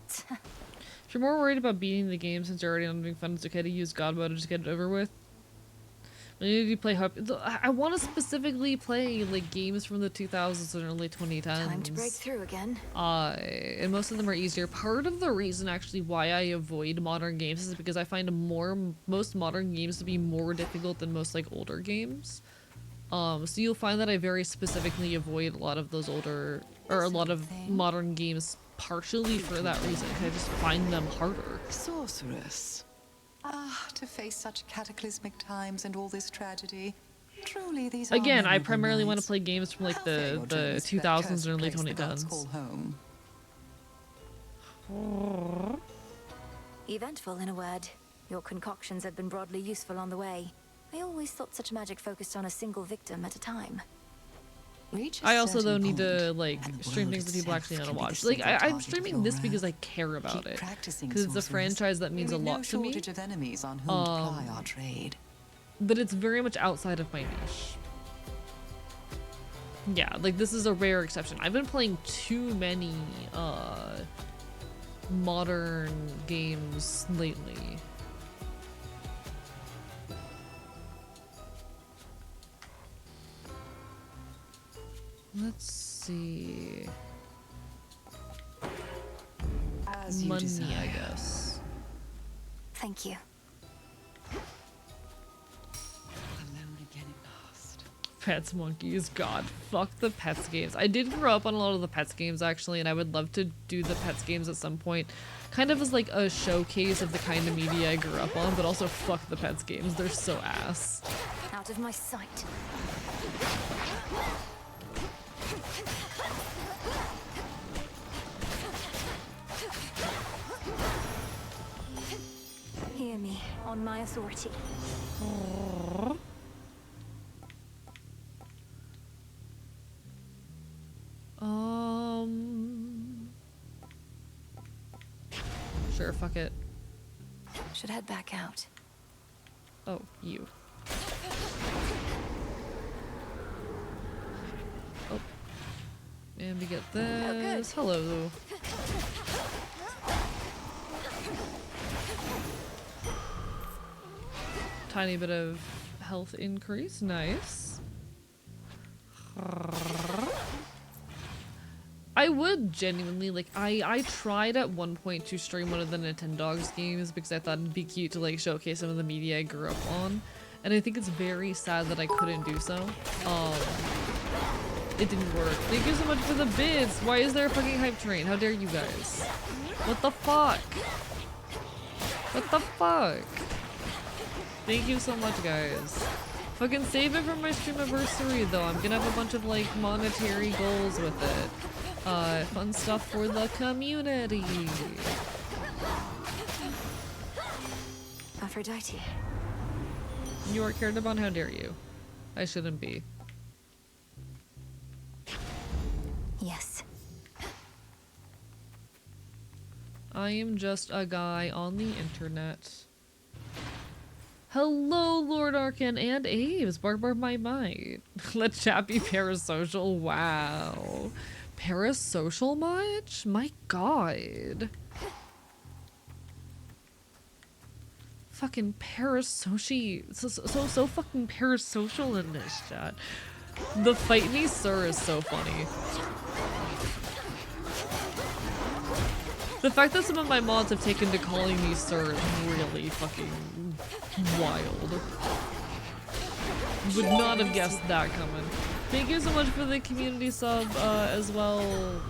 If you're more worried about beating the game since you're already not having fun, it's okay to use God mode to just get it over with. I need to play I want to specifically play like games from the 2000s and early 2010s. Time to break through again. And most of them are easier. Part of the reason actually why I avoid modern games is because I find most modern games to be more difficult than most like older games. So you'll find that I very specifically avoid a lot of those older or a lot of modern games partially for that reason. I just find them harder. Sorceress. Ah, to face such cataclysmic times and all this tragedy. Truly, these Again, are I primarily want to play games from like the 2000s and early 2010s. Eventful, in a word. Your concoctions have been broadly useful on the way. I always thought such magic focused on a single victim at a time. I also though need to like stream things that people actually want to watch. Like I'm streaming this because I care about it, because it's a franchise that means a lot to me. Of enemies on whom to ply our trade. But it's very much outside of my niche. Yeah, like this is a rare exception. I've been playing too many modern games lately. Let's see. Money, I guess. Thank you. Pets, monkeys, God, fuck the Pets games. I did grow up on a lot of the Pets games actually, and I would love to do the Pets games at some point. Kind of as like a showcase of the kind of media I grew up on, but also fuck the Pets games. They're so ass. Out of my sight. Hear me, on my authority. Sure, fuck it. Should head back out. Oh, you. Oh. And we get this. Oh, hello. Tiny bit of health increase. Nice. I would genuinely, like, I tried at one point to stream one of the Nintendogs games because I thought it'd be cute to, like, showcase some of the media I grew up on. And I think it's very sad that I couldn't do so. It didn't work. Thank you so much for the bids! Why is there a fucking hype train? How dare you guys? What the fuck? What the fuck? Thank you so much, guys. Fucking save it for my stream anniversary, though. I'm gonna have a bunch of, like, monetary goals with it. Fun stuff for the community. Aphrodite. You are cared about? How dare you? I shouldn't be. Yes. I am just a guy on the internet. Hello, Lord Arkan and Aves. Bark my might. Let chat be parasocial. Wow. Parasocial much? My god. Fucking parasocial. So fucking parasocial in this chat. The fight me sir is so funny. The fact that some of my mods have taken to calling me sir is really fucking Wild. Would not have guessed that coming. Thank you so much for the community sub as well,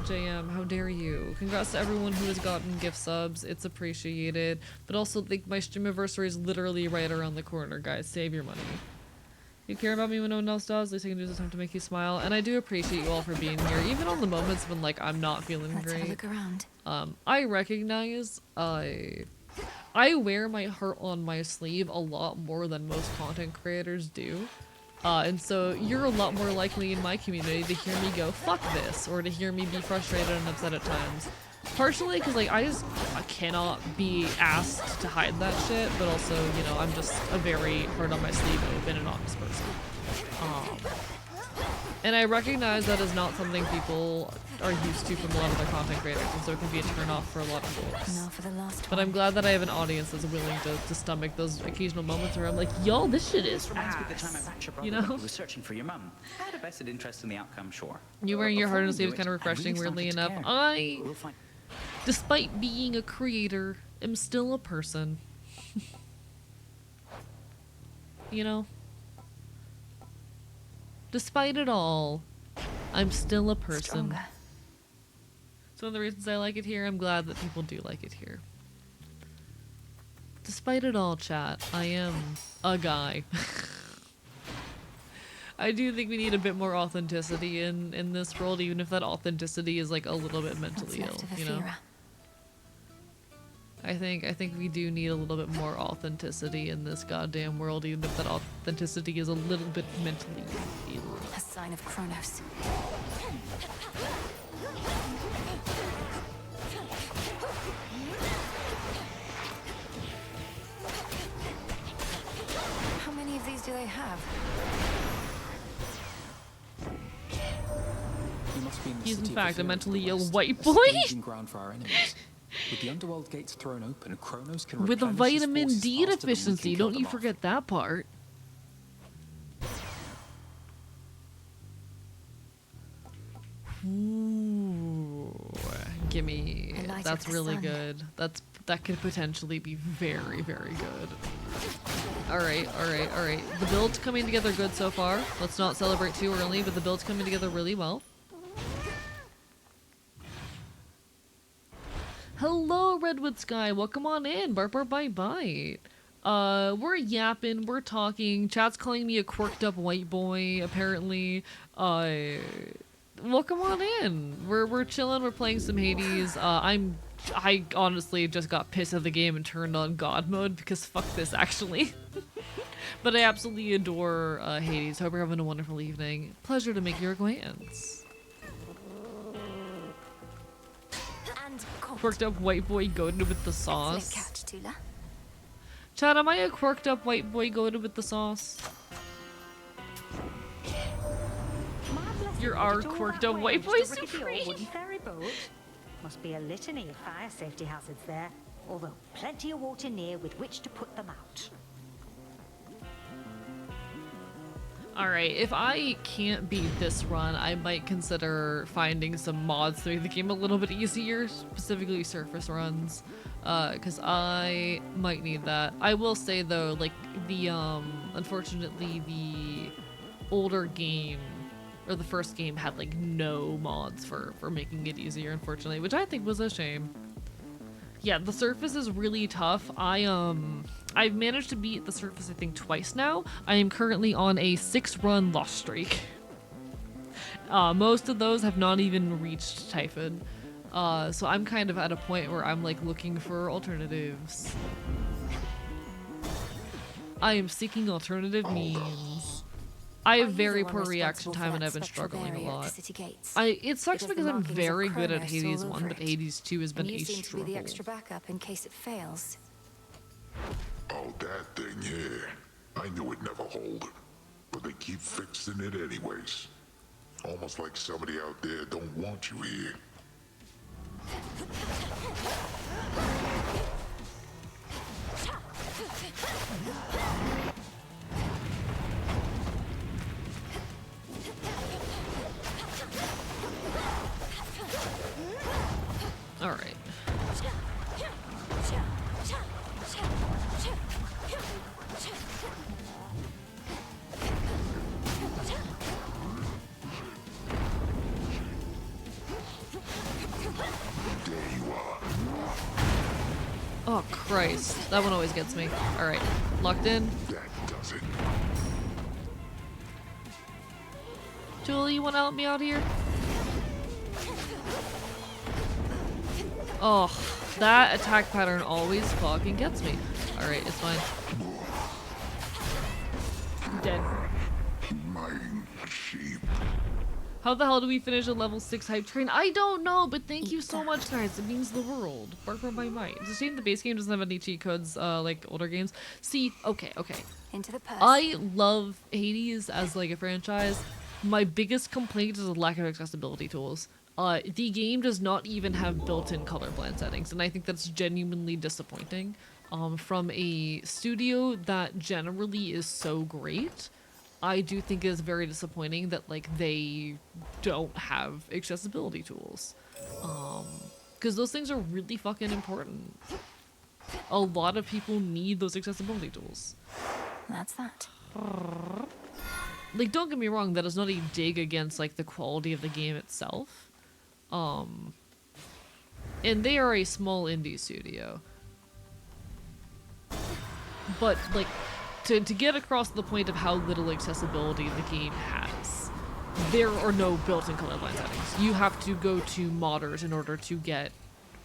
JM. How dare you? Congrats to everyone who has gotten gift subs. It's appreciated. But also, like, my stream anniversary is literally right around the corner, guys. Save your money. You care about me when no one else does. At least I can do this time to make you smile. And I do appreciate you all for being here, even on the moments when, like, I'm not feeling Let's great. have a look around. I recognize I wear my heart on my sleeve a lot more than most content creators do. And so you're a lot more likely in my community to hear me go, fuck this, or to hear me be frustrated and upset at times. Partially because, like, I cannot be asked to hide that shit, but also, you know, I'm just a very heart on my sleeve, open and honest person. And I recognize that is not something people are used to from a lot of their content creators, and so it can be a turn-off for a lot of folks. Now for the last But I'm glad that I have an audience that's willing to stomach those occasional moments where I'm like, yo, this shit is Reminds me of the time I ass. backed your brother You when know? he was searching for your mum. I had a vested interest in the outcome, sure. You wearing your Before heart on we your sleeve knew is kind of it, I refreshing, really weirdly started enough. to care. I, We'll find- despite being a creator, am still a person. You know? Despite it all, I'm still a person. Stronger. It's one of the reasons I like it here. I'm glad that people do like it here. Despite it all, chat, I am a guy. I do think we need a bit more authenticity in this world, even if that authenticity is like a little bit mentally ill, you know? I think we do need a little bit more authenticity in this goddamn world, even if that authenticity is a little bit mentally ill. A sign of Kronos. How many of these do they have? We must be in the He's in city of fact the a Fear mentally to the ill west, white a boy. staging ground for our enemies. With the underworld gates thrown open, Kronos can With a replenish his vitamin forces D faster than we deficiency, can kill don't you them off. forget that part. Ooh, gimme. The light of That's the really sun. good. That could potentially be very, very good. Alright, alright, alright. The build's coming together good so far. Let's not celebrate too early, but the build's coming together really well. Hello, Redwood Sky. Welcome on in. Bark, bark, bite, bite. We're yapping, we're talking. Chat's calling me a quirked up white boy, apparently. Welcome on in. We're chilling, we're playing some Hades. I honestly just got pissed at the game and turned on God mode because fuck this, actually. But I absolutely adore Hades. Hope you're having a wonderful evening. Pleasure to make your acquaintance. And Quirked up white boy goated with the sauce. catch, Tula. Chad, am I a quirked up white boy goated with the sauce? You're our quirked up white boy supreme. Wooden ferry boat. Must be a litany of fire safety hazards there, although plenty of water near with which to put them out. Alright, if I can't beat this run, I might consider finding some mods to make the game a little bit easier, specifically surface runs, because I might need that. I will say though, like, the, unfortunately the older game, or the first game, had like no mods for making it easier, unfortunately, which I think was a shame. Yeah, the surface is really tough. I've managed to beat the surface I think twice now. I am currently on a 6-run loss streak. Most of those have not even reached Typhon. So I'm kind of at a point where I'm like looking for alternatives. I am seeking alternative means. I have very poor reaction time and I've been struggling a lot. It sucks because I'm very good at Hades 1, but Hades 2 has been And a you seem to be the struggle. extra backup in case it fails. Oh, that thing here. I knew it'd never hold. But they keep fixing it anyways. Almost like somebody out there don't want you here. Christ. That one always gets me. Alright. Locked in. That does it. Julie, you wanna help me out here? Oh, that attack pattern always fucking gets me. Alright, it's fine. Dead. Mine sheep. How the hell do we finish a level 6 hype train? I don't know, but thank you so much, guys. It means the world. Bark for my might. It's a shame the base game doesn't have any cheat codes like older games. See, okay. Into the purse. I love Hades as like a franchise. My biggest complaint is the lack of accessibility tools. The game does not even have built-in color blend settings, and I think that's genuinely disappointing. From a studio that generally is so great, I do think it is very disappointing that like they don't have accessibility tools. Because those things are really fucking important. A lot of people need those accessibility tools. That's that. Like, don't get me wrong, that is not a dig against like the quality of the game itself. And they are a small indie studio. But like, to get across the point of how little accessibility the game has, there are no built-in colorblind settings. You have to go to modders in order to get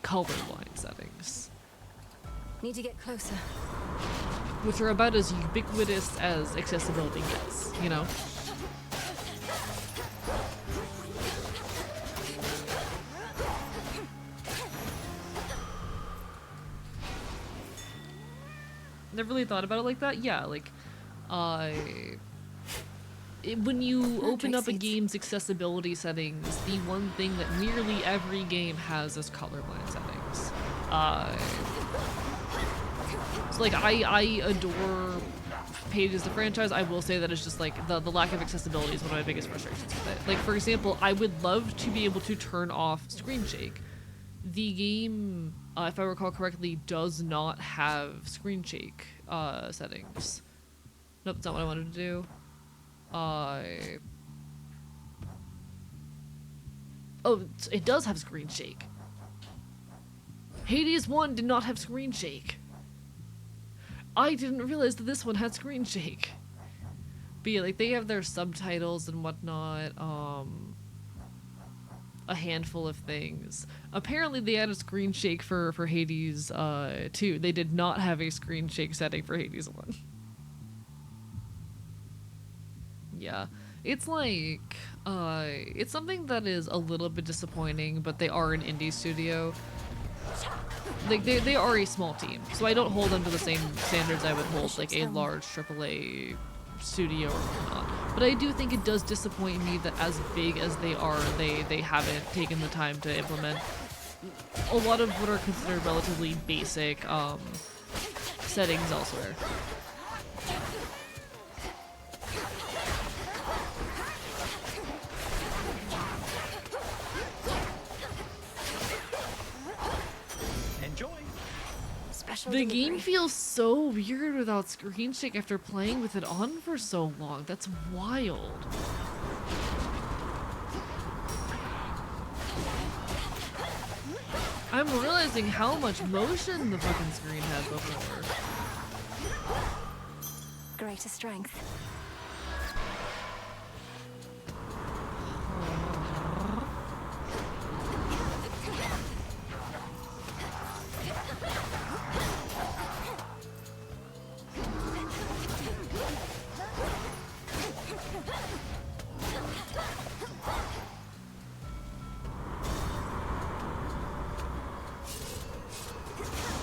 colorblind settings. Need to get closer. Which are about as ubiquitous as accessibility gets, you know? Never really thought about it like that. Yeah, like, when you open up a game's accessibility settings, the one thing that nearly every game has is colorblind settings. So like, I adore Hades the franchise. I will say that it's just like the lack of accessibility is one of my biggest frustrations with it. Like, for example, I would love to be able to turn off screen shake. The game, if I recall correctly, does not have screen shake settings. Nope, that's not what I wanted to do. Oh, it does have screen shake. Hades 1 did not have screen shake. I didn't realize that this one had screen shake. But yeah, like, they have their subtitles and whatnot, a handful of things. Apparently they had a screen shake for Hades 2. They did not have a screen shake setting for Hades 1. Yeah. It's like, it's something that is a little bit disappointing, but they are an indie studio. Like, they are a small team, so I don't hold them to the same standards I would hold like a large AAA studio or whatnot. But I do think it does disappoint me that as big as they are, they haven't taken the time to implement a lot of what are considered relatively basic settings elsewhere. The game feels so weird without screen shake after playing with it on for so long. That's wild. I'm realizing how much motion the fucking screen had before. Greater strength.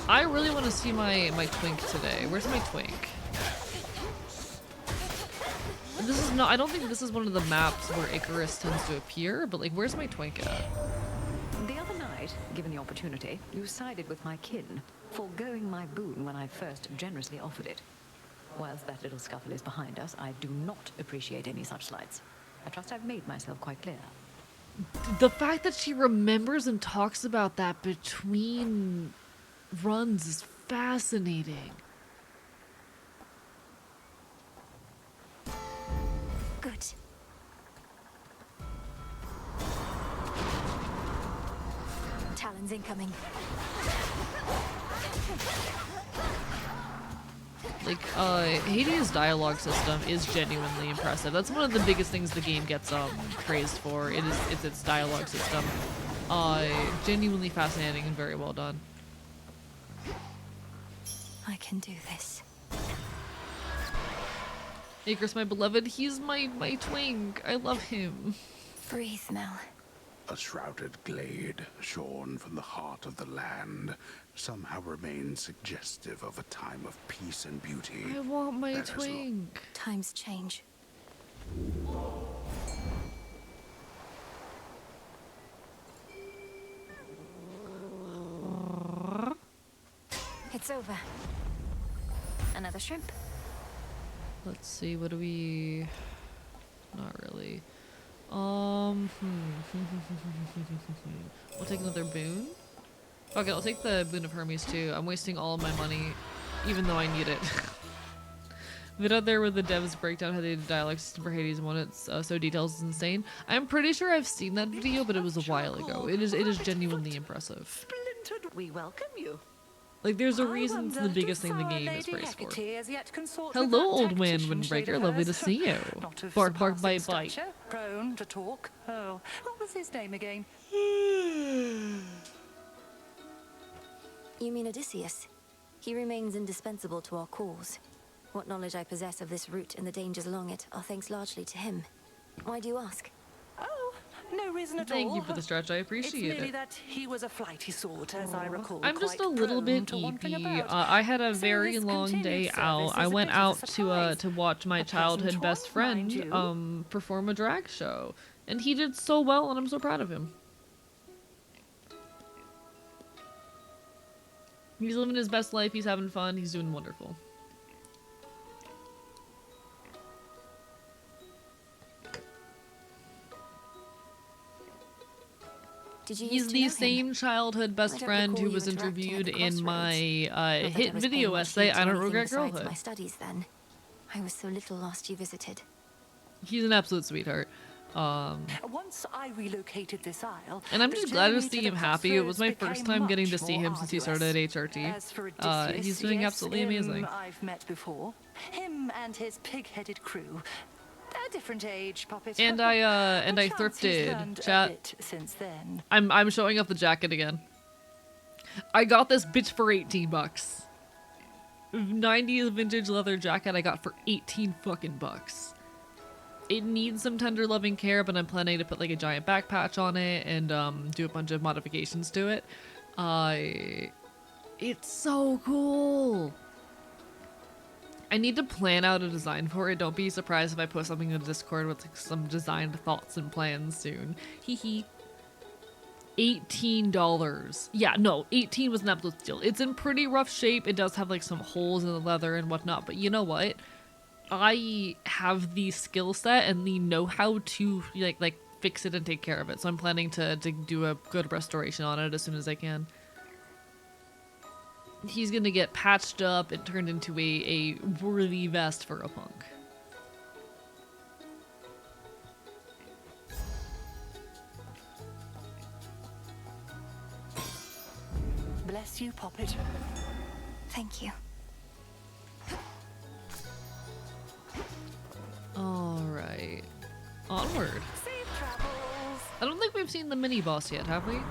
I really want to see my twink today. Where's my twink? This is not, I don't think this is one of the maps where Icarus tends to appear, but like, where's my twink at? The other night, given the opportunity, you sided with my kin, foregoing my boon when I first generously offered it. Whilst that little scuffle is behind us, I do not appreciate any such slights. I trust I've made myself quite clear. The fact that she remembers and talks about that between runs is fascinating. Good. Talons incoming. Like, Hades' dialogue system is genuinely impressive. That's one of the biggest things the game gets praised for. It's its dialogue system. Genuinely fascinating and very well done. I can do this. Akris, my beloved, he's my twink. I love him. Breathe, Mel. A shrouded glade, shorn from the heart of the land, somehow remains suggestive of a time of peace and beauty. I want my that has twink. Times change. It's over. Another shrimp. Let's see, what do we... Not really. We'll take another boon. Okay, I'll take the Boon of Hermes too. I'm wasting all of my money, even though I need it. Video there where the devs break down how they did dialogue system for Hades and what it's so details is insane. I'm pretty sure I've seen that video, but it was a while ago. It is genuinely impressive. Splintered, we welcome you. Like, there's a reason it's the biggest thing the game is praised for. Hello, old man Windbreaker. Lovely to see you. Bark, bark, bite, bite. Prone to talk. Oh, what was his name again? You mean Odysseus? He remains indispensable to our cause. What knowledge I possess of this route and the dangers along it are thanks largely to him. Why do you ask? Oh, no reason at all. Thank you for the stretch. I appreciate it's merely it. that he was a flighty sort, as I recall. I'm just a little bit EP. I had a very long day out. I went out to watch my childhood best friend perform a drag show, and he did so well, and I'm so proud of him. He's living his best life. He's having fun. He's doing wonderful. He's the same childhood best friend who was interviewed in my hit video essay, I Don't Regret Girlhood. My studies then. I was so little lost you visited. He's an absolute sweetheart. Once I relocated this isle, and I'm just glad to see him happy. It was my first time getting to see him since he started at HRT. He's doing absolutely amazing. I've met before. Him and his pig-headed crew. A different age, puppet. And I thrifted. Chat. Since then. I'm showing off the jacket again. I got this bitch for 18 bucks. 90s vintage leather jacket I got for 18 fucking bucks. It needs some tender loving care, but I'm planning to put like a giant back patch on it and do a bunch of modifications to it. It's so cool. I need to plan out a design for it. Don't be surprised if I post something in the Discord with like, some designed thoughts and plans soon. Hee $18. Yeah, no, 18 was an absolute steal. It's in pretty rough shape. It does have like some holes in the leather and whatnot, but you know what? I have the skill set and the know-how to like fix it and take care of it. So I'm planning to do a good restoration on it as soon as I can. He's gonna get patched up and turned into a worthy vest for a punk. Bless you, Poppet. Thank you. Alright. Onward. Safe travels. I don't think we've seen the mini boss yet, have we?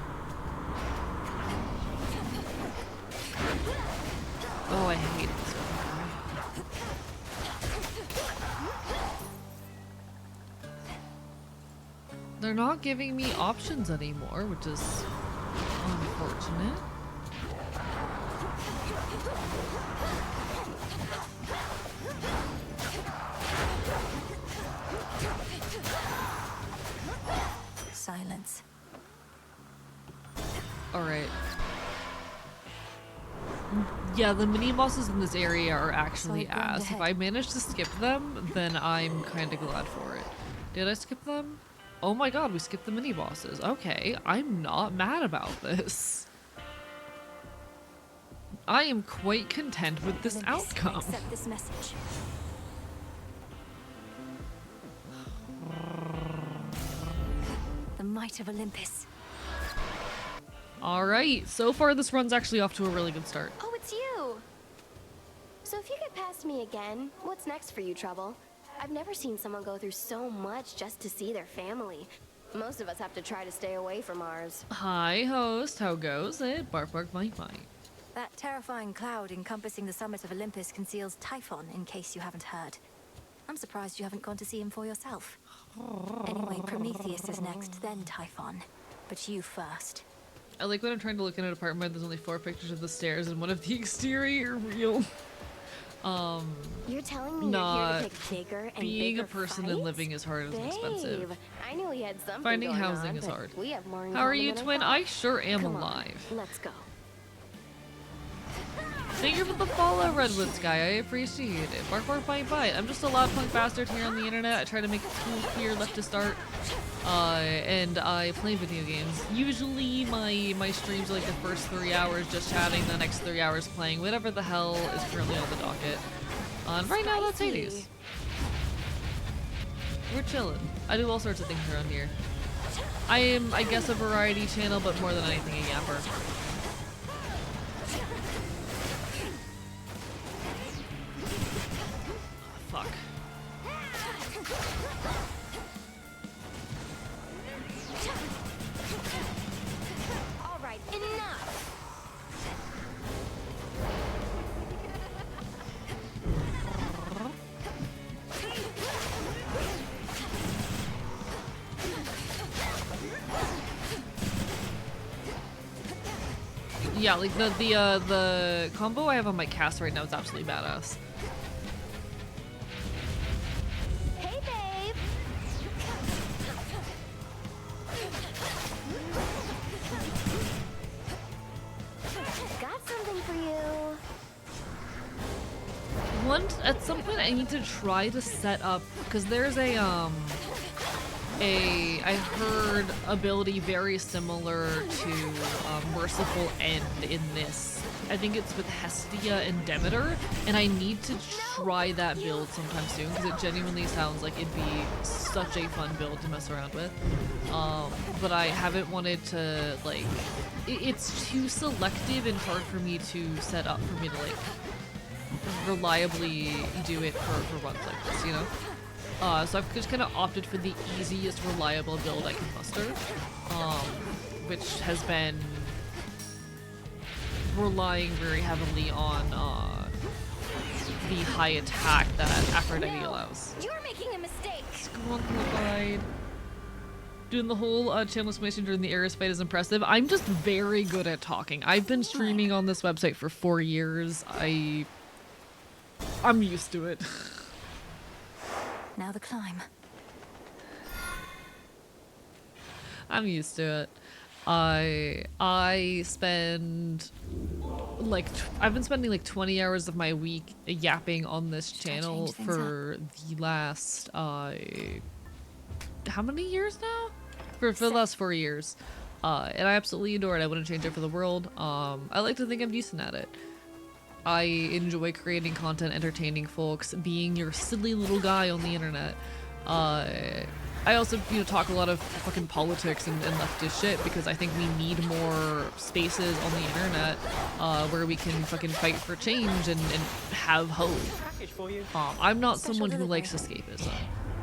Oh, I hate this one. They're not giving me options anymore, which is unfortunate. Silence. Alright. Yeah, the mini bosses in this area are actually ass. If I manage to skip them, then I'm kind of glad for it. Did I skip them? Oh my god, we skipped the mini bosses. Okay, I'm not mad about this. I am quite content with this outcome. Accept this message. The might of Olympus. Alright, so far this run's actually off to a really good start. Oh, missed me again. What's next for you, Trouble? I've never seen someone go through so much just to see their family. Most of us have to try to stay away from ours. Hi, host. How goes it? Bark, bark, bite, bite. That terrifying cloud encompassing the summit of Olympus conceals Typhon, in case you haven't heard. I'm surprised you haven't gone to see him for yourself. Anyway, Prometheus is next, then Typhon. But you first. I like when I'm trying to look in an apartment, there's only 4 pictures of the stairs and one of the exterior real. You're telling me you're here to pick bigger and being bigger a person fights? and living is hard and expensive. Babe, I knew we had something Finding going housing on, is but hard. We have more in How are common you, than I twin? thought. I sure am Come on, alive. let's go. Thank you for the follow, Redwood Sky. I appreciate it. Bark, bark, bite, bite. I'm just a loud punk bastard here on the internet. I try to make it cool, clear, left to start. And I play video games. Usually my streams are like the first 3 hours just chatting, the next 3 hours playing whatever the hell is currently on the docket. And right now that's Hades. We're chilling. I do all sorts of things around here. I am, I guess, a variety channel, but more than anything a yapper. Fuck. All right, enough. Yeah, like the combo I have on my cast right now is absolutely badass. Hey, babe. Got something for you. At some point I need to try to set up, because there's I heard ability very similar to Merciful End in this. I think it's with Hestia and Demeter, and I need to try that build sometime soon because it genuinely sounds like it'd be such a fun build to mess around with. But I haven't wanted to, like, it's too selective and hard for me to set up for me to, like, reliably do it for runs like this, you know? So I've just kind of opted for the easiest reliable build I can muster, which has been relying very heavily on the high attack that Aphrodite allows. You're making a mistake. Squonkified. Doing the whole channel explanation during the Ares fight is impressive. I'm just very good at talking. I've been streaming on this website for 4 years. I'm used to it. Now the climb. I'm used to it. I spend like I've been spending like 20 hours of my week yapping on this channel for the last how many years now? For the last 4 years. And I absolutely adore it. I wouldn't change it for the world. I like to think I'm decent at it. I enjoy creating content, entertaining folks, being your silly little guy on the internet. I also, you know, talk a lot of fucking politics and leftist shit because I think we need more spaces on the internet where we can fucking fight for change and have hope. I'm not someone who likes escapism.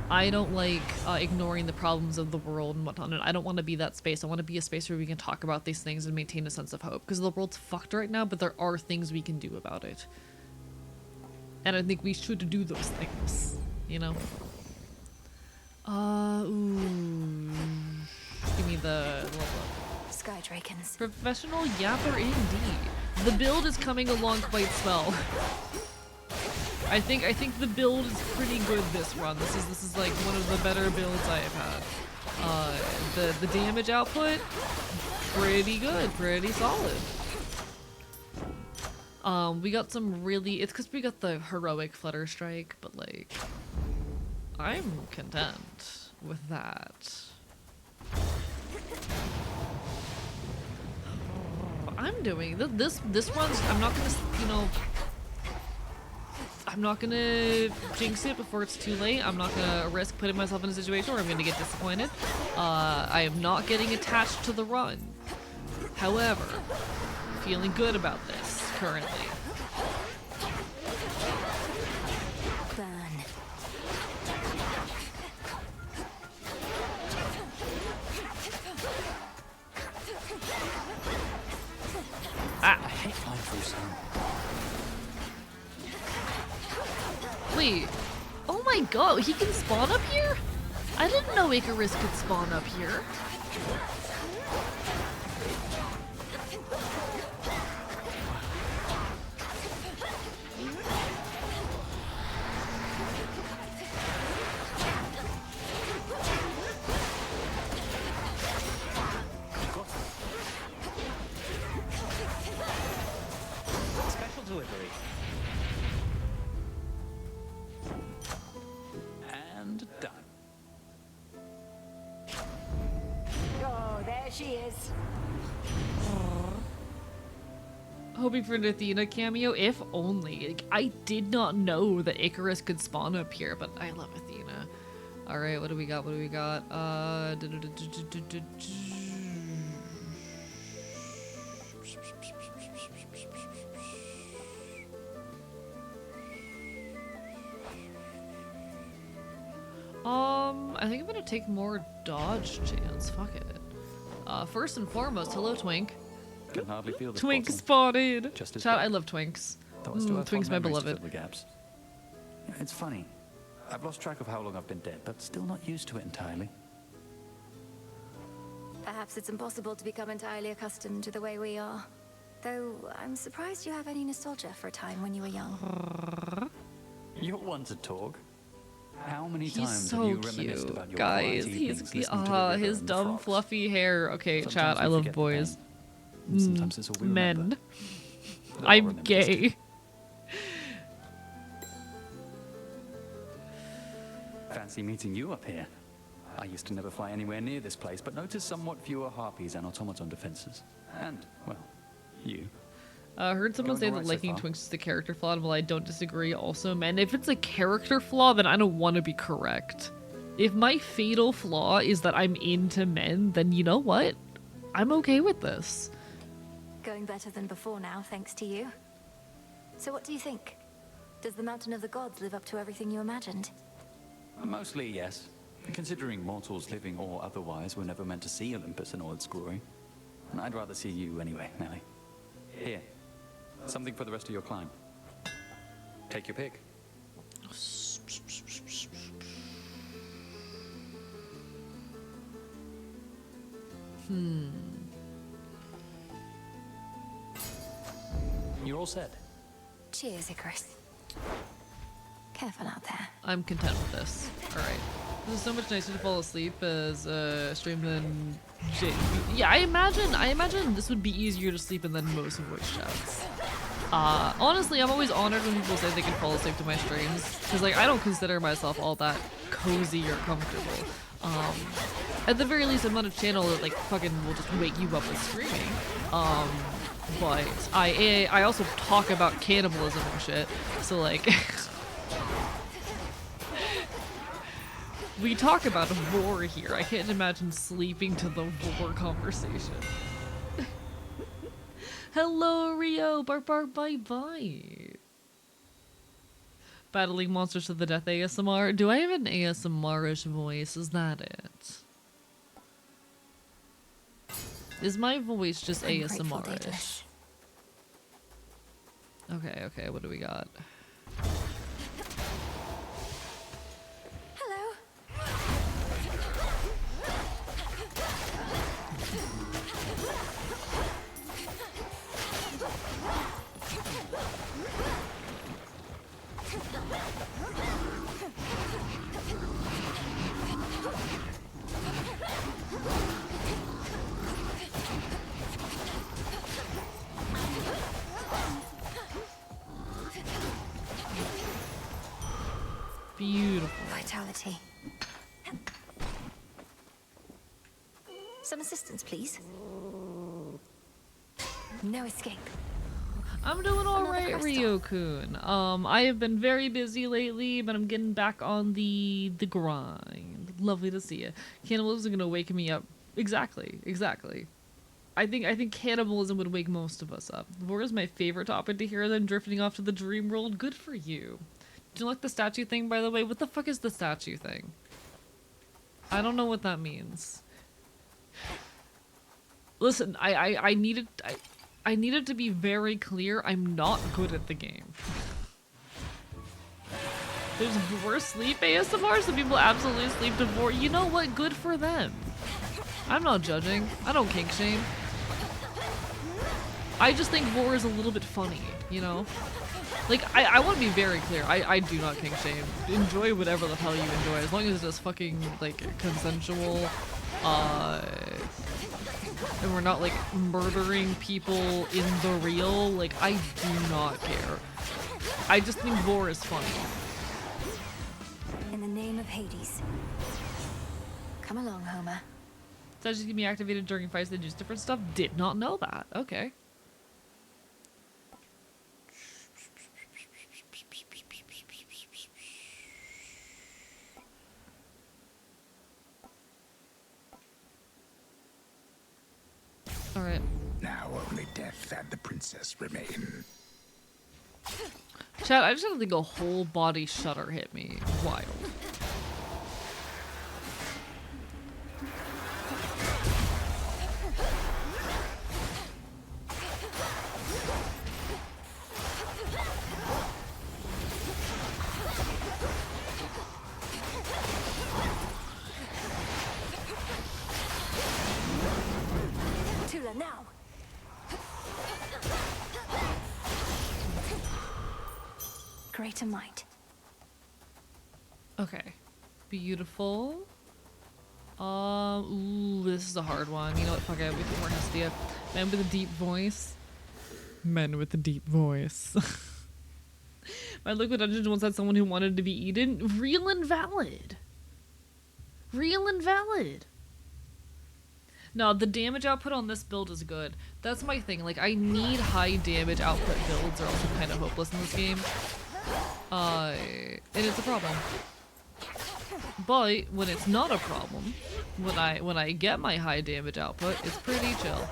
I don't like ignoring the problems of the world and whatnot. And I don't want to be that space. I want to be a space where we can talk about these things and maintain a sense of hope. Because the world's fucked right now, but there are things we can do about it. And I think we should do those things, you know? Ooh. Give me the Sky Drakens. Professional yapper indeed. The build is coming along quite swell. I think the build is pretty good this run. This is like one of the better builds I have had. The damage output, pretty good, pretty solid. We got some really, it's because we got the heroic Flutter Strike, but like, I'm content with that. I'm doing this runs. I'm not gonna, you know, I'm not gonna jinx it before it's too late. I'm not gonna risk putting myself in a situation where I'm gonna get disappointed. I am not getting attached to the run. However, feeling good about this currently. Wait. Oh my god, he can spawn up here? I didn't know Icarus could spawn up here. Special delivery. And done. Oh, there she is. Hoping for an Athena cameo, if only. Like, I did not know that Icarus could spawn up here, but I love Athena. Alright, what do we got? What do we got? I think I'm gonna take more dodge chance. Fuck it. First and foremost, hello Twink. Can hardly feel the Twink bottom. spotted. Just as Chat, well. I love Twinks. Though I still have Twink's fond my memories to beloved. fill the gaps. It's funny. I've lost track of how long I've been dead, but still not used to it entirely. Perhaps it's impossible to become entirely accustomed to the way we are. Though I'm surprised you have any nostalgia for a time when you were young. You're one to talk. How many He's times so have you reminisced cute, about your guys. quiet evenings listening to the river His and the dumb frogs? fluffy hair. Okay, Sometimes chat, we I love forget the boys. pain. Sometimes it's all we Men. remember. They'll I'm remember gay. Fancy meeting you up here. I used to never fly anywhere near this place, but noticed somewhat fewer harpies and automaton defenses. And, well, you. Heard someone Going say all that right so liking far? Twinks is the character flaw, and while I don't disagree, also, man, if it's a character flaw, then I don't want to be correct. If my fatal flaw is that I'm into men, then you know what? I'm okay with this. Going better than before now, thanks to you. So what do you think? Does the Mountain of the Gods live up to everything you imagined? Mostly, yes. Considering mortals living or otherwise were never meant to see Olympus in all its glory. And I'd rather see you anyway, Nelly. Here. Something for the rest of your climb. Take your pick. You're all set. Cheers, Icarus. Careful out there. I'm content with this. Alright. This is so much nicer to fall asleep as stream than yeah, I imagine this would be easier to sleep in than most voice chats. Honestly, I'm always honored when people say they can fall asleep to my streams, because like I don't consider myself all that cozy or comfortable. At the very least, I'm not a channel that like fucking will just wake you up with screaming. But I also talk about cannibalism and shit, so like we talk about war here. I can't imagine sleeping to the war conversation. Hello, Rio. Bark, bark, bye, bye. Battling monsters to the death ASMR. Do I have an ASMR-ish voice? Is that it? Is my voice just ASMR-ish? Okay, okay. What do we got? Beautiful. Vitality. Some assistance, please. No escape. I'm doing all Another right, crystal. Ryo-kun. I have been very busy lately, but I'm getting back on the grind. Lovely to see you. Cannibalism is gonna wake me up. Exactly, exactly. I think cannibalism would wake most of us up. War is my favorite topic to hear. Then drifting off to the dream world. Good for you. Do you like the statue thing, by the way? What the fuck is the statue thing? I don't know what that means. Listen, I needed to be very clear. I'm not good at the game. There's Vor sleep ASMR. Some people absolutely sleep to Vor. You know what? Good for them. I'm not judging. I don't kink shame. I just think Vor is a little bit funny, you know? Like, I want to be very clear. I do not kink shame. Enjoy whatever the hell you enjoy. As long as it's just fucking, like, consensual. And we're not, like, murdering people in the real. Like, I do not care. I just think Vor is funny. In the name of Hades. Come along, Homer. Statues can be activated during fights that use different stuff. Did not know that. Okay. Alright. Now only death and the princess remain. Chat, I just had to think a whole body shudder hit me. Wild. Tula, now! Greater might. Okay. Beautiful. Ooh, this is a hard one. You know what? Fuck it. We can more Hestia. Man with a deep voice. Men with a deep voice. My liquid dungeon once had someone who wanted to be eaten. Real and valid. Real and valid. No, the damage output on this build is good. That's my thing. Like, I need high damage output builds or else I'm kind of hopeless in this game. And it's a problem. But when it's not a problem, when I get my high damage output, it's pretty chill.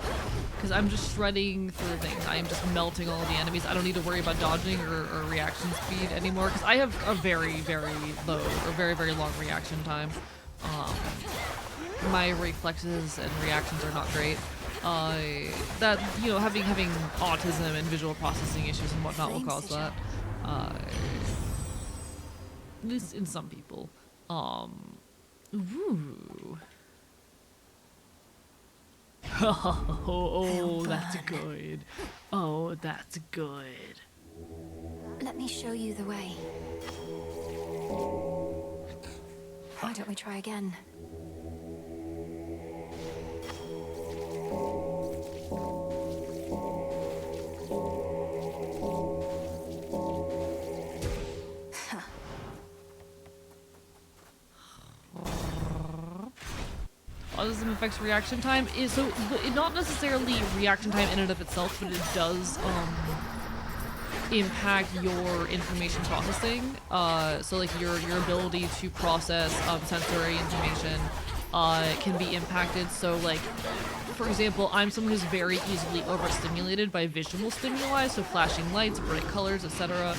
Because I'm just shredding through things. I am just melting all the enemies. I don't need to worry about dodging or reaction speed anymore. Because I have a very, very low or very, very long reaction time. My reflexes and reactions are not great. That, you know, having autism and visual processing issues and whatnot will cause that. At least in some people. Ooh. Oh, that's good. Oh, that's good. Let me show you the way. Why don't we try again? Autism affects reaction time is so not necessarily reaction time in and of itself, but it does impact your information processing. So like your ability to process sensory information can be impacted. So like, for example, I'm someone who's very easily overstimulated by visual stimuli, so flashing lights, bright colors, etc.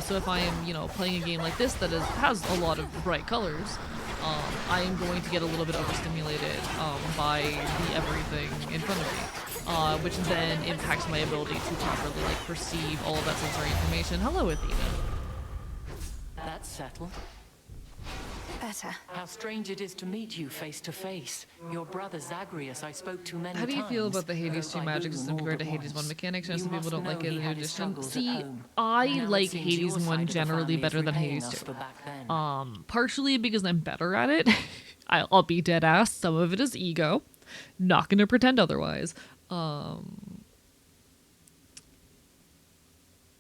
So if I am, you know, playing a game like this that has a lot of bright colors, I am going to get a little bit overstimulated by the everything in front of me, which then impacts my ability to properly like perceive all of that sensory information. Hello, Athena. That's settled. Better. How strange it is to meet you face to face. Your brother Zagreus I spoke to many times. How do you feel about the Hades 2 magic system compared to Hades 1 mechanics? I know some people don't like it in the new edition. See, I like Hades 1 generally better than Hades 2. Partially because I'm better at it. I'll be dead ass. Some of it is ego. Not gonna pretend otherwise.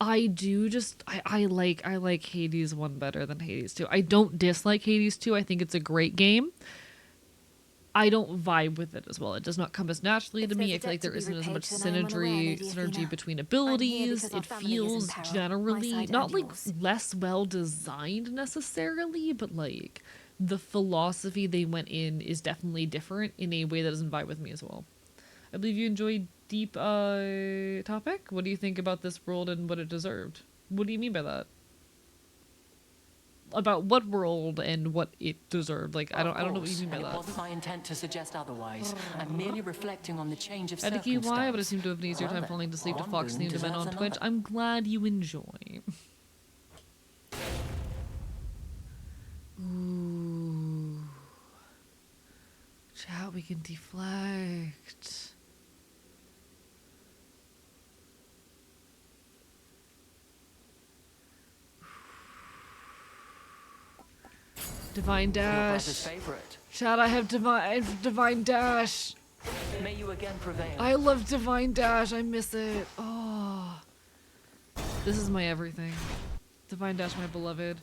I do just I like Hades 1 better than Hades 2. I don't dislike Hades 2. I think it's a great game. I don't vibe with it as well. It does not come as naturally to me. I feel like there isn't as much synergy between abilities. It feels generally not like less well designed necessarily, but like the philosophy they went in is definitely different in a way that doesn't vibe with me as well. I believe you enjoyed Deep topic. What do you think about this world and what it deserved? What do you mean by that? About what world and what it deserved? Like I don't know what you mean by that. It wasn't my intent to suggest otherwise. I'm merely reflecting on the change of Ediki, circumstance. why? But I seem to have an easier time falling asleep to Fox themed men on Twitch. I'm glad you enjoy. Chat, we can deflect. Divine dash. Chat, I have divine dash. May you again prevail. I love divine dash. I miss it. Oh, this is my everything. Divine dash, my beloved.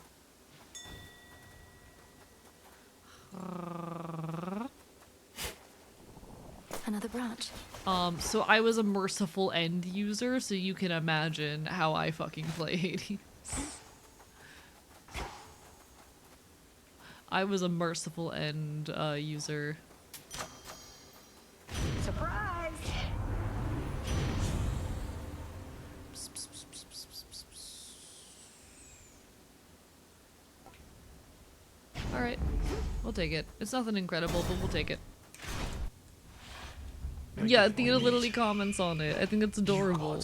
Another branch. So I was a merciful end user, so you can imagine how I fucking play Hades. I was a merciful end user. Surprise! Alright, we'll take it. It's nothing incredible, but we'll take it. Yeah, Athena literally comments on it. I think it's adorable.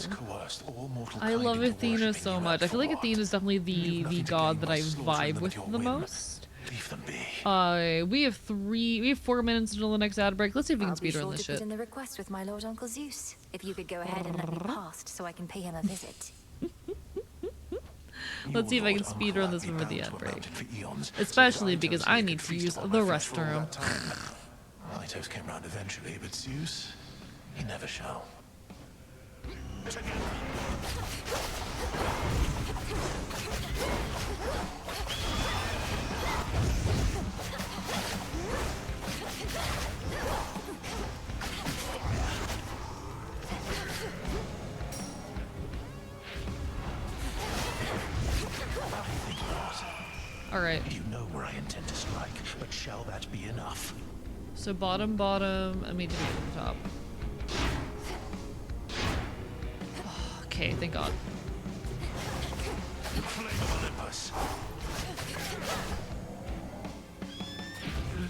I love Athena so much. I feel like Athena is definitely the god that I vibe with the most. We have 4 minutes until the next ad break. Let's see if we can speedrun this shit. Put in the request with my Lord Uncle Zeus. If you could go ahead and let me past so I can pay him a visit. Let's see if I can speedrun this before the ad break. Especially because I need to use the restroom. Mytos came round eventually, but Zeus, he never shall. Alright. You know where I intend to strike, but shall that be enough? So bottom, I mean to be at the top. Okay, thank God. Flame of Olympus.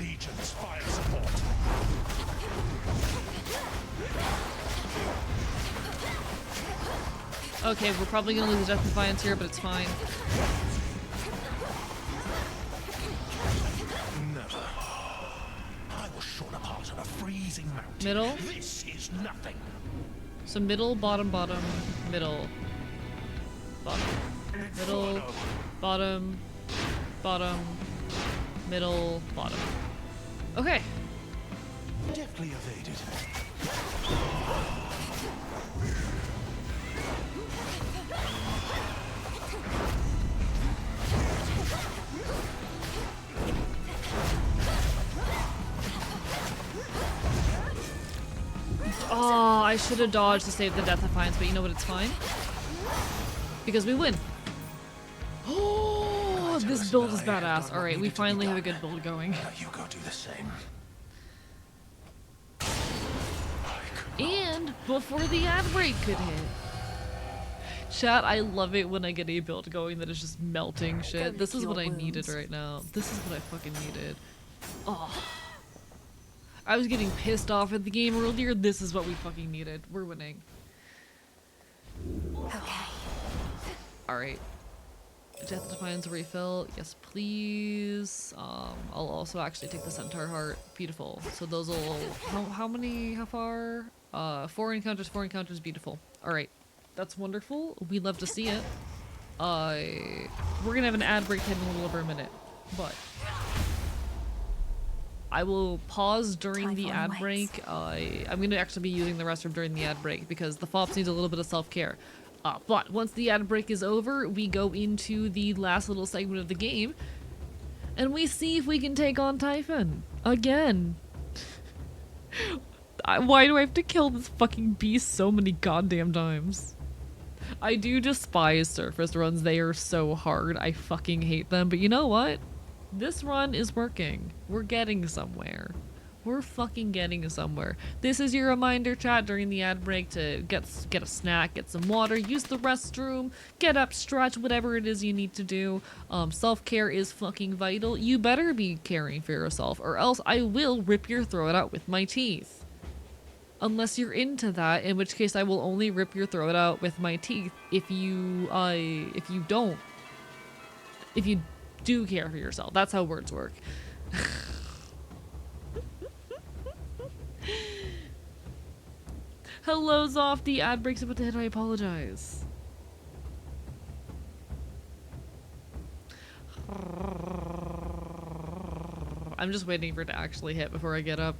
Legion's fire support. Okay, we're probably gonna lose Death Defiance here, but it's fine. Never. I was shorn apart on a freezing mountain. Middle. This is nothing. So middle, bottom, middle. Bottom. Middle, bottom, middle, bottom. Okay. Deftly evaded. Oh, I should have dodged to save the Death Defiance, but you know what? It's fine. Because we win. Oh, this build is badass. Alright, we finally have a good build going. Now you go do the same. And before the ad break could hit. Chat, I love it when I get a build going that is just melting shit. This is what I needed right now. This is what I fucking needed. Oh. I was getting pissed off at the game earlier. This is what we fucking needed. We're winning. Okay. Alright. Death Defiance refill. Yes, please. I'll also actually take the Centaur Heart. Beautiful. So those will... How far? 4 encounters, beautiful. Alright. That's wonderful. We love to see it. We're gonna have an ad break in a little over a minute. But... I will pause during the ad break. I'm gonna actually be using the restroom during the ad break because the FOPS needs a little bit of self-care. But once the ad break is over, we go into the last little segment of the game, and we see if we can take on Typhon again. Why do I have to kill this fucking beast so many goddamn times? I do despise surface runs. They are so hard. I fucking hate them. But you know what? This run is working. We're getting somewhere. We're fucking getting somewhere. This is your reminder, chat, during the ad break to get a snack, get some water, use the restroom, get up, stretch, whatever it is you need to do. Self-care is fucking vital. You better be caring for yourself, or else I will rip your throat out with my teeth. Unless you're into that, in which case I will only rip your throat out with my teeth if you do care for yourself. That's how words work. Hello, Zoff. The ad breaks about to hit. I apologize. I'm just waiting for it to actually hit before I get up.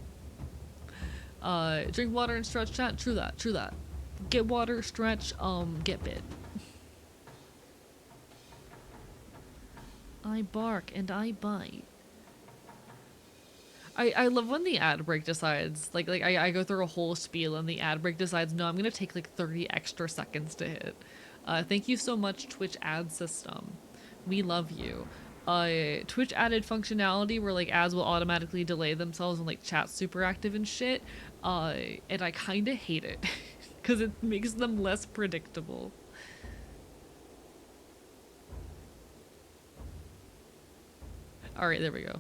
Drink water and stretch, chat. True that. True that. Get water, stretch, get bit. I bark and I bite. I love when the ad break decides, like I go through a whole spiel and the ad break decides, no, I'm gonna take like 30 extra seconds to hit. Thank you so much, Twitch ad system. We love you. Twitch added functionality where like ads will automatically delay themselves when like chat's super active and shit. And I kinda hate it because it makes them less predictable. Alright, there we go.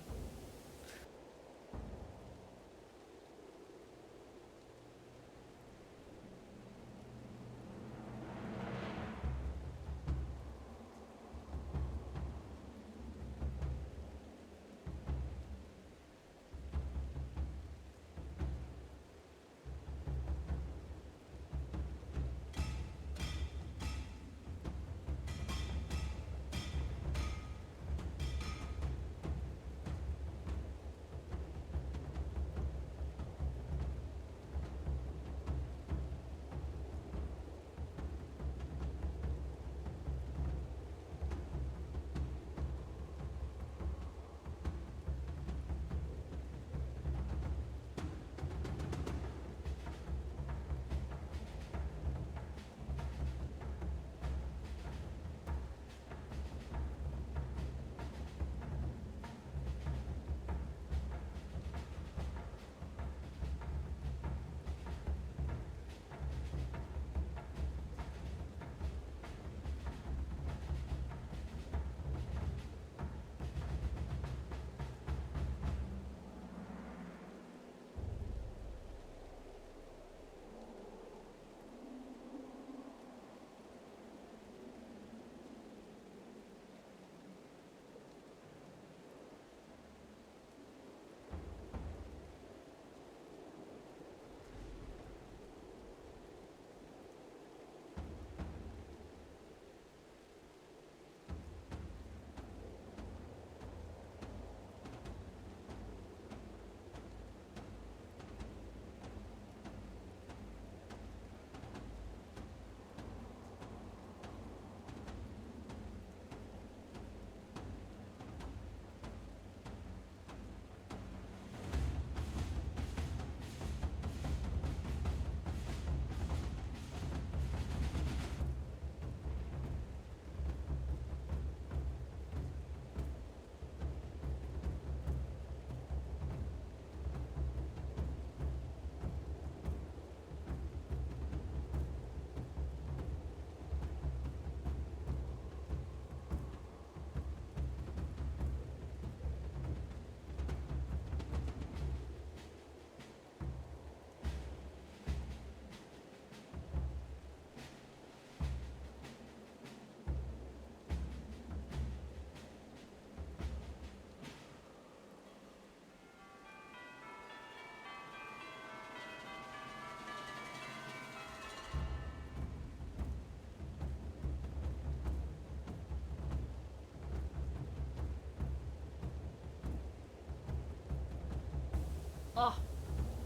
Oh,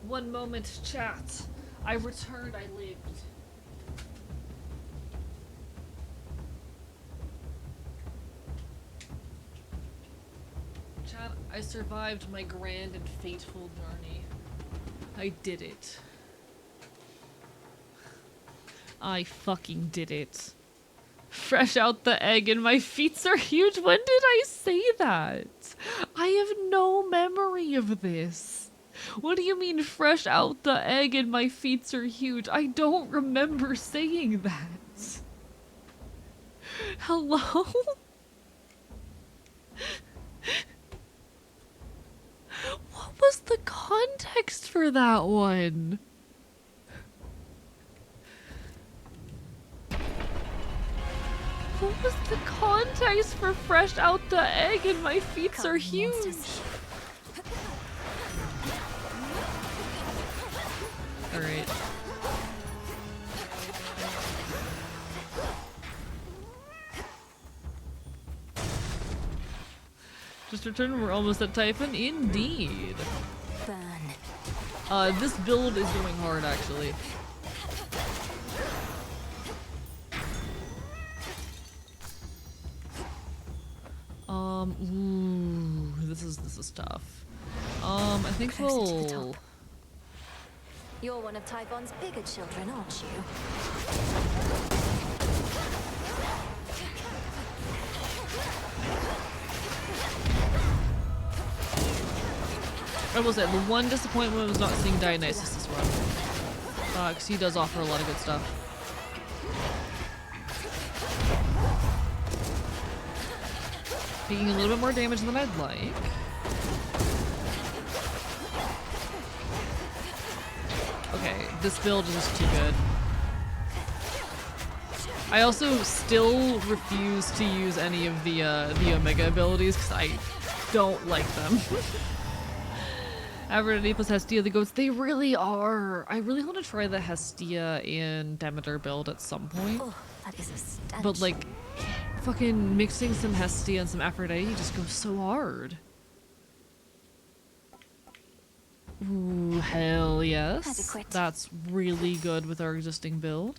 one moment, chat. I returned, I lived. Chat, I survived my grand and fateful journey. I did it. I fucking did it. Fresh out the egg and my feet are huge. When did I say that? I have no memory of this. What do you mean fresh out the egg and my feet are huge? I don't remember saying that. Hello? What was the context for that one? What was the context for fresh out the egg and my feet are huge? Alright. Just returned, we're almost at Typhon? Indeed. Burn. This build is going hard, actually. Ooh, this is tough. I think we'll... You're one of Typhon's bigger children, aren't you? I will say, the one disappointment was not seeing Dionysus this run. Because he does offer a lot of good stuff. Taking a little bit more damage than I'd like. Okay, this build is just too good. I also still refuse to use any of the Omega abilities because I don't like them. Aphrodite plus Hestia, the goats, they really are. I really want to try the Hestia and Demeter build at some point. Oh, that is a stench. But like, fucking mixing some Hestia and some Aphrodite just goes so hard. Ooh, hell yes. Adequate. That's really good with our existing build.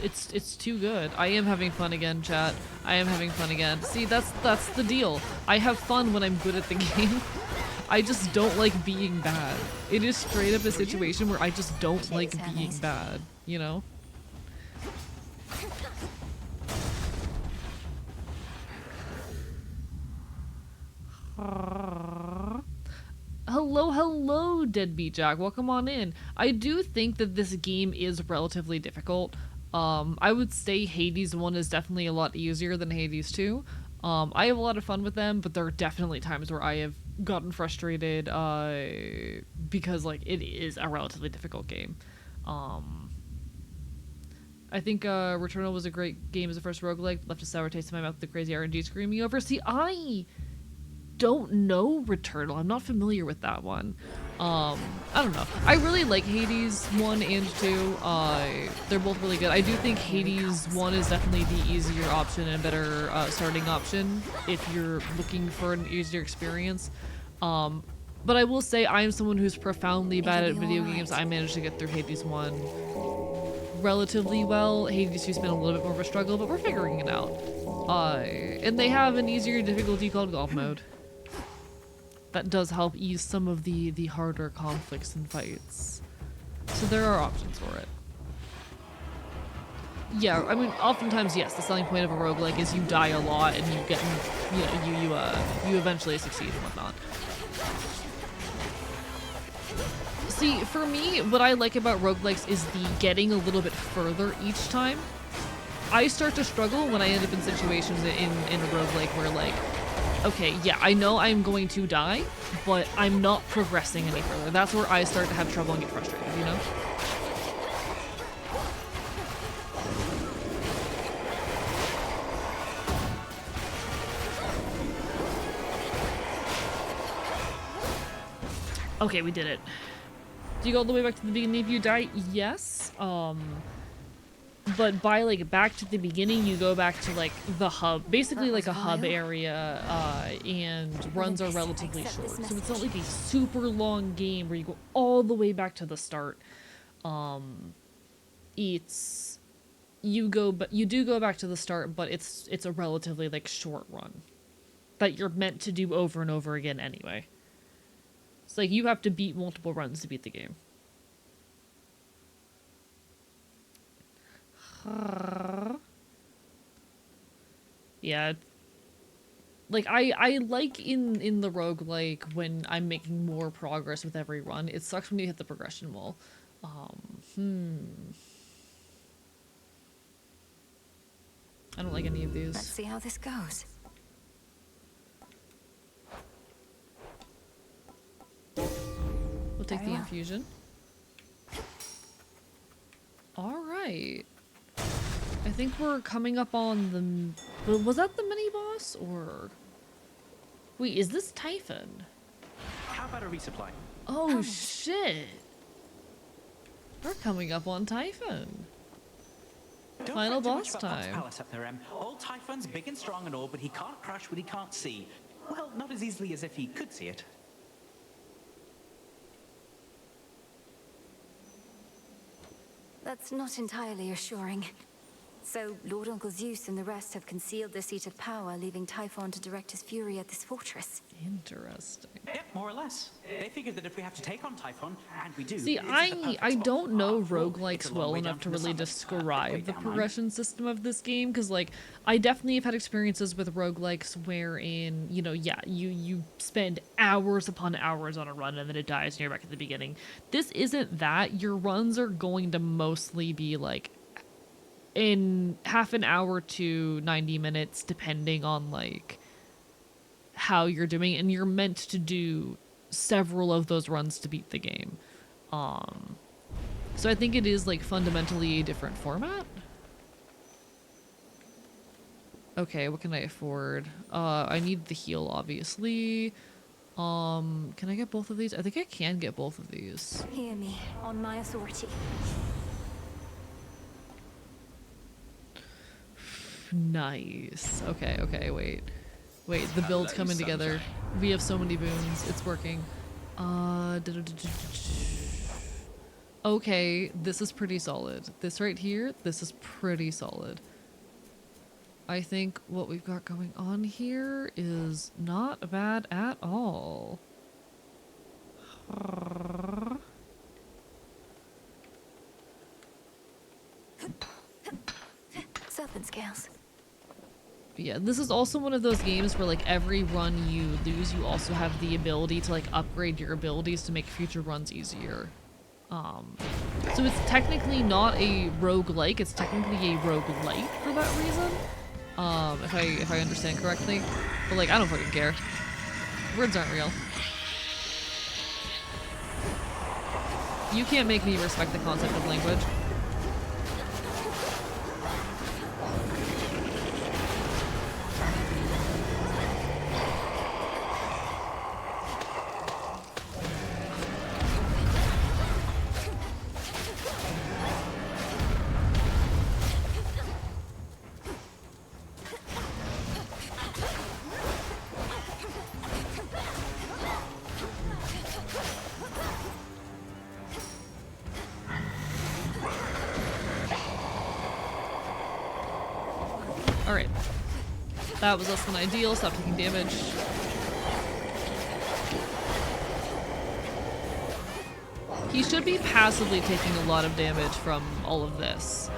It's too good. I am having fun again, chat. I am having fun again. See, that's the deal. I have fun when I'm good at the game. I just don't like being bad. It is straight up a situation where I just don't like being bad, you know? Hello, hello, Deadbeat Jack. Welcome on in. I do think that this game is relatively difficult. I would say Hades 1 is definitely a lot easier than Hades 2. I have a lot of fun with them, but there are definitely times where I have gotten frustrated because like it is a relatively difficult game. I think Returnal was a great game as a first roguelike, left a sour taste in my mouth with the crazy RNG screaming over. See, I don't know Returnal. I'm not familiar with that one. I don't know. I really like Hades 1 and 2. They're both really good. I do think Hades 1 is definitely the easier option and a better starting option if you're looking for an easier experience. But I will say I am someone who's profoundly bad at video games. I managed to get through Hades 1 relatively well. Hades 2's been a little bit more of a struggle, but we're figuring it out. And they have an easier difficulty called golf mode. That does help ease some of the harder conflicts and fights. So there are options for it. Yeah, I mean, oftentimes, yes, the selling point of a roguelike is you die a lot and you get, you know, you eventually succeed and whatnot. See, for me, what I like about roguelikes is the getting a little bit further each time. I start to struggle when I end up in situations in a roguelike where, like, okay, yeah, I know I'm going to die, but I'm not progressing any further. That's where I start to have trouble and get frustrated, you know? Okay, we did it. Do you go all the way back to the beginning if you die? Yes. But by like back to the beginning, you go back to like the hub, basically like a hub area, and runs are relatively short. So it's not like a super long game where you go all the way back to the start. It's you do go back to the start, but it's a relatively like short run that you're meant to do over and over again anyway. It's like you have to beat multiple runs to beat the game. Yeah, like I like in the roguelike when I'm making more progress with every run. It sucks when you hit the progression wall. I don't like any of these. Let's see how this goes. We'll take the infusion. All right. I think we're coming up on the... Was that the mini-boss, or... Wait, is this Typhon? How about a resupply? Oh, shit! We're coming up on Typhon. Don't Final fret too boss much about Fox time. Palace up there, Em. Old Typhon's big and strong and all, but he can't crush what he can't see. Well, not as easily as if he could see it. That's not entirely assuring. So, Lord Uncle Zeus and the rest have concealed the seat of power, leaving Typhon to direct his fury at this fortress. Interesting. Yep, more or less. They figured that if we have to take on Typhon, and we do... See, this is the I perfect don't know spot. After all, it's roguelikes a long well way enough down to from the really summit. Way describe the down, mind. progression system of this game, because like I definitely have had experiences with roguelikes wherein, you know, yeah, you spend hours upon hours on a run and then it dies and you're back at the beginning. This isn't that. Your runs are going to mostly be like in half an hour to 90 minutes depending on like how you're doing, and you're meant to do several of those runs to beat the game. So I think it is like fundamentally a different format. Okay, what can I afford? I need the heal, obviously. Can I get both of these? I think I can get both of these. Hear me, on my authority. Nice. Okay, wait. Wait, the build's coming together. We have so many boons. It's working. Okay, this is pretty solid. This right here, this is pretty solid. I think what we've got going on here is not bad at all. Serpent scales. Yeah, this is also one of those games where like every run you lose, you also have the ability to like upgrade your abilities to make future runs easier. So it's technically not a roguelike, it's technically a roguelite for that reason. If I understand correctly. But like I don't fucking care. Words aren't real. You can't make me respect the concept of language. Alright. That was less than ideal. Stop taking damage. He should be passively taking a lot of damage from all of this.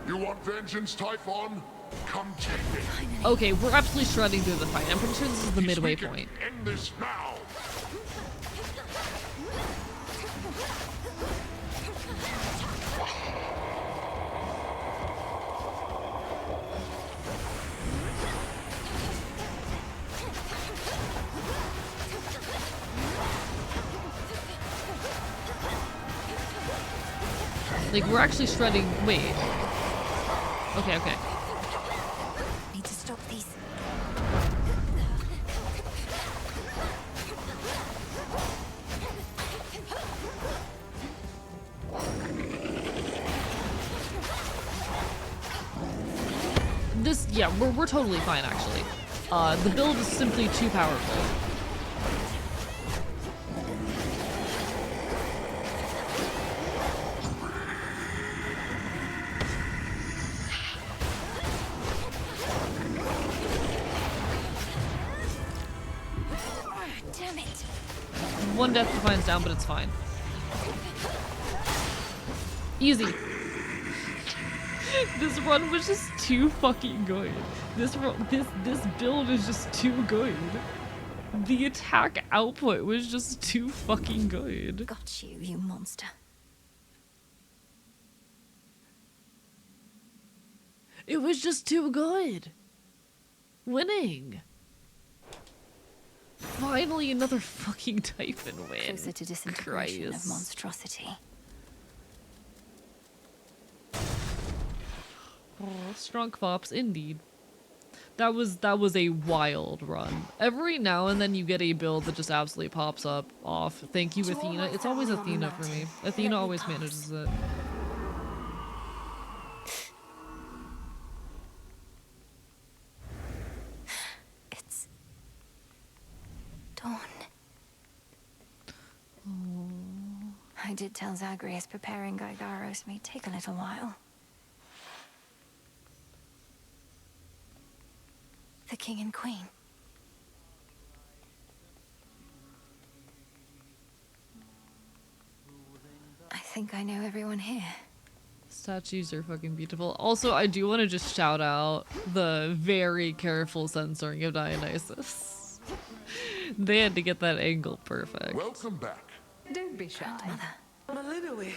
You want vengeance, Typhon? Come take it. Okay, we're absolutely shredding through the fight. I'm pretty sure this is the midway point. End this now. Like, we're actually shredding. Wait. Okay. Need to stop these. This, yeah, we're totally fine, actually. The build is simply too powerful. Damn it. One death defiance down, but it's fine. Easy. This run was just too fucking good. This build is just too good. The attack output was just too fucking good. Got you, you monster. It was just too good. Winning. Finally another fucking Typhon win. Closer to disintegration of Christ. monstrosity. Oh, strong fops, indeed. That was a wild run. Every now and then you get a build that just absolutely pops up off. Thank you, Athena. It's always Athena for me. Athena always manages it. I did tell Zagreus preparing Gygaros may take a little while. The king and queen. I think I know everyone here. Statues are fucking beautiful. Also, I do want to just shout out the very careful censoring of Dionysus. They had to get that angle perfect. Welcome back. Don't be shy. Malinoe.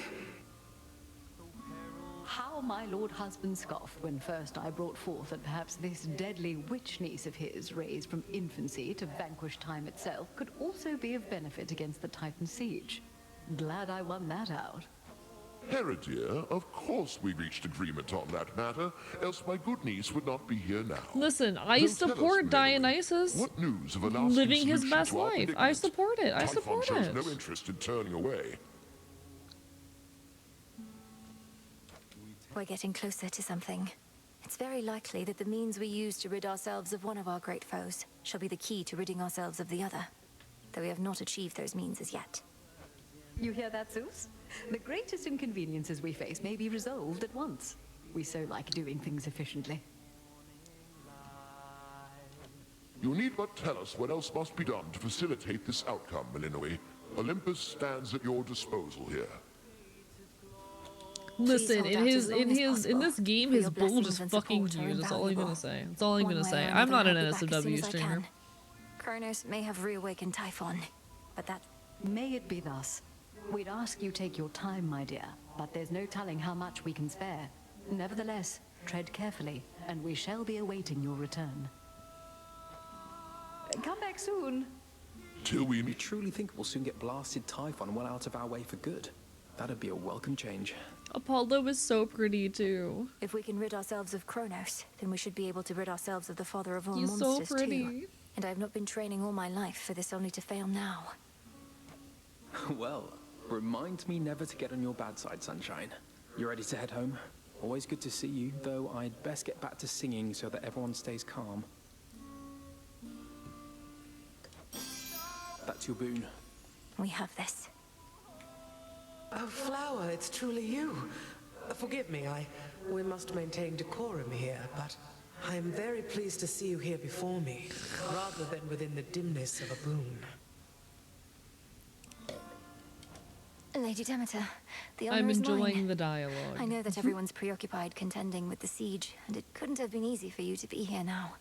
How my lord husband scoffed when first I brought forth that perhaps this deadly witch niece of his, raised from infancy to vanquish time itself, could also be of benefit against the Titan siege. Glad I won that out. Heredia, of course we reached agreement on that matter, else my good niece would not be here now. Listen, I Now tell us, support Malinoe, Dionysus what news of a lasting living his solution best to our life. I predicament? support it. I Typhon support shows it. no interest in turning away. We're getting closer to something. It's very likely that the means we use to rid ourselves of one of our great foes shall be the key to ridding ourselves of the other, though we have not achieved those means as yet. You hear that, Zeus? The greatest inconveniences we face may be resolved at once. We so like doing things efficiently. You need but tell us what else must be done to facilitate this outcome, Malinoe. Olympus stands at your disposal here. Listen, in this game, his bull just fucking huge. That's all I'm gonna say. That's all I'm gonna say. I'm not an NSFW streamer. Kronos may have reawakened Typhon, but that... May it be thus. We'd ask you take your time, my dear, but there's no telling how much we can spare. Nevertheless, tread carefully, and we shall be awaiting your return. Come back soon. Till we You truly think we'll soon get blasted Typhon well out of our way for good? That'd be a welcome change. Apollo is so pretty too. If we can rid ourselves of Kronos, then we should be able to rid ourselves of the father of all He's so monsters pretty. too. And I have not been training all my life for this only to fail now. Well, remind me never to get on your bad side, Sunshine. You ready to head home? Always good to see you, though I'd best get back to singing so that everyone stays calm. That's your boon. We have this. Oh, Flower, it's truly you. Forgive me, we must maintain decorum here, but I am very pleased to see you here before me, rather than within the dimness of a boon. Lady Demeter, the honor I'm is enjoying mine. the dialogue. I know that everyone's preoccupied contending with the siege, and it couldn't have been easy for you to be here now.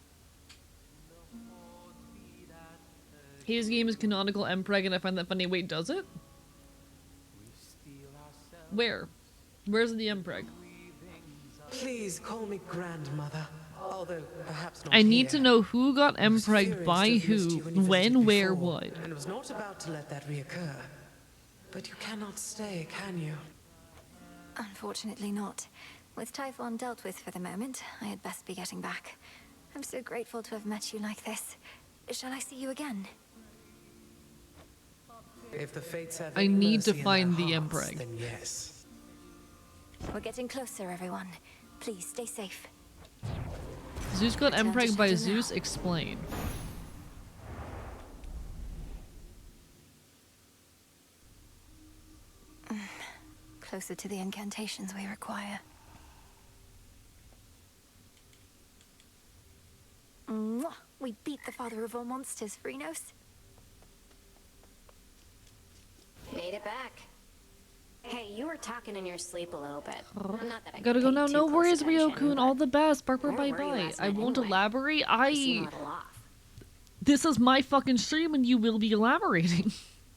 His game is canonical Mpreg, and I find that funny. Wait, does it? Where? Where's the Mpreg? Please call me grandmother, although perhaps not I need here. to know who got Mpreg Furious by to have missed who, you when you when, visited where, before, what. And was not about to let that reoccur. But you cannot stay, can you? Unfortunately not. With Typhon dealt with for the moment, I had best be getting back. I'm so grateful to have met you like this. Shall I see you again? If the fates have I any need to mercy in find their the hearts, Mpreg. then yes. We're getting closer, everyone. Please stay safe. Zeus got Return to Mpreg by Shadow Zeus. now. Explain. Closer to the incantations we require. Mwah! We beat the father of all monsters, Phrynos. Made it back. Hey, you were talking in your sleep a little bit. Not that I Gotta could go pay now. too No close worries, attention, Ryo-kun. but All the best. Bark, where bye, were you bye. last I night won't anyway? elaborate. You seem a little off. This is my fucking stream, and you will be elaborating.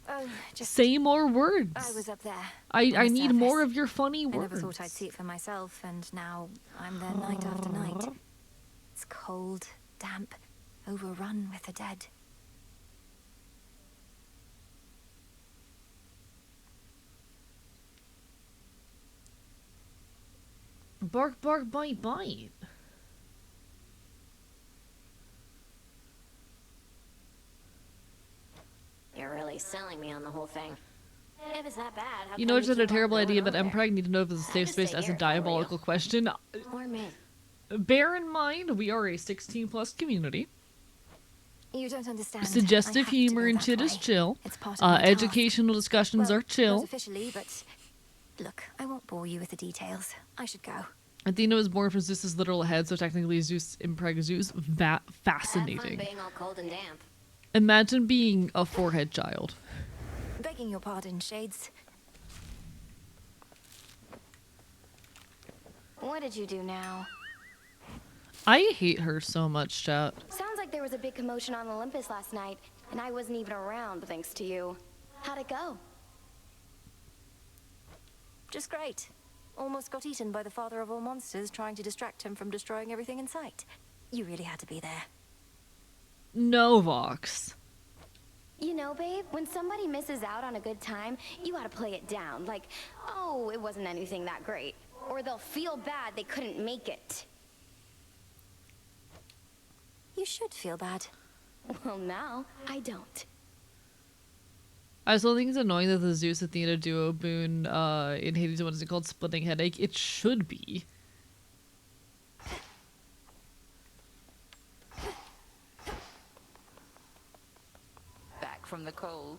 Oh, just Say more words. I was up there. I on the need surface. more of your funny I words. never thought I'd see it for myself, and now I'm there night after night. It's cold, damp, overrun with the dead. Bark, bark, bite, bite. You're really selling me on the whole thing. If it's that bad, how You come know it's not a keep on terrible going idea, but over there? Mpreg need to know if it's a safe just space stay as a here if I were you. diabolical question. Or me. Bear in mind, we are a 16+ community. You don't understand. Suggestive humor and shit is chill. It's part of my task. Educational discussions are chill. Not officially, but look, I won't bore you with the details. I should go. Athena was born from Zeus's literal head, so technically Zeus impregned Zeus. Fascinating. Have fun being all cold and damp. Imagine being a forehead child. Begging your pardon, Shades. What did you do now? I hate her so much, chat. Sounds like there was a big commotion on Olympus last night, and I wasn't even around thanks to you. How'd it go? Just great. Almost got eaten by the father of all monsters trying to distract him from destroying everything in sight. You really had to be there. No, Vox. You know, babe, when somebody misses out on a good time, you gotta play it down. Like, oh, it wasn't anything that great. Or they'll feel bad they couldn't make it. You should feel bad. Well, now, I don't. I still think it's annoying that the Zeus Athena duo boon in Hades, what is it called? Splitting Headache. It should be. Back from the cold.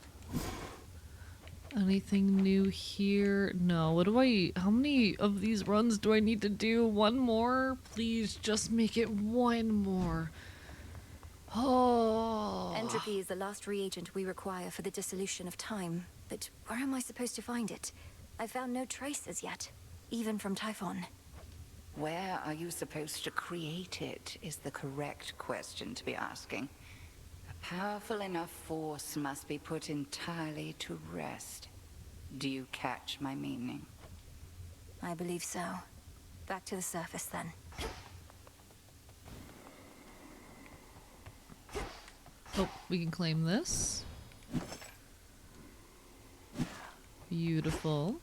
Anything new here? No. What do I... How many of these runs do I need to do? One more? Please, just make it one more. Oh. Entropy is the last reagent we require for the dissolution of time. But where am I supposed to find it? I found no traces yet, even from Typhon. Where are you supposed to create it is the correct question to be asking. A powerful enough force must be put entirely to rest. Do you catch my meaning? I believe so. Back to the surface then. Oh, we can claim this. Beautiful.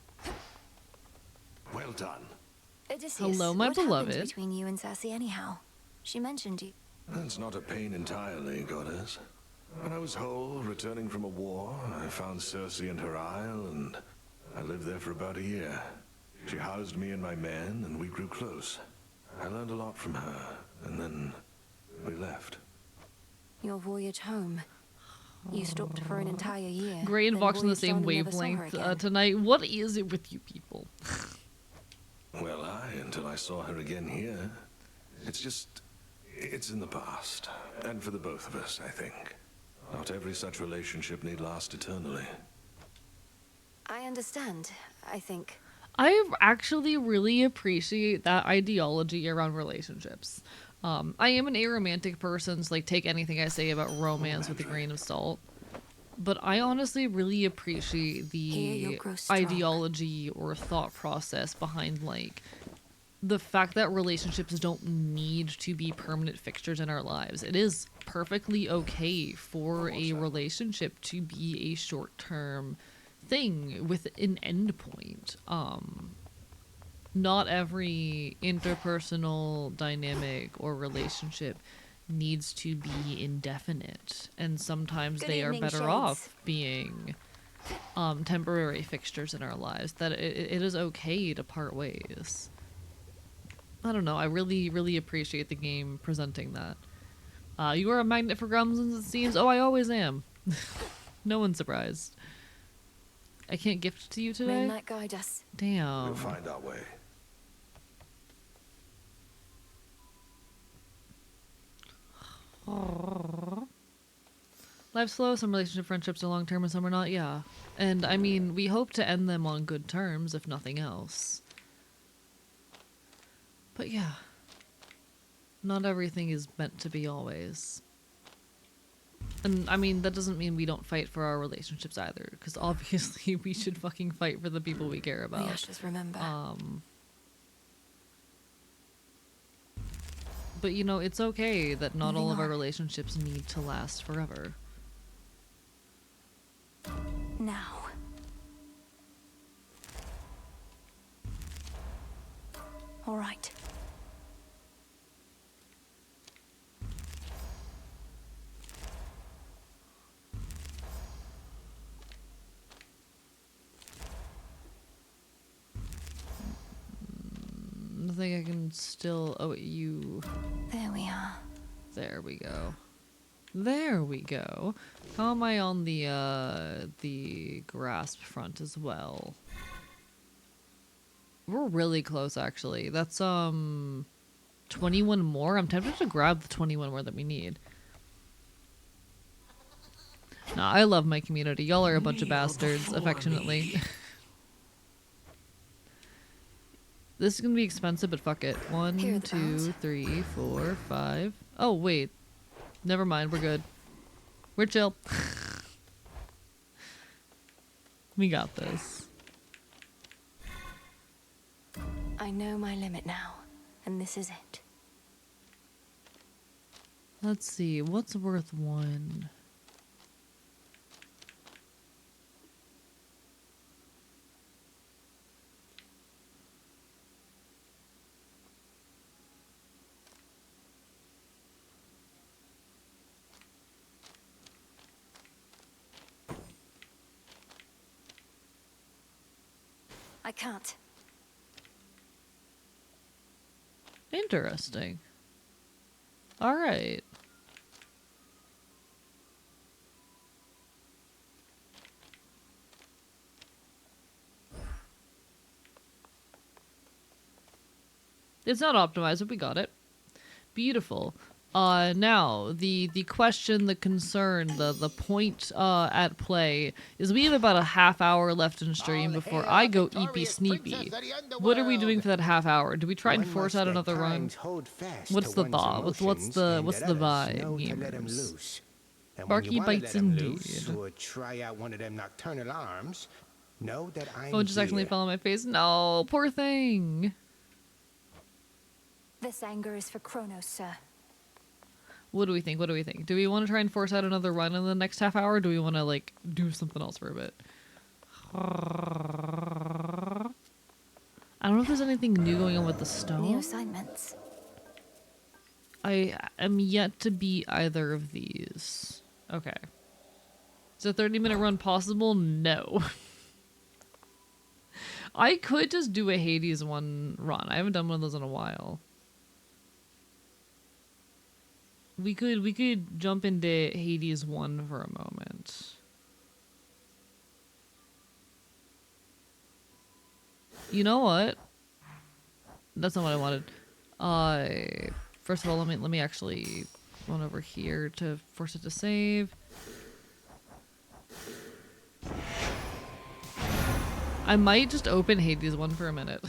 Well done. Odysseus, Hello, my what happened beloved. between you and Circe anyhow? She mentioned you. That's not a pain entirely, goddess. When I was whole, returning from a war, I found Circe and her isle, and I lived there for about a year. She housed me and my men, and we grew close. I learned a lot from her, and then we left. Your voyage home. You stopped for an entire year. Gray and then Vox on the voyaged same on and never saw her wavelength again. tonight. What is it with you people? Well, until I saw her again here. It's in the past. And for the both of us, I think. Not every such relationship need last eternally. I understand, I think. I actually really appreciate that ideology around relationships. I am an aromantic person, so like take anything I say about romance with a grain of salt. But I honestly really appreciate the ideology or thought process behind like the fact that relationships don't need to be permanent fixtures in our lives. It is perfectly okay for a relationship to be a short-term thing with an end point. Not every interpersonal dynamic or relationship needs to be indefinite, and sometimes Good they are evening, better Shades. off being temporary fixtures in our lives. That it is okay to part ways. I don't know. I really appreciate the game presenting that. You are a magnet for gremlins, it seems. Oh, I always am. No one's surprised. I can't gift to you today? Moonlight guide us. Damn. We'll find our way. Life's slow, some relationship friendships are long term and some are not, yeah. And I mean, we hope to end them on good terms, if nothing else. But yeah. Not everything is meant to be always. And I mean, that doesn't mean we don't fight for our relationships either, because obviously we should fucking fight for the people we care about. The ashes remember. But you know, it's okay that not all of our relationships need to last forever. Now. All right. I think I can still... Oh, you... There we are. There we go. There we go. How am I on the grasp front as well? We're really close, actually. That's 21 more. I'm tempted to grab the 21 more that we need. Nah, I love my community. Y'all are a bunch of bastards, affectionately. This is gonna be expensive, but fuck it. 1, 2, 3, 4, 5. Oh wait, never mind. We're good. We're chill. We got this. I know my limit now, and this is it. Let's see. What's worth 1? I can't. Interesting. All right. It's not optimized, but we got it. Beautiful. Now, the question, the concern, the point at play is we have about a half hour left in stream before I go eepy sneepy. What are we doing for that half hour? Do we try and force out another run? What's the thought? What's the vibe, gamers? Barky bites indeed. Try out one of them nocturnal arms. Know that I'm Phone just accidentally fell on my face. No, poor thing. This anger is for Kronos, sir. What do we think? What do we think? Do we want to try and force out another run in the next half hour? Or do we want to, like, do something else for a bit? I don't know if there's anything new going on with the stone. New assignments. I am yet to beat either of these. Okay. Is a 30-minute run possible? No. I could just do a Hades one run. I haven't done one of those in a while. We could jump into Hades 1 for a moment. You know what? That's not what I wanted. First of all, let me actually run over here to force it to save. I might just open Hades 1 for a minute.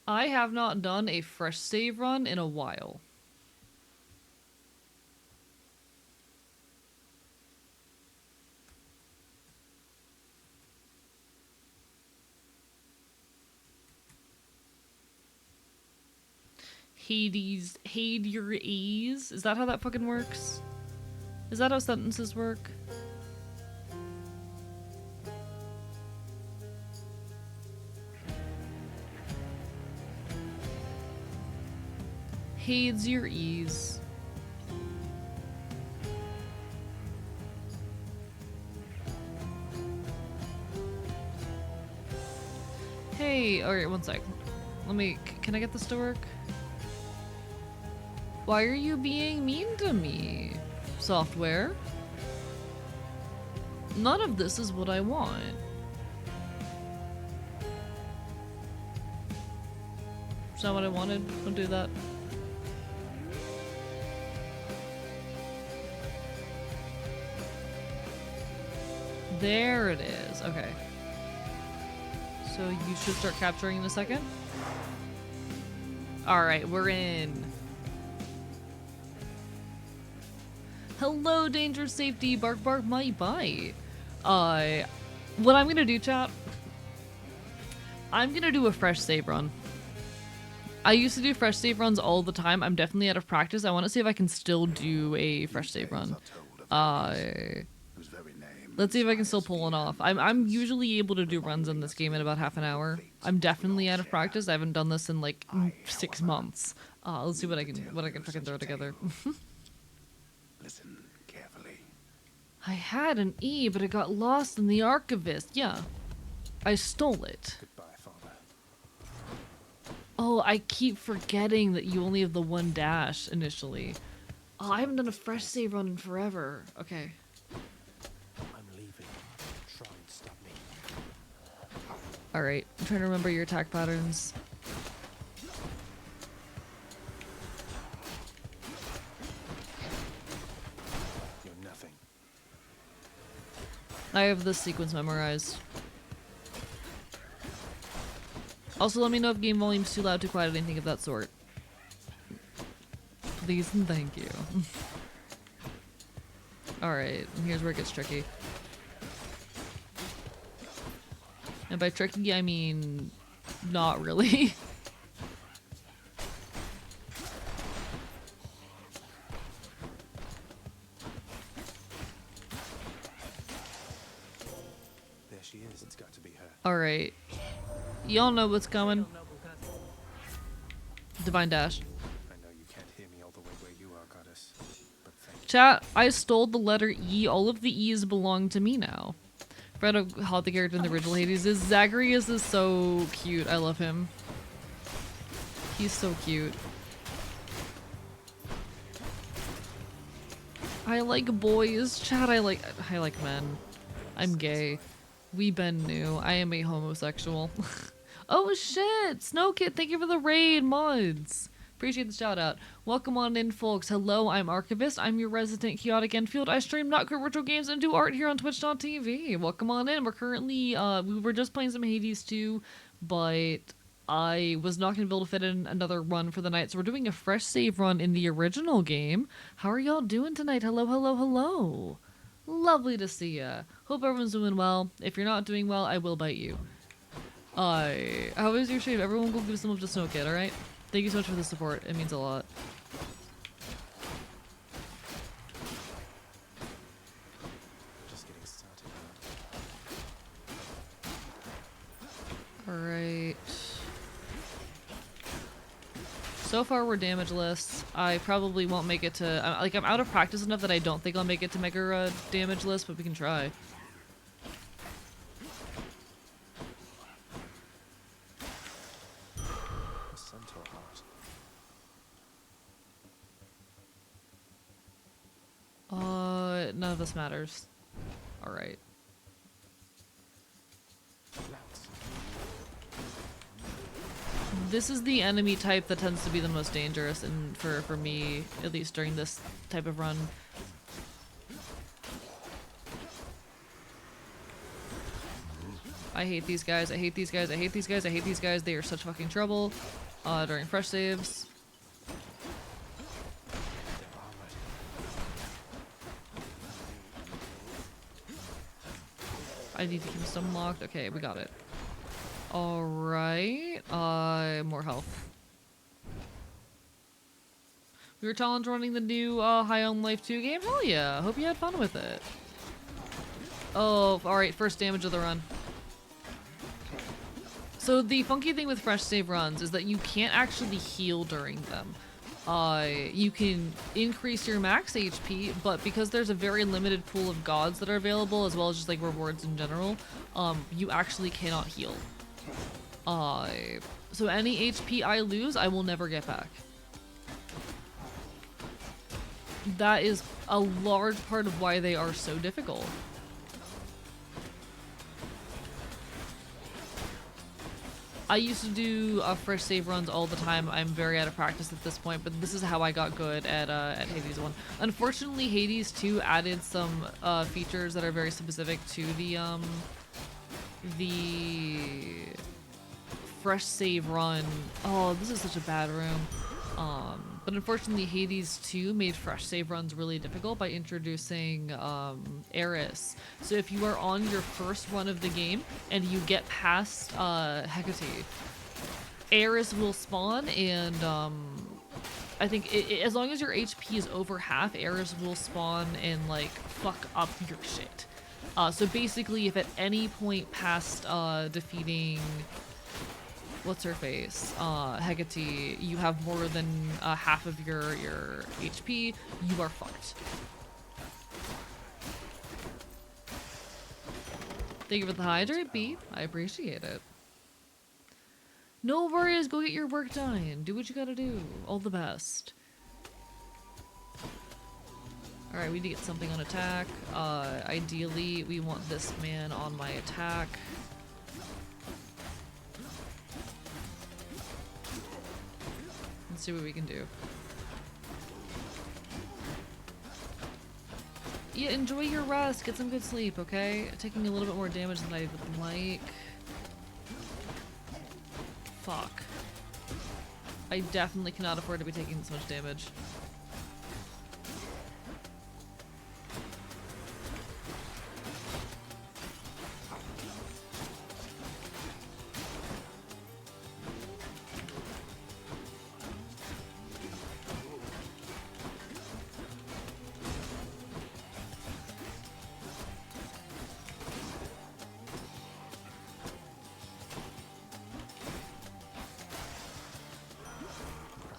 I have not done a fresh save run in a while. Hades, Hade your ease? Is that how that fucking works? Is that how sentences work? Hades your ease. Hey, alright, one sec. Can I get this to work? Why are you being mean to me, software? None of this is what I want. Is that what I wanted? Don't do that. There it is. Okay. So you should start capturing in a second. Alright, we're in. Hello, danger, safety, bark, bark, might bite. What I'm gonna do, chat, I'm gonna do a fresh save run. I used to do fresh save runs all the time. I'm definitely out of practice. I want to see if I can still do a fresh save run. Let's see if I can still pull it off. I'm usually able to do runs in this game in about half an hour. I'm definitely out of practice. I haven't done this in like 6 months. Let's see what I can fucking throw together. Listen carefully. I had an E, but it got lost in the archivist. Yeah, I stole it. Goodbye, Father. Oh, I keep forgetting that you only have the one dash initially. Oh, I haven't done a fresh save run in forever. Okay. I'm leaving. Try and stop me. Alright, I'm trying to remember your attack patterns. You're nothing. I have this sequence memorized. Also, let me know if game volume's too loud, too quiet, anything of that sort. Please and thank you. Alright, here's where it gets tricky. And by tricky, I mean not really. There she is. It's got to be her. Alright. Y'all know what's coming. Divine Dash. I know you can't hear me all the way where you are, goddess. But thank you. Chat, I stole the letter E. All of the E's belong to me now. Forgot how the character in the original Hades is. Zagreus is so cute. I love him. He's so cute. I like boys. Chat, I like men. I'm gay. We been new. I am a homosexual. Oh shit! Snowkid, thank you for the raid, mods. Appreciate the shout out. Welcome on in, folks. Hello, I'm Archivist. I'm your resident chaotic Enfield. I stream not retro games and do art here on Twitch.tv. Welcome on in. We're currently we were just playing some Hades 2, but I was not gonna be able to fit in another run for the night, so we're doing a fresh save run in the original game. How are y'all doing tonight? Hello, hello, hello. Lovely to see ya. Hope everyone's doing well. If you're not doing well, I will bite you. How was your stream? Everyone go give some love to Snowkid, alright? Thank you so much for the support. It means a lot. Just getting started. Alright. So far we're damageless. I probably won't make it to... I'm out of practice enough that I don't think I'll make it to Mega damageless, but we can try. None of this matters. Alright. This is the enemy type that tends to be the most dangerous, and for me, at least during this type of run. I hate these guys, I hate these guys, I hate these guys, I hate these guys. They are such fucking trouble during fresh saves. I need to keep them locked. Okay, we got it. Alright. More health. We were challenge running the new High on Life 2 game? Hell yeah. Hope you had fun with it. Oh, alright. First damage of the run. So the funky thing with fresh save runs is that you can't actually heal during them. You can increase your max HP, but because there's a very limited pool of gods that are available, as well as just like rewards in general, you actually cannot heal. So any HP I lose, I will never get back. That is a large part of why they are so difficult. I used to do fresh save runs all the time. I'm very out of practice at this point, but this is how I got good at Hades 1. Unfortunately, Hades 2 added some features that are very specific to the fresh save run. Oh, this is such a bad room. But unfortunately, Hades 2 made fresh save runs really difficult by introducing Eris. So if you are on your first run of the game and you get past Hecate, Eris will spawn, and I think as long as your HP is over half, Eris will spawn and like fuck up your shit. So basically, if at any point past defeating what's her face, Hecate, you have more than half of your HP, you are fucked. Thank you for the hydrate, B. I appreciate it. No worries, go get your work done. Do what you gotta do. All the best. Alright, we need to get something on attack. Ideally, we want this man on my attack. Let's see what we can do. Yeah, enjoy your rest. Get some good sleep, okay? Taking a little bit more damage than I would like. Fuck. I definitely cannot afford to be taking this much damage.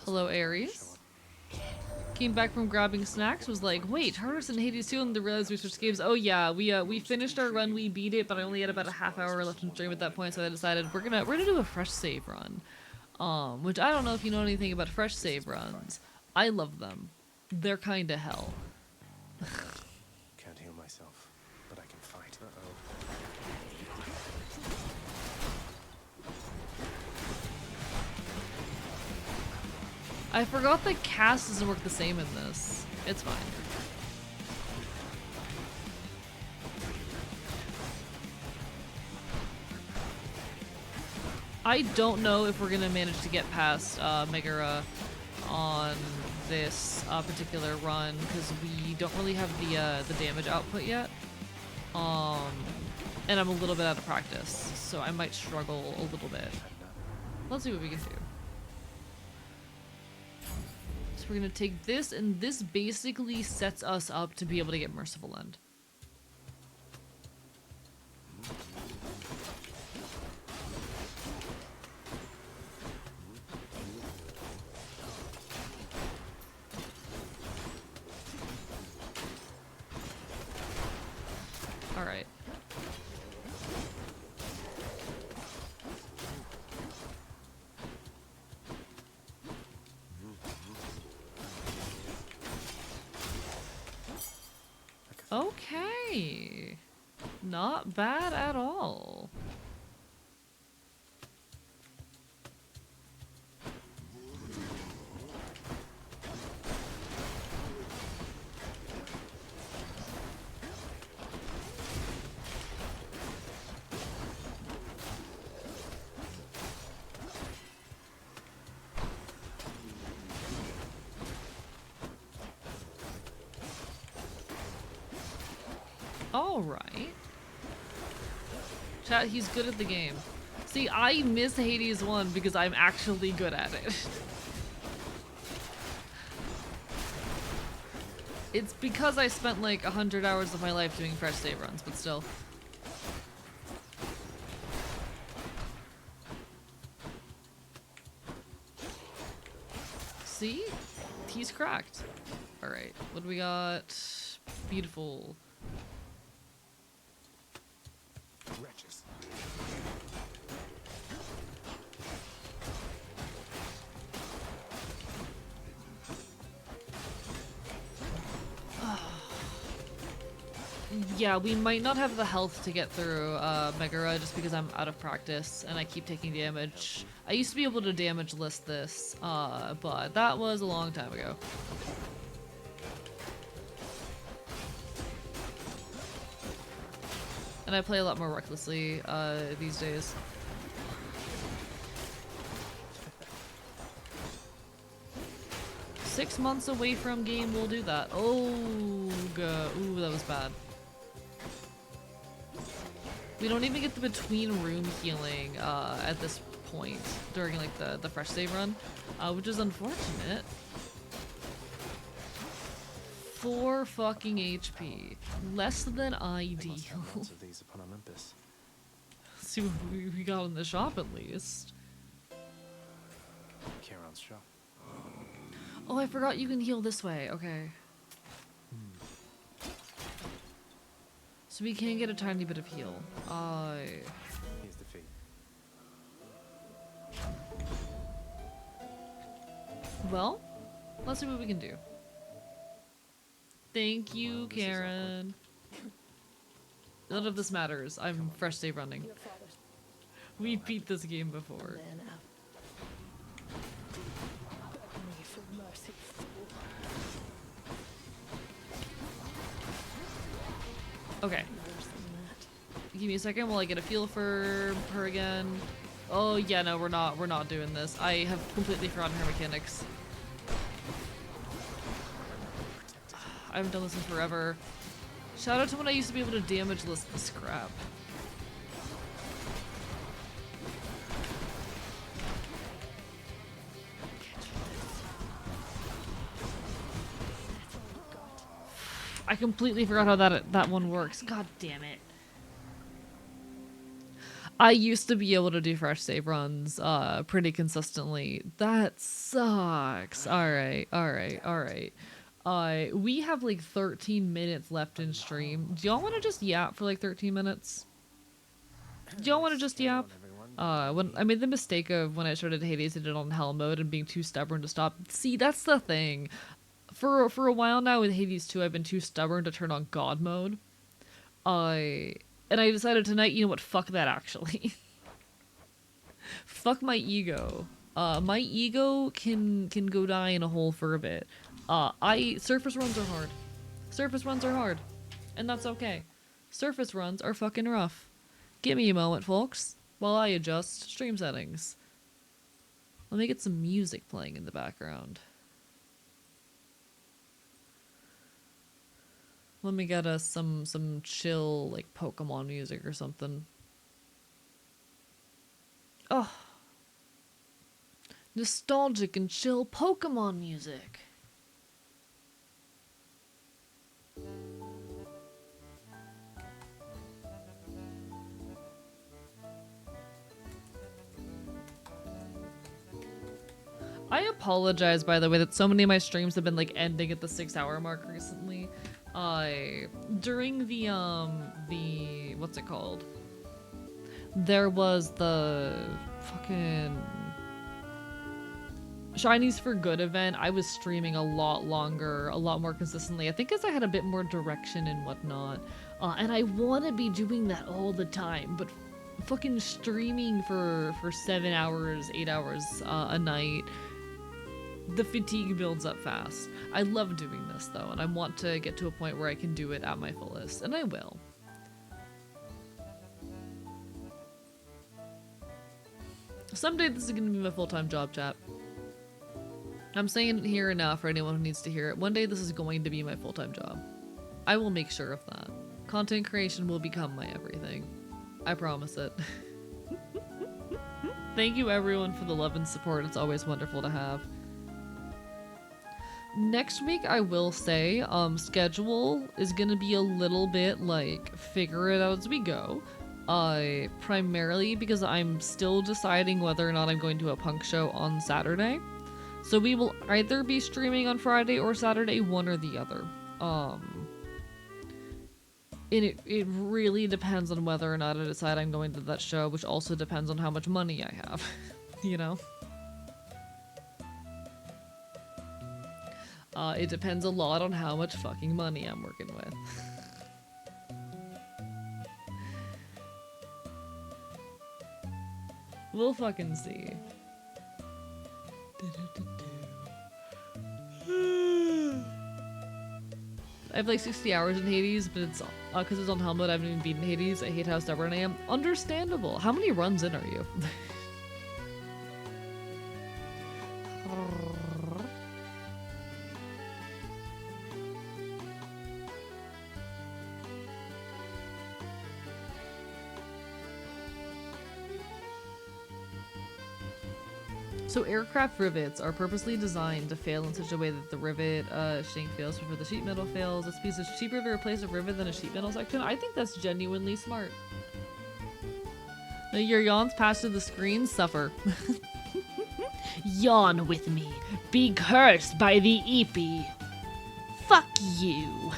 Hello, Ares. Came back from grabbing snacks, was like, wait, Tartarus and Hades 2, and then realized we switched games. Oh yeah, we finished our run, we beat it, but I only had about a half hour left in stream at that point, so I decided we're gonna do a fresh save run. Which I don't know if you know anything about fresh save runs. I love them. They're kinda hell. Can't heal myself, but I can fight. I forgot that cast doesn't work the same in this. It's fine. I don't know if we're gonna manage to get past Megara on this particular run because we don't really have the damage output yet. And I'm a little bit out of practice, so I might struggle a little bit. Let's see what we can do. So we're gonna take this, and this basically sets us up to be able to get Merciful End. All right. Okay. Not bad at all. Alright. Chat, he's good at the game. See, I miss Hades 1 because I'm actually good at it. It's because I spent like 100 hours of my life doing fresh save runs, but still. See? He's cracked. Alright, what do we got? Beautiful. Wretches. Yeah, we might not have the health to get through Megara just because I'm out of practice and I keep taking damage. I used to be able to damage list this, but that was a long time ago. And I play a lot more recklessly these days. Six months away from game will do that. Oh, ooh, that was bad. We don't even get the between room healing at this point during like the fresh save run, which is unfortunate. 4 fucking HP, less than ideal. Of these upon Olympus. Let's see what we got in the shop at least. Kieran's shop. Oh, I forgot you can heal this way. Okay. So we can get a tiny bit of heal. Here's the fee. Well, let's see what we can do. Thank you, Karen. None of this matters. I'm fresh save running. We beat this game before. Okay. Give me a second while I get a feel for her again. Oh yeah, no, we're not doing this. I have completely forgotten her mechanics. I haven't done this in forever. Shout out to when I used to be able to damage list the scrap. I completely forgot how that one works. God damn it. I used to be able to do fresh save runs pretty consistently. That sucks. Alright. We have like 13 minutes left in stream. Do y'all want to just yap for like 13 minutes? Do y'all want to just yap? When I made the mistake of when I started Hades, I did it on hell mode and being too stubborn to stop. See, that's the thing. For a while now with Hades 2, I've been too stubborn to turn on God mode. And I decided tonight, you know what, fuck that actually. Fuck my ego. My ego can go die in a hole for a bit. Surface runs are hard. Surface runs are hard. And that's okay. Surface runs are fucking rough. Give me a moment, folks, while I adjust stream settings. Let me get some music playing in the background. Let me get us some chill, like, Pokemon music or something. Oh. Nostalgic and chill Pokemon music. I apologize, by the way, that so many of my streams have been, like, ending at the 6-hour mark recently. During the what's it called? There was the fucking Shinies for Good event. I was streaming a lot longer, a lot more consistently. I think as I had a bit more direction and whatnot. And I want to be doing that all the time, but fucking streaming for 7 hours, 8 hours a night, the fatigue builds up fast. I love doing this though, and I want to get to a point where I can do it at my fullest, and I will. Someday this is going to be my full-time job, chat. I'm saying it here and now for anyone who needs to hear it. One day this is going to be my full-time job. I will make sure of that. Content creation will become my everything. I promise it. Thank you everyone for the love and support. It's always wonderful to have. Next week, I will say, schedule is gonna be a little bit like figure it out as we go. Primarily because I'm still deciding whether or not I'm going to a punk show on Saturday. So we will either be streaming on Friday or Saturday, one or the other. And it really depends on whether or not I decide I'm going to that show, which also depends on how much money I have, you know? It depends a lot on how much fucking money I'm working with. We'll fucking see. I have like 60 hours in Hades, but it's because it's on hell mode. I haven't even beaten Hades. I hate how stubborn I am. Understandable. How many runs in are you? So aircraft rivets are purposely designed to fail in such a way that the rivet shank fails before the sheet metal fails. It's because it's cheaper to replace a rivet than a sheet metal section. I think that's genuinely smart. Now your yawns pass through the screen, suffer. Yawn with me. Be cursed by the EP. Fuck you.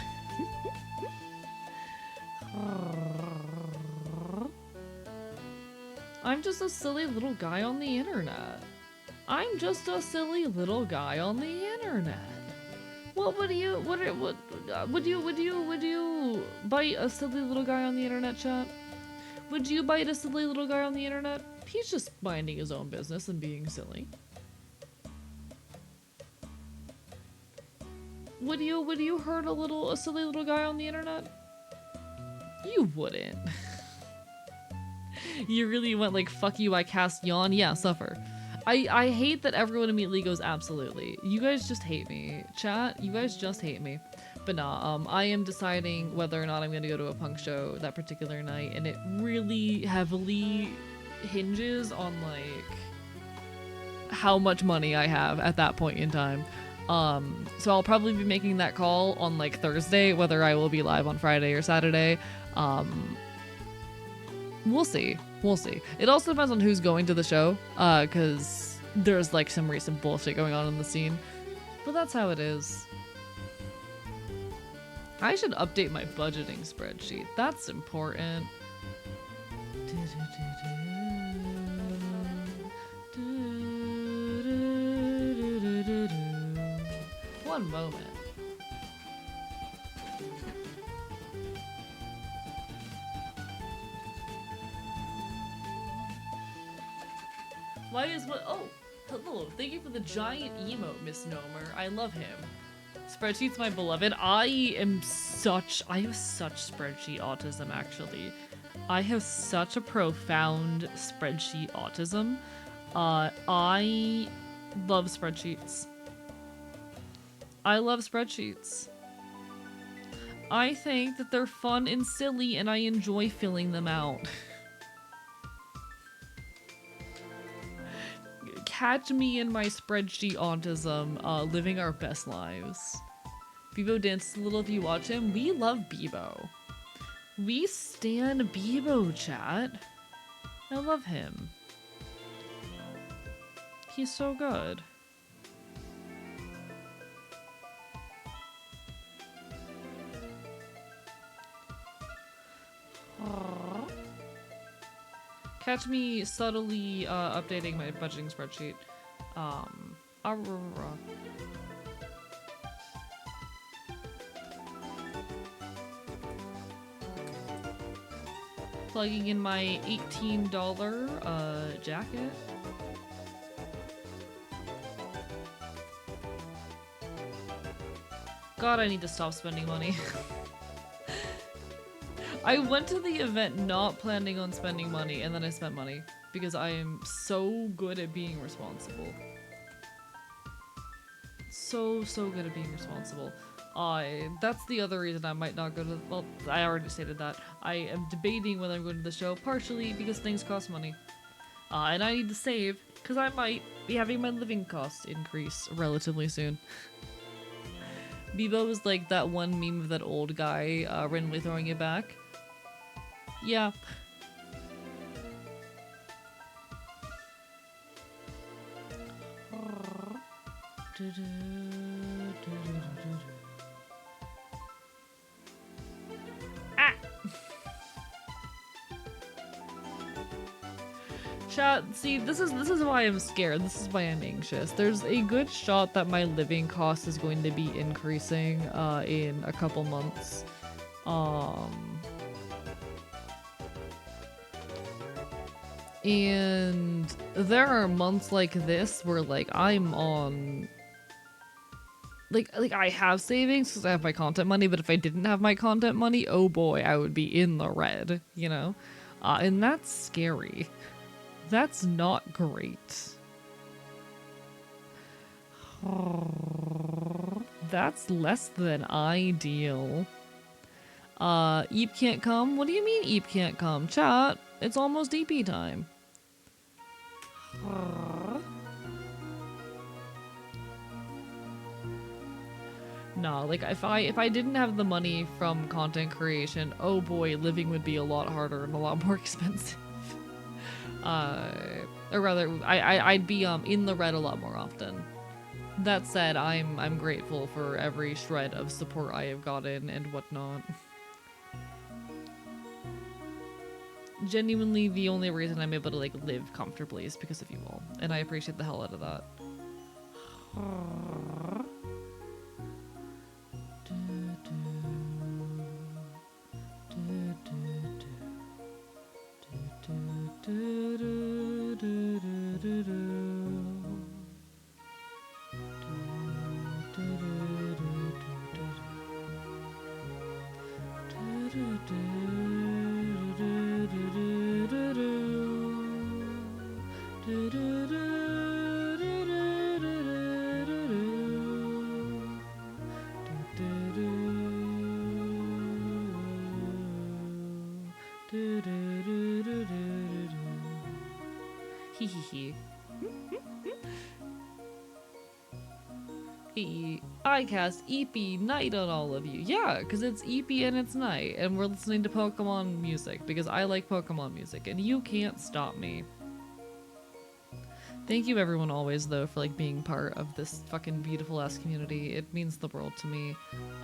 I'm just a silly little guy on the internet. I'm just a silly little guy on the internet. What would you, would you bite a silly little guy on the internet, chat? Would you bite a silly little guy on the internet? He's just minding his own business and being silly. Would you hurt a silly little guy on the internet? You wouldn't. You really went like, fuck you, I cast yawn? Yeah, suffer. I hate that everyone immediately goes absolutely. You guys just hate me. Chat, you guys just hate me. But nah, I am deciding whether or not I'm gonna go to a punk show that particular night, and it really heavily hinges on like how much money I have at that point in time. So I'll probably be making that call on like Thursday, whether I will be live on Friday or Saturday. We'll see. We'll see. It also depends on who's going to the show, because there's like some recent bullshit going on in the scene. But that's how it is. I should update my budgeting spreadsheet. That's important. One moment. Why is what? Oh, hello. Thank you for the giant emote, misnomer. I love him. Spreadsheet's my beloved. I have such spreadsheet autism, actually. I have such a profound spreadsheet autism. I love spreadsheets. I love spreadsheets. I think that they're fun and silly, and I enjoy filling them out. Catch me in my spreadsheet autism, living our best lives. Bebo dances a little if you watch him. We love Bebo. We stan Bebo, chat. I love him. He's so good. Catch me subtly updating my budgeting spreadsheet. Plugging in my $18 jacket. God, I need to stop spending money. I went to the event not planning on spending money, and then I spent money because I am so good at being responsible. So good at being responsible. That's the other reason I might not go to, well, I already stated that. I am debating whether I'm going to the show, partially because things cost money. And I need to save, because I might be having my living costs increase relatively soon. Bebo was like that one meme of that old guy randomly throwing it back. Yeah. Ah! Chat, see, this is why I'm scared. This is why I'm anxious. There's a good shot that my living cost is going to be increasing in a couple months. And there are months like this where like I'm on like I have savings because I have my content money, but if I didn't have my content money, oh boy, I would be in the red, you know? And that's scary. That's not great. That's less than ideal. Eep can't come? What do you mean Eep can't come? Chat, it's almost EP time. No, like if I didn't have the money from content creation, oh boy, living would be a lot harder and a lot more expensive. Or rather, I'd be in the red a lot more often. That said, I'm grateful for every shred of support I have gotten and whatnot. genuinely the only reason I'm able to like live comfortably is because of you all, and I appreciate the hell out of that. Hee hee hee. I cast EP night on all of you. Yeah, because it's EP and it's night, and we're listening to Pokemon music because I like Pokemon music, and you can't stop me. Thank you everyone always though for like being part of this fucking beautiful ass community. It means the world to me.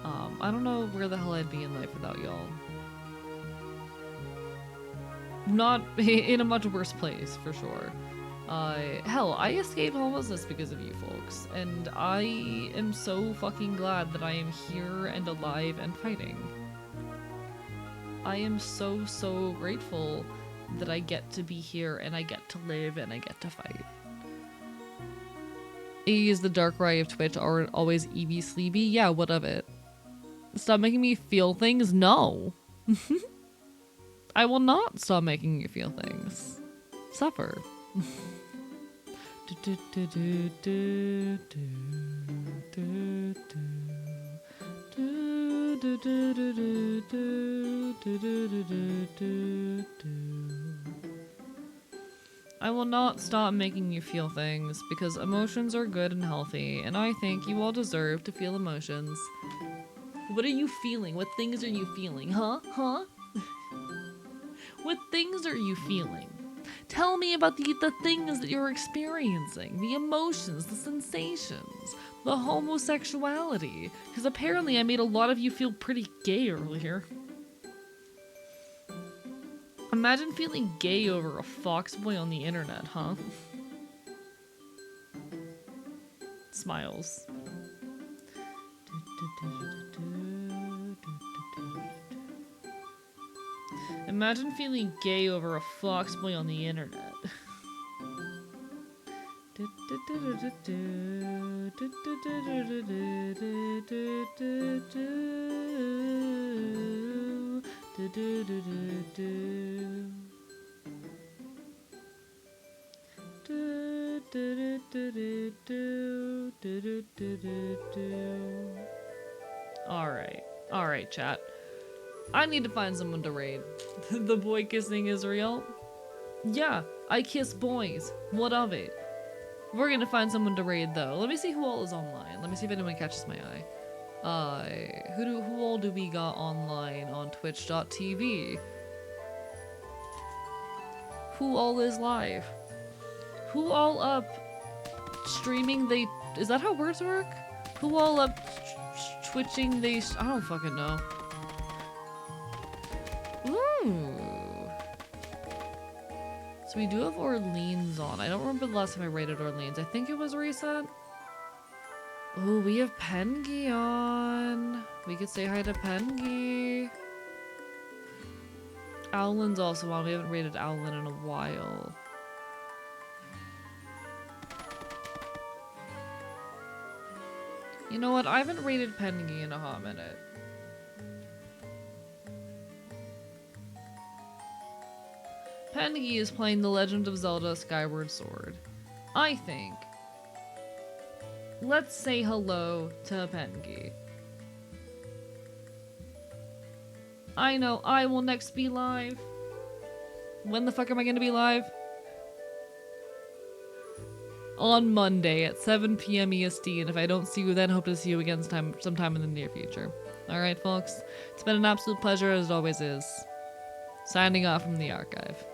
I don't know where the hell I'd be in life without y'all. Not in a much worse place for sure. Hell, I escaped homelessness because of you folks, and I am so fucking glad that I am here and alive and fighting. I am so grateful that I get to be here and I get to live and I get to fight. Is the Darkrai of Twitch are always Eevee Sleepy? Yeah, what of it? Stop making me feel things? No. I will not stop making you feel things. Suffer. I will not stop making you feel things because emotions are good and healthy, and I think you all deserve to feel emotions. What are you feeling? What things are you feeling? Huh? What things are you feeling? Tell me about the things that you're experiencing, the emotions, the sensations, the homosexuality. Because apparently I made a lot of you feel pretty gay earlier. Imagine feeling gay over a foxboy on the internet, huh? Smiles. Imagine feeling gay over a foxboy on the internet. Alright, chat. I need to find someone to raid. The boy kissing is real? Yeah, I kiss boys. What of it? We're gonna find someone to raid though. Let me see who all is online. Let me see if anyone catches my eye. Who all do we got online on twitch.tv? Who all is live? Who all up streaming they... Is that how words work? Who all up twitching they... I don't fucking know. Ooh. So we do have Orleans on. I don't remember the last time I raided Orleans. I think it was recent. Oh, we have Pengi on. We could say hi to Pengi. Owlin's also on. We haven't raided Owlin in a while. You know what? I haven't raided Pengi in a hot minute. Pengi is playing The Legend of Zelda Skyward Sword. I think. Let's say hello to Pengi. I know I will next be live. When the fuck am I gonna be live? On Monday at 7 p.m. EST, and if I don't see you then, hope to see you again sometime in the near future. Alright, folks. It's been an absolute pleasure, as it always is. Signing off from the archive.